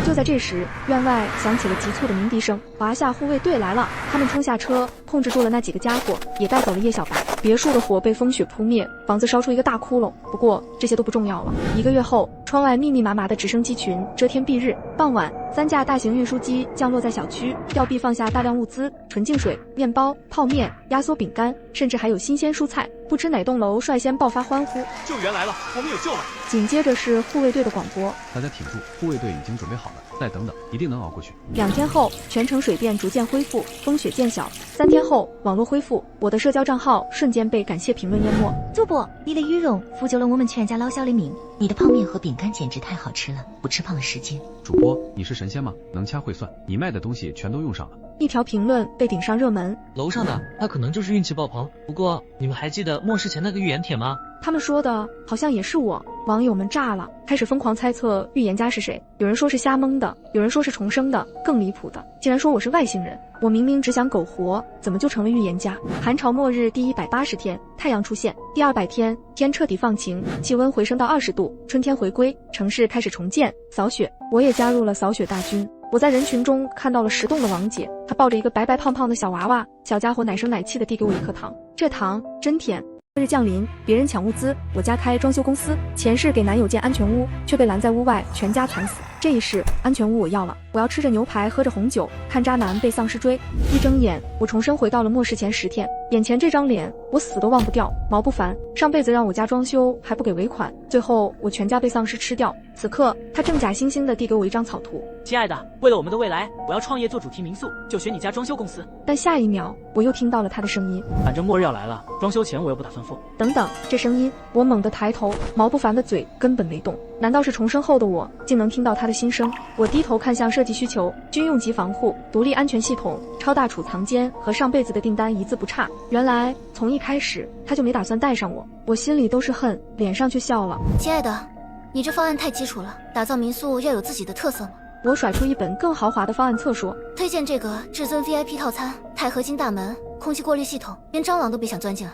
就在这时，院外响起了急促的鸣笛声，华夏护卫队来了。他们冲下车，控制住了那几个家伙，也带走了叶小白。别墅的火被风雪扑灭，房子烧出一个大窟窿。不过这些都不重要了。1个月后，窗外密密麻麻的直升机群遮天蔽日。傍晚，3架大型运输机降落在小区，吊臂放下大量物资：纯净水、面包、泡面、压缩饼干，甚至还有新鲜蔬菜。不知哪栋楼率先爆发欢呼：救援来了，我们有救了！紧接着是护卫队的广播：大家挺住，护卫队已经准备好了，再等等，一定能熬过去。2天后，全城水电逐渐恢复，风雪渐小。3天后，网络恢复，我的社交账号瞬间被感谢评论淹没。主播，你的羽绒抚救了我们全家老小的命，你的泡面和饼干简直太好吃了，不吃胖了10斤。主播，你是神仙吗？能掐会算，你卖的东西全都用上了。一条评论被顶上热门，楼上的他可能就是运气爆棚。不过你们还记得末世前那个预言帖吗？他们说的好像也是我。网友们炸了，开始疯狂猜测预言家是谁。有人说是瞎蒙的，有人说是重生的，更离谱的竟然说我是外星人。我明明只想苟活，怎么就成了预言家？寒潮末日第180天，太阳出现；第200天，天彻底放晴，气温回升到20度，春天回归，城市开始重建，扫雪。我也加入了扫雪大军。我在人群中看到了石洞的王姐，她抱着一个白白胖胖的小娃娃，小家伙奶声奶气地递给我1颗糖，这糖真甜。日降临，别人抢物资，我家开装修公司，前世给男友建安全屋，却被拦在屋外，全家惨死。这一世安全屋我要了，我要吃着牛排，喝着红酒，看渣男被丧尸追。一睁眼，我重生回到了末世前10天，眼前这张脸我死都忘不掉。毛不凡上辈子让我家装修还不给尾款，最后我全家被丧尸吃掉。此刻他正假惺惺地递给我一张草图。亲爱的，为了我们的未来，我要创业做主题民宿，就选你家装修公司。但下一秒我又听到了他的声音，反正末日要来了，装修钱我又不打算付。等等，这声音，我猛地抬头，毛不凡的嘴根本没动。难道是重生后的我竟能听到他的心声？我低头看向设计需求，军用级防护、独立安全系统、超大储藏间和上辈子的订单一字不差。原来从一开始他就没打算带上我，我心里都是恨，脸上却笑了。亲爱的，你这方案太基础了，打造民宿要有自己的特色嘛。我甩出一本更豪华的方案册说，推荐这个至尊 VIP 套餐，钛合金大门，空气过滤系统，连蟑螂都别想钻进来。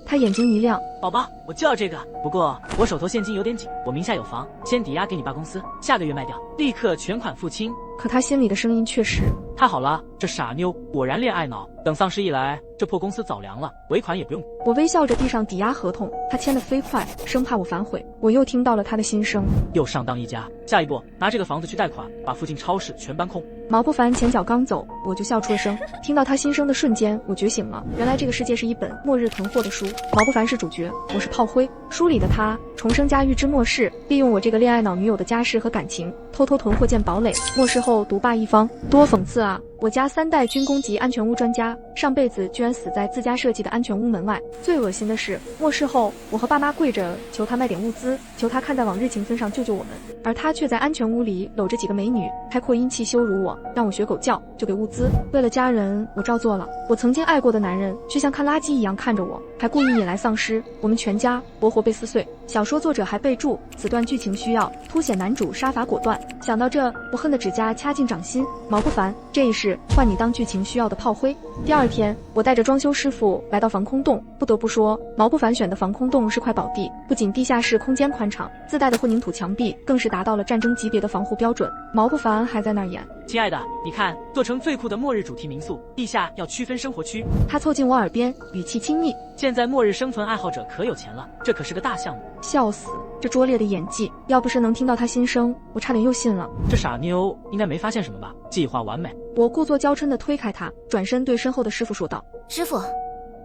他眼睛一亮，宝宝，我就要这个。不过我手头现金有点紧，我名下有房，先抵押给你爸公司，下个月卖掉，立刻全款付清。可他心里的声音却是，太好了，这傻妞果然恋爱脑，等丧尸一来，这破公司早凉了，尾款也不用。我微笑着递上抵押合同，他签得飞快，生怕我反悔。我又听到了他的心声，又上当一家。下一步拿这个房子去贷款，把附近超市全搬空。毛不凡前脚刚走，我就笑出了声。听到他心声的瞬间，我觉醒了，原来这个世界是一本末日囤货的书，毛不凡是主角，我是炮灰。书里的他重生加预知末世，利用我这个恋爱脑女友的家世和感情，偷偷囤货建堡垒，末世后独霸一方，多讽刺啊！我家3代军工级安全屋专家，上辈子居然死在自家设计的安全屋门外。最恶心的是，末世后我和爸妈跪着求他卖点物资，求他看在往日情分上救救我们，而他却在安全屋里搂着几个美女，开扩音器羞辱我，让我学狗叫就给物资。为了家人，我照做了。我曾经爱过的男人，却像看垃圾一样看着我，还故意引来丧尸，我们全家活活被撕碎。小说作者还备注，此段剧情需要凸显男主杀伐果断。想到这，我恨得指甲掐进掌心。毛不凡，这一世换你当剧情需要的炮灰。第2天，我带着装修师傅来到防空洞，不得不说，毛不凡选的防空洞是块宝地，不仅地下室空间宽敞，自带的混凝土墙壁更是达到了战争级别的防护标准。毛不凡还在那儿演，亲爱的，你看，做成最酷的末日主题民宿，地下要区分生活区。他凑近我耳边，语气亲密。现在末日生存爱好者可有钱了，这可是个大项目。笑死，这拙劣的演技，要不是能听到他心声，我差点又信了。这傻妞应该没发现什么吧？计划完美。我故作娇嗔地推开他，转身对身后的师傅说道：师傅，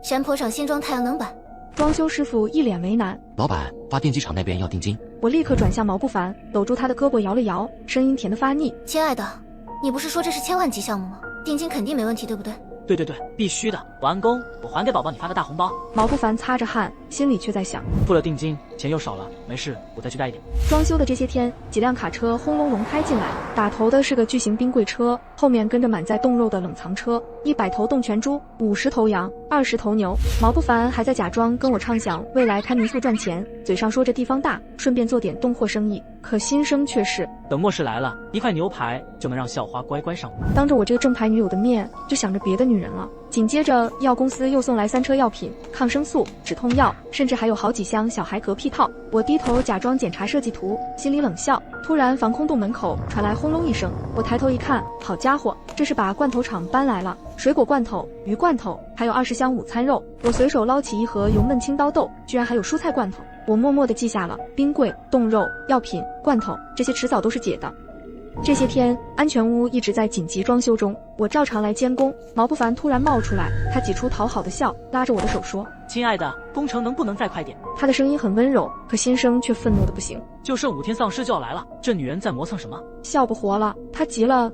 山坡上新装太阳能板。装修师傅一脸为难，老板，发电机厂那边要定金。我立刻转向毛不凡，搂住他的胳膊摇了摇，声音甜得发腻。亲爱的，你不是说这是1000万级项目吗？定金肯定没问题，对不对？对，必须的。完工，我还给宝宝你发个大红包。毛不凡擦着汗，心里却在想，付了定金，钱又少了，没事，我再去带一点。装修的这些天，几辆卡车轰隆隆开进来，打头的是个巨型冰柜车，后面跟着满载冻肉的冷藏车，100头冻全猪，50头羊，20头牛。毛不凡还在假装跟我畅想未来开民宿赚钱，嘴上说着地方大，顺便做点冻货生意，可心声却是，等末世来了，一块牛排就能让校花乖乖上路。当着我这个正牌女友的面，就想着别的女人了。紧接着，药公司又送来3车药品、抗生素、止痛药，甚至还有好几箱小孩嗝屁套。我低头假装检查设计图，心里冷笑。突然，防空洞门口传来轰隆一声，我抬头一看，好家伙，这是把罐头厂搬来了，水果罐头、鱼罐头，还有20箱午餐肉。我随手捞起一盒油焖青刀豆，居然还有蔬菜罐头。我默默地记下了冰柜、冻肉、药品、罐头，这些迟早都是姐的。这些天，安全屋一直在紧急装修中，我照常来监工。毛不凡突然冒出来，他挤出讨好的笑，拉着我的手说：亲爱的，工程能不能再快点？他的声音很温柔，可心声却愤怒的不行。就剩5天丧尸就要来了，这女人在磨蹭什么？笑不活了，他急了。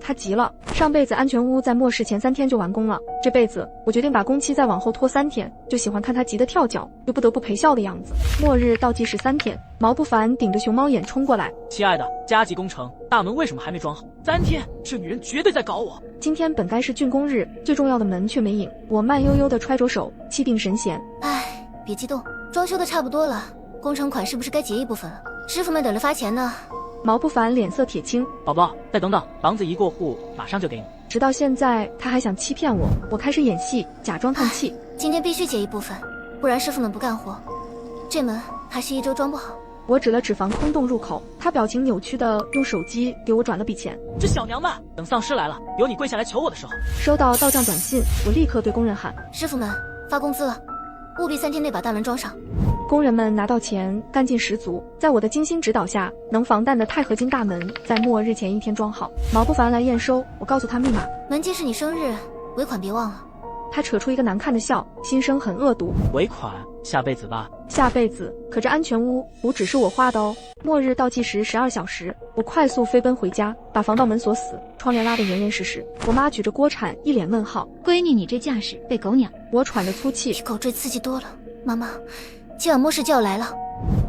上辈子安全屋在末世前3天就完工了，这辈子我决定把工期再往后拖3天，就喜欢看他急得跳脚，又不得不陪笑的样子。末日倒计时3天，毛不凡顶着熊猫眼冲过来。亲爱的，加急工程，大门为什么还没装好？3天，这女人绝对在搞我。今天本该是竣工日，最重要的门却没影。我慢悠悠地揣着手，气定神闲。唉，别激动，装修的差不多了，工程款是不是该结一部分了？师傅们等着发钱呢。毛不凡脸色铁青，宝宝，再等等，房子一过户马上就给你。直到现在，他还想欺骗我。我开始演戏，假装叹气。今天必须结一部分，不然师傅们不干活。这门还是1周装不好。我指了指防空洞入口，他表情扭曲的用手机给我转了笔钱。这小娘们，等丧尸来了，有你跪下来求我的时候。收到到账短信，我立刻对工人喊：师傅们，发工资了，务必3天内把大门装上。工人们拿到钱，干劲十足。在我的精心指导下，能防弹的钛合金大门在末日前一天装好。毛不凡来验收，我告诉他密码。门禁是你生日，尾款别忘了。他扯出一个难看的笑，心声很恶毒。尾款下辈子吧。下辈子？可这安全屋不只是我画的哦。末日倒计时12小时，我快速飞奔回家，把防盗门锁死，窗帘拉得严严实实。我妈举着锅铲，一脸问号：“闺女，你这架势被狗鸟。”我喘着粗气，比狗坠刺激多了。妈妈，今晚末世就要来了。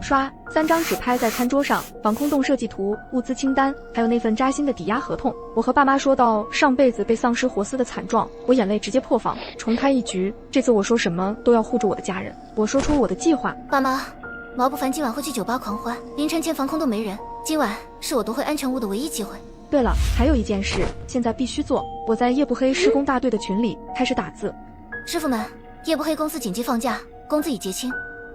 刷，3张纸拍在餐桌上，防空洞设计图、物资清单，还有那份扎心的抵押合同。我和爸妈说到上辈子被丧尸活撕的惨状，我眼泪直接破防。重开一局，这次我说什么都要护住我的家人。我说出我的计划。爸妈，毛不凡今晚会去酒吧狂欢，凌晨前防空洞没人，今晚是我夺回安全屋的唯一机会。对了，还有一件事，现在必须做。我在夜不黑施工大队的群里开始打字。师傅们，夜不黑公司紧急放假，工资已结清，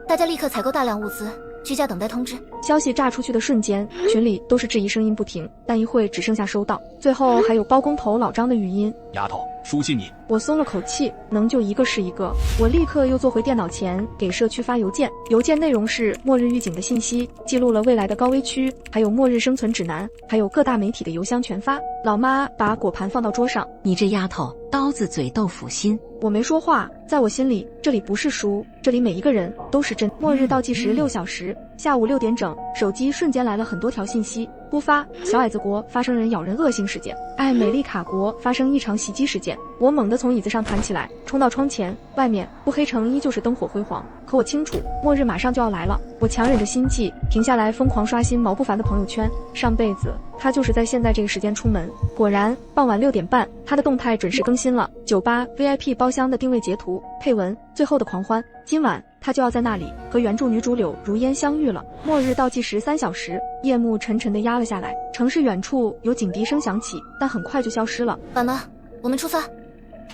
大家立刻采购大量物资，居家等待通知。消息炸出去的瞬间，群里都是质疑声音不停，但一会只剩下收到，最后还有包工头老张的语音：“丫头，书信你。”我松了口气，能救一个是一个。我立刻又坐回电脑前，给社区发邮件。邮件内容是末日预警的信息，记录了未来的高危区，还有末日生存指南，还有各大媒体的邮箱全发。老妈把果盘放到桌上：“你这丫头，刀子嘴豆腐心。”我没说话，在我心里，这里不是书，这里每一个人都是真。末日倒计时6小时，下午6点整，手机瞬间来了很多条信息。突发，小矮子国发生人咬人恶性事件，爱美丽卡国发生一场袭击事件。我猛地从椅子上弹起来，冲到窗前，外面不黑城依旧是灯火辉煌，可我清楚末日马上就要来了。我强忍着心悸，停下来疯狂刷新毛不凡的朋友圈。上辈子他就是在现在这个时间出门，果然傍晚6点半，他的动态准时更新了。酒吧 VIP 包厢的定位截图，配文：最后的狂欢，今晚他就要在那里和原著女主柳如烟相遇了。末日倒计时3小时，夜幕沉沉地压了下来，城市远处有警笛声响起，但很快就消失了。爸妈，我们出发。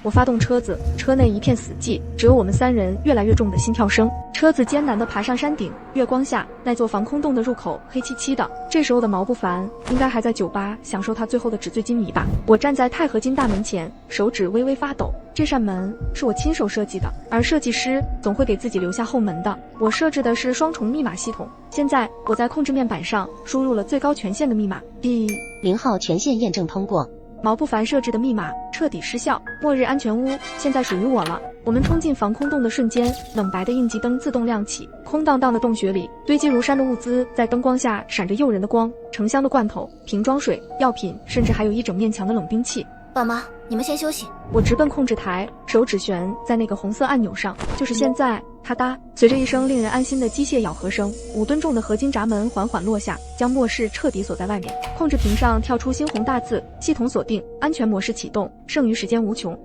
我发动车子，车内一片死寂，只有我们3人越来越重的心跳声。车子艰难地爬上山顶，月光下，那座防空洞的入口黑漆漆的。这时候的毛不凡应该还在酒吧享受他最后的纸醉金迷吧。我站在钛合金大门前，手指微微发抖。这扇门是我亲手设计的，而设计师总会给自己留下后门的。我设置的是双重密码系统，现在我在控制面板上输入了最高权限的密码。0号权限验证通过。毛不凡设置的密码彻底失效，末日安全屋现在属于我了。我们冲进防空洞的瞬间，冷白的应急灯自动亮起，空荡荡的洞穴里堆积如山的物资在灯光下闪着诱人的光，成箱的罐头、瓶装水、药品，甚至还有一整面墙的冷兵器。爸妈，你们先休息。我直奔控制台，手指悬在那个红色按钮上，就是现在。咔嗒，随着一声令人安心的机械咬合声，5吨重的合金闸门缓缓落下，将末世彻底锁在外面。控制屏上跳出猩红大字：系统锁定，安全模式启动，剩余时间无穷。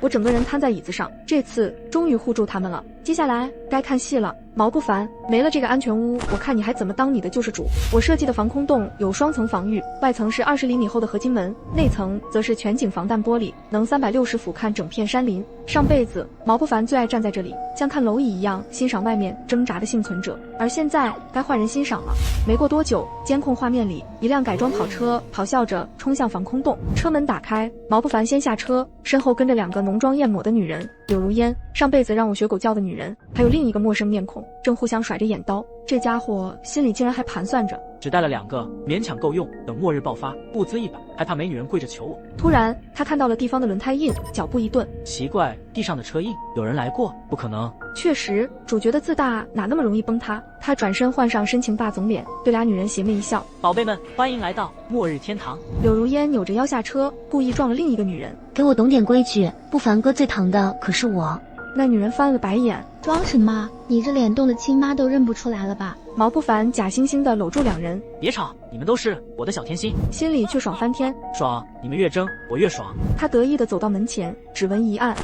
我整个人瘫在椅子上，这次终于护住他们了。接下来该看戏了。毛不凡，没了这个安全屋，我看你还怎么当你的救世主。我设计的防空洞有双层防御，外层是20厘米厚的合金门，内层则是全景防弹玻璃，能360俯瞰整片山林。上辈子毛不凡最爱站在这里，像看蝼蚁一样欣赏外面挣扎的幸存者，而现在该换人欣赏了。没过多久，监控画面里，一辆改装跑车咆哮着冲向防空洞，车门打开，毛不凡先下车，身后跟着2个浓妆艳抹的女人，柳如烟，上辈子让我学狗叫的女人，还有另一个陌生面孔，正互相甩着眼刀。这家伙心里竟然还盘算着，只带了2个，勉强够用。等末日爆发，物资100，还怕没女人跪着求我。突然，他看到了地方的轮胎印，脚步一顿，奇怪，地上的车印，有人来过？不可能。确实，主角的自大哪那么容易崩塌？他转身换上深情霸总脸，对俩女人邪魅一笑：“宝贝们，欢迎来到末日天堂。”柳如烟扭着腰下车，故意撞了另一个女人。给我懂点规矩，不凡哥最疼的可是我。那女人翻了白眼，装什么？你这脸冻的亲妈都认不出来了吧？毛不凡假惺惺地搂住2人，别吵，你们都是我的小甜心，心里却爽翻天。爽，你们越争我越爽。他得意地走到门前，指纹一按，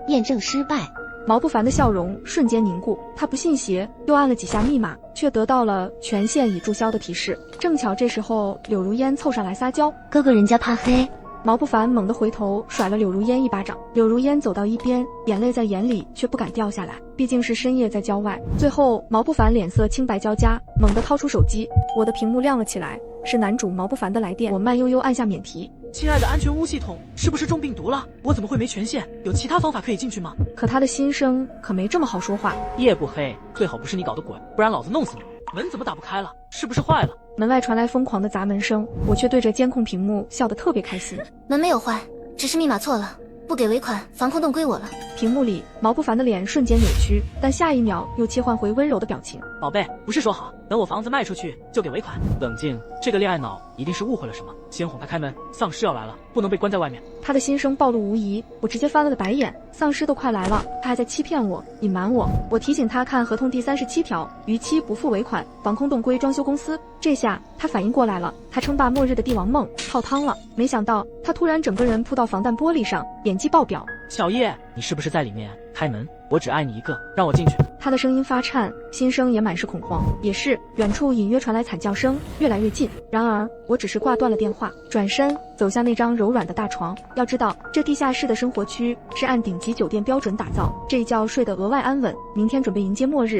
验证失败。毛不凡的笑容瞬间凝固，他不信邪，又按了几下密码，却得到了权限已注销的提示。正巧这时候柳如烟凑上来撒娇：“哥哥人家怕黑。”毛不凡猛地回头甩了柳如烟一巴掌，柳如烟走到一边，眼泪在眼里却不敢掉下来，毕竟是深夜在郊外。最后毛不凡脸色青白交加，猛地掏出手机，我的屏幕亮了起来，是男主毛不凡的来电。我慢悠悠按下免提，亲爱的，安全屋系统是不是中病毒了？我怎么会没权限？有其他方法可以进去吗？可他的心声可没这么好说话。夜不黑，最好不是你搞的鬼，不然老子弄死你！门怎么打不开了？是不是坏了？门外传来疯狂的砸门声，我却对着监控屏幕笑得特别开心。门没有坏，只是密码错了，不给尾款，防空洞归我了。屏幕里毛不凡的脸瞬间扭曲，但下一秒又切换回温柔的表情。宝贝，不是说好等我房子卖出去就给尾款？冷静，这个恋爱脑一定是误会了什么，先哄他开门，丧尸要来了，不能被关在外面。他的心声暴露无遗，我直接翻了个白眼。丧尸都快来了，他还在欺骗我，隐瞒我。我提醒他看合同第37条，逾期不付尾款，防空洞归装修公司。这下他反应过来了，他称霸末日的帝王梦泡汤了。没想到他突然整个人扑到防弹玻璃上，演技爆表。小叶，你是不是在里面？开门，我只爱你一个，让我进去。他的声音发颤，心声也满是恐慌。也是，远处隐约传来惨叫声，越来越近。然而我只是挂断了电话，转身走向那张柔软的大床。要知道，这地下室的生活区是按顶级酒店标准打造，这一觉睡得额外安稳。明天准备迎接末日。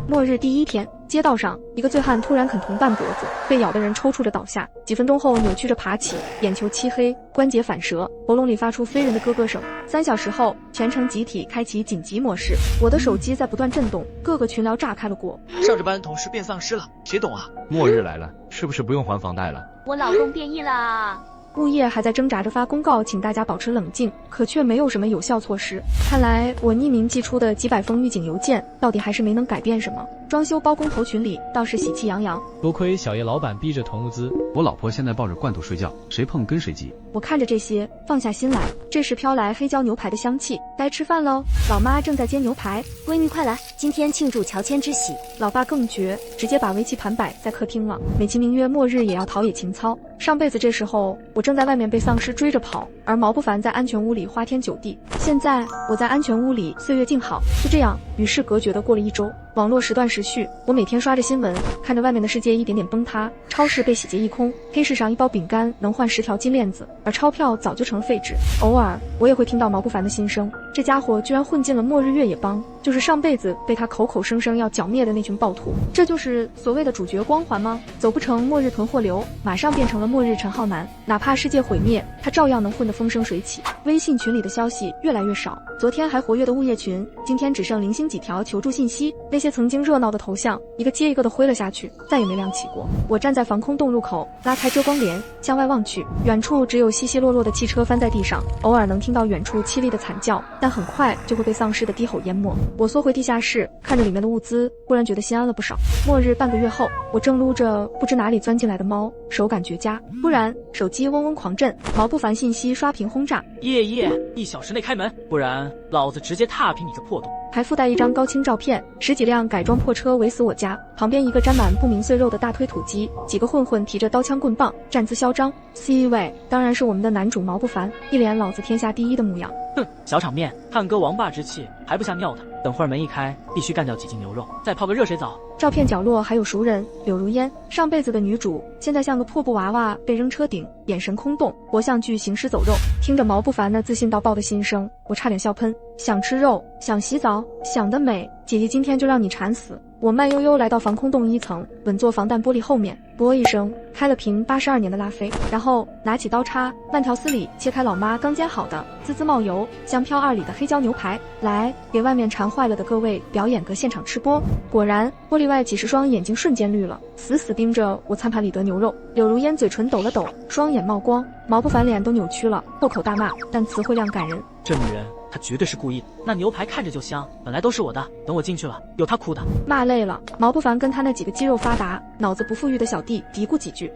末日第一天，街道上一个醉汉突然啃同伴脖子，被咬的人抽搐着倒下，几分钟后扭曲着爬起，眼球漆黑，关节反折，喉咙里发出非人的咯咯声。3小时后，全城集体开启紧急模式，我的手机在不断震动，各个群聊炸开了锅。上着班同事变丧尸了，谁懂啊？末日来了，是不是不用还房贷了？我老公变异了。物业还在挣扎着发公告，请大家保持冷静，可却没有什么有效措施。看来我匿名寄出的几百封预警邮件，到底还是没能改变什么。装修包工头群里倒是喜气洋洋，多亏小叶老板逼着囤物资，我老婆现在抱着罐头睡觉，谁碰跟谁急。我看着这些，放下心来。这时飘来黑椒牛排的香气，该吃饭喽。老妈正在煎牛排，闺女快来，今天庆祝乔迁之喜。老爸更绝，直接把围棋盘摆在客厅了，美其名曰末日也要陶冶情操。上辈子这时候我正在外面被丧尸追着跑，而毛不凡在安全屋里花天酒地。现在我在安全屋里岁月静好，就这样与世隔绝的过了1周。网络时断时续，我每天刷着新闻，看着外面的世界一点点崩塌，超市被洗劫一空，黑市上1包饼干能换10条金链子，而钞票早就成废纸。偶尔我也会听到毛不凡的心声，这家伙居然混进了末日越野帮，就是上辈子被他口口声声要剿灭的那群暴徒。这就是所谓的主角光环吗？走不成末日囤货流，马上变成了末日陈浩南，哪怕世界毁灭，他照样能混得风生水起。微信群里的消息越来越少，昨天还活跃的物业群，今天只剩零星几条求助信息。那些曾经热闹的头像，一个接一个的挥了下去，再也没亮起过。我站在防空洞入口，拉开遮光帘，向外望去，远处只有稀稀落落的汽车翻在地上，偶尔能听到远处凄厉的惨叫，但很快就会被丧尸的低吼淹没。我缩回地下室，看着里面的物资，忽然觉得心安了不少。末日半个月后，我正撸着不知哪里钻进来的猫，手感绝佳。突然手机嗡嗡狂震，毛不凡信息刷屏轰炸。叶1小时内开门，不然老子直接踏平你这破洞。还附带一张高清照片，10几辆改装破车围死我家，旁边一个沾满不明碎肉的大推土机，几个混混提着刀枪棍棒，站姿嚣张。C 位当然是我们的男主毛不凡，一脸老子天下第一的模样。哼，小场面，汉哥王霸之气还不下尿的。等会儿门一开，必须干掉几斤牛肉，再泡个热水澡。照片角落还有熟人柳如烟，上辈子的女主，现在像个破布娃娃被扔车顶，眼神空洞，活像具行尸走肉。听着毛不凡那自信到爆的心声，我差点笑喷。想吃肉，想洗澡，想得美，姐姐今天就让你馋死。我慢悠悠来到防空洞1层，稳坐防弹玻璃后面，啵一声开了瓶82年的拉菲，然后拿起刀叉，慢条斯理切开老妈刚煎好的滋滋冒油香飘2里的黑椒牛排，来给外面馋坏了的各位表演个现场吃播。果然，玻璃外几十双眼睛瞬间绿了，死死盯着我餐盘里的牛肉。柳如烟嘴唇抖了抖，双眼冒光，毛不凡脸都扭曲了，破口大骂，但词汇量感人。这女人她绝对是故意的，那牛排看着就香，本来都是我的，等我进去了有她哭的。骂累了，毛不凡跟他那几个肌肉发达、脑子不富裕的小弟嘀咕几句。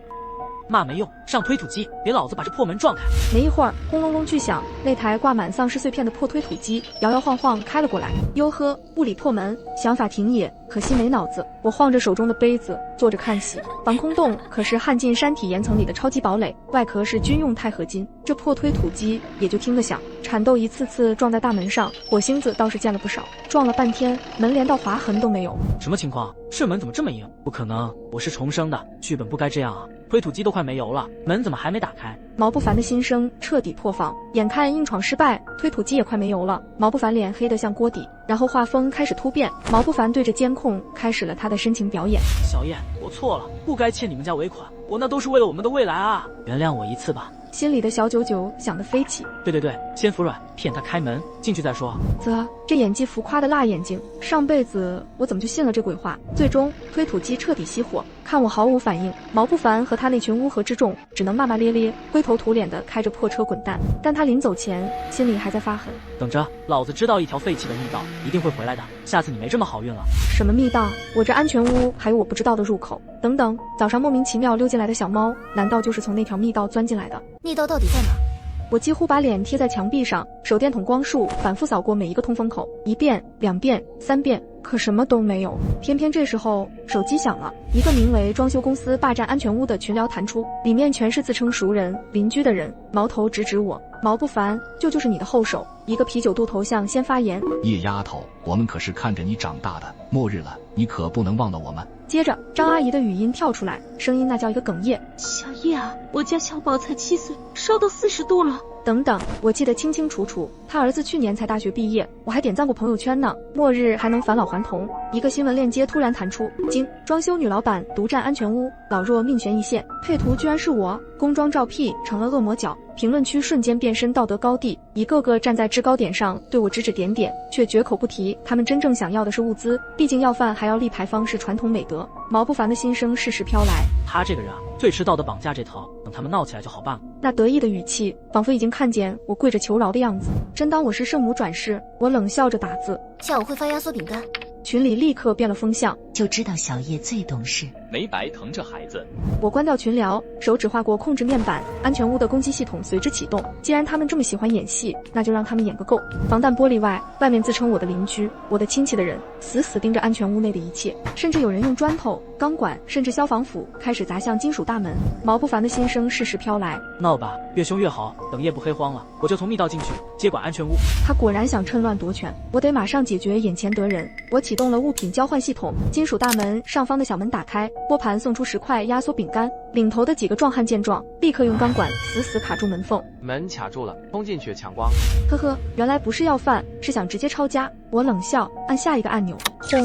骂没用，上推土机，别老子把这破门撞开。没一会儿，轰隆隆巨响，那台挂满丧尸碎片的破推土机摇摇晃晃开了过来。哟呵，物理破门，想法挺野，可惜没脑子。我晃着手中的杯子，坐着看戏。防空洞可是焊进山体岩层里的超级堡垒，外壳是军用钛合金，这破推土机也就听得响，铲豆一次次撞在大门上，火星子倒是见了不少。撞了半天，门连道划痕都没有。什么情况？这门怎么这么硬？不可能，我是重生的，剧本不该这样啊！推土机都快没油了，门怎么还没打开？毛不凡的心声彻底破防，眼看硬闯失败，推土机也快没油了，毛不凡脸黑得像锅底，然后画风开始突变，毛不凡对着监控开始了他的深情表演。小燕，我错了，不该欠你们家尾款，我那都是为了我们的未来啊，原谅我一次吧。心里的小九九想得飞起。对，先服软，骗他开门，进去再说。这演技浮夸的辣眼睛，上辈子我怎么就信了这鬼话？最终推土机彻底熄火，看我毫无反应，毛不凡和他那群乌合之众只能骂骂咧咧，灰头土脸的开着破车滚蛋。但他临走前心里还在发狠，等着，老子知道一条废弃的密道，一定会回来的，下次你没这么好运了。什么密道？我这安全屋还有我不知道的入口。等等，早上莫名其妙溜进来的小猫，难道就是从那条密道钻进来的？密道到底在哪？我几乎把脸贴在墙壁上，手电筒光束反复扫过每一个通风口，1遍、2遍、3遍，可什么都没有。偏偏这时候手机响了，一个名为装修公司霸占安全屋的群聊弹出，里面全是自称熟人、邻居的人，矛头直指我。毛不凡，就是你的后手。一个啤酒肚头像先发言：叶丫头，我们可是看着你长大的，末日了，你可不能忘了我们。接着张阿姨的语音跳出来，声音那叫一个哽咽：小叶啊，我家小宝才7岁，烧到40度了。等等，我记得清清楚楚，他儿子去年才大学毕业，我还点赞过朋友圈呢。末日还能返老还童？一个新闻链接突然弹出：经装修女老板独占安全屋，老弱命悬一线。配图居然是我，工装照 P 成了恶魔角。评论区瞬间变身道德高地，一个个站在制高点上对我指指点点，却绝口不提他们真正想要的是物资，毕竟要饭还要立牌坊是传统美德。毛不凡的心声适时飘来，他这个人啊，最吃道德绑架这套，等他们闹起来就好办了。那得意的语气，仿佛已经看见我跪着求饶的样子，真当我是圣母转世。我冷笑着打字：下午会发压缩饼干。群里立刻变了风向，就知道小叶最懂事，没白疼这孩子。我关掉群聊，手指划过控制面板，安全屋的攻击系统随之启动。既然他们这么喜欢演戏，那就让他们演个够。防弹玻璃外面自称我的邻居、我的亲戚的人，死死盯着安全屋内的一切，甚至有人用砖头、钢管，甚至消防斧开始砸向金属大门。毛不凡的心声适时飘来：闹吧，越凶越好，等夜不黑荒了，我就从密道进去接管安全屋。他果然想趁乱夺权，我得马上解决眼前得人。我启动了物品交换系统，金属大门上方的小门打开，拨盘送出10块压缩饼干。领头的几个壮汉见状，立刻用钢管死死卡住门缝，门卡住了，冲进去抢光。呵呵，原来不是要饭，是想直接抄家。我冷笑，按下一个按钮，轰！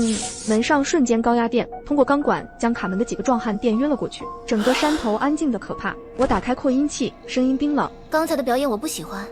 门上瞬间高压电，通过钢管将卡门的几个壮汉电晕了过去。整个山头安静的可怕。我打开扩音器，声音冰冷：刚才的表演我不喜欢，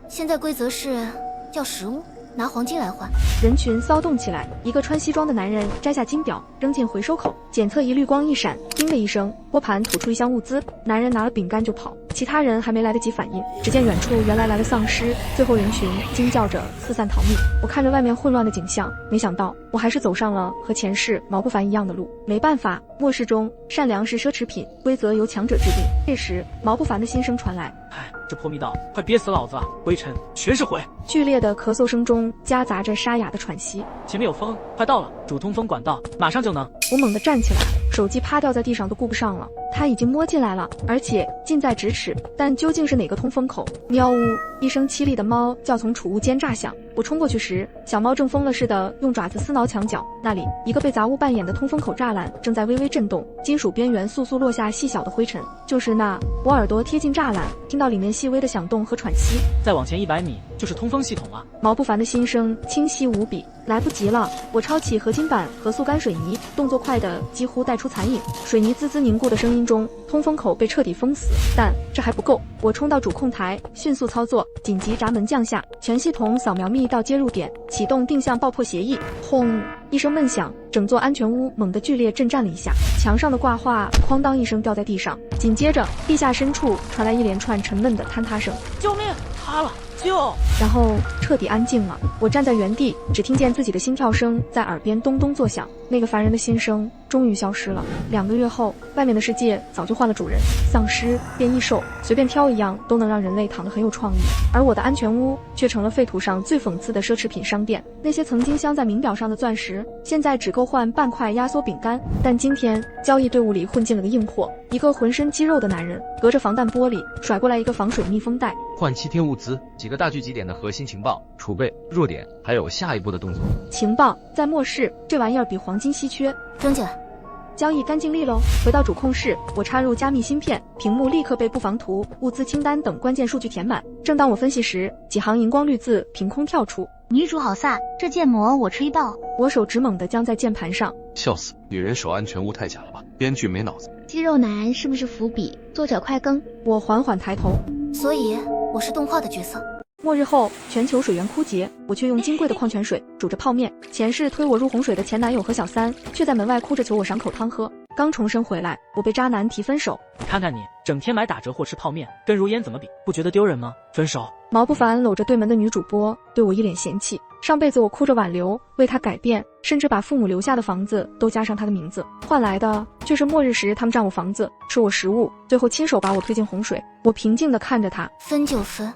现在规则是要食物，拿黄金来换。人群骚动起来，一个穿西装的男人摘下金表扔进回收口，检测仪绿光一闪，叮的一声，拨盘吐出一箱物资。男人拿了饼干就跑，其他人还没来得及反应，只见远处原来了丧尸，最后人群惊叫着四散逃命。我看着外面混乱的景象，没想到我还是走上了和前世毛不凡一样的路。没办法，末世中善良是奢侈品，规则由强者制定。这时毛不凡的心声传来：唉，这破密道快憋死老子了，灰尘全是灰。剧烈的咳嗽声中夹杂着沙哑的喘息。前面有风，快到了，主通风管道马上就能。我猛地站起来，手机趴掉在地上都顾不上了。他已经摸进来了，而且近在咫尺，但究竟是哪个通风口？喵呜！一声凄厉的猫叫从储物间炸响。我冲过去时，小猫正疯了似的用爪子撕挠墙角，那里一个被杂物扮演的通风口栅栏正在微微震动，金属边缘簌簌落下细小的灰尘。就是那，我耳朵贴近栅栏，听到里面细微的响动和喘息。再往前100米就是通风系统了。毛不凡的心声清晰无比。来不及了，我抄起合金板和速干水泥，动作快的几乎带出残影。水泥滋滋凝固的声音中，通风口被彻底封死。但这还不够，我冲到主控台，迅速操作，紧急闸门降下，全系统扫描密道接入点，启动定向爆破协议。轰！一声闷响，整座安全屋猛地剧烈震颤了一下，墙上的挂画哐当一声掉在地上，紧接着地下深处传来一连串沉闷的坍塌声。救命！塌了！救！然后彻底安静了。我站在原地，只听见自己的心跳声在耳边咚咚作响。那个烦人的心声终于消失了。2个月后，外面的世界早就换了主人，丧尸、变异兽，随便挑一样都能让人类躺得很有创意。而我的安全屋却成了废土上最讽刺的奢侈品商店。那些曾经镶在名表上的钻石，现在只够换半块压缩饼干。但今天交易队伍里混进了个硬货，一个浑身肌肉的男人，隔着防弹玻璃甩过来一个防水密封袋，换7天物资，几个大聚集点的核心情报储备、弱点，还有下一步的动作。情报在末世，这玩意儿比黄金稀缺。扔进来。交易干净利喽。回到主控室，我插入加密芯片，屏幕立刻被布防图、物资清单等关键数据填满。正当我分析时，几行荧光绿字凭空跳出：女主好飒，这建模我吹爆。我手直猛地僵在键盘上，笑死，女人守安全屋太假了吧？编剧没脑子。肌肉男是不是伏笔？作者快更。我缓缓抬头，所以我是动画的角色。末日后，全球水源枯竭，我却用金贵的矿泉水煮着泡面。前世推我入洪水的前男友和小三，却在门外哭着求我赏口汤喝。刚重生回来，我被渣男提分手。看看你，整天买打折货吃泡面，跟如烟怎么比？不觉得丢人吗？分手。毛不凡搂着对门的女主播，对我一脸嫌弃。上辈子我哭着挽留，为他改变，甚至把父母留下的房子都加上他的名字，换来的却是末日时他们占我房子，吃我食物，最后亲手把我推进洪水。我平静地看着他，分就分，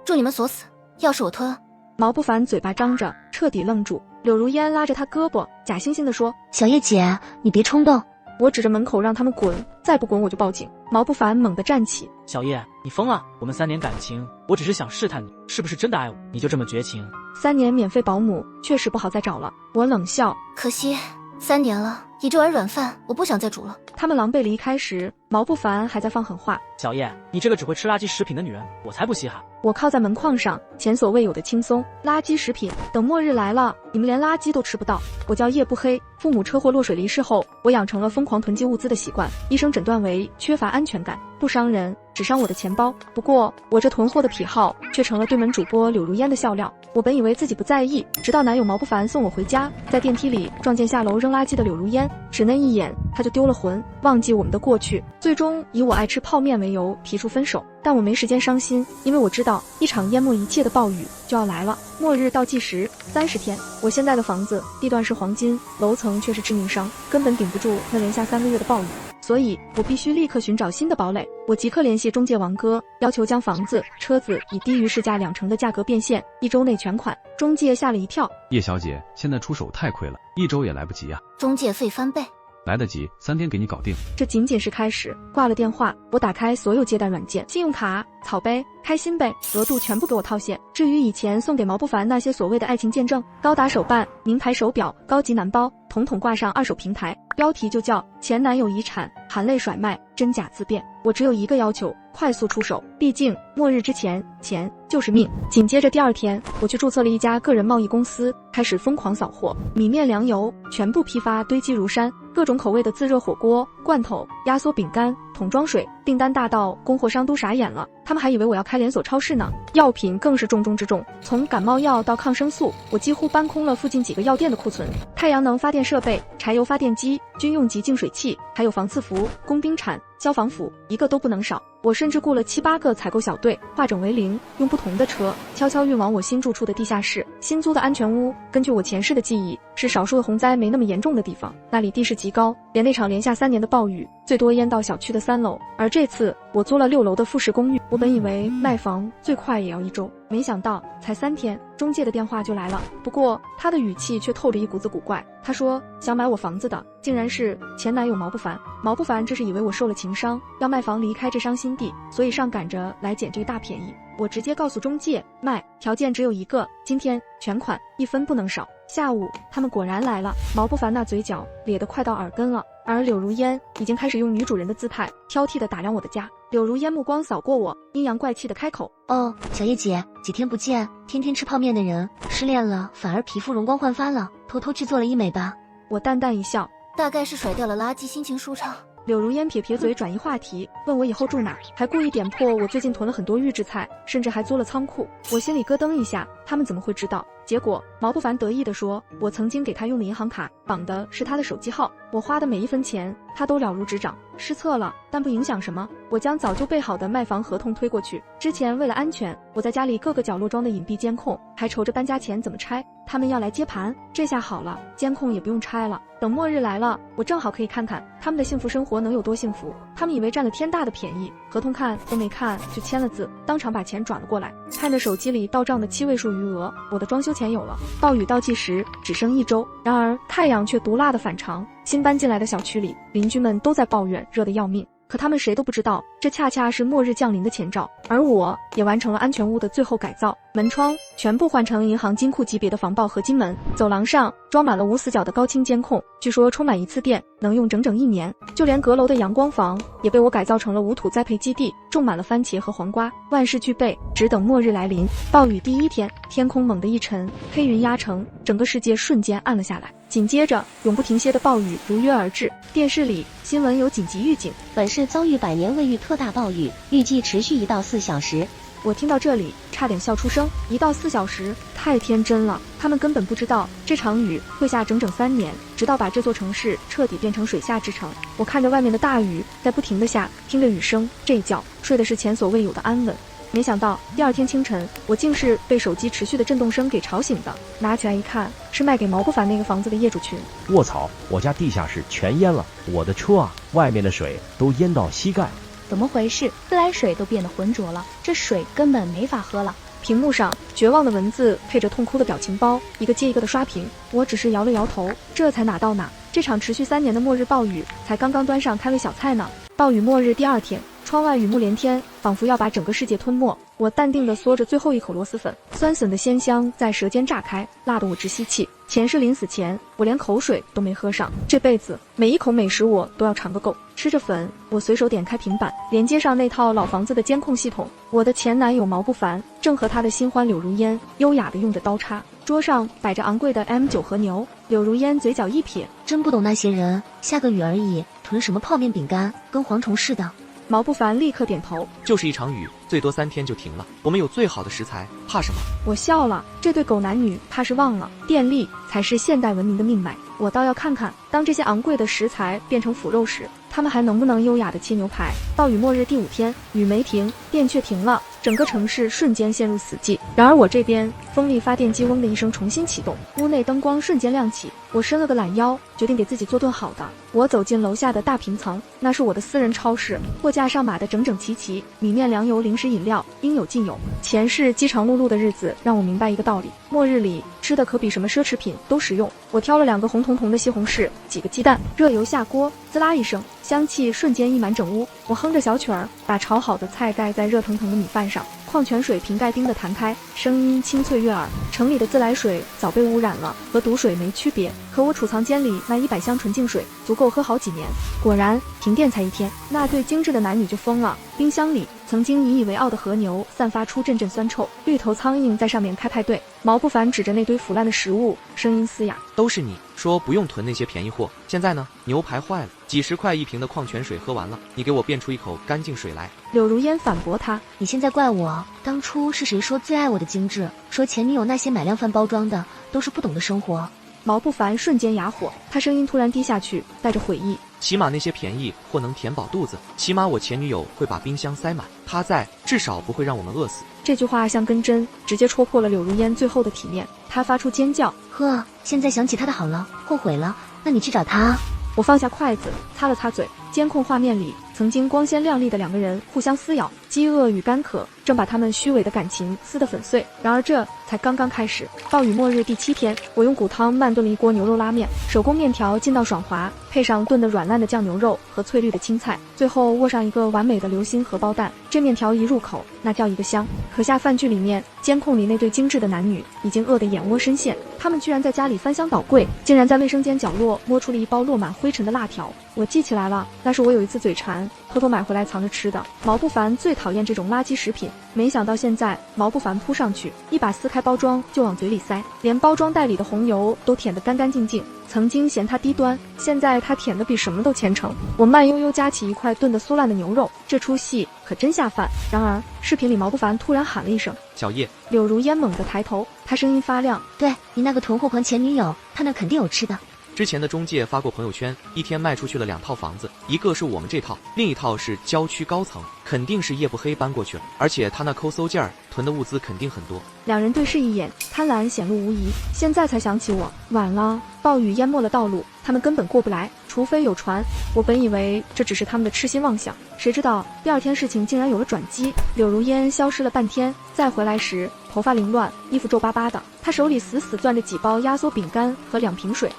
祝你们锁死。要是我吞。毛不凡嘴巴张着，彻底愣住。柳如烟拉着他胳膊，假惺惺地说：小叶姐，你别冲动。我指着门口让他们滚，再不滚我就报警。毛不凡猛地站起：小叶，你疯了！我们3年感情，我只是想试探你是不是真的爱我，你就这么绝情？3年免费保姆确实不好再找了。我冷笑：可惜3年了，一周而软饭，我不想再煮了。他们狼狈离开时，毛不凡还在放狠话：小叶，你这个只会吃垃圾食品的女人，我才不稀罕。我靠在门框上，前所未有的轻松。垃圾食品，等末日来了，你们连垃圾都吃不到。我叫夜不黑，父母车祸落水离世后，我养成了疯狂囤积物资的习惯。医生诊断为缺乏安全感，不伤人，只伤我的钱包。不过我这囤货的癖好却成了对门主播柳如烟的笑料。我本以为自己不在意，直到男友毛不凡送我回家，在电梯里撞见下楼扔垃圾的柳如烟，只那一眼他就丢了魂，忘记我们的过去，最终以我爱吃泡面为由提出分手。但我没时间伤心，因为我知道一场淹没一切的暴雨就要来了。末日倒计时30天，我现在的房子地段是黄金，楼层却是致命伤，根本顶不住那连下3个月的暴雨，所以我必须立刻寻找新的堡垒。我即刻联系中介王哥，要求将房子、车子以低于市价2成的价格变现，1周内全款。中介吓了一跳：叶小姐，现在出手太亏了，1周也来不及啊。中介费翻倍。来得及，3天给你搞定。这仅仅是开始。挂了电话，我打开所有接待软件，信用卡、草杯、开心杯，额度全部给我套现。至于以前送给毛不凡那些所谓的爱情见证，高达手办、名牌手表、高级男包，统统挂上2手平台，标题就叫前男友遗产，含泪甩卖，真假自辩。我只有一个要求，快速出手，毕竟末日之前，钱就是命。紧接着第2天，我去注册了一家个人贸易公司，开始疯狂扫货，米面粮油全部批发堆积如山，各种口味的自热火锅、罐头、压缩饼干、桶装水，订单大到供货商都傻眼了，他们还以为我要开连锁超市呢。药品更是重中之重，从感冒药到抗生素，我几乎搬空了附近几个药店的库存。太阳能发电设备、柴油发电机、军用级净水器，还有防刺服、工兵铲、消防斧，一个都不能少。我甚至雇了7、8个采购小队，化整为零，用不同的车悄悄运往我新住处的地下室。新租的安全屋，根据我前世的记忆，是少数的洪灾没那么严重的地方，那里地势极高，连那场连下3年的暴雨，最多淹到小区的3楼。而这次我租了6楼的复式公寓，我本以为卖房最快也要1周，没想到才3天，中介的电话就来了。不过他的语气却透着一股子古怪，他说想买我房子的竟然是前男友毛不凡。毛不凡这是以为我受了情伤，要卖房离开这伤心地，所以上赶着来捡这个大便宜。我直接告诉中介，卖条件只有一个，今天全款，1分不能少。下午他们果然来了，毛不凡那嘴角咧得快到耳根了，而柳如烟已经开始用女主人的姿态挑剔地打量我的家。柳如烟目光扫过我，阴阳怪气地开口：哦，小叶姐，几天不见，天天吃泡面的人失恋了反而皮肤容光焕发了，偷偷去做了医美吧？我淡淡一笑，大概是甩掉了垃圾，心情舒畅。柳如烟撇撇嘴转移话题，问我以后住哪，还故意点破我最近囤了很多预制菜，甚至还租了仓库。我心里咯噔一下，他们怎么会知道？结果毛不凡得意地说，我曾经给他用的银行卡绑的是他的手机号，我花的每1分钱他都了如指掌。失策了，但不影响什么，我将早就备好的卖房合同推过去。之前为了安全，我在家里各个角落装的隐蔽监控，还愁着搬家前怎么拆，他们要来接盘。这下好了，监控也不用拆了，等末日来了，我正好可以看看他们的幸福生活能有多幸福。他们以为占了天大的便宜，合同看都没看就签了字，当场把钱转了过来。看着手机里到账的7位数余额，我的装修钱有了。暴雨倒计时只剩1周，然而太阳却毒辣的反常。新搬进来的小区里，邻居们都在抱怨热得要命，可他们谁都不知道，这恰恰是末日降临的前兆。而我也完成了安全屋的最后改造，门窗全部换成银行金库级别的防爆合金门，走廊上装满了无死角的高清监控，据说充满一次电能用整整1年。就连阁楼的阳光房也被我改造成了无土栽培基地，种满了番茄和黄瓜，万事俱备，只等末日来临。暴雨第1天，天空猛地一沉，黑云压城，整个世界瞬间暗了下来。紧接着，永不停歇的暴雨如约而至。电视里新闻有紧急预警，本市遭遇百年未遇特大暴雨，预计持续1到4小时。我听到这里差点笑出声，1到4小时，太天真了。他们根本不知道这场雨会下整整3年，直到把这座城市彻底变成水下之城。我看着外面的大雨在不停地下，听着雨声，这一觉睡的是前所未有的安稳。没想到第2天清晨，我竟是被手机持续的震动声给吵醒的。拿起来一看，是卖给毛不凡那个房子的业主群。卧槽，我家地下室全淹了，我的车啊，外面的水都淹到膝盖。怎么回事？自来水都变得浑浊了，这水根本没法喝了。屏幕上绝望的文字配着痛哭的表情包，一个接一个的刷屏。我只是摇了摇头，这才哪到哪，这场持续3年的末日暴雨才刚刚端上开胃小菜呢。暴雨末日第2天，窗外雨幕连天，仿佛要把整个世界吞没。我淡定地嗦着最后一口螺蛳粉，酸笋的鲜香在舌尖炸开，辣得我直吸气。前世临死前，我连口水都没喝上，这辈子每一口美食我都要尝个够。吃着粉，我随手点开平板，连接上那套老房子的监控系统。我的前男友毛不凡正和他的新欢柳如烟优雅地用着刀叉，桌上摆着昂贵的 M9 和牛。柳如烟嘴角一撇，真不懂那些人，下个雨而已，囤什么泡面饼干，跟蝗虫似的。毛不凡立刻点头，就是一场雨，最多3天就停了。我们有最好的食材，怕什么？我笑了，这对狗男女怕是忘了，电力才是现代文明的命脉。我倒要看看，当这些昂贵的食材变成腐肉时，他们还能不能优雅的切牛排。暴雨末日第5天，雨没停，电却停了，整个城市瞬间陷入死寂。然而我这边风力发电机嗡的一声重新启动，屋内灯光瞬间亮起。我伸了个懒腰，决定给自己做顿好的。我走进楼下的大平层，那是我的私人超市，货架上码得整整齐齐，米面粮油零食饮料应有尽有。前世饥肠辘辘的日子让我明白一个道理，末日里吃的可比什么奢侈品都实用。我挑了2个红彤彤的西红柿，几个鸡蛋，热油下锅，滋啦一声，香气瞬间溢满整屋。我哼着小曲儿，把炒好的菜盖在热腾腾的米饭上，矿泉水瓶盖叮地弹开，声音清脆悦耳。城里的自来水早被污染了，和毒水没区别，可我储藏间里那100箱纯净水足够喝好几年。果然，停电才1天，那对精致的男女就疯了。冰箱里曾经引以为傲的和牛散发出阵阵酸臭，绿头苍蝇在上面开派对。毛不凡指着那堆腐烂的食物，声音嘶哑：“都是你说不用囤那些便宜货，现在呢？牛排坏了，几10块1瓶的矿泉水喝完了，你给我变出一口干净水来。”柳如烟反驳他：“你现在怪我，当初是谁说最爱我的精致？说前女友那些买量贩包装的都是不懂得生活。”毛不凡瞬间哑火，他声音突然低下去，带着悔意：“起码那些便宜货能填饱肚子，起码我前女友会把冰箱塞满，她在，至少不会让我们饿死。”这句话像根针，直接戳破了柳如烟最后的体面。她发出尖叫：“呵，现在想起他的好了，后悔了，那你去找他。”我放下筷子，擦了擦嘴。监控画面里，曾经光鲜亮丽的2个人互相撕咬，饥饿与干渴正把他们虚伪的感情撕得粉碎。然而这才刚刚开始。暴雨末日第7天，我用骨汤慢炖了一锅牛肉拉面，手工面条劲道爽滑，配上炖得软烂的酱牛肉和翠绿的青菜，最后握上一个完美的流心荷包蛋。这面条一入口，那叫一个香。可下饭剧里面，监控里那对精致的男女已经饿得眼窝深陷，他们居然在家里翻箱倒柜，竟然在卫生间角落摸出了一包落满灰尘的辣条。我记起来了，那是我有一次嘴馋，偷偷买回来藏着吃的。毛不凡最讨厌这种垃圾食品，没想到现在毛不凡扑上去，一把撕开包装就往嘴里塞，连包装袋里的红油都舔得干干净净。曾经嫌他低端，现在他舔得比什么都虔诚。我慢悠悠夹起一块炖得酥烂的牛肉，这出戏可真下饭。然而视频里毛不凡突然喊了一声：“小叶！”柳如烟猛地抬头，他声音发亮：“对，你那个囤货狂前女友，她那肯定有吃的。”之前的中介发过朋友圈，1天卖出去了2套房子，一个是我们这套，另一套是郊区高层，肯定是夜不黑搬过去了，而且他那抠搜劲儿，囤的物资肯定很多。2人对视一眼，贪婪显露无遗。现在才想起我，晚了，暴雨淹没了道路，他们根本过不来，除非有船。我本以为这只是他们的痴心妄想，谁知道第2天事情竟然有了转机。柳如烟消失了半天，再回来时头发凌乱，衣服皱巴巴的，她手里死死攥着几包压缩饼干和2瓶水。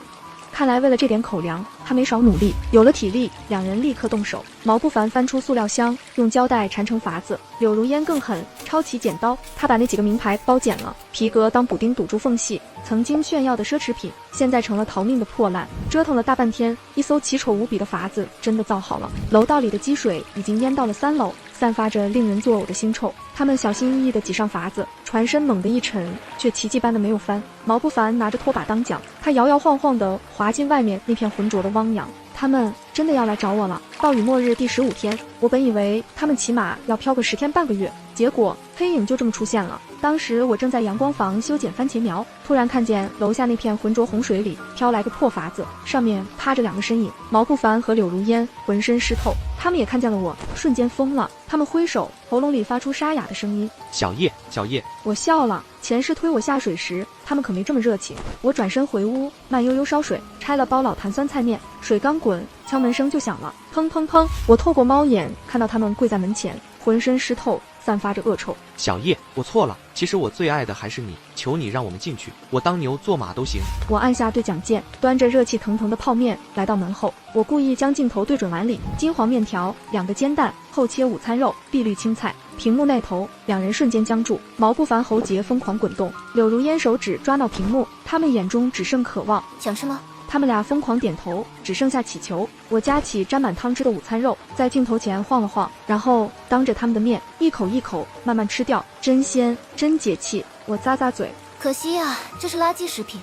看来为了这点口粮，他没少努力。有了体力，两人立刻动手。毛不凡翻出塑料箱，用胶带缠成筏子。柳如烟更狠，抄起剪刀，他把那几个名牌包剪了，皮革当补丁堵住缝隙。曾经炫耀的奢侈品，现在成了逃命的破烂。折腾了大半天，一艘奇丑无比的筏子真的造好了。楼道里的积水已经淹到了3楼，散发着令人作呕的腥臭。他们小心翼翼地挤上筏子，船身猛地一沉，却奇迹般的没有翻。毛不凡拿着拖把当桨，他摇摇晃晃地滑进外面那片浑浊的汪洋。他们真的要来找我了。暴雨末日第15天，我本以为他们起码要飘个10天半个月，结果黑影就这么出现了。当时我正在阳光房修剪番茄苗，突然看见楼下那片浑浊洪水里飘来个破筏子，上面趴着2个身影，毛不凡和柳如烟，浑身湿透。他们也看见了我，瞬间疯了。他们挥手，喉咙里发出沙哑的声音：小叶，小叶。我笑了。前世推我下水时，他们可没这么热情。我转身回屋，慢悠悠烧水，拆了包老坛酸菜面。水刚滚，敲门声就响了，砰砰砰！我透过猫眼看到他们跪在门前，浑身湿透，散发着恶臭。小叶，我错了，其实我最爱的还是你，求你让我们进去，我当牛做马都行。我按下对讲键，端着热气腾腾的泡面来到门后，我故意将镜头对准碗里，金黄面条，2个煎蛋，厚切午餐肉，碧绿青菜。屏幕那头，两人瞬间僵住，毛不凡喉结疯狂滚动，柳如烟手指抓挠屏幕，他们眼中只剩渴望。想吃吗？他们俩疯狂点头，只剩下祈求。我夹起沾满汤汁的午餐肉，在镜头前晃了晃，然后当着他们的面，一口一口慢慢吃掉，真鲜，真解气。我咂咂嘴，可惜呀，这是垃圾食品，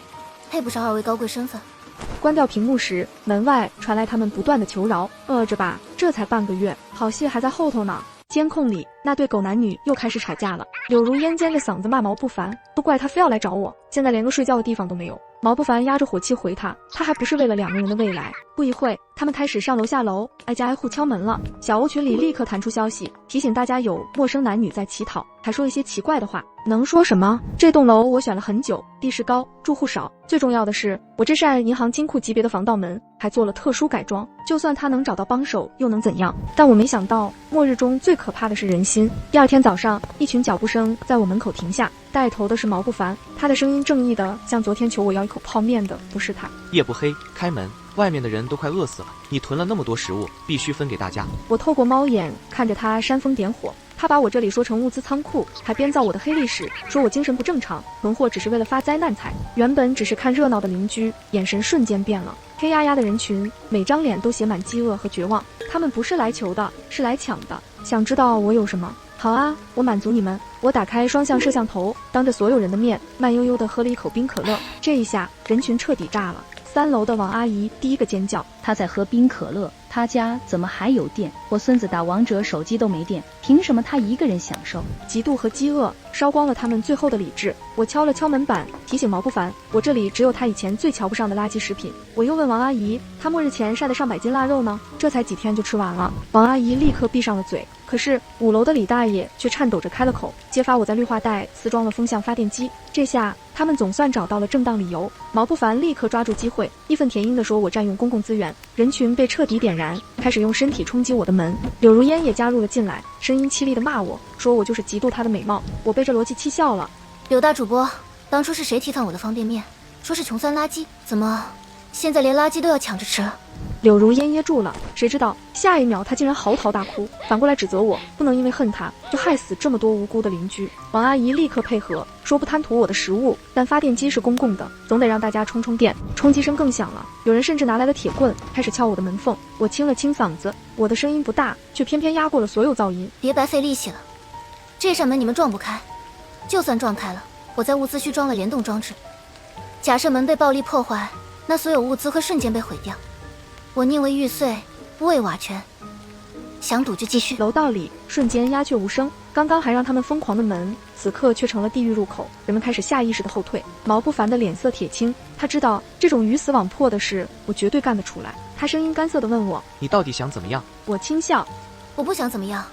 配不上2位高贵身份。关掉屏幕时，门外传来他们不断的求饶：“饿着吧，这才半个月，好戏还在后头呢。”监控里，那对狗男女又开始吵架了。柳如烟尖着嗓子骂毛不凡，都怪他非要来找我，现在连个睡觉的地方都没有。毛不凡压着火气回他还不是为了2个人的未来。不一会，他们开始上楼下楼，挨家挨户敲门了。小欧群里立刻弹出消息，提醒大家有陌生男女在乞讨，还说一些奇怪的话。能说什么？这栋楼我选了很久，地势高，住户少，最重要的是，我这扇银行金库级别的防盗门还做了特殊改装，就算他能找到帮手又能怎样？但我没想到，末日中最可怕的是人心。第2天早上，一群脚步声在我门口停下，带头的是毛不凡，他的声音正义的像昨天求我要一口泡面的不是他。夜不黑，开门，外面的人都快饿死了，你囤了那么多食物，必须分给大家。我透过猫眼看着他煽风点火，他把我这里说成物资仓库，还编造我的黑历史，说我精神不正常，囤货只是为了发灾难财。原本只是看热闹的邻居，眼神瞬间变了。黑压压的人群，每张脸都写满饥饿和绝望。他们不是来求的，是来抢的。想知道我有什么？好啊，我满足你们。我打开双向摄像头，当着所有人的面，慢悠悠地喝了一口冰可乐。这一下，人群彻底炸了。3楼的王阿姨第一个尖叫，她在喝冰可乐，她家怎么还有电？我孙子打王者手机都没电，凭什么他一个人享受？嫉妒和饥饿烧光了他们最后的理智。我敲了敲门板，提醒毛不凡，我这里只有他以前最瞧不上的垃圾食品。我又问王阿姨，他末日前晒的上百斤腊肉呢？这才几天就吃完了。王阿姨立刻闭上了嘴。可是5楼的李大爷却颤抖着开了口，揭发我在绿化带私装了风向发电机。这下他们总算找到了正当理由。毛不凡立刻抓住机会，义愤填膺地说我占用公共资源。人群被彻底点燃，开始用身体冲击我的门。柳如烟也加入了进来，声音凄厉地骂我，说我就是嫉妒她的美貌。我被这逻辑气笑了。柳大主播，当初是谁提倡我的方便面？说是穷酸垃圾，怎么现在连垃圾都要抢着吃？柳如烟噎住了，谁知道下一秒她竟然嚎啕大哭，反过来指责我不能因为恨她就害死这么多无辜的邻居。王阿姨立刻配合，说不贪图我的食物，但发电机是公共的，总得让大家充电。冲击声更响了，有人甚至拿来了铁棍开始敲我的门缝。我清了清嗓子，我的声音不大，却偏偏压过了所有噪音。别白费力气了，这扇门你们撞不开，就算撞开了，我在物资区装了联动装置，假设门被暴力破坏，那所有物资会瞬间被毁掉。我宁为玉碎，不为瓦全。想赌就继续。楼道里瞬间鸦雀无声，刚刚还让他们疯狂的门，此刻却成了地狱入口。人们开始下意识的后退。毛不凡的脸色铁青，他知道这种鱼死网破的事，我绝对干得出来。他声音干涩地问我：“你到底想怎么样？”我轻笑：“我不想怎么样，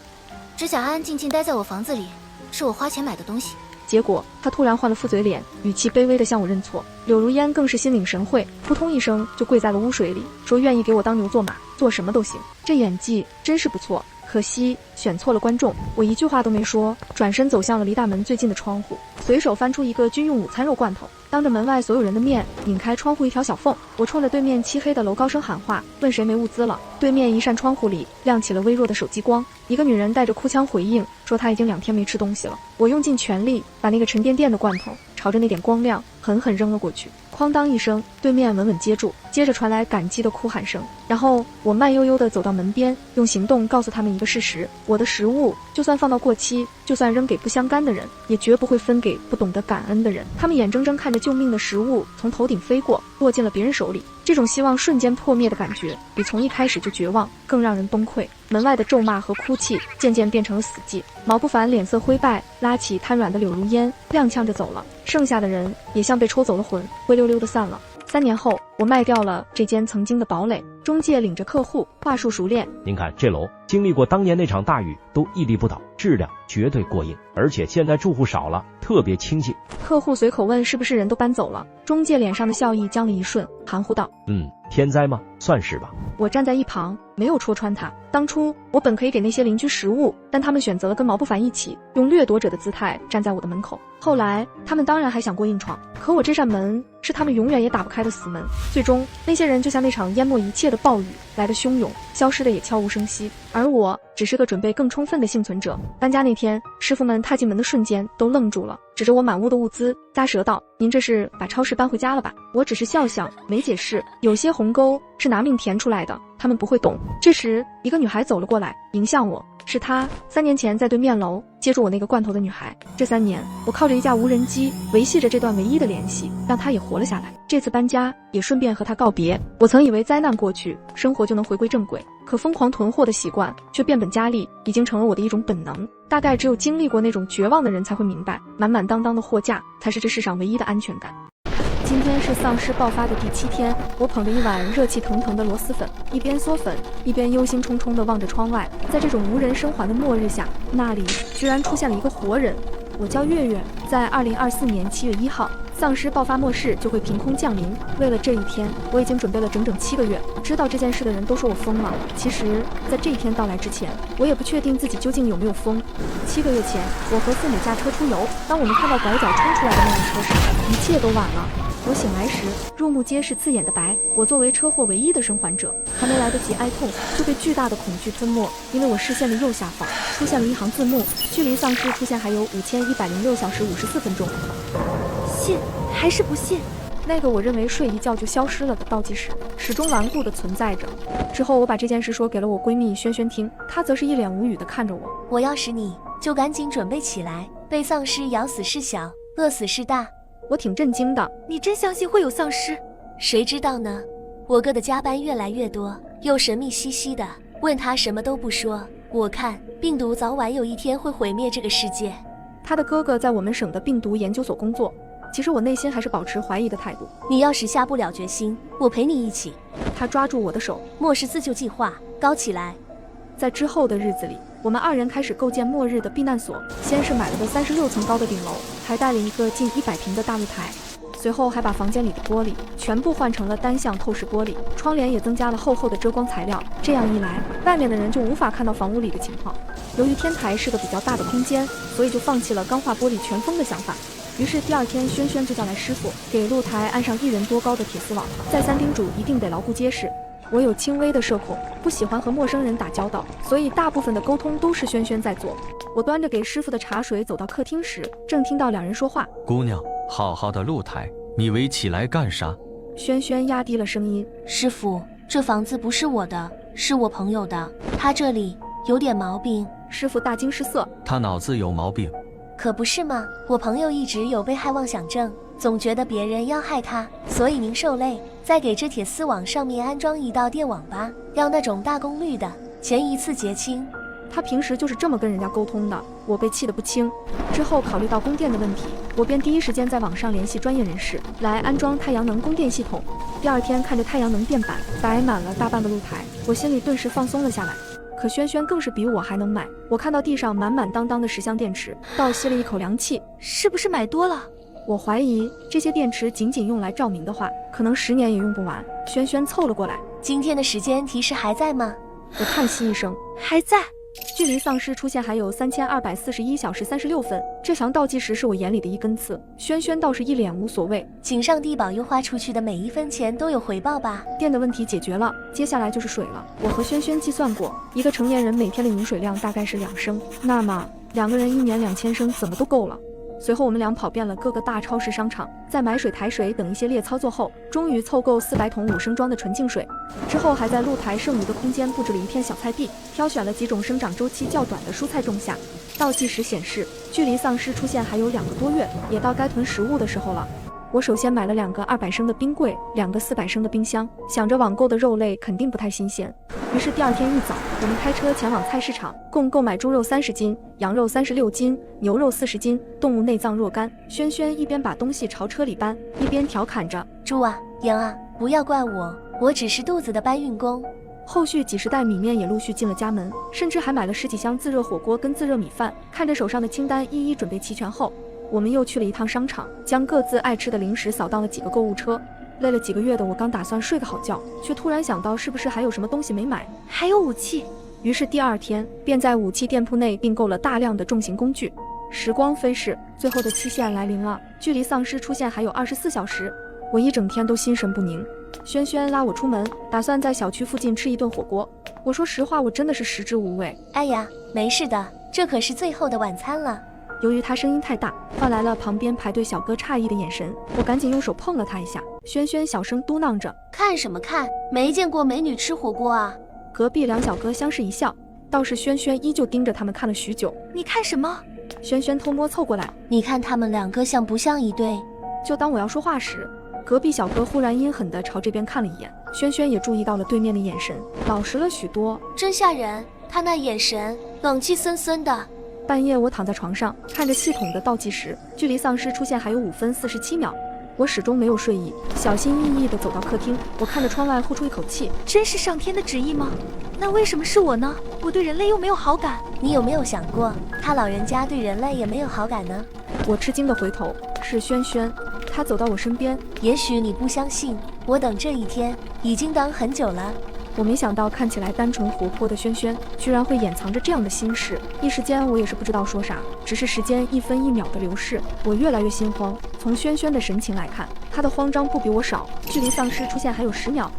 只想安安静静待在我房子里，是我花钱买的东西。”结果他突然换了副嘴脸，语气卑微地向我认错。柳如烟更是心领神会，扑通一声就跪在了污水里，说愿意给我当牛做马，做什么都行。这演技真是不错，可惜选错了观众。我一句话都没说，转身走向了离大门最近的窗户，随手翻出一个军用午餐肉罐头。当着门外所有人的面拧开窗户一条小缝，我冲着对面漆黑的楼高声喊话，问谁没物资了。对面一扇窗户里亮起了微弱的手机光，一个女人带着哭腔回应说她已经2天没吃东西了。我用尽全力把那个沉甸甸的罐头朝着那点光亮狠狠扔了过去，哐当一声，对面稳稳接住，接着传来感激的哭喊声。然后我慢悠悠地走到门边，用行动告诉他们一个事实：我的食物就算放到过期，就算扔给不相干的人，也绝不会分给不懂得感恩的人。他们眼睁睁看着救命的食物从头顶飞过，落进了别人手里，这种希望瞬间破灭的感觉，比从一开始就绝望更让人崩溃。门外的咒骂和哭泣渐渐变成了死寂。毛不凡脸色灰败，拉起瘫软的柳如烟，踉跄着走了。剩下的人也像被抽走了魂，灰溜溜的散了。3年后，我卖掉了这间曾经的堡垒，中介领着客户，话术熟练。您看这楼，经历过当年那场大雨，都屹立不倒，质量绝对过硬，而且现在住户少了，特别清静。客户随口问是不是人都搬走了，中介脸上的笑意僵了一瞬，含糊道：天灾吗？算是吧。我站在一旁，没有戳穿他。当初我本可以给那些邻居食物，但他们选择了跟毛不凡一起，用掠夺者的姿态站在我的门口。后来他们当然还想过硬闯，可我这扇门是他们永远也打不开的死门。最终那些人就像那场淹没一切的暴雨，来得汹涌，消失的也悄无声息。而我只是个准备更充分的幸存者。搬家那天，师傅们踏进门的瞬间都愣住了，指着我满屋的物资咂舌道：“您这是把超市搬回家了吧？”我只是笑笑，没解释。有些鸿沟是拿命填出来的，他们不会懂。这时一个女孩走了过来，迎向我。是她，3年前在对面楼接住我那个罐头的女孩。这3年，我靠着一架无人机维系着这段唯一的联系，让她也活了下来。这次搬家也顺便和她告别。我曾以为灾难过去，生活就能回归正轨，可疯狂囤货的习惯却变本加厉，已经成了我的一种本能。大概只有经历过那种绝望的人才会明白，满满当当的货架才是这世上唯一的安全感。今天是丧尸爆发的第7天，我捧着一碗热气腾腾的螺蛳粉，一边嗦粉，一边忧心忡忡地望着窗外。在这种无人生还的末日下，那里居然出现了一个活人。我叫月月，在2024年7月1号，丧尸爆发末世就会凭空降临。为了这一天，我已经准备了整整7个月。知道这件事的人都说我疯了，其实，在这一天到来之前，我也不确定自己究竟有没有疯。7个月前，我和父母驾车出游，当我们看到拐角冲出来的那辆车时，一切都晚了。我醒来时，入目皆是刺眼的白。我作为车祸唯一的生还者，还没来得及哀痛，就被巨大的恐惧吞没。因为我视线的右下方出现了一行字幕，距离丧尸出现还有5106小时54分钟。信还是不信？那个我认为睡一觉就消失了的倒计时，始终顽固地存在着。之后我把这件事说给了我闺蜜萱萱听，她则是一脸无语地看着我。我要是你，就赶紧准备起来，被丧尸咬死是小，饿死是大。我挺震惊的，你真相信会有丧尸？谁知道呢？我哥的加班越来越多，又神秘兮兮的，问他什么都不说。我看病毒早晚有一天会毁灭这个世界。他的哥哥在我们省的病毒研究所工作，其实我内心还是保持怀疑的态度。你要是下不了决心，我陪你一起。他抓住我的手，末世自救计划高起来。在之后的日子里，我们2人开始构建末日的避难所。先是买了个36层高的顶楼，还带了一个近100平的大露台，随后还把房间里的玻璃全部换成了单向透视玻璃，窗帘也增加了厚厚的遮光材料。这样一来，外面的人就无法看到房屋里的情况。由于天台是个比较大的空间，所以就放弃了钢化玻璃全封的想法。于是第2天，萱萱就叫来师傅，给露台安上1人多高的铁丝网，再三叮嘱一定得牢固结实。我有轻微的社恐，不喜欢和陌生人打交道，所以大部分的沟通都是萱萱在做。我端着给师傅的茶水走到客厅时，正听到2人说话。姑娘，好好的露台，你围起来干啥？萱萱压低了声音。师傅，这房子不是我的，是我朋友的，他这里有点毛病。师傅大惊失色。他脑子有毛病？可不是嘛，我朋友一直有被害妄想症，总觉得别人要害他，所以您受累，再给这铁丝网上面安装一道电网吧，要那种大功率的，钱一次结清。他平时就是这么跟人家沟通的，我被气得不轻。之后考虑到供电的问题，我便第一时间在网上联系专业人士来安装太阳能供电系统。第2天看着太阳能电板摆满了大半个露台，我心里顿时放松了下来。可萱萱更是比我还能买，我看到地上满满当当的10箱电池，倒吸了一口凉气。是不是买多了？我怀疑这些电池仅仅用来照明的话，可能10年也用不完。萱萱凑了过来，今天的时间提示还在吗？我叹息一声，还在。距离丧尸出现还有3241小时36分，这墙倒计时是我眼里的一根刺。轩轩倒是一脸无所谓，请上帝保佑花出去的每一分钱都有回报吧。电的问题解决了，接下来就是水了。我和轩轩计算过，一个成年人每天的饮水量大概是2升，那么2个人1年2000升怎么都够了。随后我们俩跑遍了各个大超市商场，在买水、抬水等一系列操作后，终于凑够400桶5升装的纯净水。之后还在露台剩余的空间布置了一片小菜地，挑选了几种生长周期较短的蔬菜种下。倒计时显示，距离丧尸出现还有2个多月，也到该囤食物的时候了。我首先买了2个200升的冰柜，2个400升的冰箱，想着网购的肉类肯定不太新鲜。于是第2天一早，我们开车前往菜市场，共购买猪肉30斤、羊肉36斤、牛肉40斤，动物内脏若干。轩轩一边把东西朝车里搬，一边调侃着：“猪啊，羊啊，不要怪我，我只是肚子的搬运工。”后续几十袋米面也陆续进了家门，甚至还买了10几箱自热火锅跟自热米饭。看着手上的清单一一准备齐全后，我们又去了一趟商场，将各自爱吃的零食扫到了几个购物车。累了几个月的我刚打算睡个好觉，却突然想到是不是还有什么东西没买，还有武器。于是第2天便在武器店铺内订购了大量的重型工具。时光飞逝，最后的期限来临了，距离丧尸出现还有24小时。我一整天都心神不宁。轩轩拉我出门，打算在小区附近吃一顿火锅。我说实话，我真的是食之无味。哎呀，没事的，这可是最后的晚餐了。由于他声音太大，换来了旁边排队小哥诧异的眼神，我赶紧用手碰了他一下。轩轩小声嘟囔着：“看什么看？没见过美女吃火锅啊！”隔壁2小哥相视一笑，倒是轩轩依旧盯着他们看了许久。你看什么？轩轩偷摸凑过来，你看他们2个像不像一对？就当我要说话时，隔壁小哥忽然阴狠地朝这边看了一眼，轩轩也注意到了对面的眼神，老实了许多。真吓人，他那眼神冷气森森的。半夜我躺在床上，看着系统的倒计时，距离丧尸出现还有5分47秒。我始终没有睡意，小心翼翼地走到客厅，我看着窗外呼出一口气，真是上天的旨意吗？那为什么是我呢？我对人类又没有好感。你有没有想过，他老人家对人类也没有好感呢？我吃惊地回头，是轩轩，他走到我身边。也许你不相信，我等这一天已经等很久了。我没想到看起来单纯活泼的轩轩，居然会掩藏着这样的心事。一时间我也是不知道说啥，只是时间1分1秒的流逝，我越来越心慌。从轩轩的神情来看，他的慌张不比我少。距离丧尸出现还有10秒、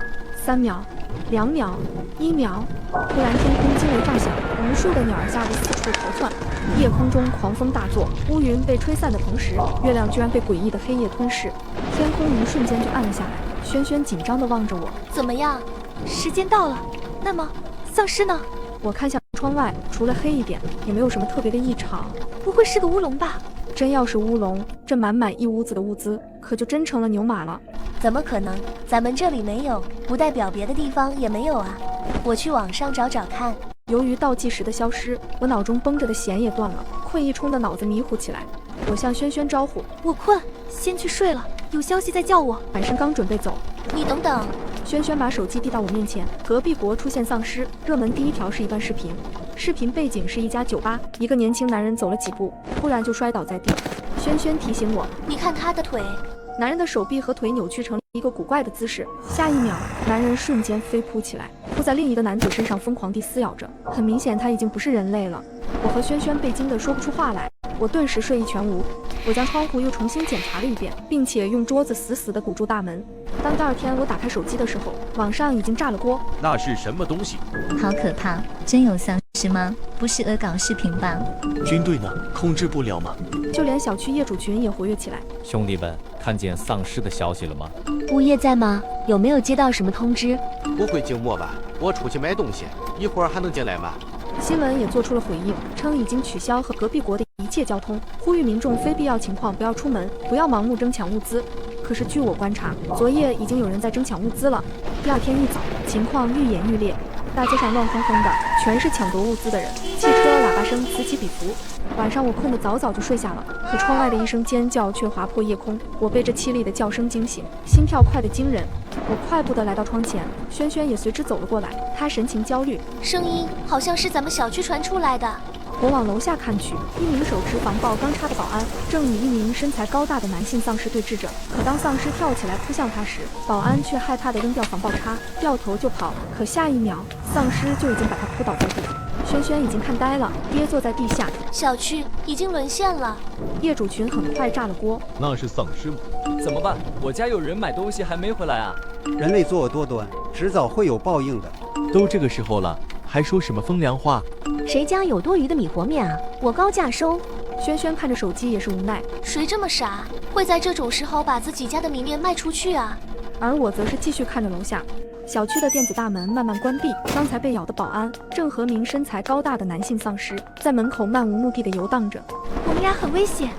3秒、2秒、1秒。突然天空惊雷炸响，无数的鸟儿吓得四处逃窜，夜空中狂风大作，乌云被吹散的同时，月亮居然被诡异的黑夜吞噬，天空一瞬间就暗了下来。轩轩紧张地望着我，怎么样？时间到了，那么丧尸呢？我看向窗外，除了黑一点，也没有什么特别的异常。不会是个乌龙吧？真要是乌龙，这满满一屋子的物资，可就真成了牛马了。怎么可能？咱们这里没有，不代表别的地方也没有啊。我去网上找找看。由于倒计时的消失，我脑中绷着的弦也断了，困意冲的脑子迷糊起来。我向轩轩招呼：“我困，先去睡了，有消息再叫我。”转身刚准备走，你等等。轩轩把手机递到我面前，隔壁国出现丧尸，热门第1条是一段视频，视频背景是一家酒吧，一个年轻男人走了几步，突然就摔倒在地。轩轩提醒我：“你看他的腿。”男人的手臂和腿扭曲成一个古怪的姿势，下一秒，男人瞬间飞扑起来，扑在另一个男子身上，疯狂地撕咬着。很明显，他已经不是人类了。我和轩轩被惊得说不出话来，我顿时睡意全无。我将窗户又重新检查了一遍，并且用桌子死死地堵住大门。当第2天我打开手机的时候，网上已经炸了锅。那是什么东西？好可怕！真有丧尸吗？不是恶搞视频吧？军队呢？控制不了吗？就连小区业主群也活跃起来。兄弟们，看见丧尸的消息了吗？物业在吗？有没有接到什么通知？不会静默吧？我出去买东西，一会儿还能进来吗？新闻也做出了回应，称已经取消和隔壁国的一切交通，呼吁民众非必要情况不要出门，不要盲目争抢物资。可是据我观察，昨夜已经有人在争抢物资了。第2天一早，情况愈演愈烈，大街上乱哄哄的，全是抢夺物资的人，汽车喇叭声此起彼伏。晚上我困得早早就睡下了，可窗外的一声尖叫却划破夜空，我被这凄厉的叫声惊醒，心跳快得惊人。我快步地来到窗前，轩轩也随之走了过来，他神情焦虑，声音好像是咱们小区传出来的。我往楼下看去，一名手持防爆钢叉的保安正与一名身材高大的男性丧尸对峙着。可当丧尸跳起来扑向他时，保安却害怕地扔掉防爆叉，掉头就跑。可下一秒，丧尸就已经把他扑倒在地。轩轩已经看呆了，跌坐在地下。小区已经沦陷了，业主群很快炸了锅。那是丧尸吗？怎么办？我家有人买东西还没回来啊！人类作恶多端，迟早会有报应的。都这个时候了，还说什么风凉话？谁家有多余的米和面啊？我高价收。轩轩看着手机也是无奈，谁这么傻，会在这种时候把自己家的米面卖出去啊？而我则是继续看着楼下。小区的电子大门慢慢关闭，刚才被咬的保安郑和明身材高大的男性丧尸在门口漫无目的的游荡着。我们俩很危险。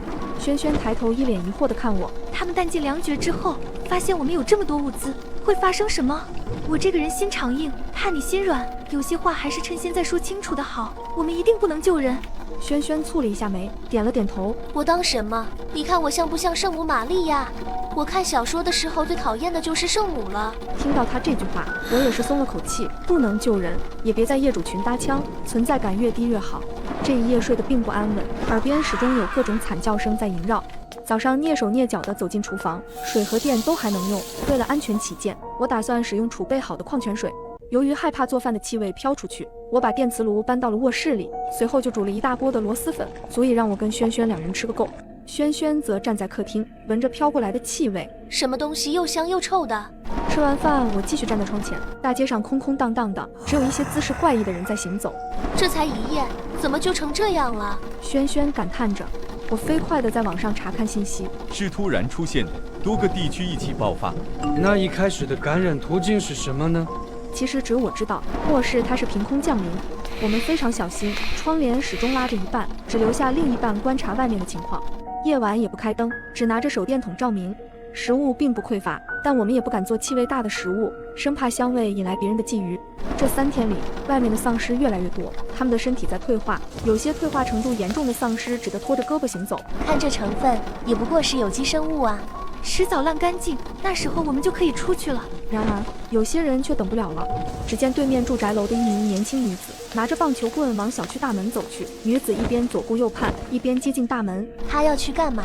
轩轩抬头一脸疑惑的看我，他们弹尽粮绝之后，发现我们有这么多物资，会发生什么？我这个人心肠硬，怕你心软，有些话还是趁现在说清楚的好。我们一定不能救人。轩轩蹙了一下眉，点了点头。我当什么？你看我像不像圣母玛利亚？我看小说的时候最讨厌的就是圣母了。听到他这句话，我也是松了口气。不能救人，也别在业主群搭腔，存在感越低越好。这一夜睡得并不安稳，耳边始终有各种惨叫声在萦绕。早上蹑手蹑脚地走进厨房，水和电都还能用。为了安全起见，我打算使用储备好的矿泉水。由于害怕做饭的气味飘出去，我把电磁炉搬到了卧室里，随后就煮了一大锅的螺蛳粉，足以让我跟轩轩两人吃个够。轩轩则站在客厅，闻着飘过来的气味，什么东西又香又臭的。吃完饭，我继续站在窗前，大街上空空荡荡的，只有一些姿势怪异的人在行走。这才一夜，怎么就成这样了？轩轩感叹着。我飞快地在网上查看信息，是突然出现的，多个地区一起爆发。那一开始的感染途径是什么呢？其实只有我知道，末世它是凭空降临。我们非常小心，窗帘始终拉着一半，只留下另一半观察外面的情况。夜晚也不开灯，只拿着手电筒照明。食物并不匮乏，但我们也不敢做气味大的食物，生怕香味引来别人的觊觎。这3天里，外面的丧尸越来越多，他们的身体在退化，有些退化程度严重的丧尸只得拖着胳膊行走。看这成分，也不过是有机生物啊。迟早烂干净，那时候我们就可以出去了。然而，有些人却等不了了。只见对面住宅楼的一名年轻女子拿着棒球棍往小区大门走去，女子一边左顾右盼，一边接近大门。她要去干嘛？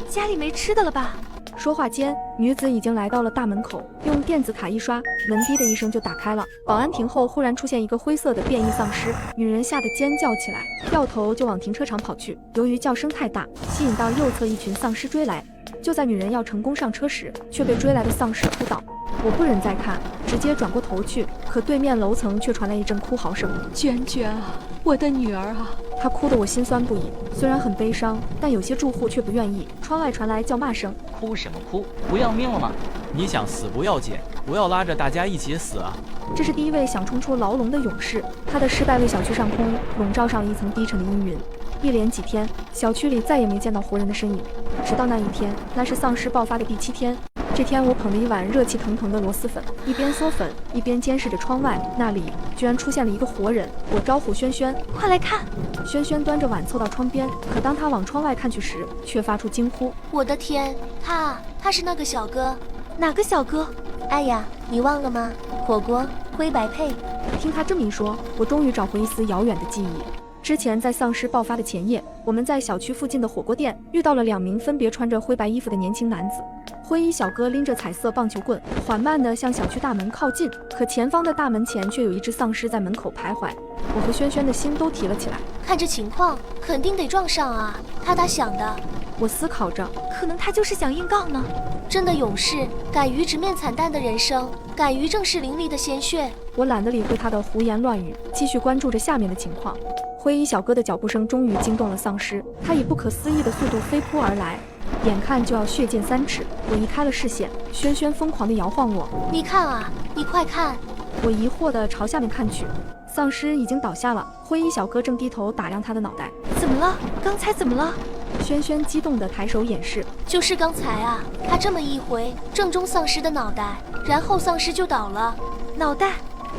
家里没吃的了吧？说话间，女子已经来到了大门口，用电子卡一刷，门滴的一声就打开了。保安亭后忽然出现一个灰色的变异丧尸，女人吓得尖叫起来，掉头就往停车场跑去。由于叫声太大，吸引到右侧一群丧尸追来。就在女人要成功上车时，却被追来的丧尸扑倒。我不忍再看，直接转过头去，可对面楼层却传来一阵哭嚎声：“娟娟啊，我的女儿啊！”她哭得我心酸不已，虽然很悲伤，但有些住户却不愿意。窗外传来叫骂声：“哭什么哭？不要命了吗？你想死不要紧，不要拉着大家一起死啊！”这是第一位想冲出牢笼的勇士，他的失败为小区上空笼罩上了一层低沉的阴云。一连几天，小区里再也没见到活人的身影。直到那一天，那是丧尸爆发的第7天。这天，我捧了一碗热气腾腾的螺蛳粉，一边嗦粉，一边监视着窗外，那里居然出现了一个活人。我招呼轩轩，快来看！轩轩端着碗凑到窗边，可当他往窗外看去时，却发出惊呼：“我的天，他是那个小哥。”哪个小哥？哎呀，你忘了吗？火锅灰白配。听他这么一说，我终于找回一丝遥远的记忆。之前在丧尸爆发的前夜，我们在小区附近的火锅店遇到了2名分别穿着灰白衣服的年轻男子。灰衣小哥拎着彩色棒球棍，缓慢地向小区大门靠近，可前方的大门前却有一只丧尸在门口徘徊。我和轩轩的心都提了起来。看这情况，肯定得撞上啊！他咋想的？我思考着，可能他就是想硬杠呢。真的勇士，敢于直面惨淡的人生，敢于正视淋漓的鲜血。我懒得理会他的胡言乱语，继续关注着下面的情况。灰衣小哥的脚步声终于惊动了丧尸，他以不可思议的速度飞扑而来，眼看就要血溅3尺。我移开了视线，轩轩疯狂地摇晃我。你看啊，你快看！我疑惑地朝下面看去，丧尸已经倒下了，灰衣小哥正低头打量他的脑袋。怎么了？刚才怎么了？轩轩激动地抬手演示，就是刚才啊，他这么一挥，正中丧尸的脑袋，然后丧尸就倒了。脑袋？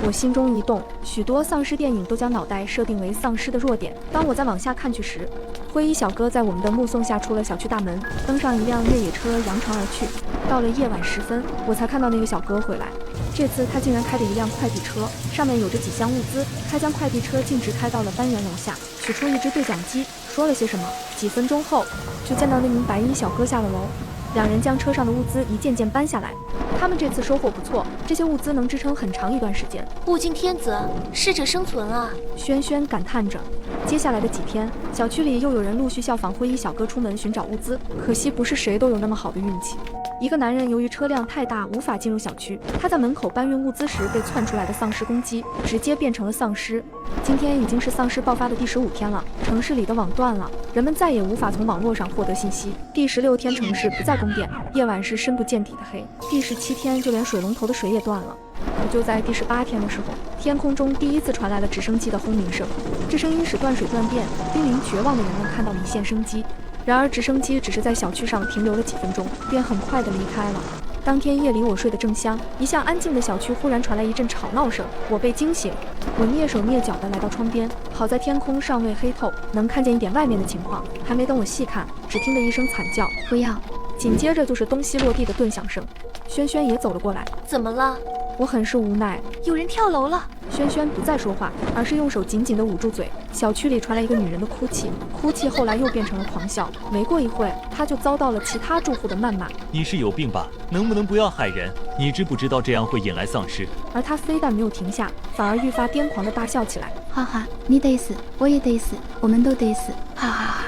我心中一动，许多丧尸电影都将脑袋设定为丧尸的弱点。当我再往下看去时，灰衣小哥在我们的目送下出了小区大门，登上一辆越野车扬长而去。到了夜晚时分，我才看到那个小哥回来。这次他竟然开着一辆快递车，上面有着几箱物资。他将快递车径直开到了单元楼下，取出一只对讲机，说了些什么。几分钟后，就见到那名白衣小哥下了楼。2人将车上的物资一件件搬下来。他他们这次收获不错，这些物资能支撑很长一段时间。物竞天择，适者生存啊！轩轩感叹着。接下来的几天，小区里又有人陆续效仿灰衣小哥出门寻找物资，可惜不是谁都有那么好的运气。一个男人由于车辆太大无法进入小区，他在门口搬运物资时被窜出来的丧尸攻击，直接变成了丧尸。今天已经是丧尸爆发的第15天了，城市里的网断了，人们再也无法从网络上获得信息。第16天城市不再供电，夜晚是深不见底的黑。第17天就连水龙头的水也断了。可就在第18天的时候，天空中第一次传来了直升机的轰鸣声，这声音使断水断电、濒临绝望的人们看到了一线生机。然而直升机只是在小区上停留了几分钟，便很快的离开了。当天夜里我睡得正香，一向安静的小区忽然传来一阵吵闹声，我被惊醒。我蹑手蹑脚的来到窗边，好在天空尚未黑透，能看见一点外面的情况。还没等我细看，只听得一声惨叫，不要！紧接着就是东西落地的顿响声。轩轩也走了过来，怎么了？我很是无奈，有人跳楼了。轩轩不再说话，而是用手紧紧地捂住嘴。小区里传来一个女人的哭泣，哭泣后来又变成了狂笑。没过一会，她就遭到了其他住户的谩骂。你是有病吧？能不能不要害人？你知不知道这样会引来丧尸？而她非但没有停下，反而愈发癫狂地大笑起来。哈哈，你得死，我也得死，我们都得死，哈哈哈！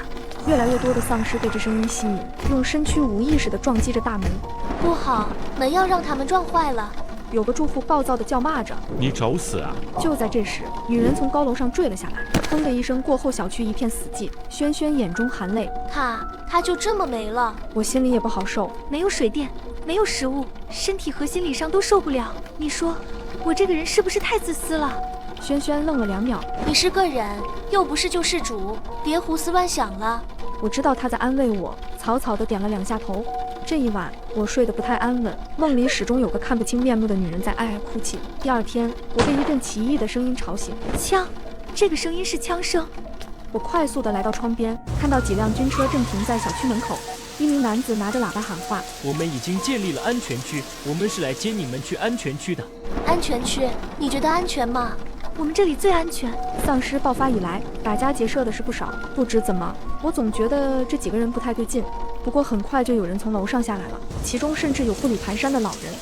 越来越多的丧尸被这声音吸引，用身躯无意识地撞击着大门。不好，门要让他们撞坏了。有个住户暴躁地叫骂着：“你找死啊！”就在这时，女人从高楼上坠了下来，砰的一声过后，小区一片死寂。轩轩眼中含泪，她就这么没了。我心里也不好受，没有水电，没有食物，身体和心理上都受不了。你说，我这个人是不是太自私了？轩轩愣了2秒，你是个人，又不是救世主，别胡思乱想了。我知道他在安慰我，草草地点了2下头。这一晚我睡得不太安稳，梦里始终有个看不清面目的女人在哀哀哭泣。第2天，我被一阵奇异的声音吵醒。枪，这个声音是枪声。我快速地来到窗边，看到几辆军车正停在小区门口。一名男子拿着喇叭喊话：“我们已经建立了安全区，我们是来接你们去安全区的。”安全区？你觉得安全吗？我们这里最安全。丧尸爆发以来，打家劫舍的是不少，不知怎么，我总觉得这几个人不太对劲。不过很快就有人从楼上下来了，其中甚至有步履蹒跚的老人。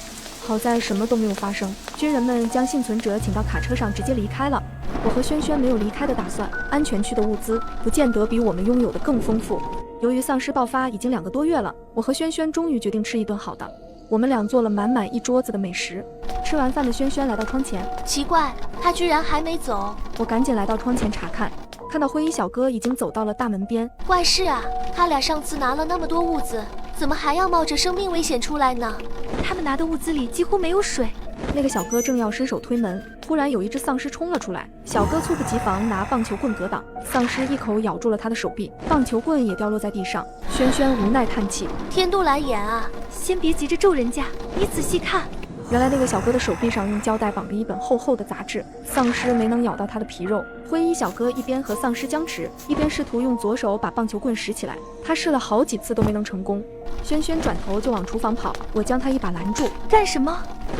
好在什么都没有发生，军人们将幸存者请到卡车上直接离开了。我和轩轩没有离开的打算，安全区的物资不见得比我们拥有的更丰富。由于丧尸爆发已经2个多月了，我和轩轩终于决定吃一顿好的。我们俩做了满满一桌子的美食。吃完饭的轩轩来到窗前，奇怪，他居然还没走。我赶紧来到窗前查看，看到灰衣小哥已经走到了大门边。怪事啊，他俩上次拿了那么多物资，怎么还要冒着生命危险出来呢？他们拿的物资里几乎没有水。那个小哥正要伸手推门，突然有一只丧尸冲了出来，小哥猝不及防拿棒球棍格挡，丧尸一口咬住了他的手臂，棒球棍也掉落在地上。轩轩无奈叹气：“天妒蓝颜啊！”先别急着咒人家，你仔细看。原来那个小哥的手臂上用胶带绑着一本厚厚的杂志，丧尸没能咬到他的皮肉。灰衣小哥一边和丧尸僵持，一边试图用左手把棒球棍拾起来，他试了好几次都没能成功。轩轩转头就往厨房跑，我将他一把拦住。干什么？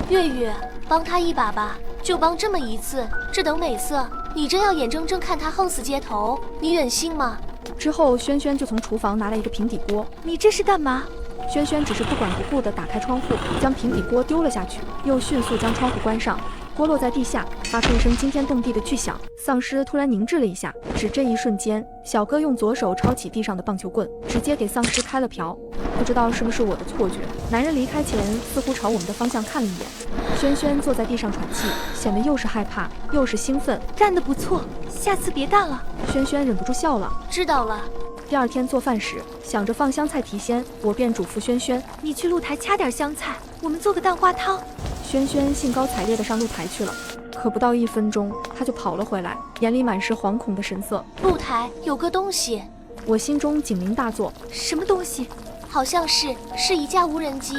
月月，帮他一把吧，就帮这么一次，这等美色。你真要眼睁睁看他横死街头，你忍心吗？之后轩轩就从厨房拿来一个平底锅。你这是干嘛？轩轩只是不管不顾地打开窗户，将平底锅丢了下去，又迅速将窗户关上。锅落在地下，发出一声惊天动地的巨响。丧尸突然凝滞了一下，只这一瞬间，小哥用左手抄起地上的棒球棍，直接给丧尸开了瓢。不知道是不是我的错觉，男人离开前似乎朝我们的方向看了一眼。轩轩坐在地上喘气，显得又是害怕又是兴奋。干得不错，下次别干了。轩轩忍不住笑了。知道了。第2天做饭时，想着放香菜提鲜，我便嘱咐轩轩：“你去露台掐点香菜，我们做个蛋花汤。”轩轩兴高采烈地上露台去了，可不到1分钟，他就跑了回来，眼里满是惶恐的神色。露台有个东西，我心中警铃大作。什么东西？好像是一架无人机。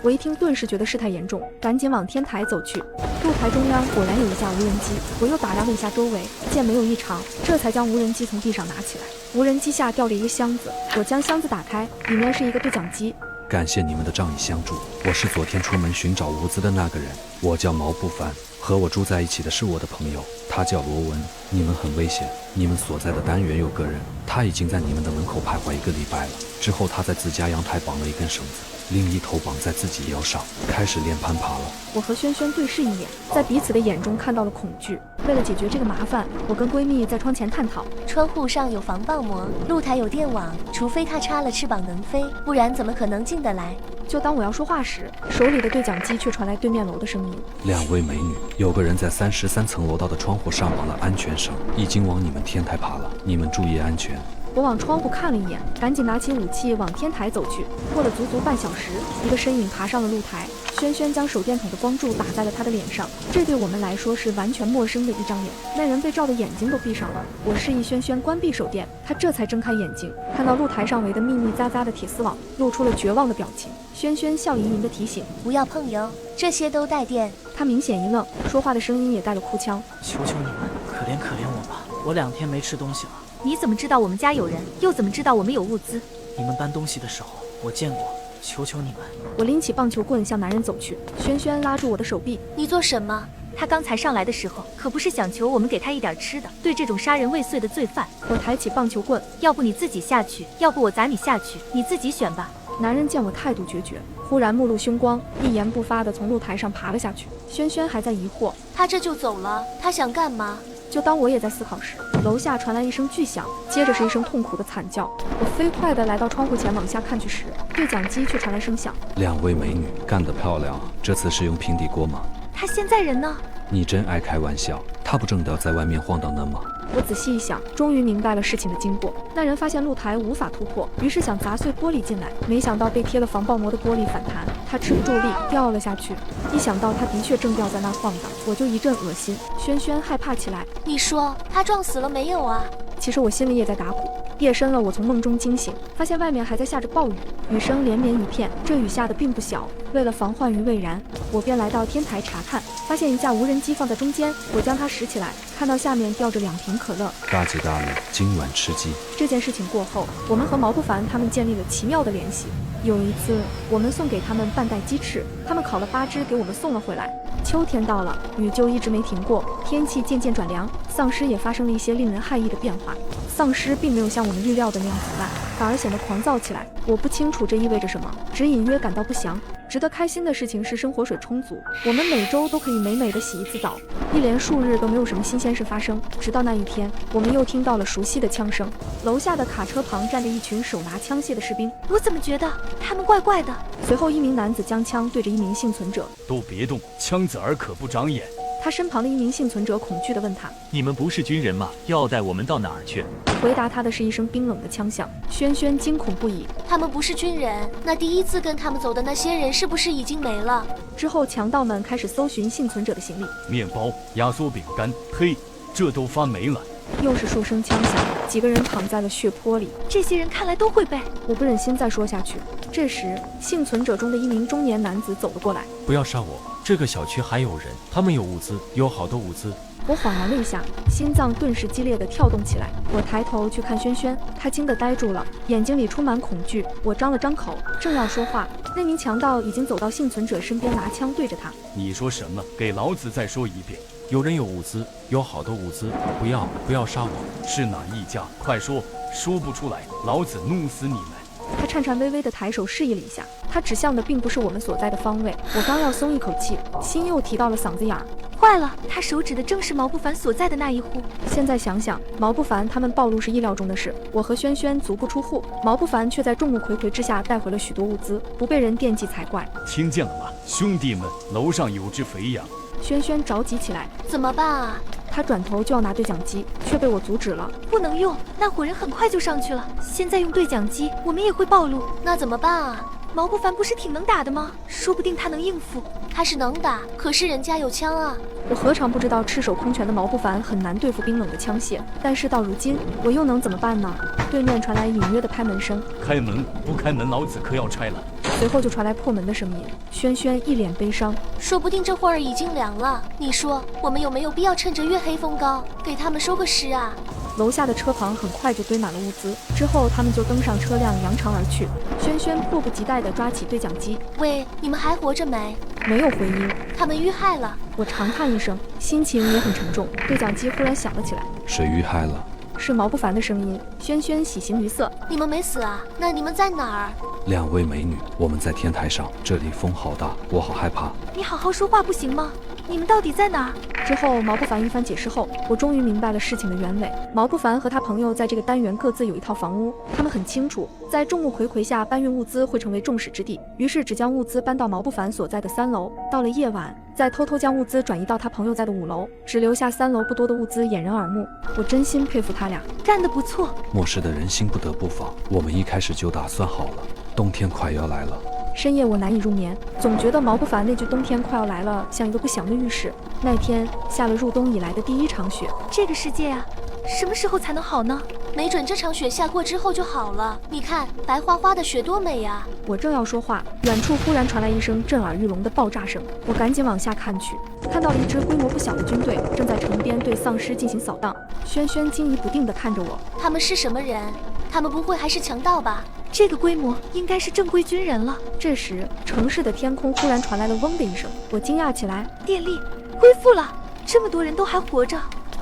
我一听，顿时觉得事态严重，赶紧往天台走去。露台中央果然有一架无人机，我又打量了一下周围，见没有异常，这才将无人机从地上拿起来。无人机下掉了一个箱子，我将箱子打开，里面是一个对讲机。感谢你们的仗义相助，我是昨天出门寻找物资的那个人，我叫毛不凡，和我住在一起的是我的朋友，他叫罗文。你们很危险，你们所在的单元有个人，他已经在你们的门口徘徊1个礼拜了，之后他在自家阳台绑了一根绳子，另一头绑在自己腰上，开始练攀爬了。我和轩轩对视一眼，在彼此的眼中看到了恐惧。为了解决这个麻烦，我跟闺蜜在窗前探讨：窗户上有防爆膜，露台有电网，除非它插了翅膀能飞，不然怎么可能进得来？就当我要说话时，手里的对讲机却传来对面楼的声音。2位美女，有个人在33层楼道的窗户上绑了安全绳，已经往你们天台爬了，你们注意安全。我往窗户看了一眼，赶紧拿起武器往天台走去。过了足足半小时，一个身影爬上了露台。轩轩将手电筒的光柱打在了他的脸上，这对我们来说是完全陌生的一张脸。那人被照的眼睛都闭上了。我示意轩轩关闭手电，他这才睁开眼睛，看到露台上围得密密匝匝的铁丝网，露出了绝望的表情。轩轩笑盈盈的提醒：不要碰油，这些都带电。他明显一愣，说话的声音也带了哭腔：求求你们，可怜可怜我吧，我2天没吃东西了。你怎么知道我们家有人？又怎么知道我们有物资？你们搬东西的时候我见过，求求你们。我拎起棒球棍向男人走去，轩轩拉住我的手臂：你做什么？他刚才上来的时候可不是想求我们给他一点吃的，对这种杀人未遂的罪犯。我抬起棒球棍：要不你自己下去，要不我砸你下去，你自己选吧。男人见我态度决绝，忽然目露凶光，一言不发地从露台上爬了下去。轩轩还在疑惑，他这就走了，他想干嘛？就当我也在思考时，楼下传来一声巨响，接着是一声痛苦的惨叫。我飞快地来到窗户前往下看去时，对讲机却传来声响：2位美女，干得漂亮！这次是用平底锅吗？他现在人呢？你真爱开玩笑，他不正得在外面晃荡呢吗？我仔细一想，终于明白了事情的经过。那人发现露台无法突破，于是想砸碎玻璃进来，没想到被贴了防爆膜的玻璃反弹，他吃不住力掉了下去。一想到他的确正掉在那晃荡，我就一阵恶心。轩轩害怕起来：你说他撞死了没有啊？其实我心里也在打鼓。夜深了，我从梦中惊醒，发现外面还在下着暴雨，雨声连绵一片，这雨下的并不小。为了防患于未然，我便来到天台查看，发现一架无人机放在中间，我将它拾起来，看到下面吊着2瓶可乐。大吉大利，今晚吃鸡。这件事情过后，我们和毛不凡他们建立了奇妙的联系。有一次，我们送给他们半袋鸡翅，他们烤了8只给我们送了回来。秋天到了，雨就一直没停过，天气渐渐转凉，丧尸也发生了一些令人骇异的变化。丧尸并没有像我们预料的那样腐烂，反而显得狂躁起来。我不清楚这意味着什么，只隐约感到不祥。值得开心的事情是生活水充足，我们每周都可以美美的洗一次澡。一连数日都没有什么新鲜事发生，直到那一天，我们又听到了熟悉的枪声。楼下的卡车旁站着一群手拿枪械的士兵，我怎么觉得他们怪怪的？随后，一名男子将枪对着一名幸存者：都别动，枪子儿可不长眼。他身旁的一名幸存者恐惧地问他：你们不是军人吗？要带我们到哪儿去？回答他的是一声冰冷的枪响。轩轩惊恐不已：他们不是军人，那第一次跟他们走的那些人是不是已经没了？之后强盗们开始搜寻幸存者的行李，面包、压缩饼干，嘿，这都发霉了。又是数声枪响，几个人躺在了血泊里。这些人看来都会背。我不忍心再说下去。这时，幸存者中的一名中年男子走了过来：不要杀我，这个小区还有人，他们有物资，有好多物资。我恍然了一下，心脏顿时激烈地跳动起来。我抬头去看轩轩，他惊得呆住了，眼睛里充满恐惧。我张了张口，正要说话，那名强盗已经走到幸存者身边，拿枪对着他：你说什么？给老子再说一遍。有人有物资，有好多物资，不要杀我。是哪一家？快说，说不出来，老子弄死你们！他颤颤巍巍地抬手示意了一下，他指向的并不是我们所在的方位。我刚要松一口气，心又提到了嗓子眼儿。坏了，他手指的正是毛不凡所在的那一户。现在想想，毛不凡他们暴露是意料中的事。我和轩轩足不出户，毛不凡却在众目睽睽之下带回了许多物资，不被人惦记才怪。听见了吗，兄弟们？楼上有只肥羊。轩轩着急起来，怎么办啊？他转头就要拿对讲机，却被我阻止了。不能用，那伙人很快就上去了。现在用对讲机，我们也会暴露。那怎么办啊？毛不凡不是挺能打的吗？说不定他能应付。他是能打，可是人家有枪啊。我何尝不知道赤手空拳的毛不凡很难对付冰冷的枪械，但是到如今，我又能怎么办呢？对面传来隐约的开门声。开门！不开门，老子可要拆了。随后就传来破门的声音。轩轩一脸悲伤，说不定这会儿已经凉了。你说我们有没有必要趁着月黑风高给他们收个尸啊？楼下的车旁很快就堆满了物资，之后他们就登上车辆扬长而去。轩轩迫不及待地抓起对讲机：喂，你们还活着没？没有回音。他们遇害了。我长叹一声，心情也很沉重。对讲机忽然响了起来，谁遇害了？是毛不凡的声音。轩轩喜形于色：你们没死啊？那你们在哪儿？两位美女，我们在天台上，这里风好大，我好害怕。你好好说话不行吗？你们到底在哪儿？之后毛不凡一番解释后，我终于明白了事情的原委。毛不凡和他朋友在这个单元各自有一套房屋，他们很清楚，在众目睽睽下搬运物资会成为众矢之的，于是只将物资搬到毛不凡所在的3楼。到了夜晚，再偷偷将物资转移到他朋友在的5楼，只留下3楼不多的物资掩人耳目。我真心佩服他俩，干得不错。末世的人心不得不防，我们一开始就打算好了，冬天快要来了。深夜我难以入眠，总觉得毛不凡那句冬天快要来了像一个不祥的预示。那天下了入冬以来的第1场雪。这个世界啊，什么时候才能好呢？没准这场雪下过之后就好了。你看白花花的雪多美呀！我正要说话，远处忽然传来一声震耳欲聋的爆炸声，我赶紧往下看去，看到了一支规模不小的军队正在城边对丧尸进行扫荡。轩轩惊疑不定地看着我，他们是什么人？他们不会还是强盗吧？这个规模应该是正规军人了。这时城市的天空忽然传来了嗡的一声，我惊讶起来，电力恢复了，这么多人都还活着。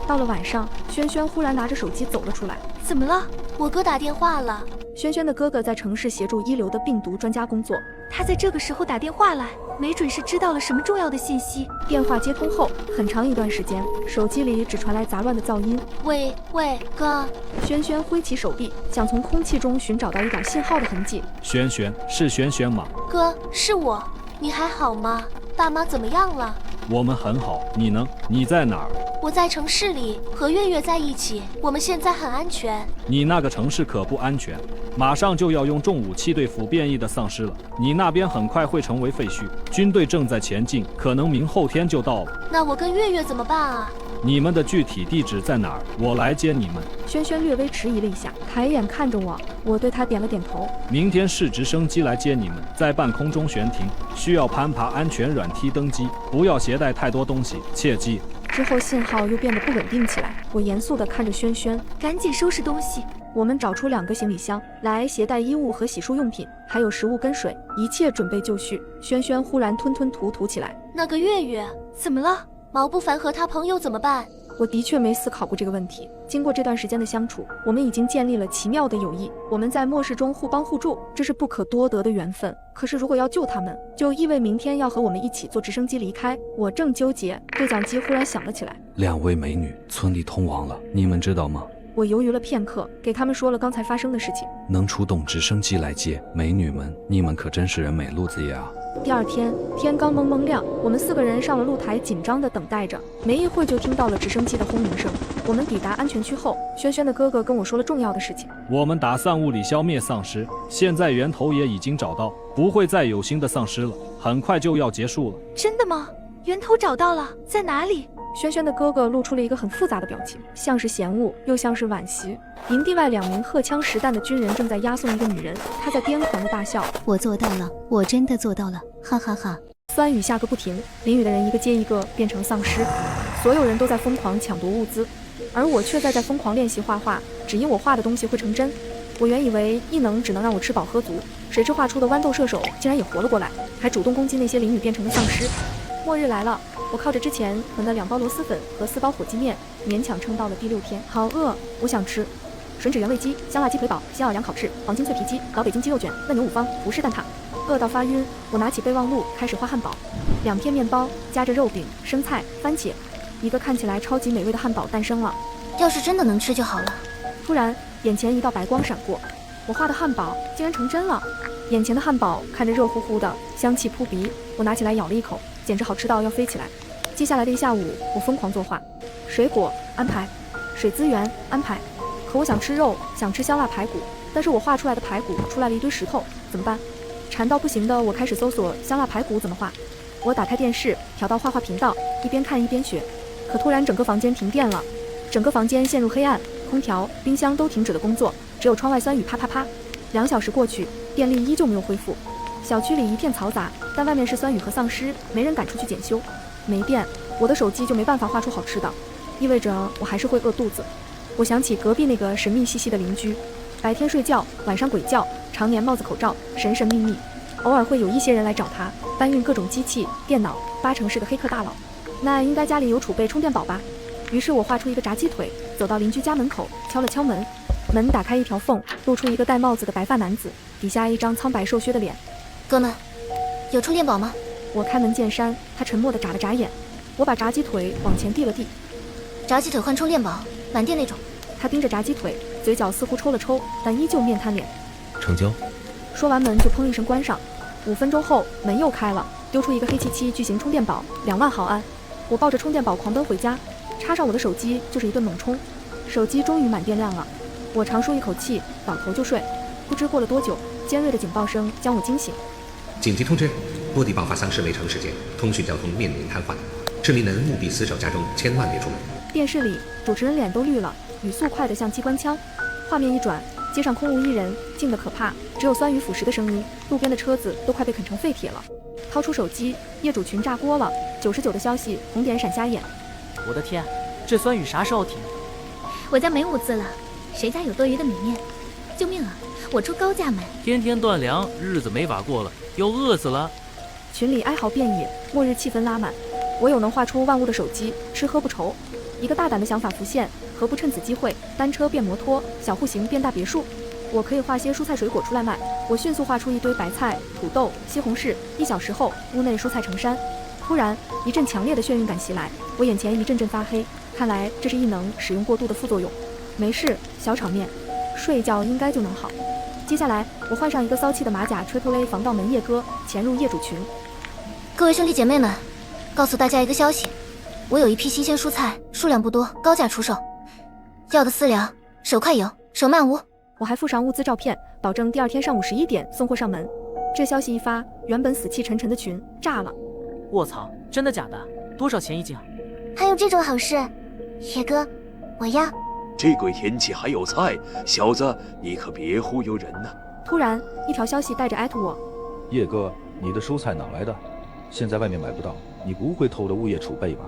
到了晚上，轩轩忽然拿着手机走了出来。怎么了？我哥打电话了。轩轩的哥哥在城市协助一流的病毒专家工作，他在这个时候打电话来，没准是知道了什么重要的信息。电话接通后，很长一段时间，手机里只传来杂乱的噪音。喂，哥。轩轩挥起手臂，想从空气中寻找到一点信号的痕迹。轩轩，是轩轩吗？哥，是我。你还好吗？爸妈怎么样了？我们很好，你呢？你在哪儿？我在城市里，和月月在一起，我们现在很安全。你那个城市可不安全，马上就要用重武器对付变异的丧尸了，你那边很快会成为废墟，军队正在前进，可能明后天就到了。那我跟月月怎么办啊？你们的具体地址在哪儿？我来接你们。轩轩略微迟疑了一下，抬眼看着我，我对他点了点头。明天是直升机来接你们，在半空中悬停，需要攀爬安全软梯登机，不要携带太多东西，切记。之后信号又变得不稳定起来，我严肃地看着轩轩，赶紧收拾东西。我们找出2个行李箱来携带衣物和洗漱用品，还有食物跟水，一切准备就绪。轩轩忽然吞吞吐吐起来。那个月月怎么了？毛不凡和他朋友怎么办？我的确没思考过这个问题。经过这段时间的相处，我们已经建立了奇妙的友谊。我们在末世中互帮互助，这是不可多得的缘分。可是如果要救他们，就意味明天要和我们一起坐直升机离开。我正纠结，对讲机忽然响了起来。2位美女，村里通网了，你们知道吗？我犹豫了片刻，给他们说了刚才发生的事情。能出动直升机来接美女们，你们可真是人美路子野啊！第2天，天刚蒙蒙亮，我们4个人上了露台，紧张地等待着。没一会就听到了直升机的轰鸣声。我们抵达安全区后，轩轩的哥哥跟我说了重要的事情。我们打算物理消灭丧尸，现在源头也已经找到，不会再有新的丧尸了，很快就要结束了。真的吗？源头找到了，在哪里？轩轩的哥哥露出了一个很复杂的表情，像是嫌恶，又像是惋惜。营地外2名荷枪实弹的军人正在押送一个女人，她在癫狂的大笑。我做到了，我真的做到了，哈哈哈。酸雨下个不停，淋雨的人一个接一个变成丧尸，所有人都在疯狂抢夺物资，而我却在疯狂练习画画，只因我画的东西会成真。我原以为异能只能让我吃饱喝足，谁知画出的豌豆射手竟然也活了过来，还主动攻击那些淋雨变成的丧尸。末日来了，我靠着之前囤的2包螺蛳粉和4包火鸡面，勉强撑到了第6天。好饿，我想吃吮指原味鸡、香辣鸡腿堡、西奥尔良烤翅、黄金脆皮鸡、老北京鸡肉卷、嫩牛五方、葡式蛋挞。饿到发晕，我拿起备忘录开始画汉堡。2片面包夹着肉饼、生菜、番茄，一个看起来超级美味的汉堡诞生了。要是真的能吃就好了。突然，眼前一道白光闪过，我画的汉堡竟然成真了。眼前的汉堡看着热乎乎的，香气扑鼻，我拿起来咬了一口，简直好吃到要飞起来。接下来的一下午，我疯狂作画，水果安排，水资源安排。可我想吃肉，想吃香辣排骨，但是我画出来的排骨出来了一堆石头，怎么办？馋到不行的我开始搜索香辣排骨怎么画。我打开电视，调到画画频道，一边看一边学。可突然整个房间停电了，整个房间陷入黑暗，空调、冰箱都停止了工作，只有窗外酸雨啪啪啪。2小时过去，电力依旧没有恢复。小区里一片嘈杂，但外面是酸雨和丧尸，没人敢出去检修。没电，我的手机就没办法画出好吃的，意味着我还是会饿肚子。我想起隔壁那个神秘兮兮的邻居，白天睡觉，晚上鬼叫，常年帽子口罩，神神秘秘。偶尔会有一些人来找他，搬运各种机器、电脑，80%是个黑客大佬。那应该家里有储备充电宝吧？于是我画出一个炸鸡腿，走到邻居家门口，敲了敲门。门打开一条缝，露出一个戴帽子的白发男子，底下一张苍白瘦削的脸。哥们，有充电宝吗？我开门见山，他沉默地眨了眨眼。我把炸鸡腿往前递了递。炸鸡腿换充电宝，满电那种。他盯着炸鸡腿，嘴角似乎抽了抽，但依旧面瘫脸。成交。说完门就砰一声关上。5分钟后门又开了，丢出一个黑漆漆巨型充电宝，2万毫安。我抱着充电宝狂奔回家，插上我的手机就是一顿猛冲。手机终于满电量了，我长舒一口气，倒头就睡。不知过了多久，尖锐的警报声将我惊醒。紧急通知，波地爆发丧尸围城事件，通讯交通面临瘫痪，市民能务必死守家中，千万别出门。电视里主持人脸都绿了，语速快得像机关枪。画面一转，街上空无一人，静得可怕，只有酸雨腐蚀的声音，路边的车子都快被啃成废铁了。掏出手机，业主群炸锅了，99的消息红点闪瞎眼。我的天，这酸雨啥时候停？我家没物资了，谁家有多余的米面？救命啊！我出高价买。天天断粮，日子没法过了，要饿死了。群里哀嚎遍野，末日气氛拉满。我有能画出万物的手机，吃喝不愁。一个大胆的想法浮现，何不趁此机会，单车变摩托，小户型变大别墅？我可以画些蔬菜水果出来卖。我迅速画出一堆白菜、土豆、西红柿，1小时后，屋内蔬菜成山。突然，一阵强烈的眩晕感袭来，我眼前一阵阵发黑。看来这是异能使用过度的副作用。没事，小场面，睡一觉应该就能好。接下来，我换上一个骚气的马甲 Triple A 防盗门夜歌，潜入业主群。各位兄弟姐妹们，告诉大家一个消息，我有一批新鲜蔬菜，数量不多，高价出售，要的私聊，手快有，手慢无。我还附上物资照片，保证第2天上午11点送货上门。这消息一发，原本死气沉沉的群炸了。卧槽，真的假的？多少钱一斤啊？还有这种好事？野哥，我要。这鬼天气还有菜，小子，你可别忽悠人呐！突然，一条消息带着艾特我。叶哥，你的蔬菜哪来的？现在外面买不到，你不会偷了物业储备吧？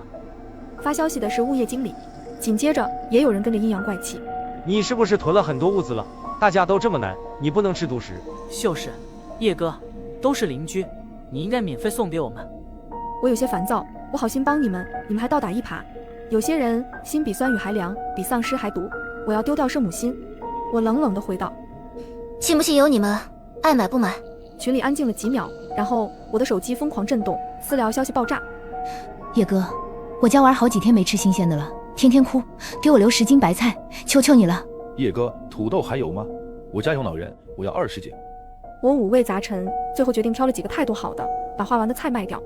发消息的是物业经理，紧接着也有人跟着阴阳怪气。你是不是囤了很多物资了？大家都这么难，你不能吃独食。就是，叶哥，都是邻居，你应该免费送给我们。我有些烦躁，我好心帮你们，你们还倒打一耙。有些人心比酸雨还凉，比丧尸还毒。我要丢掉圣母心。我冷冷地回道：信不信由你们，爱买不买。群里安静了几秒，然后我的手机疯狂震动，私聊消息爆炸。叶哥，我家娃好几天没吃新鲜的了，天天哭，给我留10斤白菜，求求你了。叶哥，土豆还有吗？我家有老人，我要20斤。我五味杂陈，最后决定挑了几个态度好的，把画完的菜卖掉。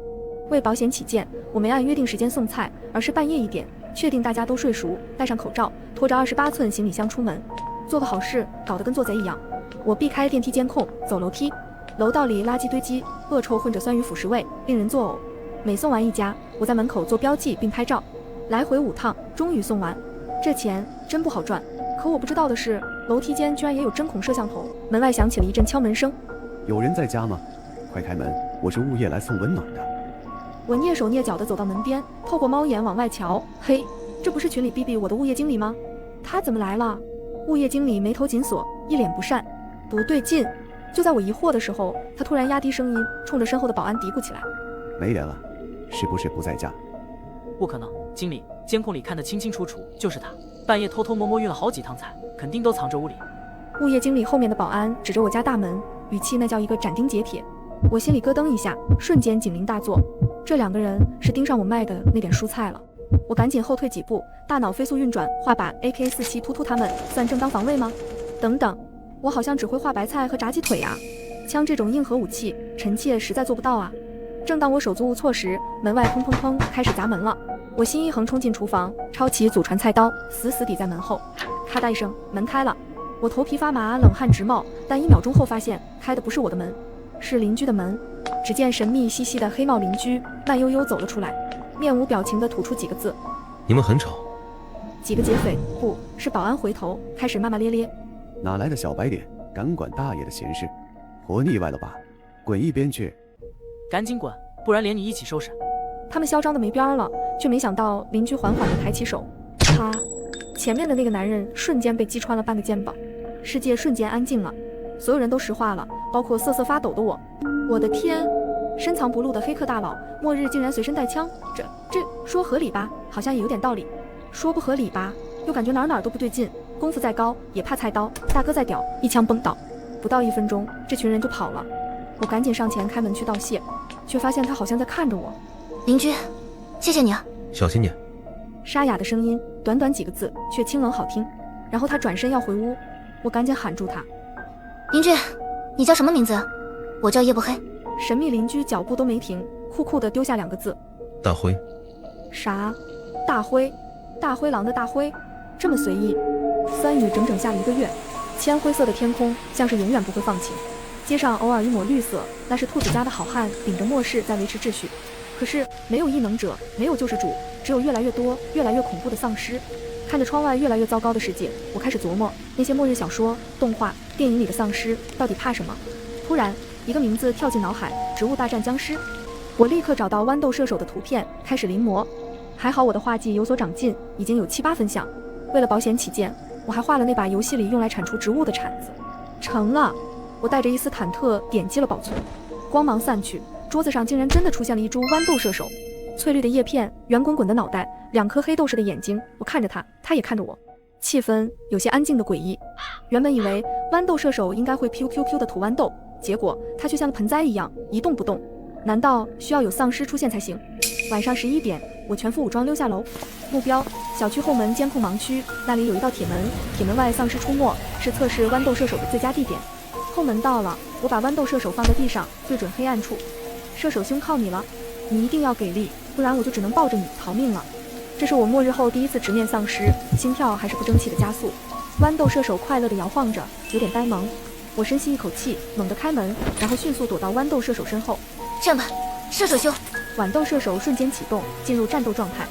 为保险起见，我没按约定时间送菜，而是半夜1点，确定大家都睡熟，戴上口罩，拖着28寸行李箱出门，做个好事，搞得跟做贼一样。我避开电梯监控，走楼梯，楼道里垃圾堆积，恶臭混着酸雨腐蚀味，令人作呕。每送完一家，我在门口做标记并拍照，来回5趟，终于送完。这钱真不好赚，可我不知道的是，楼梯间居然也有针孔摄像头。门外响起了一阵敲门声，有人在家吗？快开门，我是物业来送温暖的。我蹑手蹑脚地走到门边，透过猫眼往外瞧，嘿，这不是群里逼逼我的物业经理吗？他怎么来了？物业经理眉头紧锁，一脸不善。不对劲！就在我疑惑的时候，他突然压低声音，冲着身后的保安嘀咕起来：没人了，是不是不在家？不可能，经理，监控里看得清清楚楚，就是他，半夜偷偷摸摸运了好几趟菜，肯定都藏着屋里。物业经理后面的保安指着我家大门，语气那叫一个斩钉截铁。我心里咯噔一下，瞬间警铃大作。这2个人是盯上我卖的那点蔬菜了。我赶紧后退几步，大脑飞速运转，画把 AK-47突突他们算正当防卫吗？等等，我好像只会画白菜和炸鸡腿啊，枪这种硬核武器，臣妾实在做不到啊。正当我手足无措时，门外砰砰砰开始砸门了。我心一横冲进厨房，抄起祖传菜刀，死死抵在门后。咔嗒一声，门开了。我头皮发麻，冷汗直冒，但1秒钟后发现开的不是我的门，是邻居的门。只见神秘兮兮的黑帽邻居慢悠悠走了出来，面无表情地吐出几个字：你们很吵。几个劫匪，不是保安，回头开始骂骂咧咧：哪来的小白脸，敢管大爷的闲事？活腻歪了吧？滚一边去！赶紧滚，不然连你一起收拾。他们嚣张的没边了，却没想到邻居缓缓地抬起手，啪！前面的那个男人瞬间被击穿了半个肩膀，世界瞬间安静了，所有人都石化了，包括瑟瑟发抖的我。我的天，深藏不露的黑客大佬，末日竟然随身带枪，这说合理吧，好像也有点道理；说不合理吧，又感觉哪儿都不对劲。功夫再高也怕菜刀，大哥再屌一枪崩倒。不到1分钟，这群人就跑了。我赶紧上前开门去道谢，却发现他好像在看着我。邻居，谢谢你啊。小心点。沙哑的声音，短短几个字，却清冷好听。然后他转身要回屋，我赶紧喊住他。邻居，你叫什么名字？我叫叶不黑。神秘邻居脚步都没停，酷酷地丢下2个字：大灰。啥？大灰？大灰狼的大灰？这么随意。酸雨整整下了1个月，铅灰色的天空像是永远不会放晴。街上偶尔一抹绿色，那是兔子家的好汉顶着末世在维持秩序。可是没有异能者，没有救世主，只有越来越多、越来越恐怖的丧尸。看着窗外越来越糟糕的世界，我开始琢磨那些末日小说、动画、电影里的丧尸到底怕什么。突然，一个名字跳进脑海：植物大战僵尸。我立刻找到豌豆射手的图片，开始临摹。还好我的画技有所长进，已经有7、8分像。为了保险起见，我还画了那把游戏里用来铲除植物的铲子。成了！我带着一丝忐忑点击了保存，光芒散去，桌子上竟然真的出现了一株豌豆射手。翠绿的叶片，圆滚滚的脑袋，2颗黑豆似的眼睛。我看着他，他也看着我，气氛有些安静的诡异。原本以为豌豆射手应该会 QQQ 的吐豌豆，结果他却像了盆栽一样一动不动。难道需要有丧尸出现才行？晚上11点，我全副武装溜下楼，目标小区后门监控盲区，那里有一道铁门，铁门外丧尸出没，是测试豌豆射手的最佳地点。后门到了，我把豌豆射手放在地上，对准黑暗处。射手兄靠你了，你一定要给力，不然我就只能抱着你逃命了。这是我末日后第一次直面丧尸，心跳还是不争气的加速。豌豆射手快乐地摇晃着，有点呆萌。我深吸一口气，猛地开门，然后迅速躲到豌豆射手身后。这样吧，射手兄。豌豆射手瞬间启动，进入战斗状态。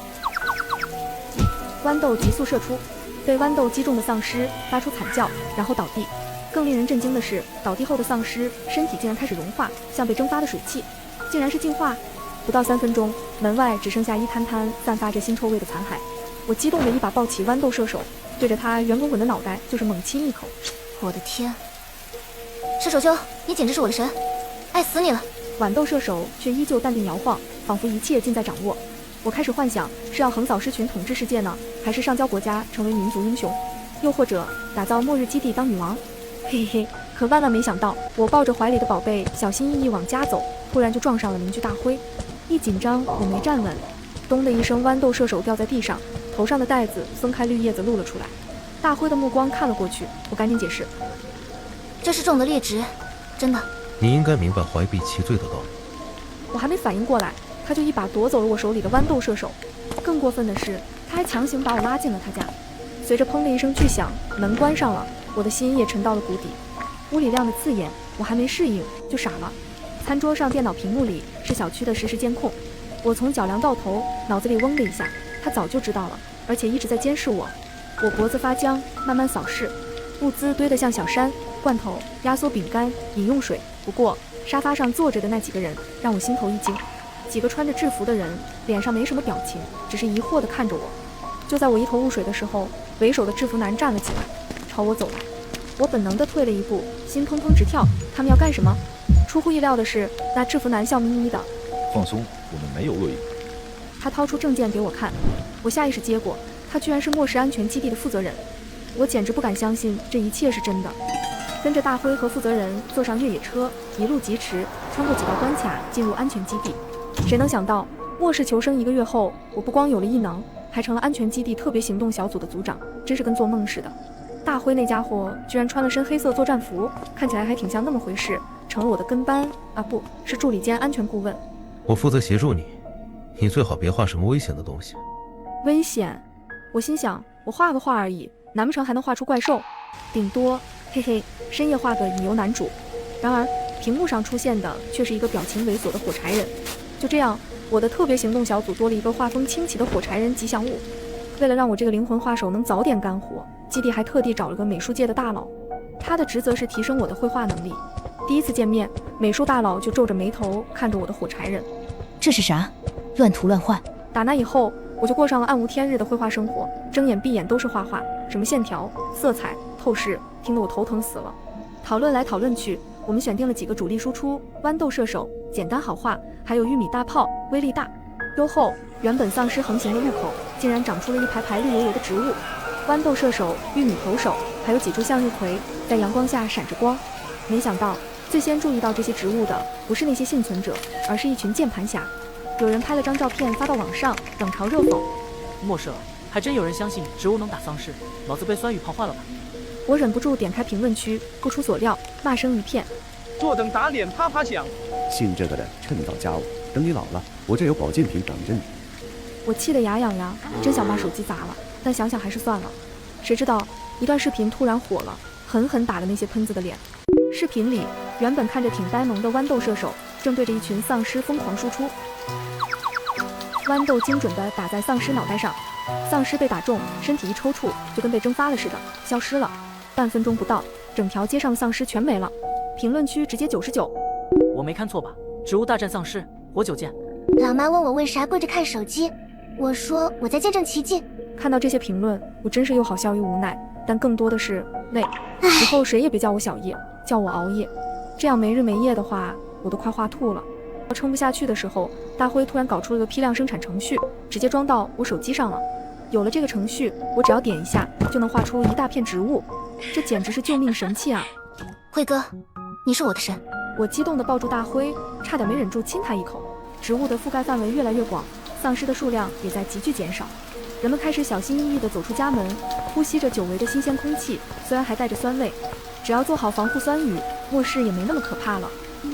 豌豆急速射出，被豌豆击中的丧尸发出惨叫，然后倒地。更令人震惊的是，倒地后的丧尸身体竟然开始融化，像被蒸发的水汽，竟然是进化。不到3分钟，门外只剩下一滩滩散发着腥臭味的残骸。我激动地一把抱起豌豆射手，对着他圆滚滚的脑袋就是猛亲一口。我的天，射手兄，你简直是我的神，爱死你了！豌豆射手却依旧淡定摇晃，仿佛一切尽在掌握。我开始幻想，是要横扫狮群统治世界呢，还是上交国家成为民族英雄，又或者打造末日基地当女王？嘿嘿嘿！可万万没想到，我抱着怀里的宝贝，小心翼翼往家走，突然就撞上了邻居大辉。一紧张，我没站稳，咚的一声，豌豆射手掉在地上，头上的带子松开，绿叶子露了出来。大辉的目光看了过去，我赶紧解释：“这是中了劣质，真的。”你应该明白怀璧其罪的道理。我还没反应过来，他就一把夺走了我手里的豌豆射手。更过分的是，他还强行把我拉进了他家。随着砰的一声巨响，门关上了，我的心也沉到了谷底。屋里亮得刺眼，我还没适应就傻了。餐桌上电脑屏幕里是小区的实时监控，我从脚凉到头，脑子里嗡的一下，他早就知道了，而且一直在监视我。我脖子发僵，慢慢扫视，物资堆得像小山，罐头、压缩饼干、饮用水。不过沙发上坐着的那几个人让我心头一惊，几个穿着制服的人，脸上没什么表情，只是疑惑地看着我。就在我一头雾水的时候，为首的制服男站了起来，朝我走来。我本能地退了一步，心砰砰直跳。他们要干什么？出乎意料的是，那制服男笑眯眯的：“放松，我们没有恶意。”他掏出证件给我看，我下意识接过，他居然是末世安全基地的负责人。我简直不敢相信这一切是真的。跟着大辉和负责人坐上越野车，一路疾驰，穿过几道关卡，进入安全基地。谁能想到，末世求生1个月后，我不光有了异能，还成了安全基地特别行动小组的组长，真是跟做梦似的。大辉那家伙居然穿了身黑色作战服，看起来还挺像那么回事，成了我的跟班啊，不是助理兼安全顾问。我负责协助你，你最好别画什么危险的东西。危险？我心想，我画个画而已，难不成还能画出怪兽？顶多，嘿嘿，深夜画个引游男主。然而，屏幕上出现的却是一个表情猥琐的火柴人。就这样，我的特别行动小组多了一个画风清奇的火柴人吉祥物。为了让我这个灵魂画手能早点干活，基地还特地找了个美术界的大佬，他的职责是提升我的绘画能力。第一次见面，美术大佬就皱着眉头看着我的火柴人。这是啥？乱涂乱画。打那以后，我就过上了暗无天日的绘画生活，睁眼闭眼都是画画，什么线条、色彩、透视，听得我头疼死了。讨论来讨论去，我们选定了几个主力输出：豌豆射手简单好画，还有玉米大炮威力大。优后，原本丧尸横行的路口竟然长出了一排排绿油油的植物。豌豆射手、玉米投手，还有几株向日葵，在阳光下闪着光。没想到，最先注意到这些植物的不是那些幸存者，而是一群键盘侠。有人拍了张照片发到网上，冷嘲热讽。莫社，还真有人相信植物能打丧尸，老子被酸雨泡坏了吧？我忍不住点开评论区，不出所料，骂声一片。坐等打脸啪啪响。信这个的，趁早加我，等你老了，我这有保健品等着你。我气得牙痒痒，真想把手机砸了，但想想还是算了。谁知道一段视频突然火了，狠狠打了那些喷子的脸。视频里原本看着挺呆萌的豌豆射手，正对着一群丧尸疯狂输出。豌豆精准地打在丧尸脑袋上，丧尸被打中，身体一抽搐，就跟被蒸发了似的，消失了。半分钟不到，整条街上的丧尸全没了。评论区直接99。我没看错吧？植物大战丧尸，我9件。老妈问我为啥跪着看手机，我说我在见证奇迹。看到这些评论，我真是又好笑又无奈，但更多的是累。以后谁也别叫我小叶，叫我熬夜。这样没日没夜的话，我都快画吐了。撑不下去的时候，大辉突然搞出了个批量生产程序，直接装到我手机上了。有了这个程序，我只要点一下就能画出一大片植物，这简直是救命神器啊！辉哥，你是我的神！我激动地抱住大辉，差点没忍住亲他一口。植物的覆盖范围越来越广，丧尸的数量也在急剧减少。人们开始小心翼翼地走出家门，呼吸着久违的新鲜空气，虽然还带着酸味，只要做好防护酸雨，末世也没那么可怕了。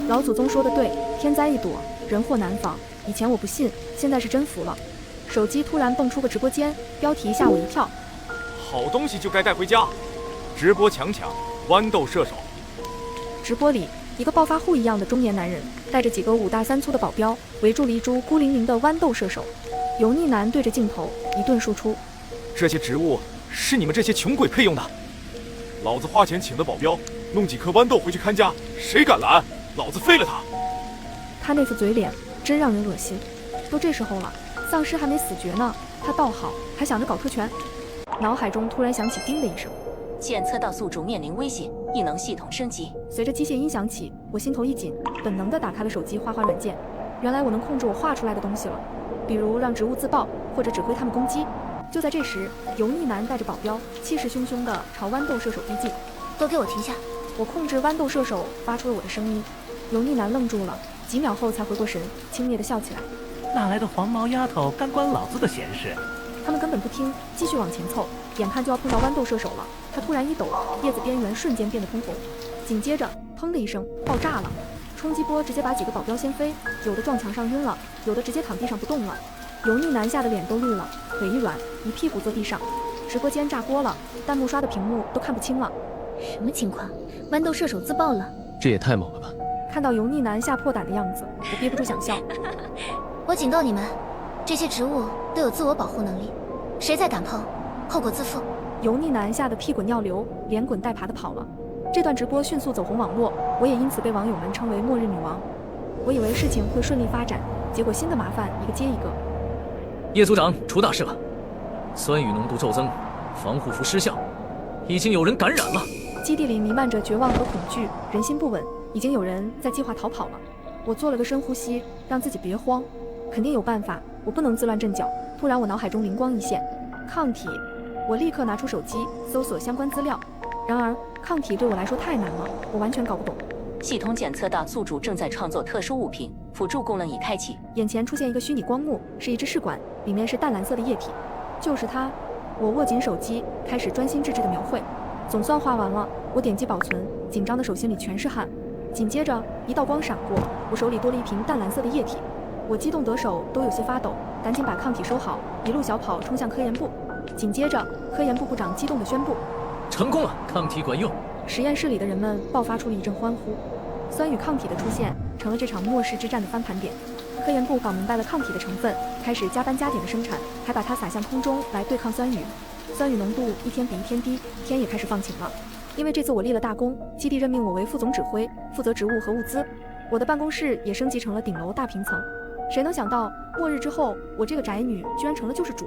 老祖宗说的对，天灾一躲，人祸难防。以前我不信，现在是真服了。手机突然蹦出个直播间，标题吓我一跳。好东西就该带回家，直播强豌豆射手。直播里，一个暴发户一样的中年男人，带着几个5大3粗的保镖，围住了一株孤零零的豌豆射手。油腻男对着镜头一顿输出：这些植物是你们这些穷鬼配用的，老子花钱请的保镖，弄几颗豌豆回去看家，谁敢拦，老子废了他！他那副嘴脸真让人恶心。都这时候了，丧尸还没死绝呢，他倒好，还想着搞特权。脑海中突然响起叮的一声，检测到宿主面临危险，异能系统升级。随着机械音响起，我心头一紧，本能地打开了手机画画软件。原来我能控制我画出来的东西了，比如让植物自爆，或者指挥他们攻击。就在这时，油腻男带着保镖，气势汹汹地朝豌豆射手逼近。都给我停下！我控制豌豆射手发出了我的声音。油腻男愣住了，几秒后才回过神，轻蔑地笑起来。哪来的黄毛丫头敢管老子的闲事？他们根本不听，继续往前凑，眼看就要碰到豌豆射手了。他突然一抖，叶子边缘瞬间变得通红，紧接着砰的一声爆炸了，冲击波直接把几个保镖掀飞，有的撞墙上晕了，有的直接躺地上不动了。油腻男吓得脸都绿了，腿一软，一屁股坐地上。直播间炸锅了，弹幕刷的屏幕都看不清了。什么情况？豌豆射手自爆了？这也太猛了吧！看到油腻男吓破胆的样子，我憋不住想笑。我警告你们，这些植物都有自我保护能力，谁再敢碰，后果自负。油腻男吓得屁滚尿流，连滚带爬的跑了。这段直播迅速走红网络，我也因此被网友们称为末日女王。我以为事情会顺利发展，结果新的麻烦一个接一个。叶组长出大事了，酸雨浓度骤增，防护服失效，已经有人感染了。基地里弥漫着绝望和恐惧，人心不稳，已经有人在计划逃跑了。我做了个深呼吸，让自己别慌，肯定有办法，我不能自乱阵脚。突然我脑海中灵光一现，抗体，我立刻拿出手机搜索相关资料。然而抗体对我来说太难了，我完全搞不懂。系统检测到宿主正在创作特殊物品，辅助功能已开启。眼前出现一个虚拟光幕，是一只试管，里面是淡蓝色的液体，就是它。我握紧手机，开始专心致志的描绘。总算画完了，我点击保存，紧张的手心里全是汗。紧接着一道光闪过，我手里多了一瓶淡蓝色的液体，我激动得手都有些发抖，赶紧把抗体收好，一路小跑冲向科研部。紧接着科研部部长激动地宣布，成功了，抗体管用。实验室里的人们爆发出了一阵欢呼。酸雨抗体的出现成了这场末世之战的翻盘点。科研部搞明白了抗体的成分，开始加班加点的生产，还把它撒向空中来对抗酸雨。酸雨浓度一天比一天低，天也开始放晴了。因为这次我立了大功，基地任命我为副总指挥，负责植物和物资。我的办公室也升级成了顶楼大平层。谁能想到，末日之后，我这个宅女居然成了救世主。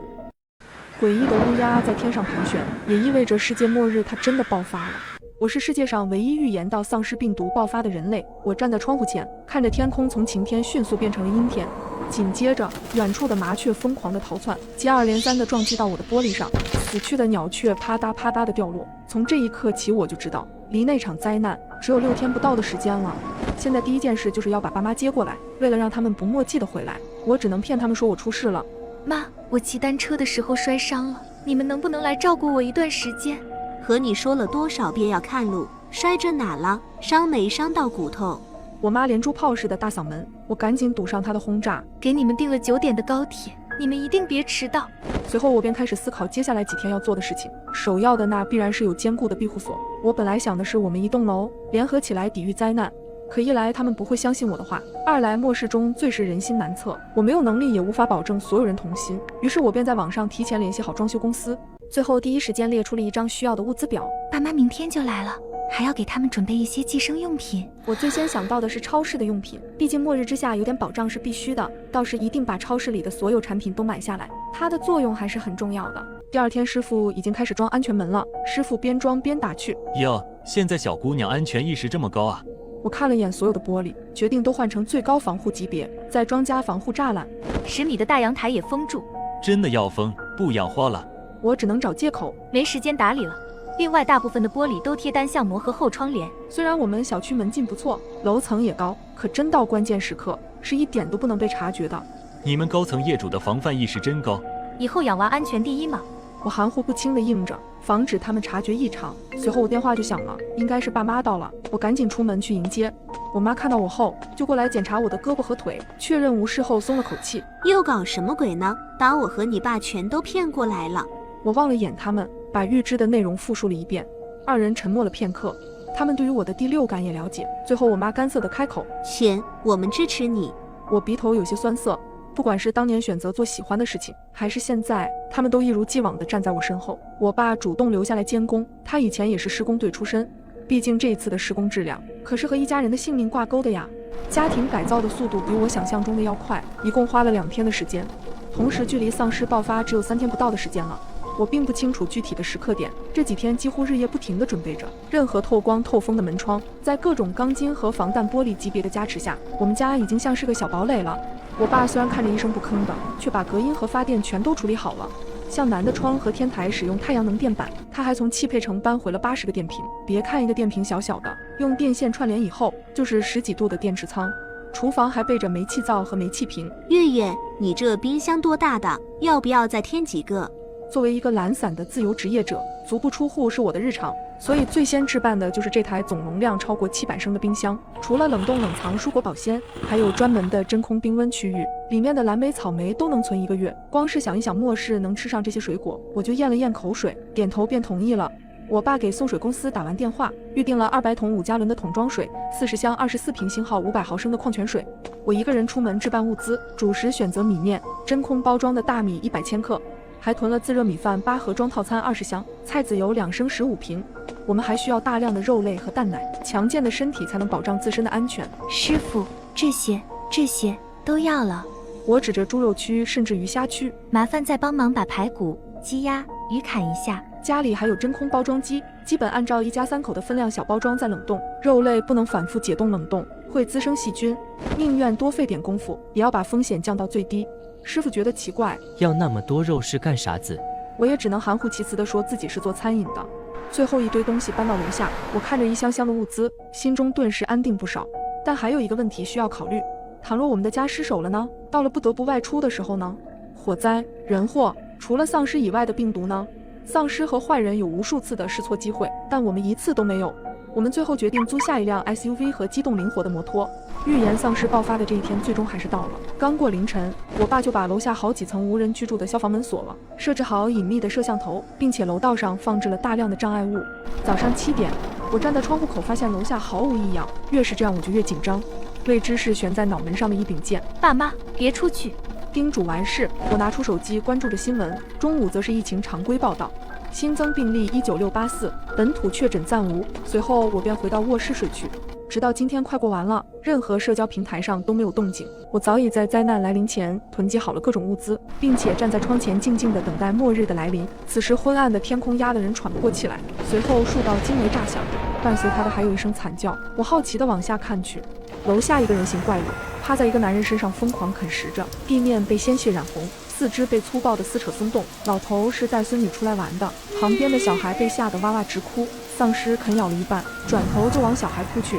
诡异的乌鸦在天上盘旋，也意味着世界末日它真的爆发了。我是世界上唯一预言到丧尸病毒爆发的人类。我站在窗户前，看着天空从晴天迅速变成了阴天。紧接着，远处的麻雀疯狂地逃窜，接二连三地撞击到我的玻璃上，死去的鸟雀啪嗒啪嗒的掉落。从这一刻起，我就知道离那场灾难只有6天不到的时间了。现在第一件事就是要把爸妈接过来，为了让他们不墨迹的回来，我只能骗他们说我出事了。妈，我骑单车的时候摔伤了，你们能不能来照顾我一段时间？和你说了多少遍要看路，摔着哪了？伤没伤到骨头？我妈连珠炮似的大嗓门，我赶紧堵上她的轰炸。给你们订了9点的高铁，你们一定别迟到。随后我便开始思考接下来几天要做的事情，首要的那必然是有坚固的庇护所。我本来想的是我们一栋楼联合起来抵御灾难，可一来他们不会相信我的话，二来末世中最是人心难测，我没有能力也无法保证所有人同心。于是我便在网上提前联系好装修公司，最后第一时间列出了一张需要的物资表。爸妈明天就来了，还要给他们准备一些计生用品。我最先想到的是超市的用品，毕竟末日之下有点保障是必须的，到时一定把超市里的所有产品都买下来，它的作用还是很重要的。第2天师傅已经开始装安全门了，师傅边装边打趣：哟，现在小姑娘安全意识这么高啊。我看了眼所有的玻璃，决定都换成最高防护级别，再装加防护栅栏，10米的大阳台也封住。真的要封，不养花了。我只能找借口，没时间打理了。另外，大部分的玻璃都贴单向膜和后窗帘。虽然我们小区门禁不错，楼层也高，可真到关键时刻，是一点都不能被察觉的。你们高层业主的防范意识真高。以后养娃安全第一嘛。我含糊不清地应着，防止他们察觉异常。随后我电话就响了，应该是爸妈到了，我赶紧出门去迎接。我妈看到我后，就过来检查我的胳膊和腿，确认无事后松了口气。又搞什么鬼呢？把我和你爸全都骗过来了。我忘了演他们，把预知的内容复述了一遍。2人沉默了片刻，他们对于我的第6感也了解。最后我妈干涩地开口：钱，我们支持你。我鼻头有些酸涩，不管是当年选择做喜欢的事情，还是现在，他们都一如既往地站在我身后。我爸主动留下来监工，他以前也是施工队出身，毕竟这次的施工质量可是和一家人的性命挂钩的呀。家庭改造的速度比我想象中的要快，一共花了2天的时间，同时距离丧尸爆发只有3天不到的时间了。我并不清楚具体的时刻点，这几天几乎日夜不停地准备着。任何透光透风的门窗，在各种钢筋和防弹玻璃级别的加持下，我们家已经像是个小堡垒了。我爸虽然看着一声不吭的，却把隔音和发电全都处理好了。向南的窗和天台使用太阳能电板，他还从汽配城搬回了80个电瓶。别看一个电瓶小小的，用电线串联以后，就是10几度的电池仓。厨房还备着煤气灶和煤气瓶。月月，你这冰箱多大的？要不要再添几个？作为一个懒散的自由职业者，足不出户是我的日常，所以最先置办的就是这台总容量超过700升的冰箱。除了冷冻冷藏蔬果保鲜，还有专门的真空冰温区域，里面的蓝莓草莓都能存1个月。光是想一想末世能吃上这些水果，我就咽了咽口水，点头便同意了。我爸给送水公司打完电话，预定了200桶5加仑的桶装水，40箱24瓶型号500毫升的矿泉水。我一个人出门置办物资，主食选择米面，真空包装的大米100千克，还囤了自热米饭8盒装套餐20箱，菜籽油2升15瓶。我们还需要大量的肉类和蛋奶，强健的身体才能保障自身的安全。师傅，这些都要了。我指着猪肉区甚至鱼虾区，麻烦再帮忙把排骨、鸡鸭、鱼砍一下。家里还有真空包装机，基本按照1家3口的分量小包装再冷冻。肉类不能反复解冻冷冻，会滋生细菌，宁愿多费点功夫，也要把风险降到最低。师傅觉得奇怪，要那么多肉是干啥子？我也只能含糊其辞地说自己是做餐饮的。最后一堆东西搬到楼下，我看着一箱箱的物资，心中顿时安定不少。但还有一个问题需要考虑，倘若我们的家失守了呢？到了不得不外出的时候呢？火灾、人祸，除了丧尸以外的病毒呢？丧尸和坏人有无数次的试错机会，但我们一次都没有。我们最后决定租下一辆 SUV 和机动灵活的摩托。预言丧尸爆发的这一天最终还是到了。刚过凌晨，我爸就把楼下好几层无人居住的消防门锁了，设置好隐秘的摄像头，并且楼道上放置了大量的障碍物。早上7点，我站在窗户口，发现楼下毫无异样。越是这样，我就越紧张。未知是悬在脑门上的一柄剑。爸妈，别出去。叮嘱完事，我拿出手机关注着新闻。中午则是疫情常规报道，新增病例19684，本土确诊暂无。随后我便回到卧室睡去，直到今天快过完了，任何社交平台上都没有动静。我早已在灾难来临前囤积好了各种物资，并且站在窗前静静地等待末日的来临。此时昏暗的天空压得人喘不过气来，随后数道惊雷炸响，伴随它的还有一声惨叫。我好奇地往下看去，楼下一个人形怪物趴在一个男人身上疯狂啃食着，地面被鲜血染红，四肢被粗暴的撕扯松动。老头是带孙女出来玩的，旁边的小孩被吓得哇哇直哭。丧尸啃咬了一半，转头就往小孩扑去。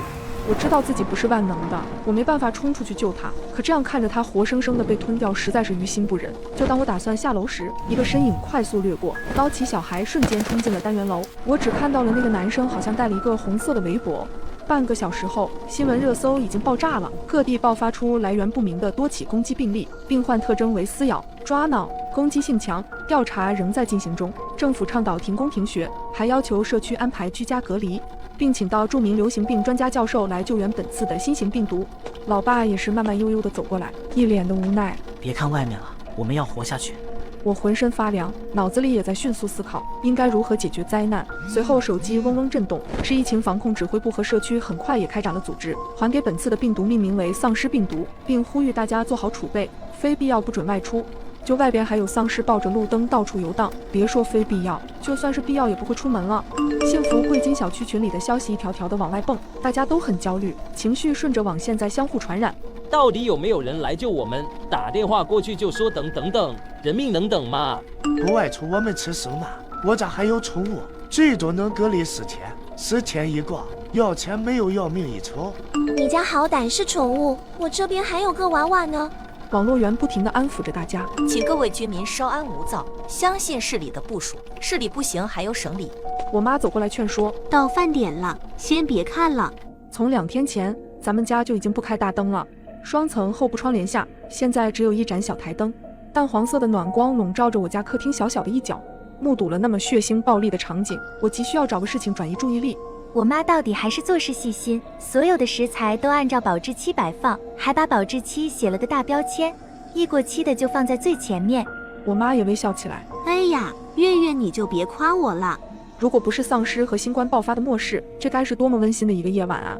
我知道自己不是万能的，我没办法冲出去救他，可这样看着他活生生的被吞掉，实在是于心不忍。就当我打算下楼时，一个身影快速掠过，捞起小孩，瞬间冲进了单元楼。我只看到了那个男生好像戴了一个红色的围脖。半个小时后，新闻热搜已经爆炸了，各地爆发出来源不明的多起攻击病例，病患特征为撕咬、抓挠、攻击性强，调查仍在进行中。政府倡导停工停学，还要求社区安排居家隔离，并请到著名流行病专家教授来救援本次的新型病毒。老爸也是慢慢悠悠地走过来，一脸的无奈。别看外面了，我们要活下去。我浑身发凉，脑子里也在迅速思考应该如何解决灾难。随后手机嗡嗡震动，是疫情防控指挥部和社区很快也开展了组织，还给本次的病毒命名为丧尸病毒，并呼吁大家做好储备，非必要不准外出。就外边还有丧尸抱着路灯到处游荡，别说非必要，就算是必要也不会出门了。幸福汇金小区群里的消息一条条的往外蹦，大家都很焦虑，情绪顺着网线在相互传染。到底有没有人来救我们？打电话过去就说等等等，人命能等吗？不外出我们吃素嘛，我家还有宠物，最多能隔离4天，4天一个，要钱没有要命一出。你家好歹是宠物，我这边还有个娃娃呢。网络员不停地安抚着大家，请各位居民稍安勿躁，相信市里的部署，市里不行还有省里。我妈走过来劝说，到饭点了，先别看了。从2天前，咱们家就已经不开大灯了，双层厚布窗帘下，现在只有一盏小台灯，淡黄色的暖光笼罩着我家客厅小小的一角。目睹了那么血腥暴力的场景，我急需要找个事情转移注意力。我妈到底还是做事细心，所有的食材都按照保质期摆放，还把保质期写了个大标签，易过期的就放在最前面。我妈也微笑起来。哎呀，月月你就别夸我了。如果不是丧尸和新冠爆发的末世，这该是多么温馨的一个夜晚啊！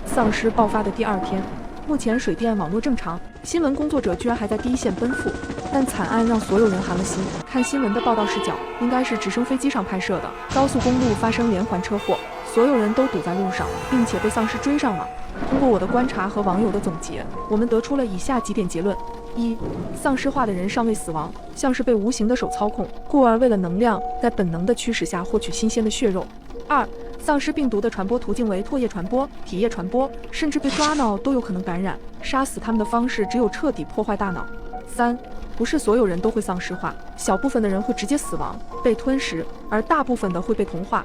丧尸爆发的第2天，目前水电网络正常，新闻工作者居然还在第一线奔赴，但惨案让所有人寒了心。看新闻的报道视角，应该是直升飞机上拍摄的。高速公路发生连环车祸，所有人都堵在路上，并且被丧尸追上了。通过我的观察和网友的总结，我们得出了以下几点结论： 1. 丧尸化的人尚未死亡，像是被无形的手操控，故而为了能量，在本能的驱使下获取新鲜的血肉。2. 丧尸病毒的传播途径为唾液传播、体液传播，甚至被抓挠都有可能感染。杀死他们的方式只有彻底破坏大脑。3. 不是所有人都会丧尸化，小部分的人会直接死亡，被吞食，而大部分的会被同化。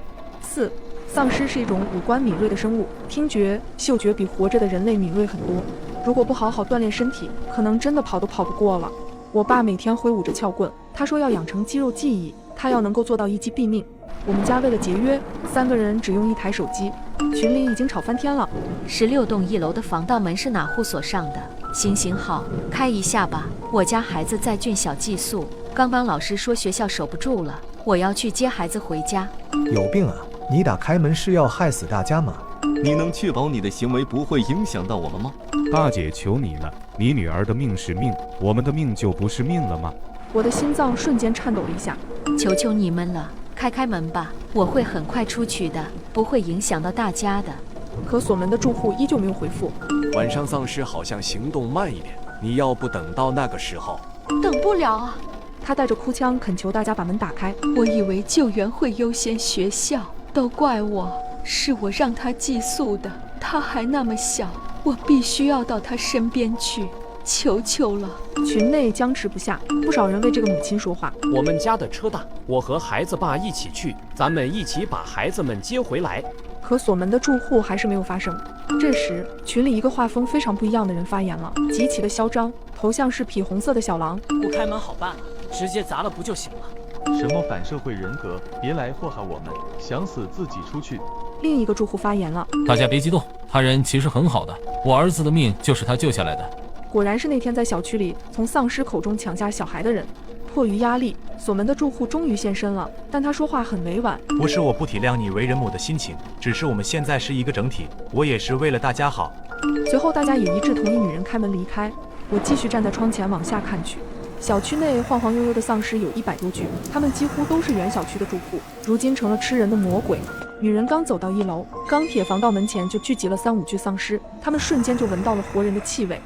4. 丧尸是一种五官敏锐的生物，听觉、嗅觉比活着的人类敏锐很多。如果不好好锻炼身体，可能真的跑都跑不过了。我爸每天挥舞着撬棍，他说要养成肌肉记忆，他要能够做到一击毙命。我们家为了节约，3个人只用1台手机。群里已经吵翻天了。16栋1楼的防盗门是哪户所上的？行好，开一下吧。我家孩子在俊小寄宿，刚刚老师说学校守不住了，我要去接孩子回家。有病啊！你打开门是要害死大家吗？你能确保你的行为不会影响到我们吗？大姐，求你了，你女儿的命是命，我们的命就不是命了吗？我的心脏瞬间颤抖了一下。求求你们了，开门吧，我会很快出去的，不会影响到大家的。可锁门的住户依旧没有回复。晚上丧尸好像行动慢一点，你要不等到那个时候？等不了啊！他带着哭腔恳求大家把门打开。我以为救援会优先学校，都怪我，是我让他寄宿的，他还那么小，我必须要到他身边去，求求了。群内僵持不下，不少人为这个母亲说话。我们家的车大，我和孩子爸一起去，咱们一起把孩子们接回来。可锁门的住户还是没有发声。这时，群里一个画风非常不一样的人发言了，极其的嚣张，头像是匹红色的小狼。不开门好办了，直接砸了不就行了？什么反社会人格，别来祸害我们，想死自己出去。另一个住户发言了，大家别激动，他人其实很好的，我儿子的命就是他救下来的。果然是那天在小区里从丧尸口中抢下小孩的人。迫于压力，锁门的住户终于现身了，但他说话很委婉。不是我不体谅你为人母的心情，只是我们现在是一个整体，我也是为了大家好。随后大家也一致同意女人开门离开。我继续站在窗前往下看去，小区内晃晃悠悠的丧尸有100多具，他们几乎都是原小区的住户，如今成了吃人的魔鬼。女人刚走到1楼，钢铁防盗门前就聚集了3、5具丧尸，他们瞬间就闻到了活人的气味。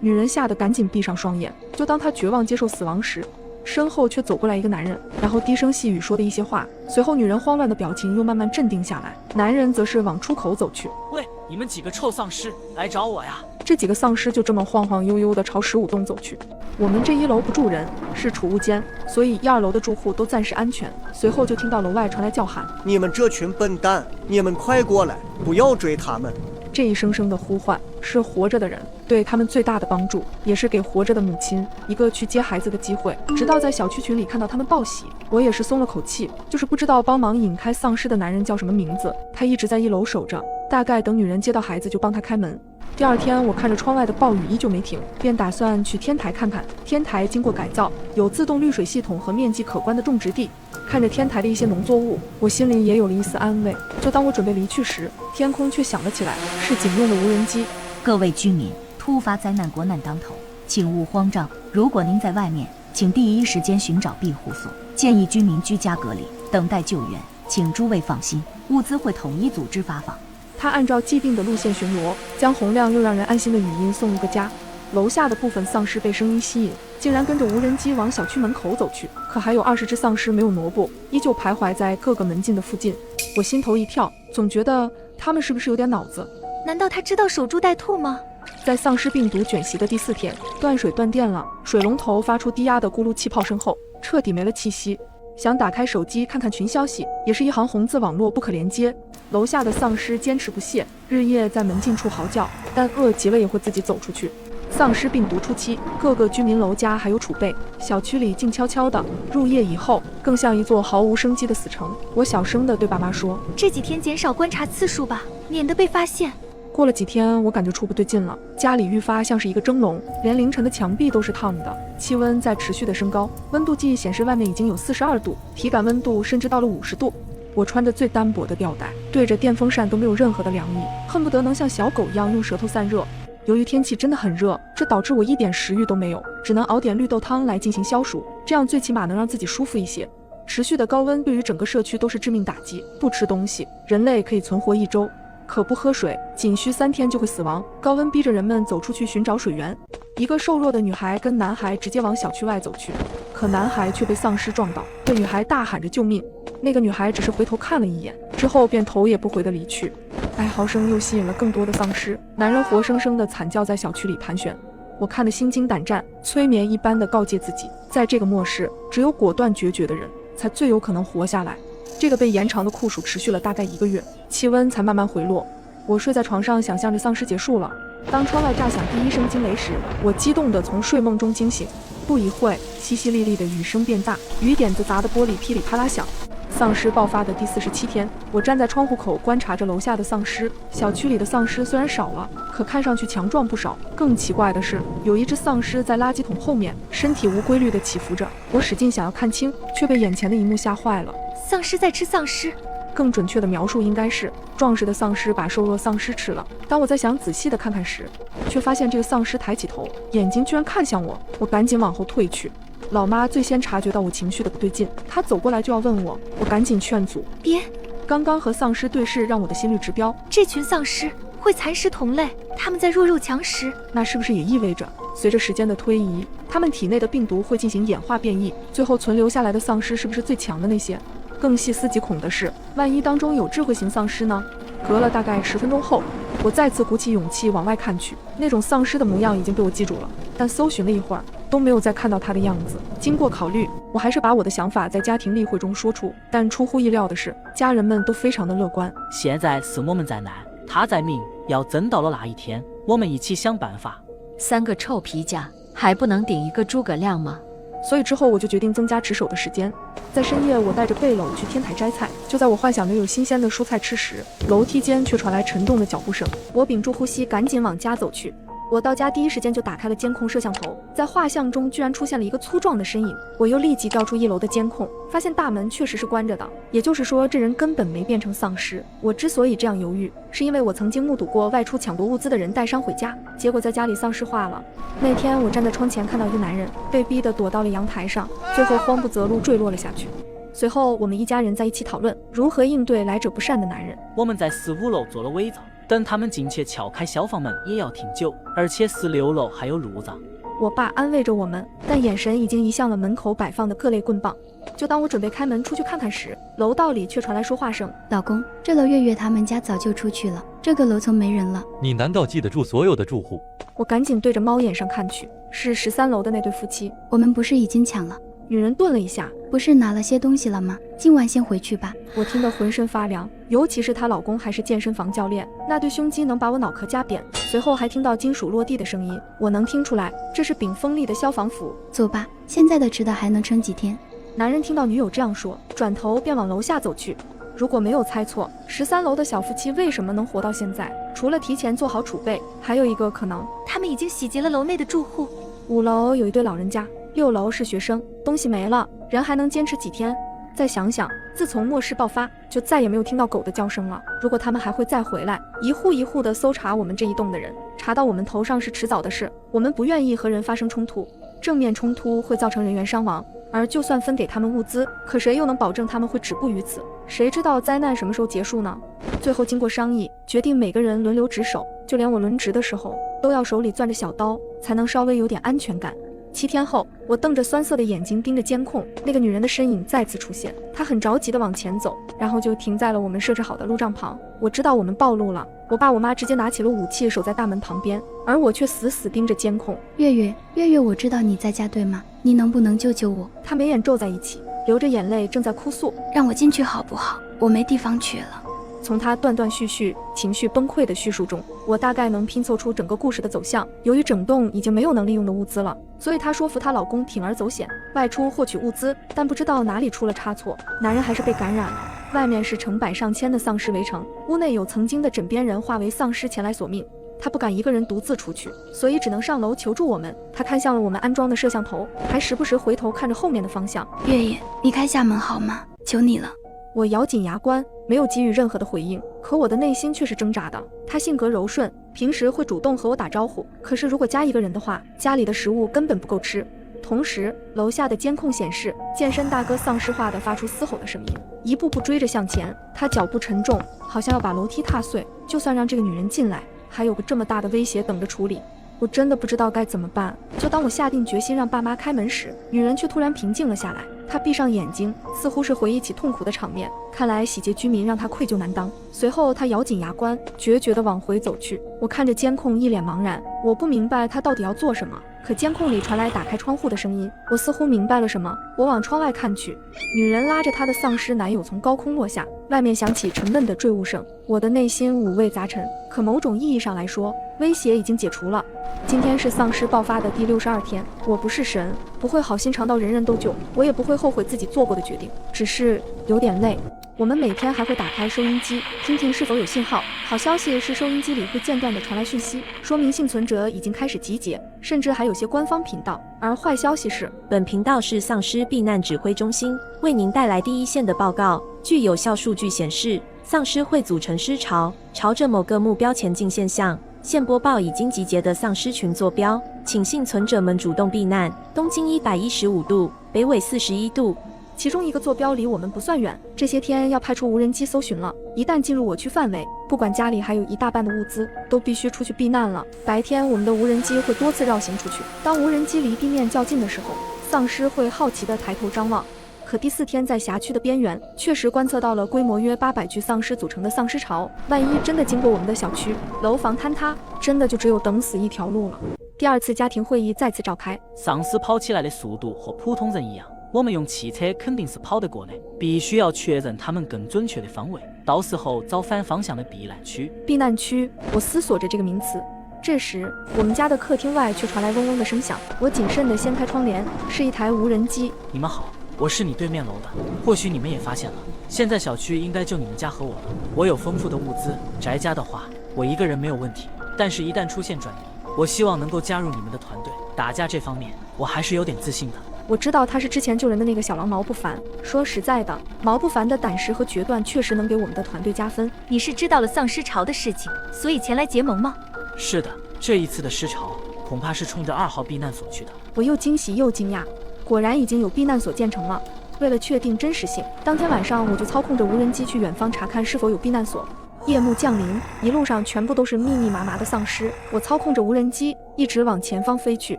女人吓得赶紧闭上双眼。就当她绝望接受死亡时，身后却走过来一个男人，然后低声细语说的一些话。随后女人慌乱的表情又慢慢镇定下来，男人则是往出口走去。喂，你们几个臭丧尸来找我呀！这几个丧尸就这么晃晃悠悠地朝15栋走去。我们这1楼不住人，是储物间，所以1、2楼的住户都暂时安全。随后就听到楼外传来叫喊：你们这群笨蛋，你们快过来，不要追他们！这一声声的呼唤是活着的人对他们最大的帮助，也是给活着的母亲一个去接孩子的机会。直到在小区群里看到他们报喜，我也是松了口气，就是不知道帮忙引开丧尸的男人叫什么名字。他一直在1楼守着，大概等女人接到孩子就帮他开门。第2天，我看着窗外的暴雨依旧没停，便打算去天台看看。天台经过改造，有自动滤水系统和面积可观的种植地。看着天台的一些农作物，我心里也有了一丝安慰。就当我准备离去时，天空却响了起来，是警用的无人机。各位居民，突发灾难国难当头，请勿慌张。如果您在外面，请第一时间寻找庇护所，建议居民居家隔离，等待救援。请诸位放心，物资会统一组织发放。他按照既定的路线巡逻，将洪亮又让人安心的语音送入个家。楼下的部分丧尸被声音吸引，竟然跟着无人机往小区门口走去。可还有20只丧尸没有挪步，依旧徘徊在各个门禁的附近。我心头一跳，总觉得他们是不是有点脑子？难道他知道守株待兔吗？在丧尸病毒卷袭的第4天，断水断电了，水龙头发出低压的咕噜气泡声后，彻底没了气息。想打开手机看看群消息，也是一行红字：网络不可连接。楼下的丧尸坚持不懈，日夜在门禁处嚎叫，但饿极了也会自己走出去。丧尸病毒初期，各个居民楼家还有储备，小区里静悄悄的。入夜以后，更像一座毫无生机的死城。我小声地对爸妈说：这几天减少观察次数吧，免得被发现。过了几天，我感觉处不对劲了，家里愈发像是一个蒸笼，连凌晨的墙壁都是烫的，气温在持续的升高，温度计显示外面已经有42度，体感温度甚至到了50度。我穿着最单薄的吊带，对着电风扇都没有任何的凉意，恨不得能像小狗一样用舌头散热。由于天气真的很热，这导致我一点食欲都没有，只能熬点绿豆汤来进行消暑，这样最起码能让自己舒服一些。持续的高温对于整个社区都是致命打击，不吃东西，人类可以存活1周。可不喝水，仅需3天就会死亡。高温逼着人们走出去寻找水源。一个瘦弱的女孩跟男孩直接往小区外走去，可男孩却被丧尸撞倒，对女孩大喊着救命。那个女孩只是回头看了一眼，之后便头也不回地离去。哀嚎声又吸引了更多的丧尸，男人活生生的惨叫在小区里盘旋。我看得心惊胆战，催眠一般的告诫自己，在这个末世，只有果断决绝的人才最有可能活下来。这个被延长的酷暑持续了大概1个月，气温才慢慢回落。我睡在床上，想象着丧尸结束了。当窗外炸响第1声惊雷时，我激动地从睡梦中惊醒。不一会，淅淅沥沥的雨声变大，雨点子砸得玻璃噼里啪啦响。丧尸爆发的第47天，我站在窗户口观察着楼下的丧尸。小区里的丧尸虽然少了，可看上去强壮不少。更奇怪的是，有一只丧尸在垃圾桶后面，身体无规律地起伏着。我使劲想要看清，却被眼前的一幕吓坏了。丧尸在吃丧尸，更准确的描述应该是壮实的丧尸把瘦弱丧尸吃了。当我在想仔细的看看时，却发现这个丧尸抬起头，眼睛居然看向我。我赶紧往后退去。老妈最先察觉到我情绪的不对劲，她走过来就要问我，我赶紧劝阻：别！刚刚和丧尸对视让我的心率直飙。这群丧尸会蚕食同类，他们在弱肉强食。那是不是也意味着随着时间的推移，他们体内的病毒会进行演化变异，最后存留下来的丧尸是不是最强的那些？更细思极恐的是，万一当中有智慧型丧尸呢？隔了大概10分钟后，我再次鼓起勇气往外看去，那种丧尸的模样已经被我记住了，但搜寻了一会儿都没有再看到他的样子。经过考虑，我还是把我的想法在家庭例会中说出，但出乎意料的是，家人们都非常的乐观。现在是我们在难，他在明，要真到了那一天，我们一起想办法。3个臭皮匠还不能顶1个诸葛亮吗？所以之后我就决定增加值守的时间。在深夜，我带着背篓去天台摘菜。就在我幻想着有新鲜的蔬菜吃时，楼梯间却传来沉重的脚步声。我屏住呼吸，赶紧往家走去。我到家第一时间就打开了监控摄像头，在画像中居然出现了一个粗壮的身影。我又立即调出1楼的监控，发现大门确实是关着的，也就是说这人根本没变成丧尸。我之所以这样犹豫，是因为我曾经目睹过外出抢夺物资的人带伤回家，结果在家里丧尸化了。那天我站在窗前看到一个男人被逼得躲到了阳台上，最后慌不择路坠落了下去。随后我们一家人在一起讨论如何应对来者不善的男人。我们在15楼做了伪造，等他们进去撬开消防门也要挺久，而且16楼还有路障。我爸安慰着我们，但眼神已经移向了门口摆放的各类棍棒。就当我准备开门出去看看时，楼道里却传来说话声：“老公，这楼月月他们家早就出去了，这个楼层没人了。”你难道记得住所有的住户？我赶紧对着猫眼上看去，是13楼的那对夫妻。我们不是已经抢了？女人顿了一下，不是拿了些东西了吗？今晚先回去吧。我听得浑身发凉，尤其是她老公还是健身房教练，那对胸肌能把我脑壳夹扁。随后还听到金属落地的声音，我能听出来这是秉锋利的消防服。走吧，现在的吃的还能撑几天？男人听到女友这样说，转头便往楼下走去。如果没有猜错，13楼的小夫妻为什么能活到现在？除了提前做好储备，还有一个可能，他们已经洗劫了楼内的住户。5楼有一对老人家，6楼是学生，东西没了，人还能坚持几天？再想想，自从末世爆发，就再也没有听到狗的叫声了。如果他们还会再回来，一户一户的搜查我们这一栋的人，查到我们头上是迟早的事。我们不愿意和人发生冲突，正面冲突会造成人员伤亡，而就算分给他们物资，可谁又能保证他们会止步于此？谁知道灾难什么时候结束呢？最后经过商议，决定每个人轮流值守，就连我轮值的时候，都要手里攥着小刀，才能稍微有点安全感。7天后，我瞪着酸涩的眼睛盯着监控，那个女人的身影再次出现，她很着急地往前走，然后就停在了我们设置好的路障旁。我知道我们暴露了，我爸我妈直接拿起了武器守在大门旁边，而我却死死盯着监控。月月，我知道你在家对吗？你能不能救救我？她眉眼皱在一起，流着眼泪正在哭诉，让我进去好不好？我没地方去了。从她断断续续、情绪崩溃的叙述中，我大概能拼凑出整个故事的走向。由于整栋已经没有能利用的物资了，所以她说服她老公铤而走险，外出获取物资，但不知道哪里出了差错，男人还是被感染了。外面是成百上千的丧尸围城，屋内有曾经的枕边人化为丧尸前来索命。他不敢一个人独自出去，所以只能上楼求助我们。他看向了我们安装的摄像头，还时不时回头看着后面的方向。月月，你开下门好吗？求你了。我咬紧牙关，没有给予任何的回应，可我的内心却是挣扎的。他性格柔顺，平时会主动和我打招呼，可是如果加一个人的话，家里的食物根本不够吃。同时，楼下的监控显示，健身大哥丧尸化地发出嘶吼的声音，一步步追着向前。他脚步沉重，好像要把楼梯踏碎。就算让这个女人进来，还有个这么大的威胁等着处理。我真的不知道该怎么办。就当我下定决心让爸妈开门时，女人却突然平静了下来。她闭上眼睛，似乎是回忆起痛苦的场面，看来洗劫居民让她愧疚难当。随后她咬紧牙关，决绝地往回走去。我看着监控，一脸茫然，我不明白她到底要做什么。可监控里传来打开窗户的声音，我似乎明白了什么。我往窗外看去，女人拉着她的丧尸男友从高空落下，外面响起沉闷的坠物声。我的内心五味杂陈，可某种意义上来说，威胁已经解除了。今天是丧尸爆发的第62天，我不是神，不会好心肠到人人都救，我也不会后悔自己做过的决定，只是有点累。我们每天还会打开收音机，听听是否有信号。好消息是收音机里会间断地传来讯息，说明幸存者已经开始集结，甚至还有些官方频道。而坏消息是，本频道是丧尸避难指挥中心，为您带来第一线的报告。据有效数据显示，丧尸会组成尸潮，朝着某个目标前进现象。现播报已经集结的丧尸群坐标，请幸存者们主动避难。东经115度，北纬41度。其中一个坐标离我们不算远，这些天要派出无人机搜寻了。一旦进入我区范围，不管家里还有一大半的物资，都必须出去避难了。白天我们的无人机会多次绕行出去，当无人机离地面较近的时候，丧尸会好奇地抬头张望。可第4天在辖区的边缘，确实观测到了规模约800具丧尸组成的丧尸潮。万一真的经过我们的小区，楼房坍塌，真的就只有等死一条路了。第2次家庭会议再次召开，丧尸跑起来的速度和普通人一样，我们用汽车肯定是跑得过的，必须要确认他们更准确的方位，到时候找反方向的避难区。避难区，我思索着这个名词。这时，我们家的客厅外却传来嗡嗡的声响，我谨慎地掀开窗帘，是一台无人机。你们好，我是你对面楼的，或许你们也发现了，现在小区应该就你们家和我了。我有丰富的物资，宅家的话，我一个人没有问题，但是一旦出现转移，我希望能够加入你们的团队。打架这方面，我还是有点自信的。我知道他是之前救人的那个小狼毛不凡。说实在的，毛不凡的胆识和决断确实能给我们的团队加分。你是知道了丧尸潮的事情，所以前来结盟吗？是的，这一次的尸潮恐怕是冲着2号避难所去的。我又惊喜又惊讶，果然已经有避难所建成了。为了确定真实性，当天晚上我就操控着无人机去远方查看是否有避难所。夜幕降临，一路上全部都是密密麻麻的丧尸。我操控着无人机一直往前方飞去，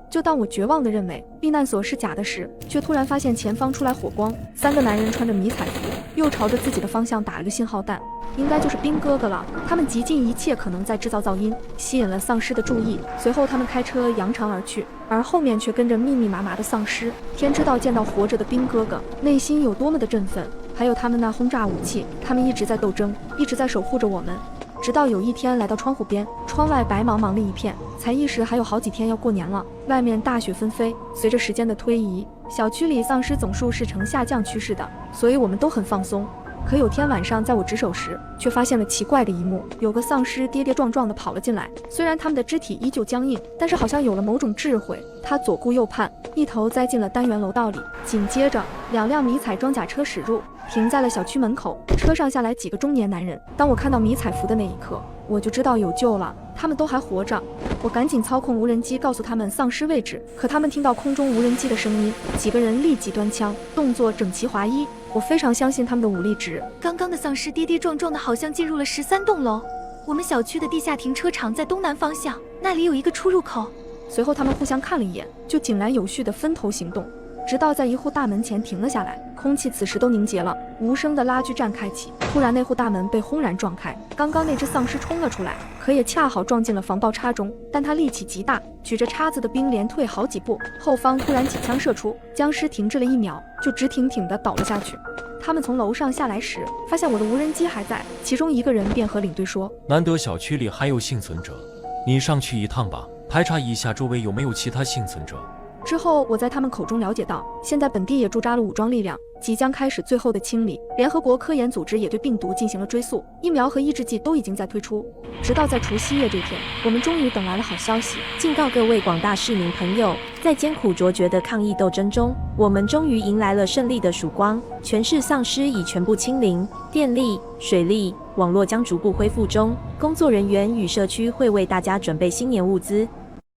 就当我绝望地认为避难所是假的时，却突然发现前方出来火光，3个男人穿着迷彩服，又朝着自己的方向打了个信号弹。应该就是兵哥哥了，他们极尽一切可能在制造噪音，吸引了丧尸的注意。随后他们开车扬长而去，而后面却跟着密密麻麻的丧尸。天知道见到活着的兵哥哥，内心有多么的振奋。还有他们那轰炸武器，他们一直在斗争，一直在守护着我们。直到有一天来到窗户边，窗外白茫茫的一片，才意识还有好几天要过年了，外面大雪纷飞。随着时间的推移，小区里丧尸总数是呈下降趋势的，所以我们都很放松。可有天晚上，在我值守时，却发现了奇怪的一幕，有个丧尸跌跌撞撞地跑了进来。虽然他们的肢体依旧僵硬，但是好像有了某种智慧。他左顾右盼，一头栽进了单元楼道里。紧接着，2辆迷彩装甲车驶入，停在了小区门口。车上下来几个中年男人。当我看到迷彩服的那一刻，我就知道有救了，他们都还活着。我赶紧操控无人机告诉他们丧尸位置，可他们听到空中无人机的声音，几个人立即端枪，动作整齐划一。我非常相信他们的武力值。刚刚的丧尸跌跌撞撞的，好像进入了13栋楼。我们小区的地下停车场在东南方向，那里有一个出入口。随后他们互相看了一眼，就井然有序地分头行动，直到在一户大门前停了下来。空气此时都凝结了，无声的拉锯战开启。突然那户大门被轰然撞开，刚刚那只丧尸冲了出来，可也恰好撞进了防爆叉中，但他力气极大，举着叉子的兵连退好几步，后方突然几枪射出，僵尸停滞了1秒，就直挺挺地倒了下去。他们从楼上下来时，发现我的无人机还在，其中一个人便和领队说：难得小区里还有幸存者，你上去一趟吧，排查一下周围有没有其他幸存者。之后我在他们口中了解到，现在本地也驻扎了武装力量，即将开始最后的清理。联合国科研组织也对病毒进行了追溯，疫苗和抑制剂都已经在推出。直到在除夕夜这天，我们终于等来了好消息。敬告各位广大市民朋友，在艰苦卓绝的抗疫斗争中，我们终于迎来了胜利的曙光。全市丧尸已全部清零，电力、水利、网络将逐步恢复中，工作人员与社区会为大家准备新年物资。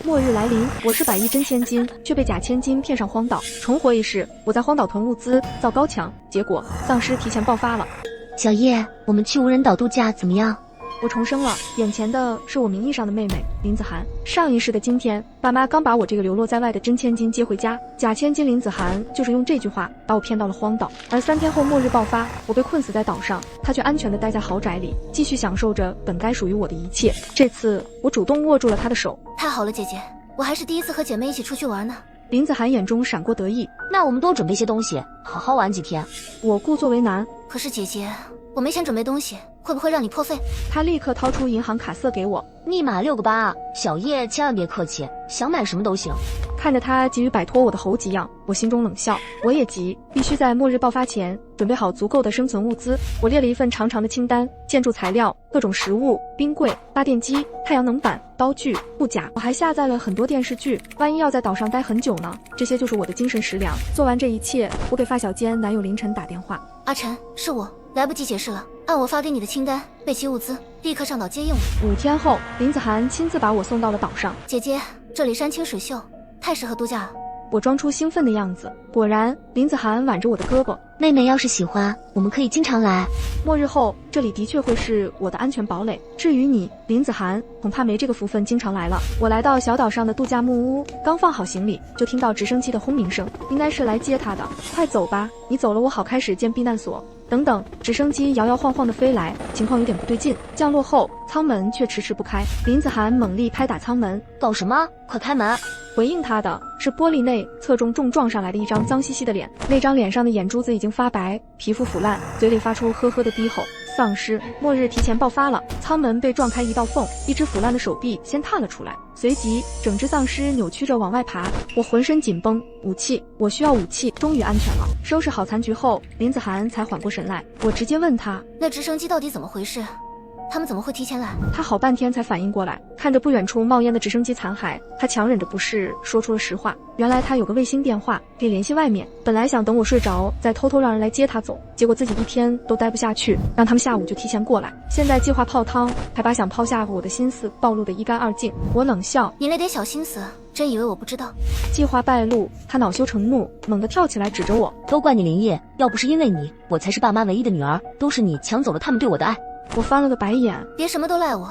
末日来临，我是1亿真千金，却被假千金骗上荒岛。重活一世，我在荒岛囤物资，造高墙，结果丧尸提前爆发了。小叶，我们去无人岛度假怎么样？我重生了，眼前的是我名义上的妹妹林子涵。上一世的今天，爸妈刚把我这个流落在外的真千金接回家，假千金林子涵就是用这句话把我骗到了荒岛。而3天后末日爆发，我被困死在岛上，她却安全地待在豪宅里，继续享受着本该属于我的一切。这次我主动握住了她的手。太好了，姐姐，我还是第一次和姐妹一起出去玩呢。林子涵眼中闪过得意。那我们多准备些东西，好好玩几天。我故作为难。可是姐姐，我没钱准备东西，会不会让你破费？他立刻掏出银行卡色给我，密码6个8，小叶千万别客气，想买什么都行。看着他急于摆脱我的猴急样，我心中冷笑。我也急，必须在末日爆发前准备好足够的生存物资。我列了一份长长的清单：建筑材料、各种食物、冰柜、发电机、太阳能板、刀具、护甲。我还下载了很多电视剧，万一要在岛上待很久呢？这些就是我的精神食粮。做完这一切，我给发小间男友凌晨打电话：阿晨，是我，来不及解释了，按我发给你的清单备齐物资，立刻上岛接应我。5天后，林子涵亲自把我送到了岛上。姐姐，这里山清水秀，太适合度假了。我装出兴奋的样子，果然林子涵挽着我的胳膊。妹妹要是喜欢，我们可以经常来。末日后，这里的确会是我的安全堡垒。至于你，林子涵，恐怕没这个福分经常来了。我来到小岛上的度假木屋，刚放好行李，就听到直升机的轰鸣声，应该是来接他的。快走吧，你走了，我好开始建避难所。等等，直升机摇摇晃晃地飞来，情况有点不对劲。降落后，舱门却迟迟不开。林子涵猛力拍打舱门，搞什么？快开门！回应他的是玻璃内侧重重撞上来的一张脏兮兮的脸，那张脸上的眼珠子已经发白，皮肤腐烂，嘴里发出呵呵的低吼。丧尸，末日提前爆发了，舱门被撞开一道缝，一只腐烂的手臂先探了出来，随即整只丧尸扭曲着往外爬。我浑身紧绷，武器，我需要武器。终于安全了，收拾好残局后，林子涵才缓过神来。我直接问他，那直升机到底怎么回事？他们怎么会提前来？他好半天才反应过来，看着不远处冒烟的直升机残骸，他强忍着不适说出了实话。原来他有个卫星电话可以联系外面，本来想等我睡着再偷偷让人来接他走，结果自己一天都待不下去，让他们下午就提前过来。现在计划泡汤，还把想抛下我的心思暴露得一干二净。我冷笑，你那点小心思真以为我不知道？计划败露，他恼羞成怒，猛地跳起来指着我，都怪你林烨，要不是因为你，我才是爸妈唯一的女儿，都是你抢走了他们对我的爱。我翻了个白眼。别什么都赖我，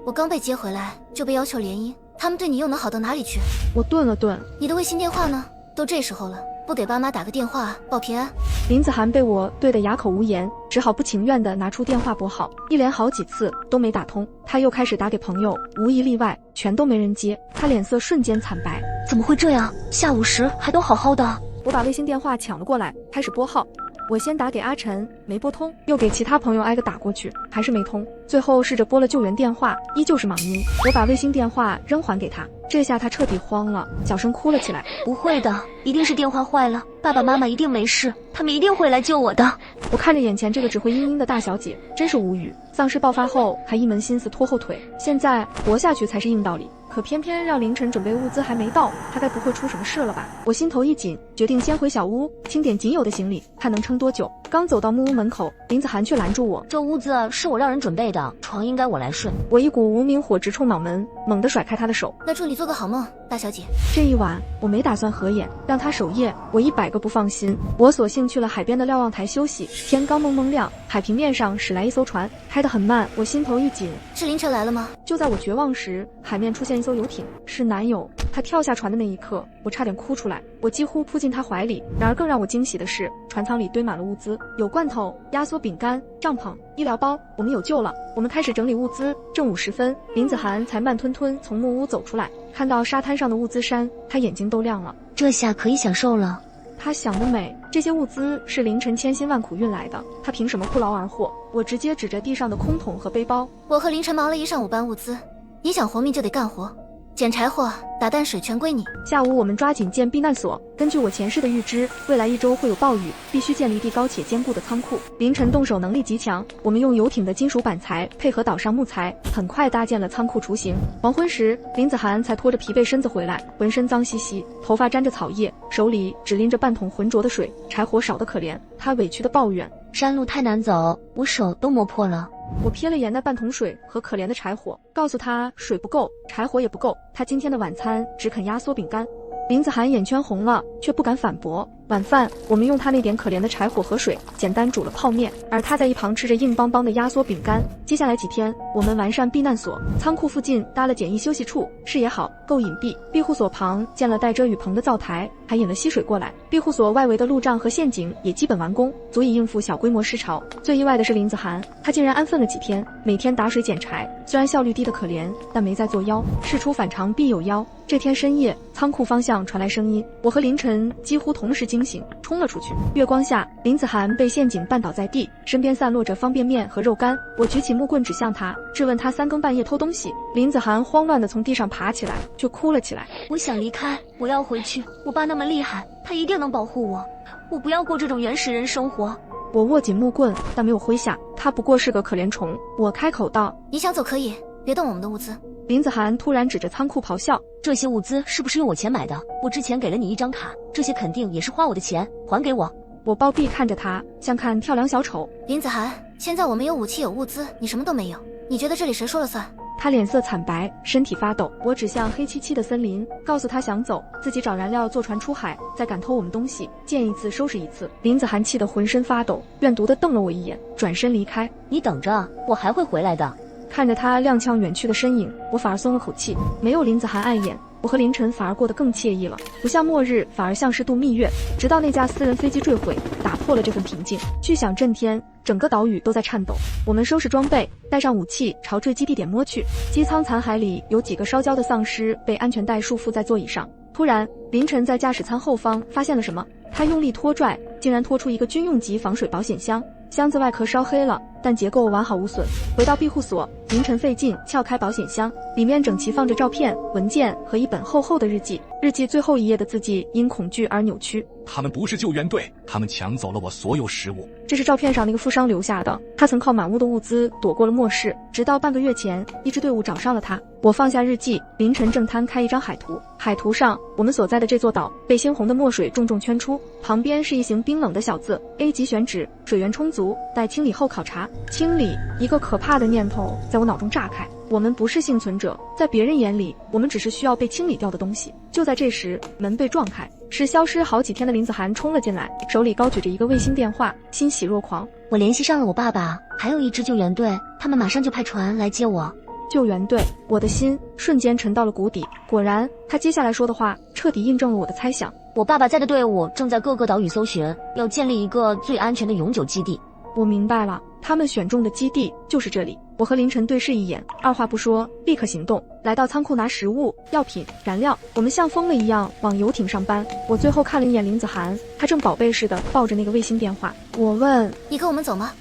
我刚被接回来就被要求联姻，他们对你又能好到哪里去？我顿了顿，你的微信电话呢？都这时候了，不给爸妈打个电话报平安？林子涵被我对得哑口无言，只好不情愿地拿出电话拨号，一连好几次都没打通。他又开始打给朋友，无一例外全都没人接，他脸色瞬间惨白。怎么会这样？下午时还都好好的。我把微信电话抢了过来，开始拨号。我先打给阿晨，没拨通，又给其他朋友挨个打过去，还是没通。最后试着拨了救援电话，依旧是忙音。我把微信电话扔还给他，这下他彻底慌了，小声哭了起来。不会的，一定是电话坏了，爸爸妈妈一定没事，他们一定会来救我的。我看着眼前这个只会嘤嘤的大小姐，真是无语。丧尸爆发后还一门心思拖后腿，现在活下去才是硬道理。可偏偏让凌晨准备物资还没到，他该不会出什么事了吧？我心头一紧，决定先回小屋清点仅有的行李，看能撑多久。刚走到木屋门口，林子涵却拦住我：“这屋子是我让人准备的，床应该我来睡。”我一股无名火直冲脑门，猛地甩开他的手。那祝你做个好梦，大小姐。这一晚我没打算合眼，让他守夜，我100个不放心。我索性去了海边的瞭望台休息。天刚蒙蒙亮，海平面上驶来一艘船，开得很慢，我心头一紧。是凌晨来了吗？就在我绝望时，海面出现一艘游艇，是男友。他跳下船的那一刻，我差点哭出来，我几乎扑进他怀里。然而更让我惊喜的是，船舱里堆满了物资，有罐头、压缩饼干、帐篷、医疗包，我们有救了。我们开始整理物资。正午时分，林子涵才慢吞吞从木屋走出来，看到沙滩上的物资山，他眼睛都亮了。这下可以享受了。他想得美，这些物资是凌晨千辛万苦运来的，他凭什么不劳而获？我直接指着地上的空桶和背包。我和凌晨忙了一上午搬物资，你想活命就得干活，捡柴火、打淡水全归你。下午我们抓紧建避难所。根据我前世的预知，未来1周会有暴雨，必须建立地高且坚固的仓库。凌晨动手能力极强，我们用游艇的金属板材配合岛上木材，很快搭建了仓库雏形。黄昏时，林子涵才拖着疲惫身子回来，浑身脏兮兮，头发沾着草叶，手里只拎着半桶浑浊的水，柴火少得可怜。他委屈地抱怨：山路太难走，我手都磨破了。我瞥了眼那半桶水和可怜的柴火，告诉他水不够，柴火也不够，他今天的晚餐只肯压缩饼干。林子涵眼圈红了，却不敢反驳。晚饭，我们用他那点可怜的柴火和水，简单煮了泡面，而他在一旁吃着硬邦邦的压缩饼干。接下来几天，我们完善避难所，仓库附近搭了简易休息处，视野好，够隐蔽。庇护所旁建了带遮雨棚的灶台，还引了溪水过来。庇护所外围的路障和陷阱也基本完工，足以应付小规模尸潮。最意外的是林子涵，他竟然安分了几天，每天打水捡柴，虽然效率低得可怜，但没在作妖。事出反常必有妖。这天深夜，仓库方向传来声音，我和凌晨几乎同时惊醒，冲了出去。月光下，林子涵被陷阱绊倒在地，身边散落着方便面和肉干。我举起木棍指向他，质问他3更半夜偷东西。林子涵慌乱地从地上爬起来，却哭了起来。我想离开，我要回去。我爸那么厉害，他一定能保护我。我不要过这种原始人生活。我握紧木棍，但没有挥下。他不过是个可怜虫。我开口道：你想走可以，别动我们的物资。林子涵突然指着仓库咆哮：这些物资是不是用我钱买的？我之前给了你1张卡，这些肯定也是花我的钱，还给我。我暴毙看着他，像看跳梁小丑。林子涵，现在我们有武器有物资，你什么都没有，你觉得这里谁说了算？他脸色惨白，身体发抖。我指向黑漆漆的森林，告诉他想走，自己找燃料坐船出海，再敢偷我们东西，见一次收拾一次。林子涵气得浑身发抖，怨毒地瞪了我一眼，转身离开。你等着，我还会回来的。看着他踉跄远去的身影，我反而松了口气。没有林子涵碍眼，我和凌晨反而过得更惬意了，不像末日，反而像是度蜜月。直到那架私人飞机坠毁，打破了这份平静。巨响震天，整个岛屿都在颤抖。我们收拾装备，带上武器，朝坠机地点摸去。机舱残骸里有几个烧焦的丧尸，被安全带束缚在座椅上。突然，凌晨在驾驶舱后方发现了什么，他用力拖拽，竟然拖出一个军用级防水保险箱。箱子外壳烧黑了，但结构完好无损。回到庇护所，凌晨费劲撬开保险箱，里面整齐放着照片、文件和一本厚厚的日记。日记最后一页的字迹因恐惧而扭曲。他们不是救援队，他们抢走了我所有食物。这是照片上那个富商留下的，他曾靠满屋的物资躲过了末世，直到半个月前，一支队伍找上了他。我放下日记，凌晨正摊开一张海图，海图上我们所在的这座岛被鲜红的墨水重重圈出，旁边是一行冰冷的小字 A 级选址，水源充足，待清理后考察。清理，一个可怕的念头在我脑中炸开。我们不是幸存者，在别人眼里，我们只是需要被清理掉的东西。就在这时，门被撞开，是消失好几天的林子涵冲了进来，手里高举着一个卫星电话，欣喜若狂。我联系上了我爸爸，还有一支救援队，他们马上就派船来接我。救援队，我的心瞬间沉到了谷底。果然，他接下来说的话彻底印证了我的猜想。我爸爸在的队伍正在各个岛屿搜寻，要建立一个最安全的永久基地。我明白了，他们选中的基地就是这里。我和凌晨对视一眼，二话不说，立刻行动，来到仓库拿食物、药品、燃料。我们像疯了一样往游艇上搬。我最后看了一眼林子涵，他正宝贝似的抱着那个卫星电话。我问：“你跟我们走吗？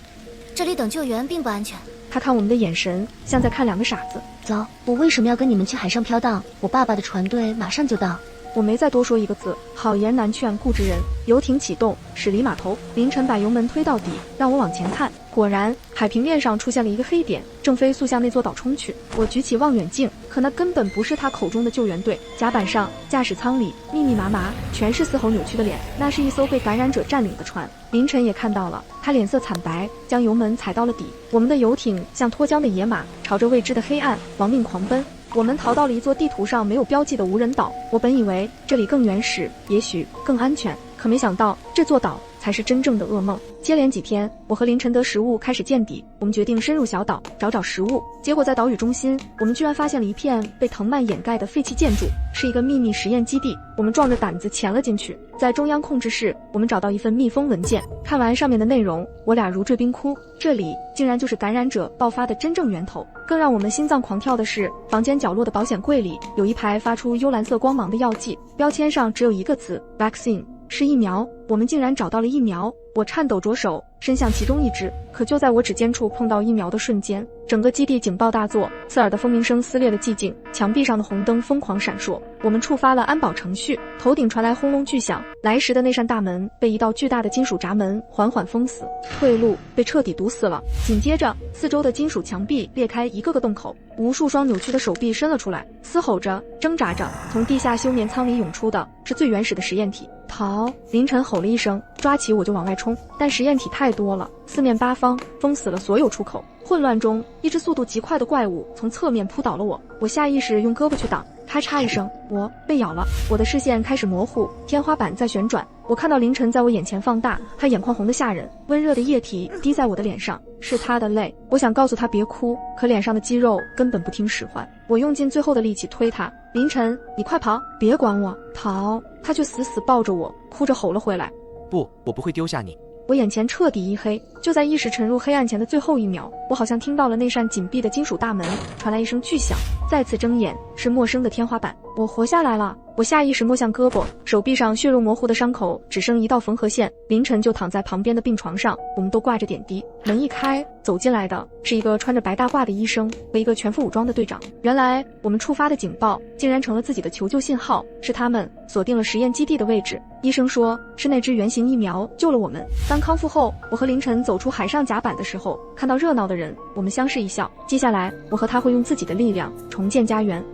这里等救援并不安全。”他看我们的眼神像在看两个傻子。走，我为什么要跟你们去海上飘荡？我爸爸的船队马上就到。我没再多说一个字，好言难劝固执人。游艇启动，驶离码头。凌晨把油门推到底，让我往前看。果然，海平面上出现了一个黑点，正飞速向那座岛冲去。我举起望远镜，可那根本不是他口中的救援队。甲板上、驾驶舱里密密麻麻，全是嘶吼扭曲的脸。那是一艘被感染者占领的船。凌晨也看到了，他脸色惨白，将油门踩到了底。我们的游艇像脱缰的野马，朝着未知的黑暗亡命狂奔。我们逃到了一座地图上没有标记的无人岛。我本以为这里更原始，也许更安全，可没想到这座岛才是真正的噩梦。接连几天，我和林晨得食物开始见底，我们决定深入小岛找食物。结果在岛屿中心，我们居然发现了一片被藤蔓掩盖的废弃建筑，是一个秘密实验基地。我们壮着胆子潜了进去，在中央控制室，我们找到一份密封文件。看完上面的内容，我俩如坠冰窟。这里竟然就是感染者爆发的真正源头。更让我们心脏狂跳的是，房间角落的保险柜里有一排发出幽蓝色光芒的药剂，标签上只有一个字 vaccine， 是疫苗。我们竟然找到了疫苗。我颤抖着手伸向其中一支，可就在我指尖处碰到疫苗的瞬间，整个基地警报大作，刺耳的蜂鸣声撕裂了寂静，墙壁上的红灯疯狂闪烁。我们触发了安保程序，头顶传来轰隆巨响，来时的那扇大门被一道巨大的金属闸门缓缓封死，退路被彻底堵死了。紧接着，四周的金属墙壁裂开一个个洞口，无数双扭曲的手臂伸了出来，嘶吼着挣扎着。从地下休眠舱里涌出的是最原始的实验体。逃！凌晨吼了一声，抓起我就往外冲，但实验体太多了，四面八方封死了所有出口。混乱中，一只速度极快的怪物从侧面扑倒了我，我下意识用胳膊去挡，咔嚓一声，我被咬了。我的视线开始模糊，天花板在旋转，我看到凌晨在我眼前放大，他眼眶红得吓人，温热的液体滴在我的脸上，是他的泪。我想告诉他别哭，可脸上的肌肉根本不听使唤。我用尽最后的力气推他，凌晨，你快跑，别管我！逃！他却死死抱着我，哭着吼了回来。不，我不会丢下你。我眼前彻底一黑，就在意识沉入黑暗前的最后一秒，我好像听到了那扇紧闭的金属大门传来一声巨响。再次睁眼，是陌生的天花板。我活下来了。我下意识摸向胳膊，手臂上血肉模糊的伤口只剩一道缝合线。凌晨就躺在旁边的病床上，我们都挂着点滴。门一开，走进来的是一个穿着白大褂的医生和一个全副武装的队长。原来我们触发的警报竟然成了自己的求救信号，是他们锁定了实验基地的位置。医生说是那支原型疫苗救了我们。当康复后，我和凌晨走出海上甲板的时候，看到热闹的人，我们相视一笑。接下来，我和他会用自己的力量重建家园。